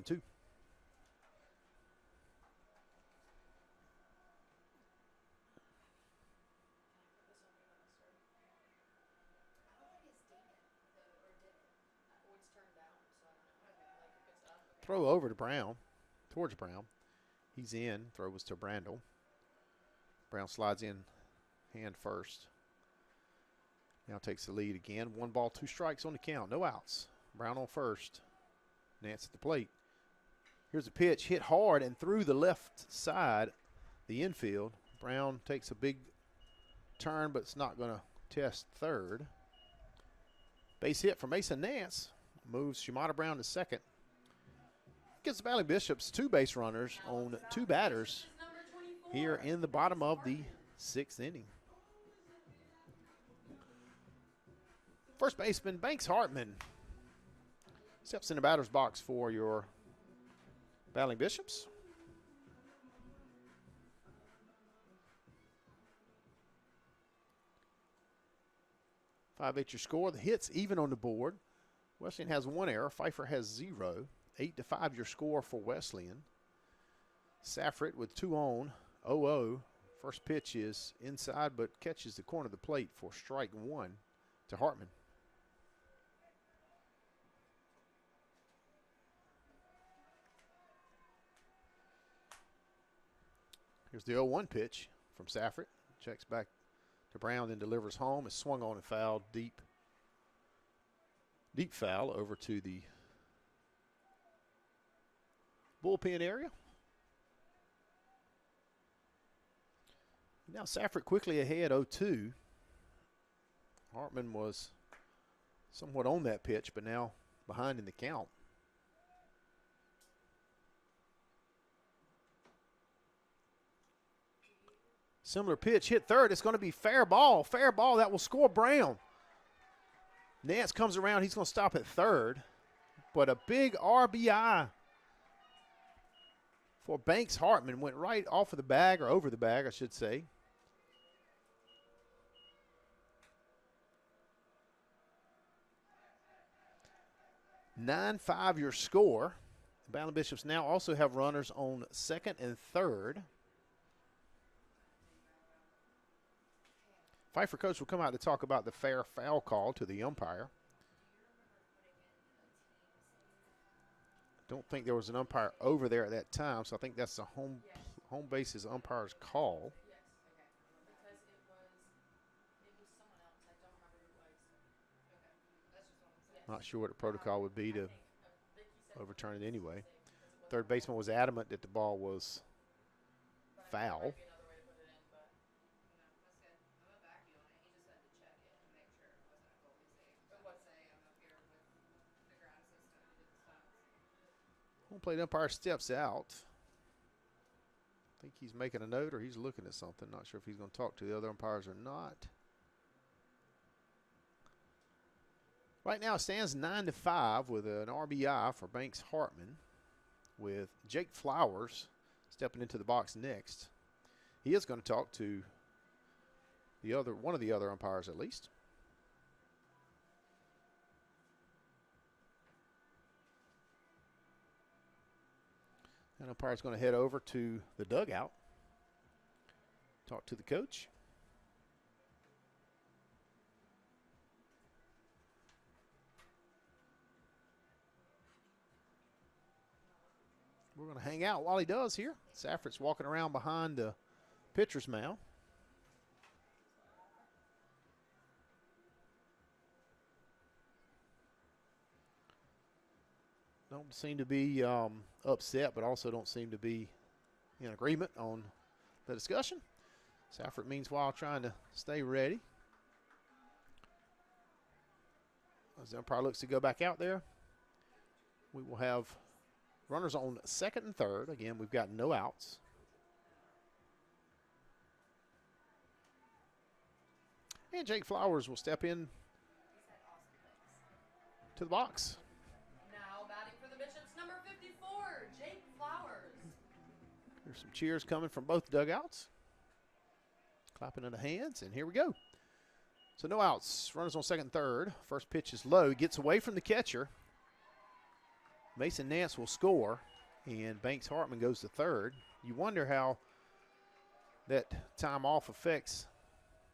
his date or did it. Oh, it's turned down, so I don't know. Okay, like if it's up. Okay. Throw over to Brown. Towards Brown. He's in. Throw was to Brandel. Brown slides in hand first. Now takes the lead again. 1 ball, 2 strikes on the count. No outs. Brown on first. Nance at the plate. Here's a pitch hit hard and through the left side, the infield. Brown takes a big turn, but it's not going to test third. Base hit for Mason Nance. Moves Shumata Brown to second. Gives the Battling Bishops 2 base runners on 2 batters here in the bottom of the 6th inning. First baseman Banks Hartman steps in the batter's box for your Battling Bishops. 5-8 your score. The hits even on the board. Wesleyan has 1 error. Pfeiffer has 0. 8-5 your score for Wesleyan. Safford with 2 on, 0-0. First pitch is inside, but catches the corner of the plate for strike 1 to Hartman. Here's the 0-1 pitch from Safford. Checks back to Brown, then delivers home. Is swung on and fouled deep. Deep foul over to the bullpen area. Now Safford quickly ahead 0-2. Hartman was somewhat on that pitch, but now behind in the count. Similar pitch, hit third. It's going to be fair ball. Fair ball. That will score Brown. Nance comes around. He's going to stop at third. But a big RBI for Banks Hartman. Went right off of the bag, or over the bag, I should say. (9-5) your score. The Battling Bishops now also have runners on second and third. Pfeiffer coach will come out to talk about the fair foul call to the umpire. Don't think there was an umpire over there at that time, so I think that's the home base's umpire's call. Yes. Okay. Because it was someone else. I don't remember who it was. Okay. That's just what I'm saying. Not sure what the protocol would be to Vicky said overturn it anyway. because it wasn't Third baseman was adamant that the ball was foul. Might be another way to put it in, but No, that's good. I'm gonna back you on it. He just had to check it and make sure it wasn't a goal mistake. So I'm gonna say I'm up here with the ground assistant who did the stats. Home plate umpire steps out. I think he's making a note or he's looking at something. Not sure if he's going to talk to the other umpires or not. Right now it stands 9-5 with an RBI for Banks Hartman, with Jake Flowers stepping into the box next. He is going to talk to one of the other umpires at least. And umpire's going to head over to the dugout, talk to the coach. We're going to hang out while he does here. Safford's walking around behind the pitcher's mound. Don't seem to be upset, but also don't seem to be in agreement on the discussion. Safford, meanwhile, trying to stay ready. As the umpire looks to go back out there, we will have runners on second and third. Again, we've got no outs. And Jake Flowers will step in to the box. now batting for the Bishops, number 54, Jake Flowers. There's some cheers coming from both dugouts. Clapping in the hands, and here we go. So no outs. Runners on second and third. First pitch is low. Gets away from the catcher. Mason Nance will score, and Banks Hartman goes to third. You wonder how that time off affects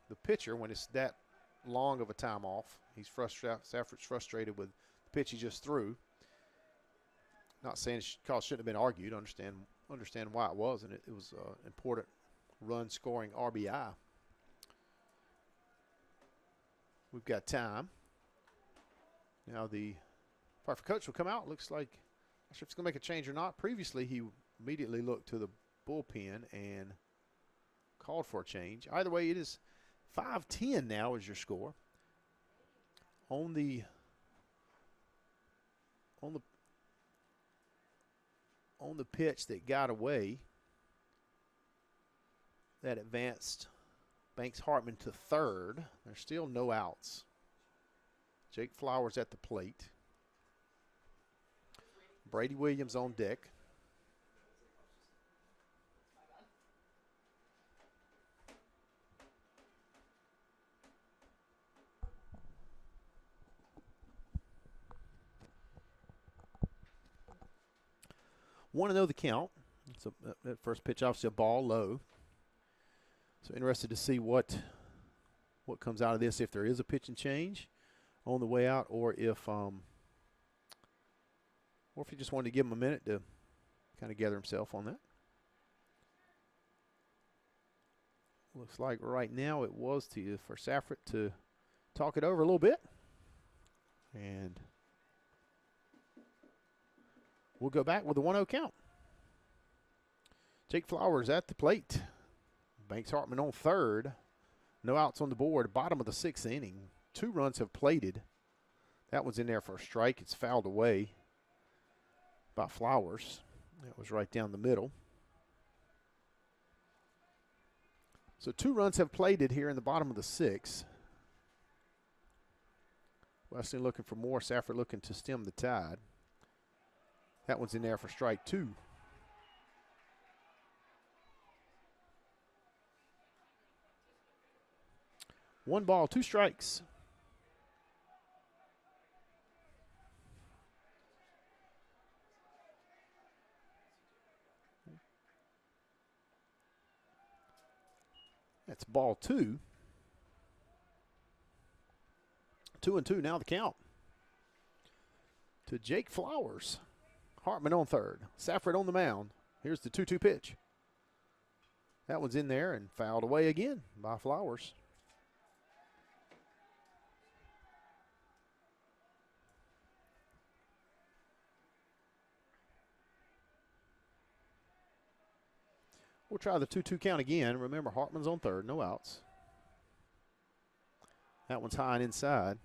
the pitcher when it's that long of a time off. He's frustrated. Safford's frustrated with the pitch he just threw. Not saying call shouldn't have been argued. Understand why it was, and it was an important run-scoring RBI. We've got time. Now the Pfeiffer coach will come out. Looks like, I'm not sure if he's going to make a change or not. Previously, he immediately looked to the bullpen and called for a change. Either way, it is 5-10 now is your score. On the pitch that got away, that advanced Banks Hartman to third. There's still no outs. Jake Flowers at the plate. Brady Williams on deck. Want to know the count. So that first pitch, obviously a ball low. So interested to see what comes out of this, if there is a pitch and change on the way out, or if he just wanted to give him a minute to kind of gather himself on that. Looks like right now it was for Safford to talk it over a little bit. And we'll go back with a 1-0 count. Jake Flowers at the plate. Banks Hartman on third. No outs on the board. Bottom of the sixth inning. 2 runs have plated. That one's in there for a strike. It's fouled away by Flowers. That was right down the middle. So 2 runs have plated here in the bottom of the 6th. Wesleyan looking for more. Safford looking to stem the tide. That one's in there for strike 2. 1 ball, 2 strikes. That's ball 2. 2-2 now the count. To Jake Flowers. Hartman on third. Safford on the mound. Here's the 2-2 pitch. That one's in there and fouled away again by Flowers. We'll try the 2-2 count again. Remember, Hartman's on third, no outs. That one's high and inside.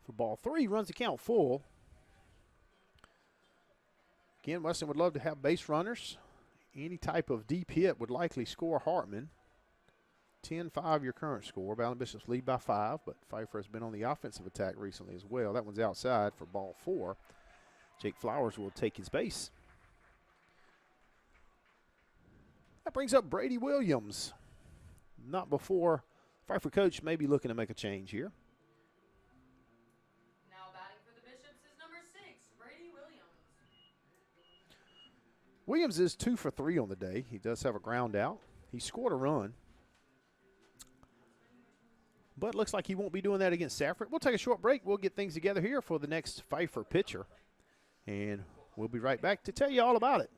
For ball 3, runs the count full. Again, Wesleyan would love to have base runners. Any type of deep hit would likely score Hartman. 10-5 your current score. Battling Bishops lead by 5, but Pfeiffer has been on the offensive attack recently as well. That one's outside for ball 4. Jake Flowers will take his base. That brings up Brady Williams. Not before Pfeiffer coach may be looking to make a change here. Now batting for the Bishops is number 6, Brady Williams. Williams is 2 for 3 on the day. He does have a ground out. He scored a run. But looks like he won't be doing that against Safford. We'll take a short break. We'll get things together here for the next Pfeiffer pitcher. And we'll be right back to tell you all about it.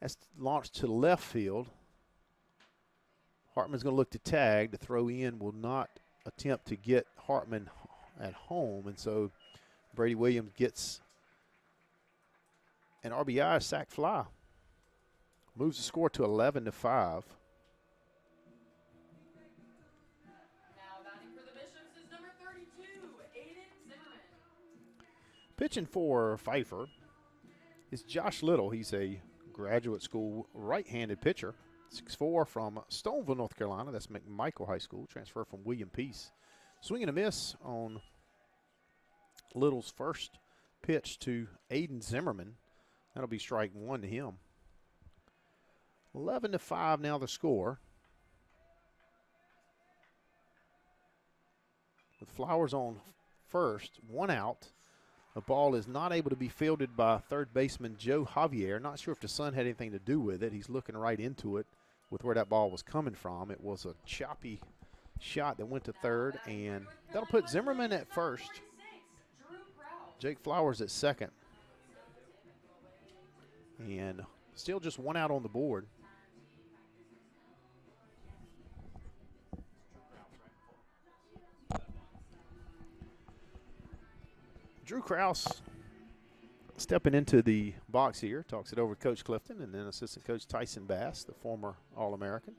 That's launched to left field. Hartman's going to look to tag. The throw in will not attempt to get Hartman at home, and so Brady Williams gets an RBI sac fly. Moves the score to 11-5. Now batting for the Bishops is number 32, Aiden Zimmerman. Pitching for Pfeiffer is Josh Little. He's a graduate school right-handed pitcher. 6'4" from Stoneville, North Carolina. That's McMichael High School. Transfer from William Peace. Swing and a miss on Little's first pitch to Aiden Zimmerman. That'll be strike 1 to him. 11-5 now the score. With Flowers on first, 1 out. The ball is not able to be fielded by third baseman Joe Javier. Not sure if the sun had anything to do with it. He's looking right into it with where that ball was coming from. It was a choppy shot that went to third, and that'll put Zimmerman at first. Jake Flowers at second. And still just one out on the board. Drew Krause stepping into the box here, talks it over to Coach Clifton and then assistant coach Tyson Bass, the former All-American.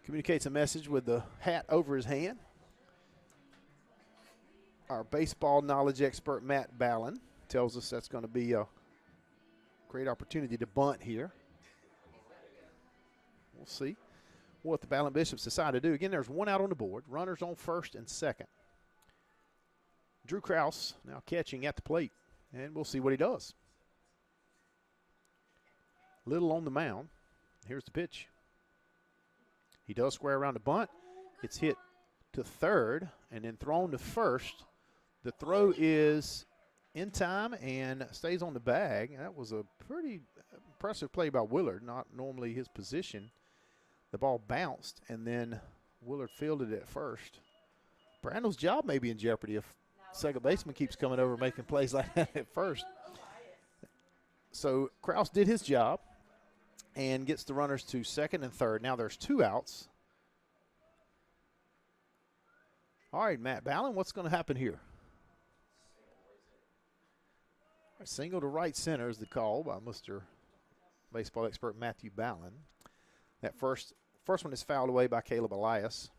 Communicates a message with the hat over his hand. Our baseball knowledge expert Matt Ballin tells us that's going to be a great opportunity to bunt here. We'll see what the Ballin Bishops decide to do. Again, there's one out on the board. Runners on first and second. Drew Krause now catching at the plate, and we'll see what he does. Little on the mound. Here's the pitch. He does square around the bunt. It's hit to third and then thrown to first. The throw is in time and stays on the bag. That was a pretty impressive play by Willard, not normally his position. The ball bounced, and then Willard fielded it at first. Brandle's job may be in jeopardy if second baseman keeps coming over making plays like that at first. So Krause did his job and gets the runners to second and third. Now there's two outs. All right, Matt Ballin, what's going to happen here? A single to right center is the call by Mr. Baseball expert Matthew Ballin. That first one is fouled away by Caleb Elias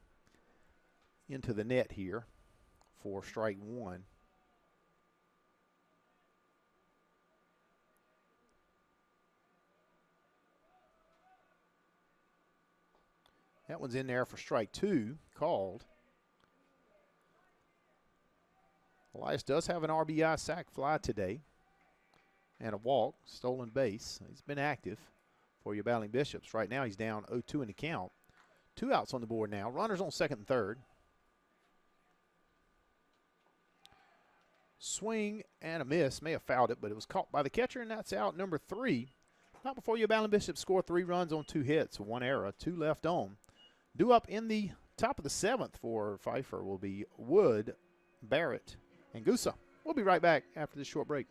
into the net here for strike one. That one's in there for strike two, called. Elias does have an RBI sac fly today and a walk, stolen base. He's been active for your Bowling Bishops. Right now he's down 0-2 in the count. Two outs on the board now. Runners on second and third. Swing and a miss. May have fouled it, but it was caught by the catcher, and that's out number three. Not before your Bowling Bishops score 3 runs on 2 hits, 1 error, 2 left on. Due up in the top of the 7th for Pfeiffer will be Wood, Barrett, and Gusa. We'll be right back after this short break.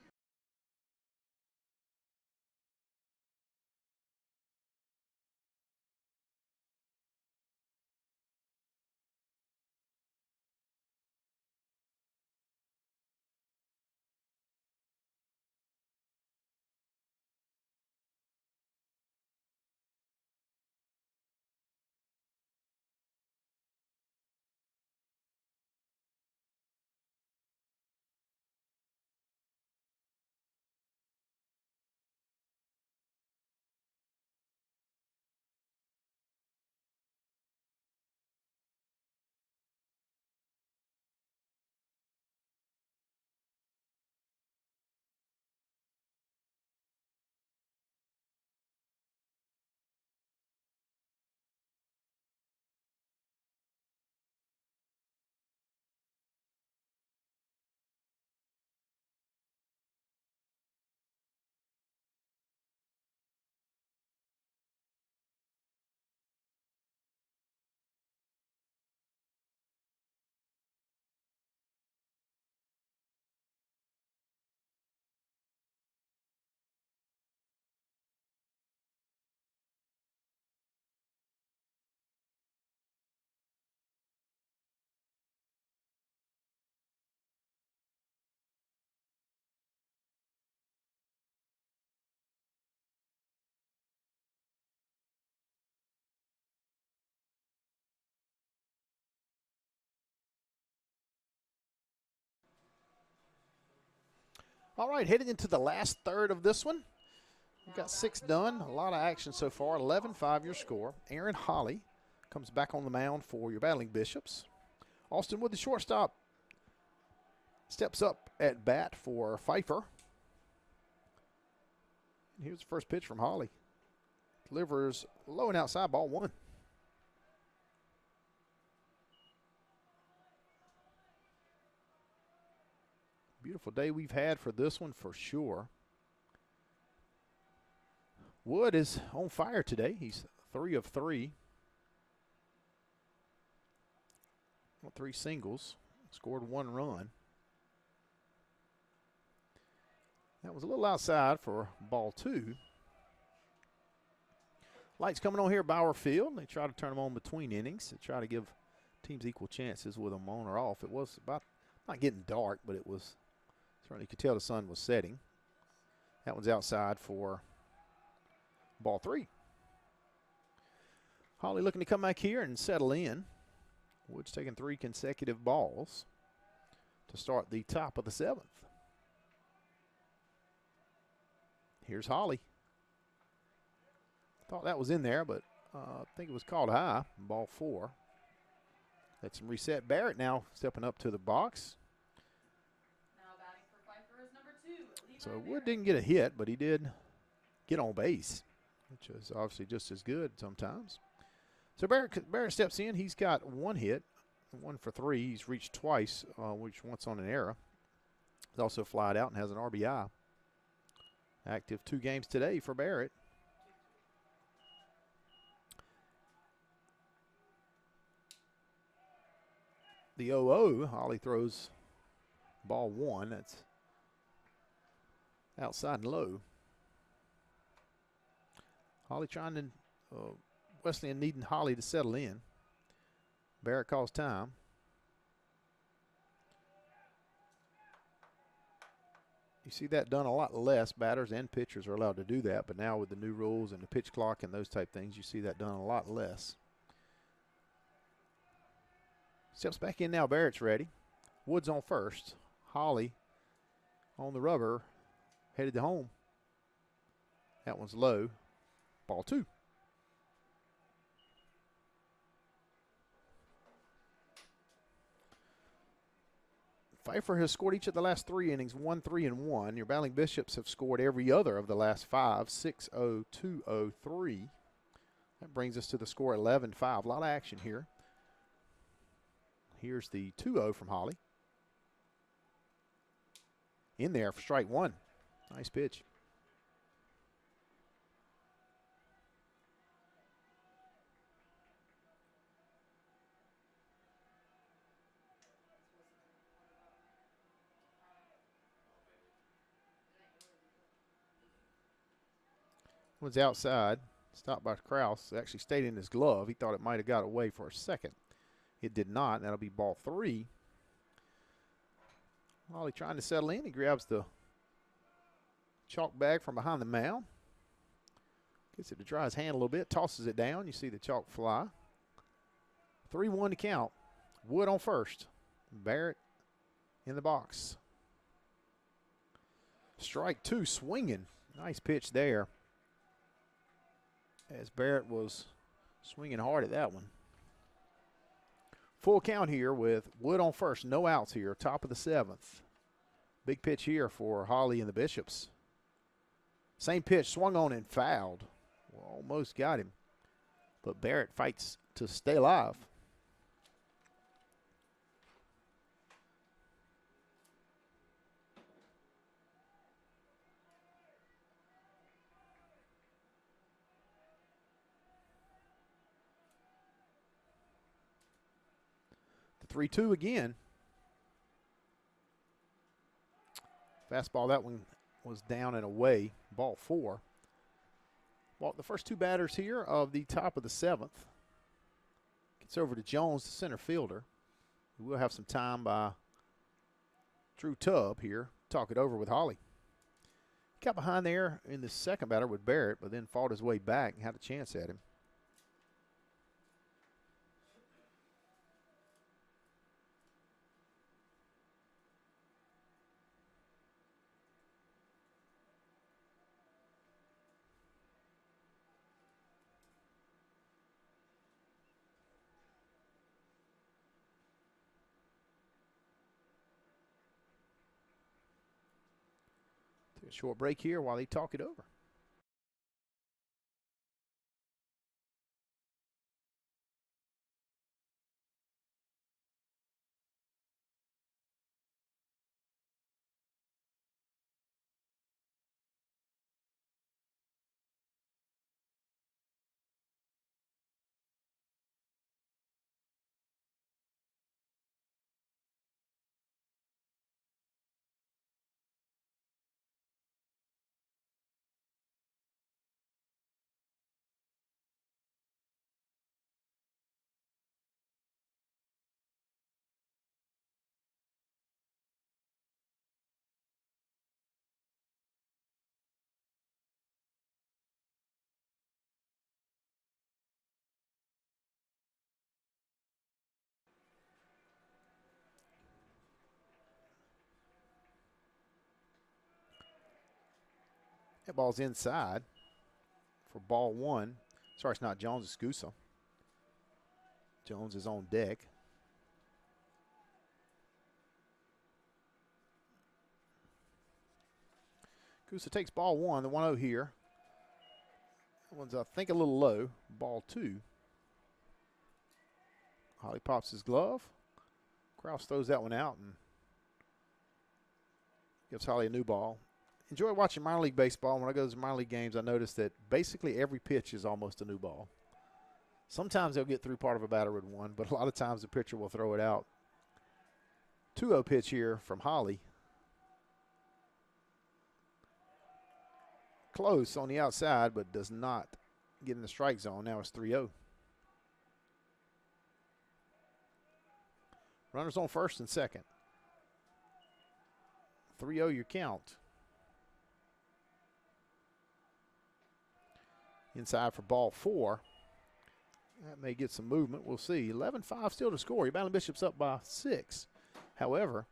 All right, heading into the last third of this one. We've got 6 done. A lot of action so far. 11-5 your score. Aaron Holly comes back on the mound for your Battling Bishops. Austin Wood, the shortstop, steps up at bat for Pfeiffer. Here's the first pitch from Holly. Delivers low and outside, ball 1. Beautiful day we've had for this one for sure. Wood is on fire today. He's 3 of 3. 3 singles. Scored 1 run. That was a little outside for ball 2. Lights coming on here at Bauer Field. They try to turn them on between innings to try to give teams equal chances with them on or off. It was about not getting dark, but it was certainly you could tell the sun was setting. That one's outside for ball 3. Holly looking to come back here and settle in. Wood's taking 3 consecutive balls to start the top of the 7th. Here's Holly. Thought that was in there, but I think it was called high. Ball 4. Let's him reset. Barrett now stepping up to the box. Now batting for Pfeiffer is number 2. So Wood didn't get a hit, but he did get on base, which is obviously just as good sometimes. So Barrett steps in. He's got 1 hit, 1 for 3. He's reached twice, which once on an error. He's also flied out and has an RBI. Active 2 games today for Barrett. The 0-0, Holly throws ball 1. That's outside and low. Holly trying to, Wesleyan needing Holly to settle in. Barrett calls time. You see that done a lot less. Batters and pitchers are allowed to do that, but now with the new rules and the pitch clock and those type things, you see that done a lot less. Steps back in now. Barrett's ready. Woods on first. Holly on the rubber, headed to home. That one's low. Ball 2. Pfeiffer has scored each of the last 3 innings, 1, 3, and 1. Your Battling Bishops have scored every other of the last 5, 6-0, 2-0, 3. That brings us to the score 11-5. A lot of action here. Here's the 2-0 from Holly. In there for strike 1. Nice pitch. Was outside. Stopped by Krause. It actually stayed in his glove. He thought it might have got away for a second. It did not. That'll be ball 3. Holly trying to settle in. He grabs the chalk bag from behind the mound. Gets it to dry his hand a little bit. Tosses it down. You see the chalk fly. 3-1 to count. Wood on first. Barrett in the box. Strike 2 swinging. Nice pitch there. As Barrett was swinging hard at that one. Full count here with Wood on first. No outs here. Top of the 7th. Big pitch here for Holly and the Bishops. Same pitch. Swung on and fouled. Well, almost got him. But Barrett fights to stay alive. The 3-2 again. Fastball, that one was down and away. Ball 4. Well, the first 2 batters here of the top of the 7th. Gets over to Jones, the center fielder. We will have some time by Drew Tubb here. Talk it over with Holly. Got behind there in the second batter with Barrett, but then fought his way back and had a chance at him. Take a short break here while they talk it over. That ball's inside for ball one. Sorry, it's not Jones, it's Gusa. Jones is on deck. Gusa takes ball one, the 1-0 here. That one's, I think, a little low. Ball two. Holly pops his glove. Kraus throws that one out and gives Holly a new ball. Enjoy watching minor league baseball. When I go to minor league games, I notice that basically every pitch is almost a new ball. Sometimes they'll get through part of a batter with one, but a lot of times the pitcher will throw it out. 2-0 pitch here from Holly. Close on the outside, but does not get in the strike zone. Now it's 3-0. Runners on first and second. 3-0 your count. Inside for ball four. That may get some movement. We'll see. 11-5 still to score. Your Battling Bishop's up by 6. However,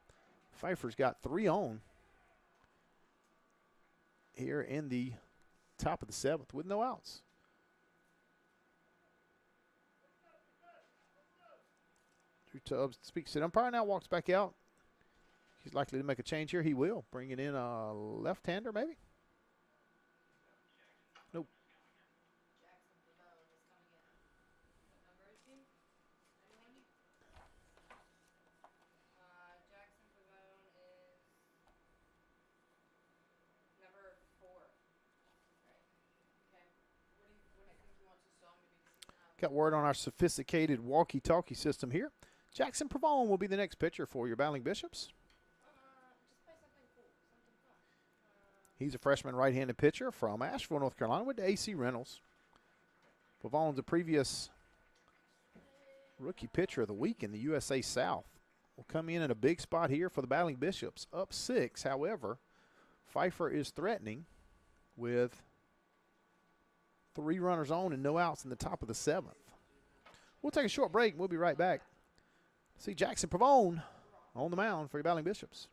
Pfeiffer's got 3 on here in the top of the 7th with no outs. Drew Tubbs speaks to the umpire, now walks back out. He's likely to make a change here. He will. Bringing in a left-hander maybe? Nope. Jackson Pavone is coming in. What number is he? Anyone? Jackson Pavone is number 4. Right. Okay. What do you think you want this song to be this season? Got word on our sophisticated walkie-talkie system here. Jackson Pavone will be the next pitcher for your Battling Bishops. Just play something cool, something fun. He's a freshman right-handed pitcher from Asheville, North Carolina, with AC Reynolds. Pavone's a previous rookie pitcher of the week in the USA South. Will come in a big spot here for the Battling Bishops. Up 6, however, Pfeiffer is threatening with 3 runners on and no outs in the top of the 7th. We'll take a short break and we'll be right back. See Jackson Pavone on the mound for your Battling Bishops.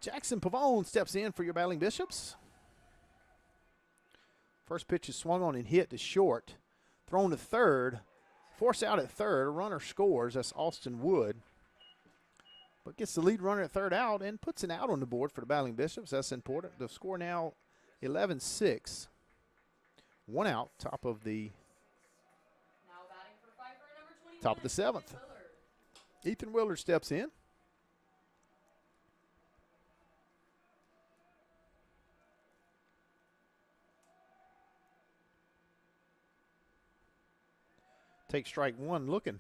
Jackson Pavone steps in for your Battling Bishops. First pitch is swung on and hit to short. Thrown to third. Force out at third. A runner scores. That's Austin Wood. But gets the lead runner at third out and puts an out on the board for the Battling Bishops. That's important. The score now 11-6. 1 out, top of the Now batting for Pfeiffer, number 21. top of the 7th. Ethan Willard steps in. Take strike 1 looking.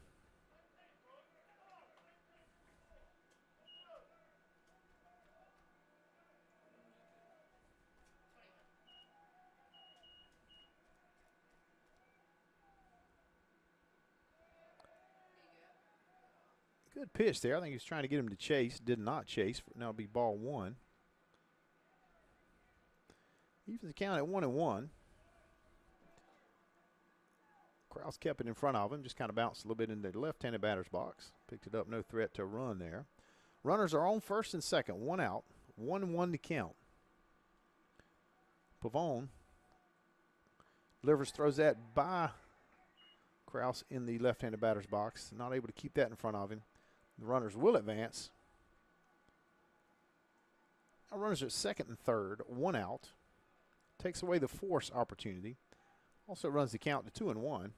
Good pitch there. I think he was trying to get him to chase. Did not chase. Now it'll be ball 1. Even the count at 1-1. Kraus kept it in front of him. Just kind of bounced a little bit into the left-handed batter's box. Picked it up. No threat to a run there. Runners are on first and second. 1 out. 1-1 to count. Pavone delivers, throws that by Kraus in the left-handed batter's box. Not able to keep that in front of him. The runners will advance. Now runners are at second and third. 1 out. Takes away the force opportunity. Also runs the count to 2-1.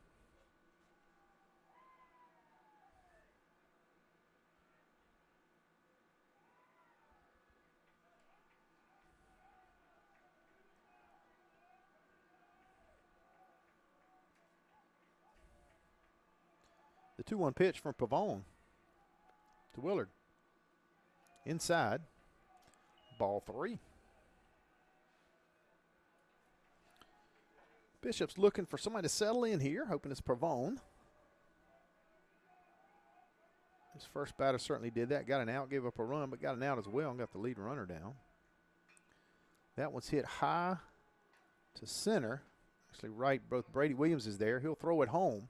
The 2-1 pitch from Pavone to Willard. Inside. Ball 3. Bishop's looking for somebody to settle in here, hoping it's Pavone. His first batter certainly did that. Got an out, gave up a run, but got an out as well and got the lead runner down. That one's hit high to center. Actually right, both Brady Williams is there. He'll throw it home.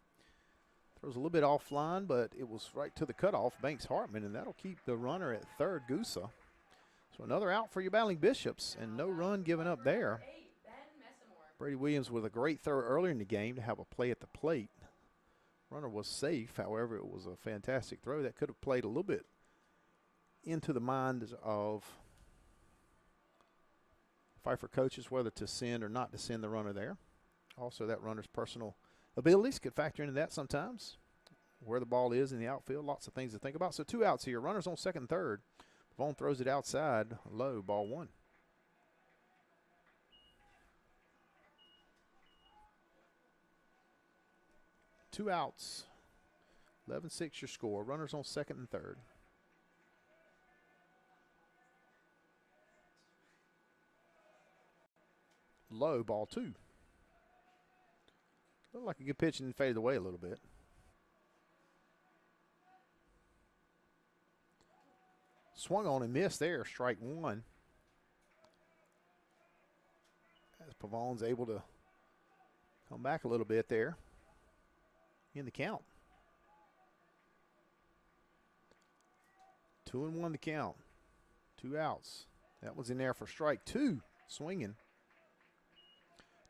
Throws a little bit offline, but it was right to the cutoff, Banks Hartman, and that'll keep the runner at third, Gusa. So another out for your Battling Bishops, and no run given up there. Brady Williams with a great throw earlier in the game to have a play at the plate. Runner was safe, however, it was a fantastic throw that could have played a little bit into the minds of Pfeiffer coaches whether to send or not to send the runner there. Also, that runner's personal abilities could factor into that sometimes. Where the ball is in the outfield, lots of things to think about. So 2 outs here. Runners on second and third. Vaughn throws it outside, low, ball 1. Two outs. 11-6 your score. Runners on second and third. Low, ball 2. Looked like a good pitch and faded away a little bit. Swung on and missed there, strike 1. As Pavone's able to come back a little bit there in the count. 2-1 to count. 2 outs. That was in there for strike 2, swinging.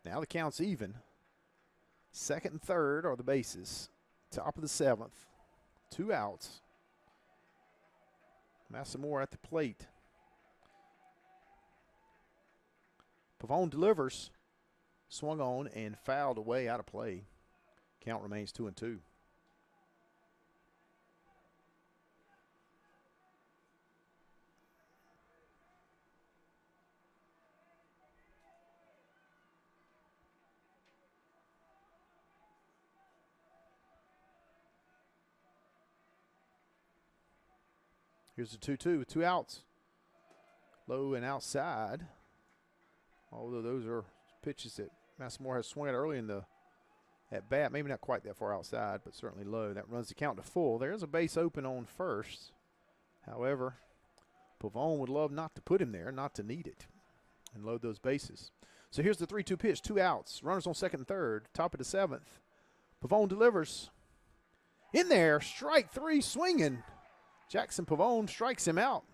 Now the count's even. Second and third are the bases. Top of the 7th. 2 outs. Massimore at the plate. Pavone delivers. Swung on and fouled away out of play. Count remains 2-2. Here's the 2-2 with 2 outs. Low and outside. Although those are pitches that Massimore has swung at early in the at bat. Maybe not quite that far outside, but certainly low. That runs the count to full. There's a base open on first. However, Pavone would love not to put him there, not to need it, and load those bases. So here's the 3-2 pitch. 2 outs. Runners on second and third. Top of the 7th. Pavone delivers. In there. Strike 3 swinging. Jackson Pavone strikes him out.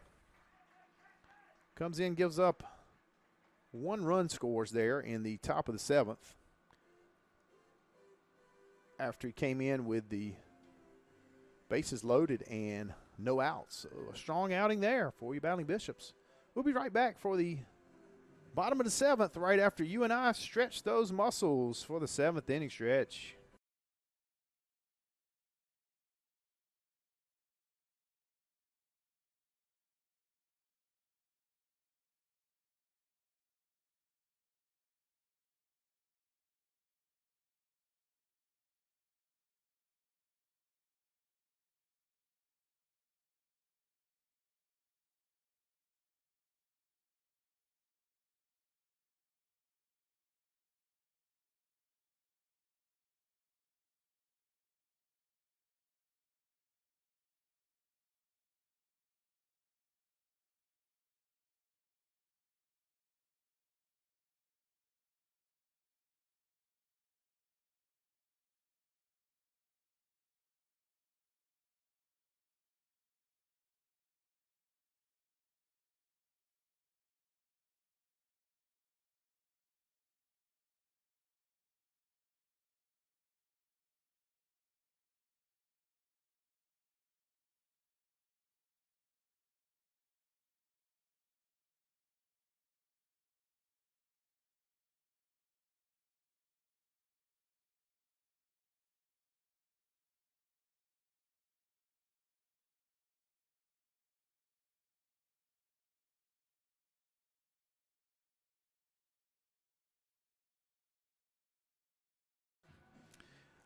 Comes in, gives up 1 run, scores there in the top of the 7th. After he came in with the bases loaded and no outs. So a strong outing there for you Battling Bishops. We'll be right back for the bottom of the 7th right after you and I stretch those muscles for the 7th inning stretch.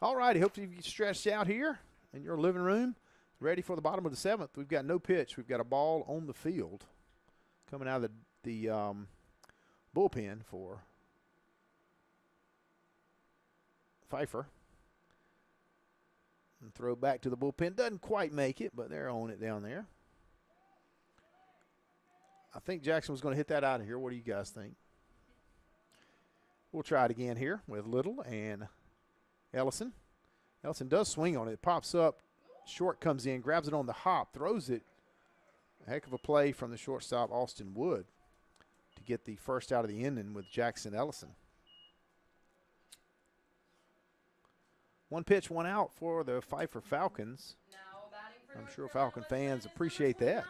All righty, hopefully you stretched out here in your living room, ready for the bottom of the 7th. We've got no pitch. We've got a ball on the field coming out of the bullpen for Pfeiffer. And throw back to the bullpen. Doesn't quite make it, but they're on it down there. I think Jackson was going to hit that out of here. What do you guys think? We'll try it again here with Little and Ellison. Ellison does swing on it. It pops up. Short comes in, grabs it on the hop, throws it. A heck of a play from the shortstop, Austin Wood, to get the first out of the inning with Jackson Ellison. 1 pitch, 1 out for the Pfeiffer Falcons. I'm sure Falcon fans appreciate that.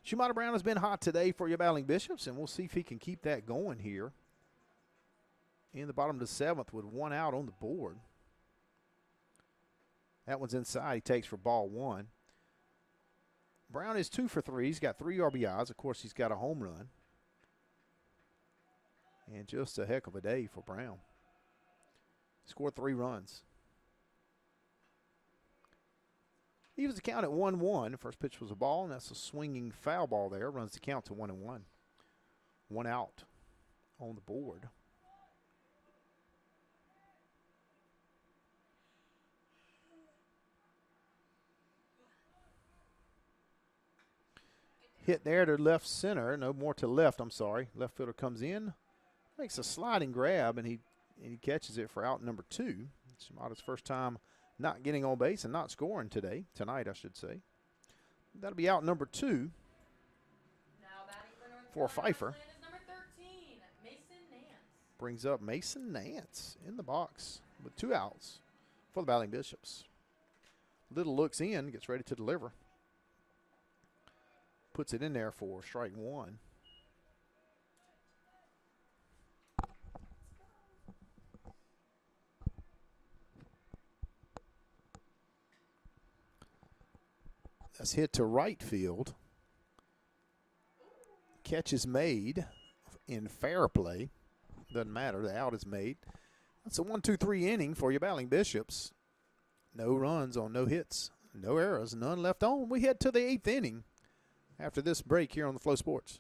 Shumata Brown has been hot today for your Battling Bishops, and we'll see if he can keep that going here in the bottom of the 7th with 1 out on the board. That one's inside. He takes for ball 1. Brown is 2 for 3. He's got 3 RBIs. Of course, he's got a home run. And just a heck of a day for Brown. Scored 3 runs. He was the count at 1-1. First pitch was a ball, and that's a swinging foul ball there. Runs the count to 1-1. 1 out on the board. Hit there to left center. No more to left, I'm sorry. Left fielder comes in, makes a sliding grab, and he catches it for out number 2. Shumata's first time not getting on base and not scoring tonight, I should say. That'll be out number 2 for Pfeiffer. Number 13, Mason Nance. Brings up Mason Nance in the box with 2 outs for the Battling Bishops. Little looks in, gets ready to deliver. Puts it in there for strike 1. That's hit to right field. Catch is made in fair play. Doesn't matter. The out is made. That's a 1-2-3 inning for your Battling Bishops. No runs on no hits. No errors. None left on. We head to the 8th inning after this break here on the Flow Sports.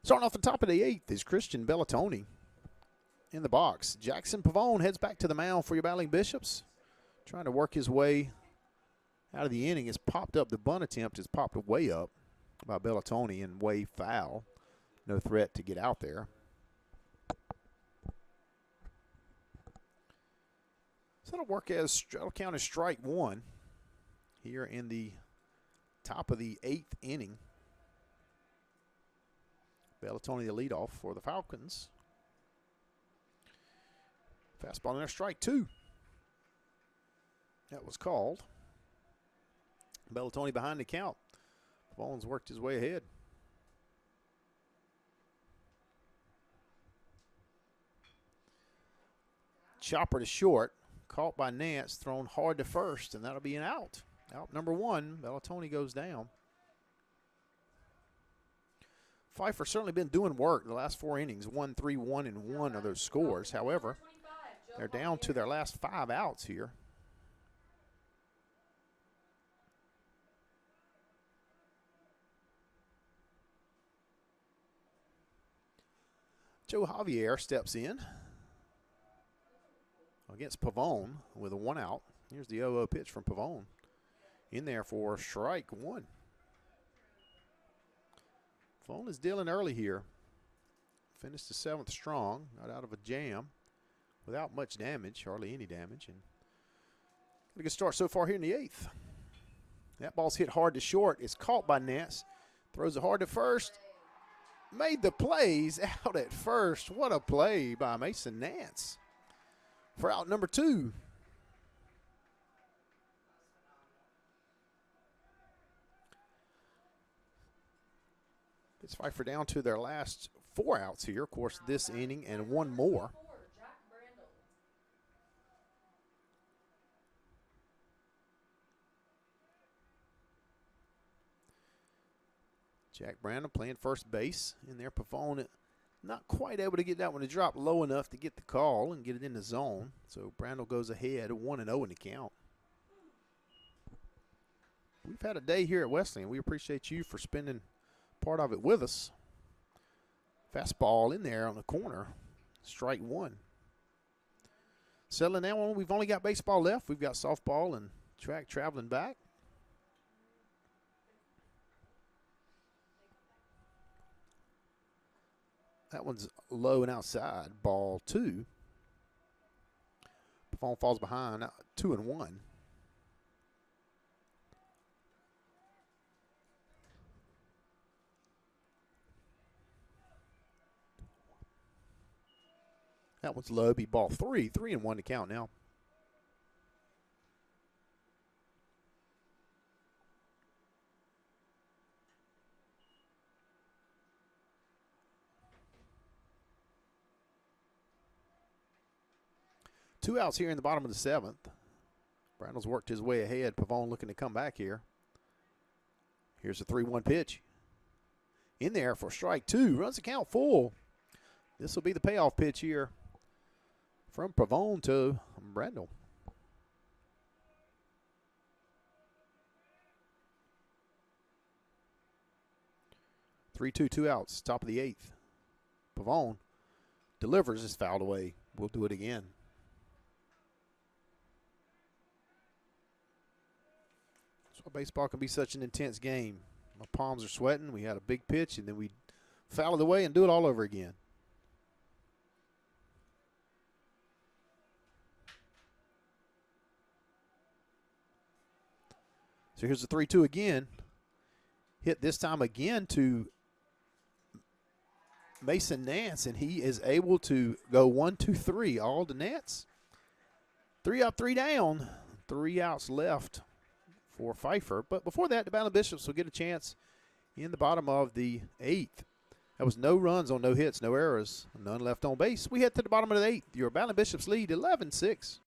Starting off the top of the 8th is Christian Bellatoni in the box. Jackson Pavone heads back to the mound for your Battling Bishops. Trying to work his way out of the inning. Has popped up. The bunt attempt is popped way up by Bellatoni and way foul. No threat to get out there. So that'll count as strike 1 here in the top of the 8th inning. Bellatoni the leadoff for the Falcons. Fastball in there, strike 2. That was called. Bellatoni behind the count. Pavone's worked his way ahead. Chopper to short. Caught by Nance. Thrown hard to first, and that'll be an out. Out number 1. Bellatoni goes down. Pfeiffer certainly been doing work the last 4 innings. 1, 3, 1, and 1 are those scores. However, they're down to their last 5 outs here. Joe Javier steps in against Pavone with a 1 out. Here's the 0-0 pitch from Pavone. In there for strike 1. Pavone is dealing early here. Finished the 7th strong, got out of a jam without much damage, hardly any damage. And got a good start so far here in the 8th. That ball's hit hard to short. It's caught by Nance. Throws it hard to first. Made the plays out at first. What a play by Mason Nance for out number 2. It's Pfeiffer down to their last 4 outs here. Of course, this inning and 1 more. Jack Brandon playing first base in there. Pavone not quite able to get that one to drop low enough to get the call and get it in the zone. So Brandon goes ahead 1-0 in the count. We've had a day here at Wesleyan. We appreciate you for spending part of it with us. Fastball in there on the corner. Strike 1. Settling down, we've only got baseball left. We've got softball and track traveling back. That one's low and outside. Ball 2. Phone falls behind. 2-1. That one's low. Be ball 3. 3-1 to count now. Two outs here in the bottom of the 7th. Brandle's worked his way ahead. Pavone looking to come back here. Here's a 3-1 pitch. In there for strike 2. Runs the count full. This will be the payoff pitch here from Pavone to Brandle. 3-2, 2 outs. Top of the 8th. Pavone delivers, is fouled away. We'll do it again. That's why baseball can be such an intense game. My palms are sweating. We had a big pitch, and then we foul it away and do it all over again. So here's the 3-2 again. Hit this time again to Mason Nance, and he is able to go 1, 2, 3, all to Nance. 3 up, 3 down. 3 outs left for Pfeiffer. But before that, the Battle Bishops will get a chance in the bottom of the 8th. That was no runs on no hits, no errors, none left on base. We head to the bottom of the 8th. Your Battle Bishops lead 11-6.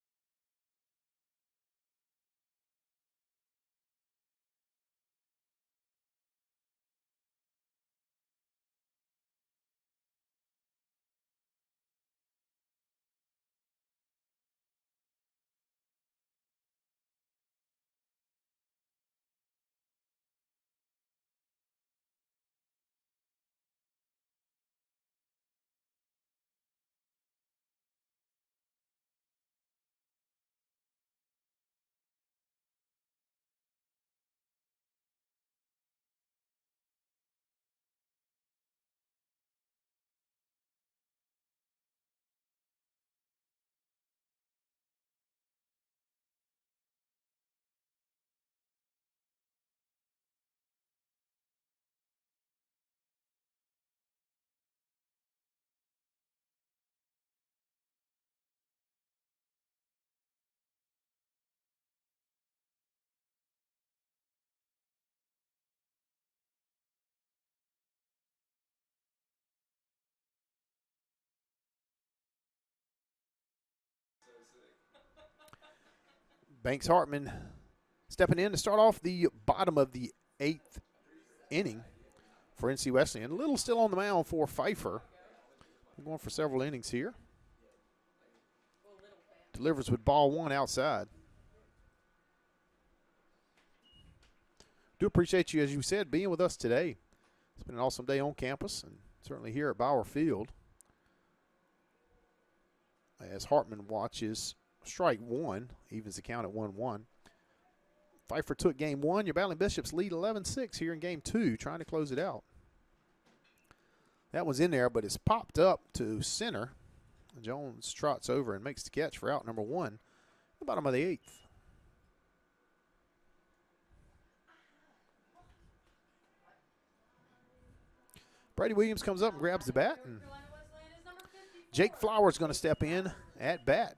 Banks Hartman stepping in to start off the bottom of the 8th inning for NC Wesleyan. Little still on the mound for Pfeiffer. We're going for several innings here. Delivers with ball 1 outside. Do appreciate you, as you said, being with us today. It's been an awesome day on campus and certainly here at Bauer Field. As Hartman watches strike 1, evens the count at 1-1. Pfeiffer took game 1. Your Battling Bishops lead 11-6 here in game 2, trying to close it out. That one's in there, but it's popped up to center. Jones trots over and makes the catch for out number 1, the bottom of the 8th. Brady Williams comes up and grabs the bat, and Jake Flowers going to step in at bat.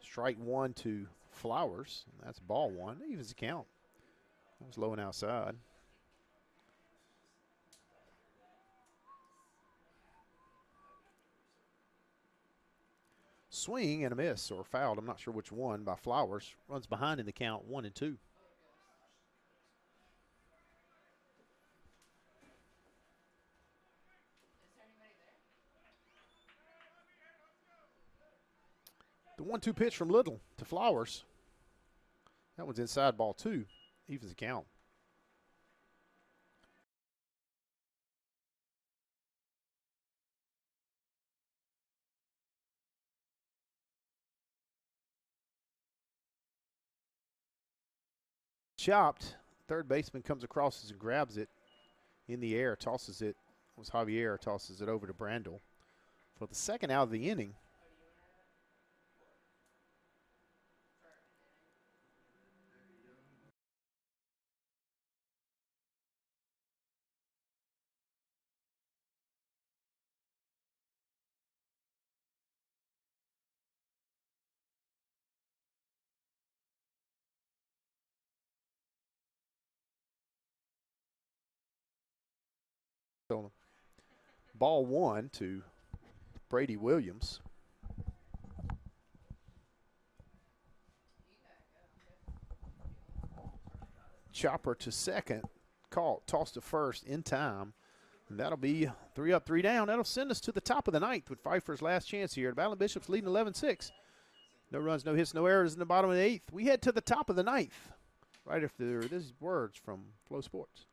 Strike 1 to Flowers. That's ball 1. Evens the count. That was low and outside. Swing and a miss, or fouled, I'm not sure which one, by Flowers. Runs behind in the count, 1-2. The 1-2 pitch from Little to Flowers. That one's inside, ball 2. Evens the count. Chopped. Third baseman comes across and grabs it in the air, tosses it. It was Javier, tosses it over to Brandel for the second out of the inning. Ball 1 to Brady Williams. Chopper to second. Caught, tossed to first in time. And that'll be 3 up, 3 down. That'll send us to the top of the 9th with Pfeiffer's last chance here. The Battling Bishops leading 11-6. No runs, no hits, no errors in the bottom of the 8th. We head to the top of the 9th right after these words from Flow Sports.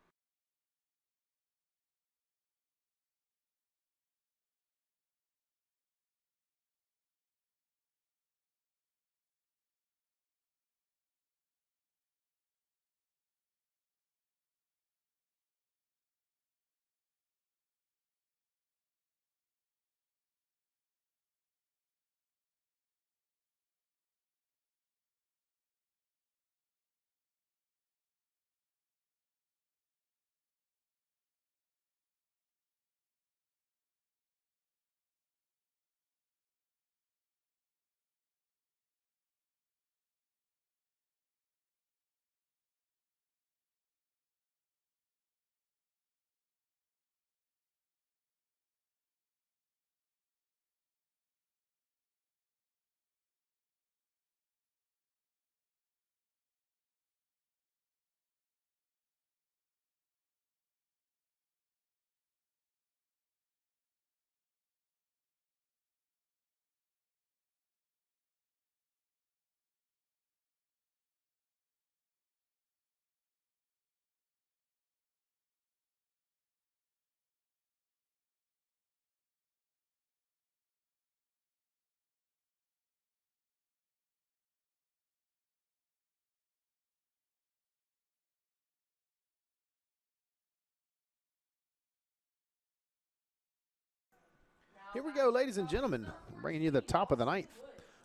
Here we go, ladies and gentlemen, bringing you the top of the 9th.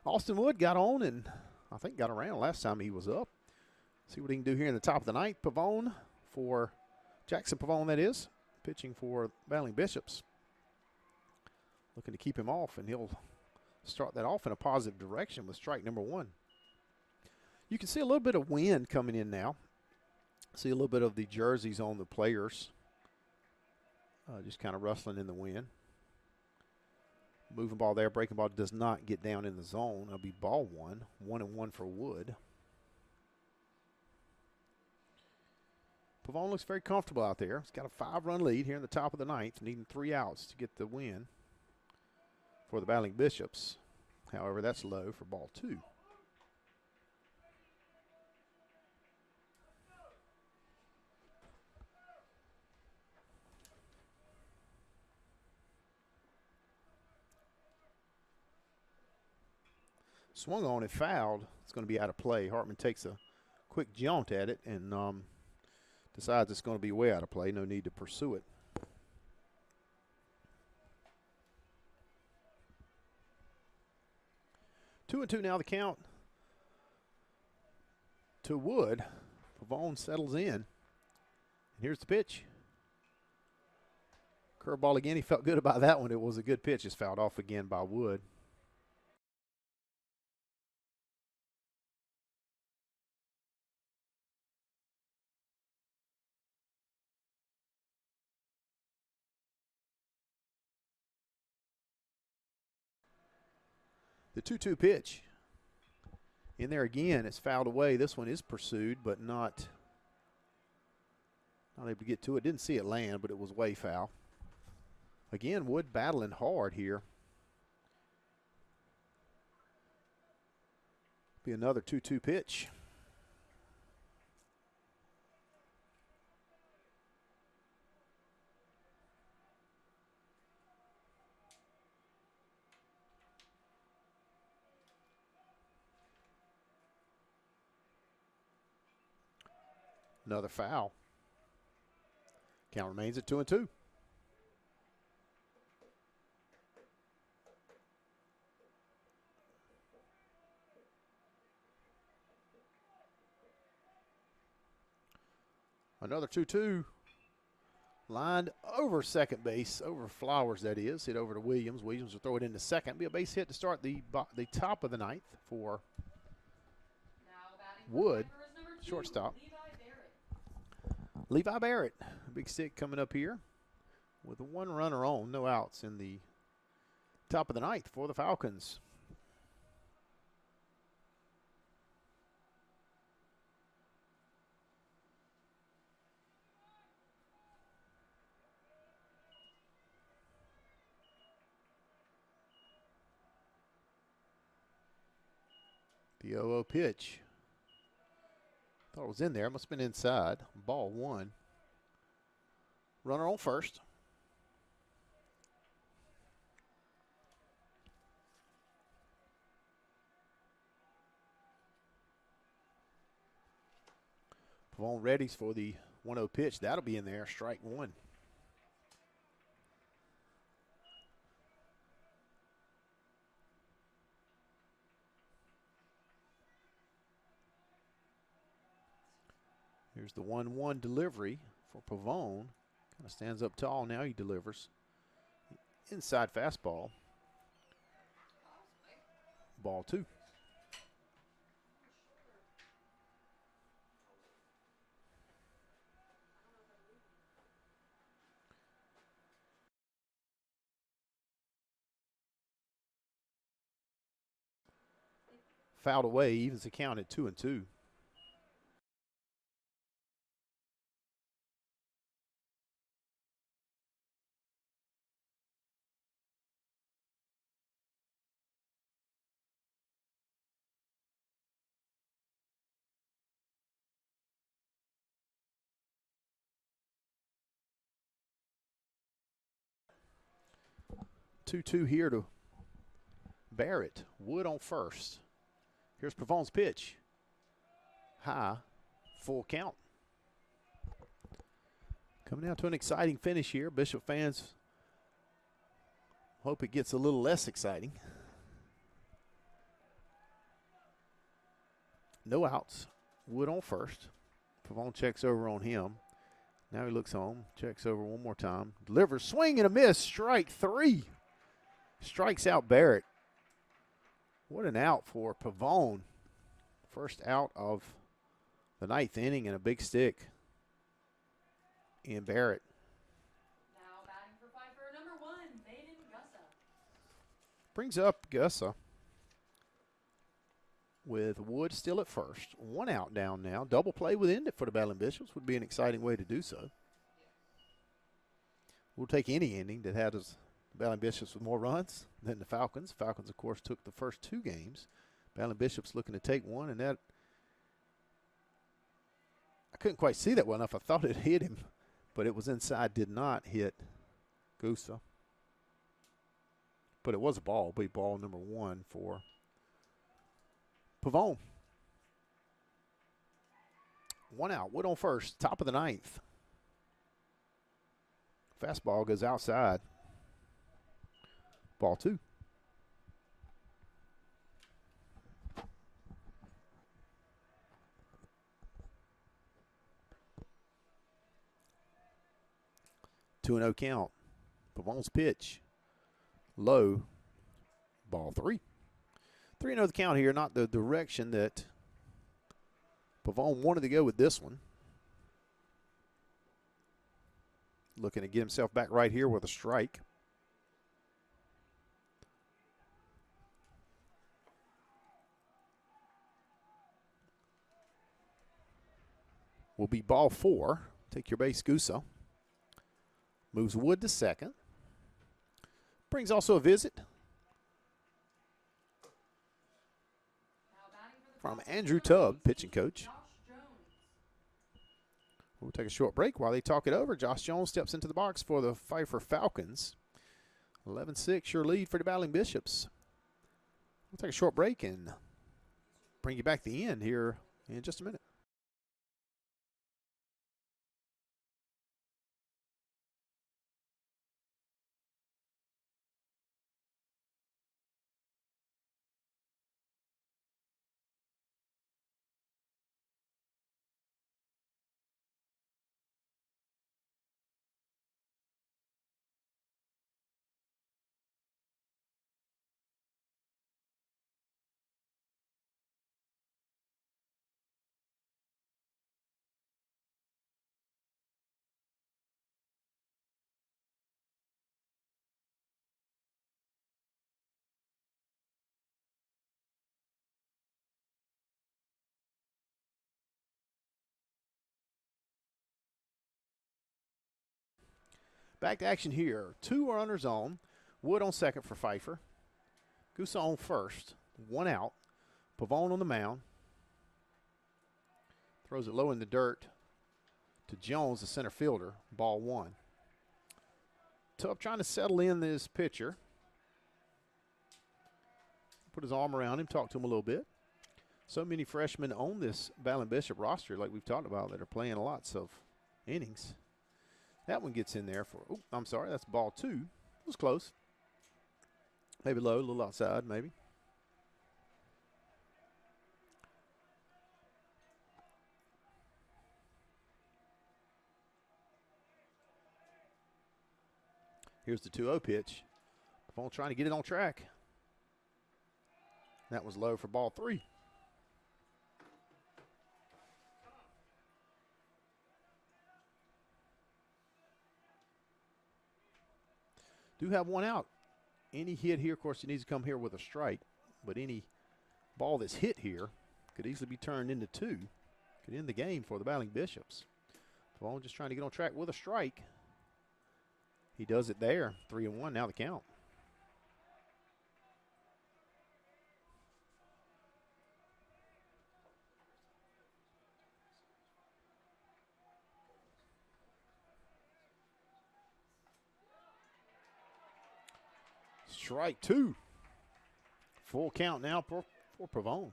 Austin Wood got on and I think got around last time he was up. See what he can do here in the top of the 9th. Pavone for Jackson Pavone, that is, pitching for Battling Bishops. Looking to keep him off, and he'll start that off in a positive direction with strike number 1. You can see a little bit of wind coming in now. See a little bit of the jerseys on the players. Just kind of rustling in the wind. Moving ball there. Breaking ball does not get down in the zone. It'll be ball 1. 1-1 for Wood. Pavone looks very comfortable out there. He's got a 5-run lead here in the top of the 9th, needing 3 outs to get the win for the Battling Bishops. However, that's low for ball 2. Swung on it, fouled. It's going to be out of play. Hartman takes a quick jaunt at it and decides it's going to be way out of play. No need to pursue it. Two and two now the count to Wood. Pavone settles in. And here's the pitch. Curveball again. He felt good about that one. It was a good pitch. It's fouled off again by Wood. The 2-2 pitch. In there again, it's fouled away. This one is pursued, but not able to get to it. Didn't see it land, but it was way foul. Again, Wood battling hard here. Be another 2-2 pitch. Another foul. Count remains at 2-2. Another 2-2. Lined over second base, over Flowers, that is. Hit over to Williams. Williams will throw it into second. Be a base hit to start the top of the 9th for Wood, shortstop. Levi Barrett, big stick coming up here with 1 runner on, no outs in the top of the 9th for the Falcons. The 0-0 pitch. Thought it was in there. Must have been inside. Ball 1. Runner on first. Pavone readies for the 1-0 pitch. That'll be in there. Strike 1. Here's the 1-1 delivery for Pavone. Kind of stands up tall now. He delivers. Inside fastball. Ball 2. Fouled away, evens the count at 2-2. Two here to Barrett. Wood on first. Here's Pavone's pitch. High, full count. Coming down to an exciting finish here. Bishop fans hope it gets a little less exciting. No outs. Wood on first. Pavone checks over on him. Now he looks home, checks over one more time, delivers, swing and a miss, strike 3. Strikes out Barrett. What an out for Pavone. First out of the 9th inning and a big stick in Barrett. Now batting for Pfeiffer, number 1, Maiden Gussa. Brings up Gussa with Wood still at first. 1 out down now. Double play within it for the Battling Bishops would be an exciting way to do so. We'll take any inning that has the Battling Bishops with more runs than the Falcons. Falcons, of course, took the first 2 games. Battling Bishops looking to take one, and that I couldn't quite see that well enough. I thought it hit him, but it was inside, did not hit Gusa. But it was a ball, be ball number 1 for Pavone. 1 out. Wood on first. Top of the 9th. Fastball goes outside. Ball 2. Two and 0 count. Pavone's pitch. Low. Ball 3. 3-0 the count here, not the direction that Pavone wanted to go with this one. Looking to get himself back right here with a strike. Will be ball 4. Take your base, Gusa. Moves Wood to second. Brings also a visit from Andrew Tubb, pitching coach. We'll take a short break while they talk it over. Josh Jones steps into the box for the Pfeiffer Falcons. 11-6, your lead for the Battling Bishops. We'll take a short break and bring you back the end here in just a minute. Back to action here. 2 runners on. Wood on second for Pfeiffer. Gusa on first. 1 out. Pavone on the mound. Throws it low in the dirt to Jones, the center fielder. Ball 1. Tubb trying to settle in this pitcher. Put his arm around him, talk to him a little bit. So many freshmen on this Battling Bishop roster, like we've talked about, that are playing lots of innings. That one gets in there for, oh, I'm sorry, that's ball 2. It was close. Maybe low, a little outside, maybe. Here's the 2-0 pitch. Pavone trying to get it on track. That was low for ball 3. Do have 1 out. Any hit here, of course, he needs to come here with a strike. But any ball that's hit here could easily be turned into 2. Could end the game for the Battling Bishops. Pavone just trying to get on track with a strike. He does it there. 3-1, now the count. Strike 2. Full count now for Pavone.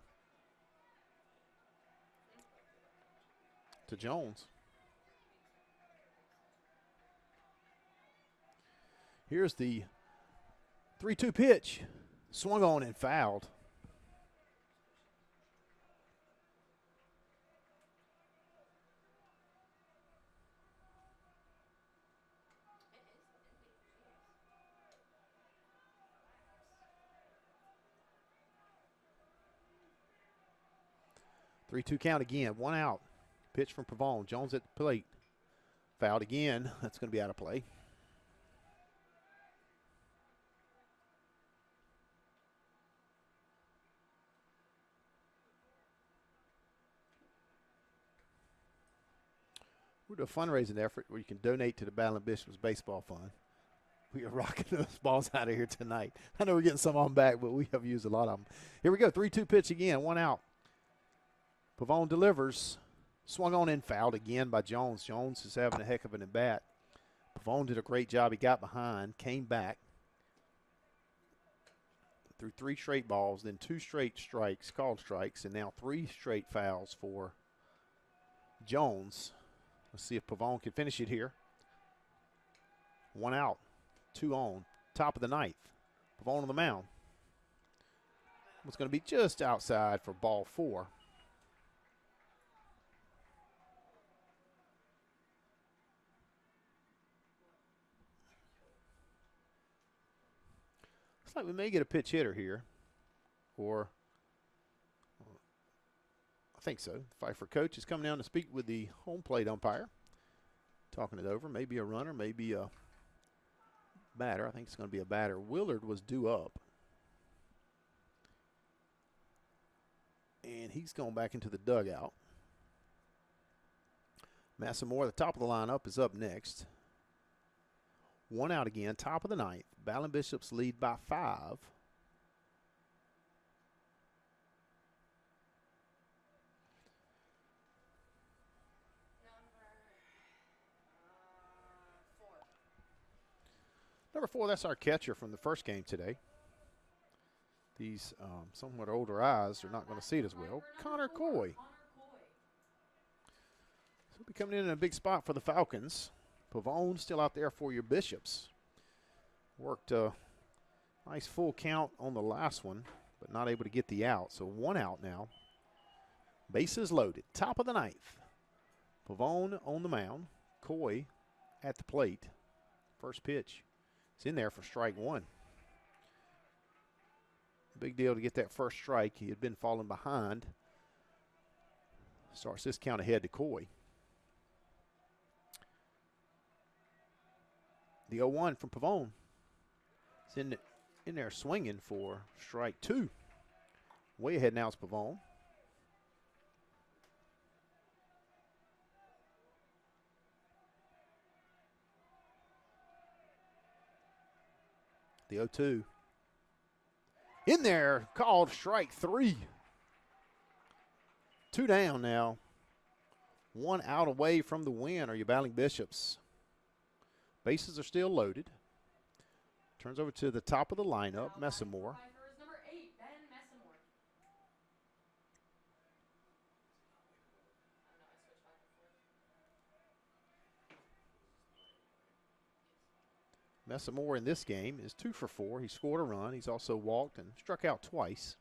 To Jones. Here's the 3-2 pitch. Swung on and fouled. 3-2 count again. 1 out. Pitch from Pavone. Jones at the plate. Fouled again. That's going to be out of play. We're doing a fundraising effort where you can donate to the Battling Bishops Baseball Fund. We are rocking those balls out of here tonight. I know we're getting some on back, but we have used a lot of them. Here we go. 3-2 pitch again. 1 out. Pavone delivers. Swung on and fouled again by Jones. Jones is having a heck of an at-bat. Pavone did a great job. He got behind, came back, threw 3 straight balls, then 2 straight strikes, called strikes, and now 3 straight fouls for Jones. Let's see if Pavone can finish it here. 1 out, 2 on, top of the 9th. Pavone on the mound. It's going to be just outside for ball 4. Looks like we may get a pitch hitter here, or I think so. Pfeiffer coach is coming down to speak with the home plate umpire, talking it over. Maybe a runner, maybe a batter. I think it's going to be a batter. Willard was due up, and he's going back into the dugout. Massamore, the top of the lineup, is up next. 1 out again, top of the 9th. Battling Bishops lead by 5. Number 4, that's our catcher from the first game today. These somewhat older eyes are not going to see it as well. Connor Coy. So he'll be coming in a big spot for the Falcons. Pavone still out there for your Bishops. Worked a nice full count on the last one, but not able to get the out. So 1 out now. Bases loaded. Top of the 9th. Pavone on the mound. Coy at the plate. First pitch. It's in there for strike 1. Big deal to get that first strike. He had been falling behind. Starts this count ahead to Coy. The 0-1 from Pavone. It's in there swinging for strike 2. Way ahead now is Pavone. The 0-2. In there, called strike 3. 2 down now. 1 out away from the win. Are you Battling Bishops? Bases are still loaded. Turns over to the top of the lineup, Massamore. Number 8, Ben Massamore. Massamore in this game is 2 for 4. He scored a run. He's also walked and struck out twice.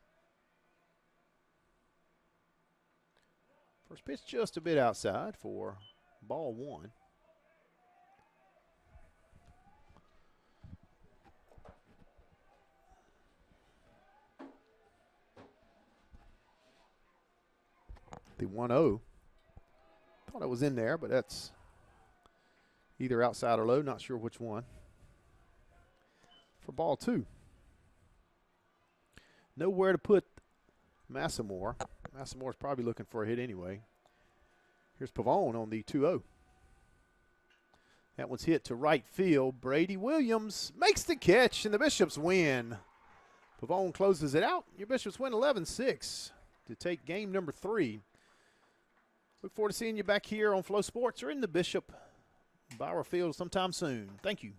First pitch just a bit outside for ball 1. The 1-0. Thought it was in there, but that's either outside or low. Not sure which one. For ball 2. Nowhere to put Massamore. Massamore's probably looking for a hit anyway. Here's Pavone on the 2-0. That one's hit to right field. Brady Williams makes the catch, and the Bishops win. Pavone closes it out. Your Bishops win 11-6 to take game number 3. Look forward to seeing you back here on Flow Sports or in the Bishop Bauer Field sometime soon. Thank you.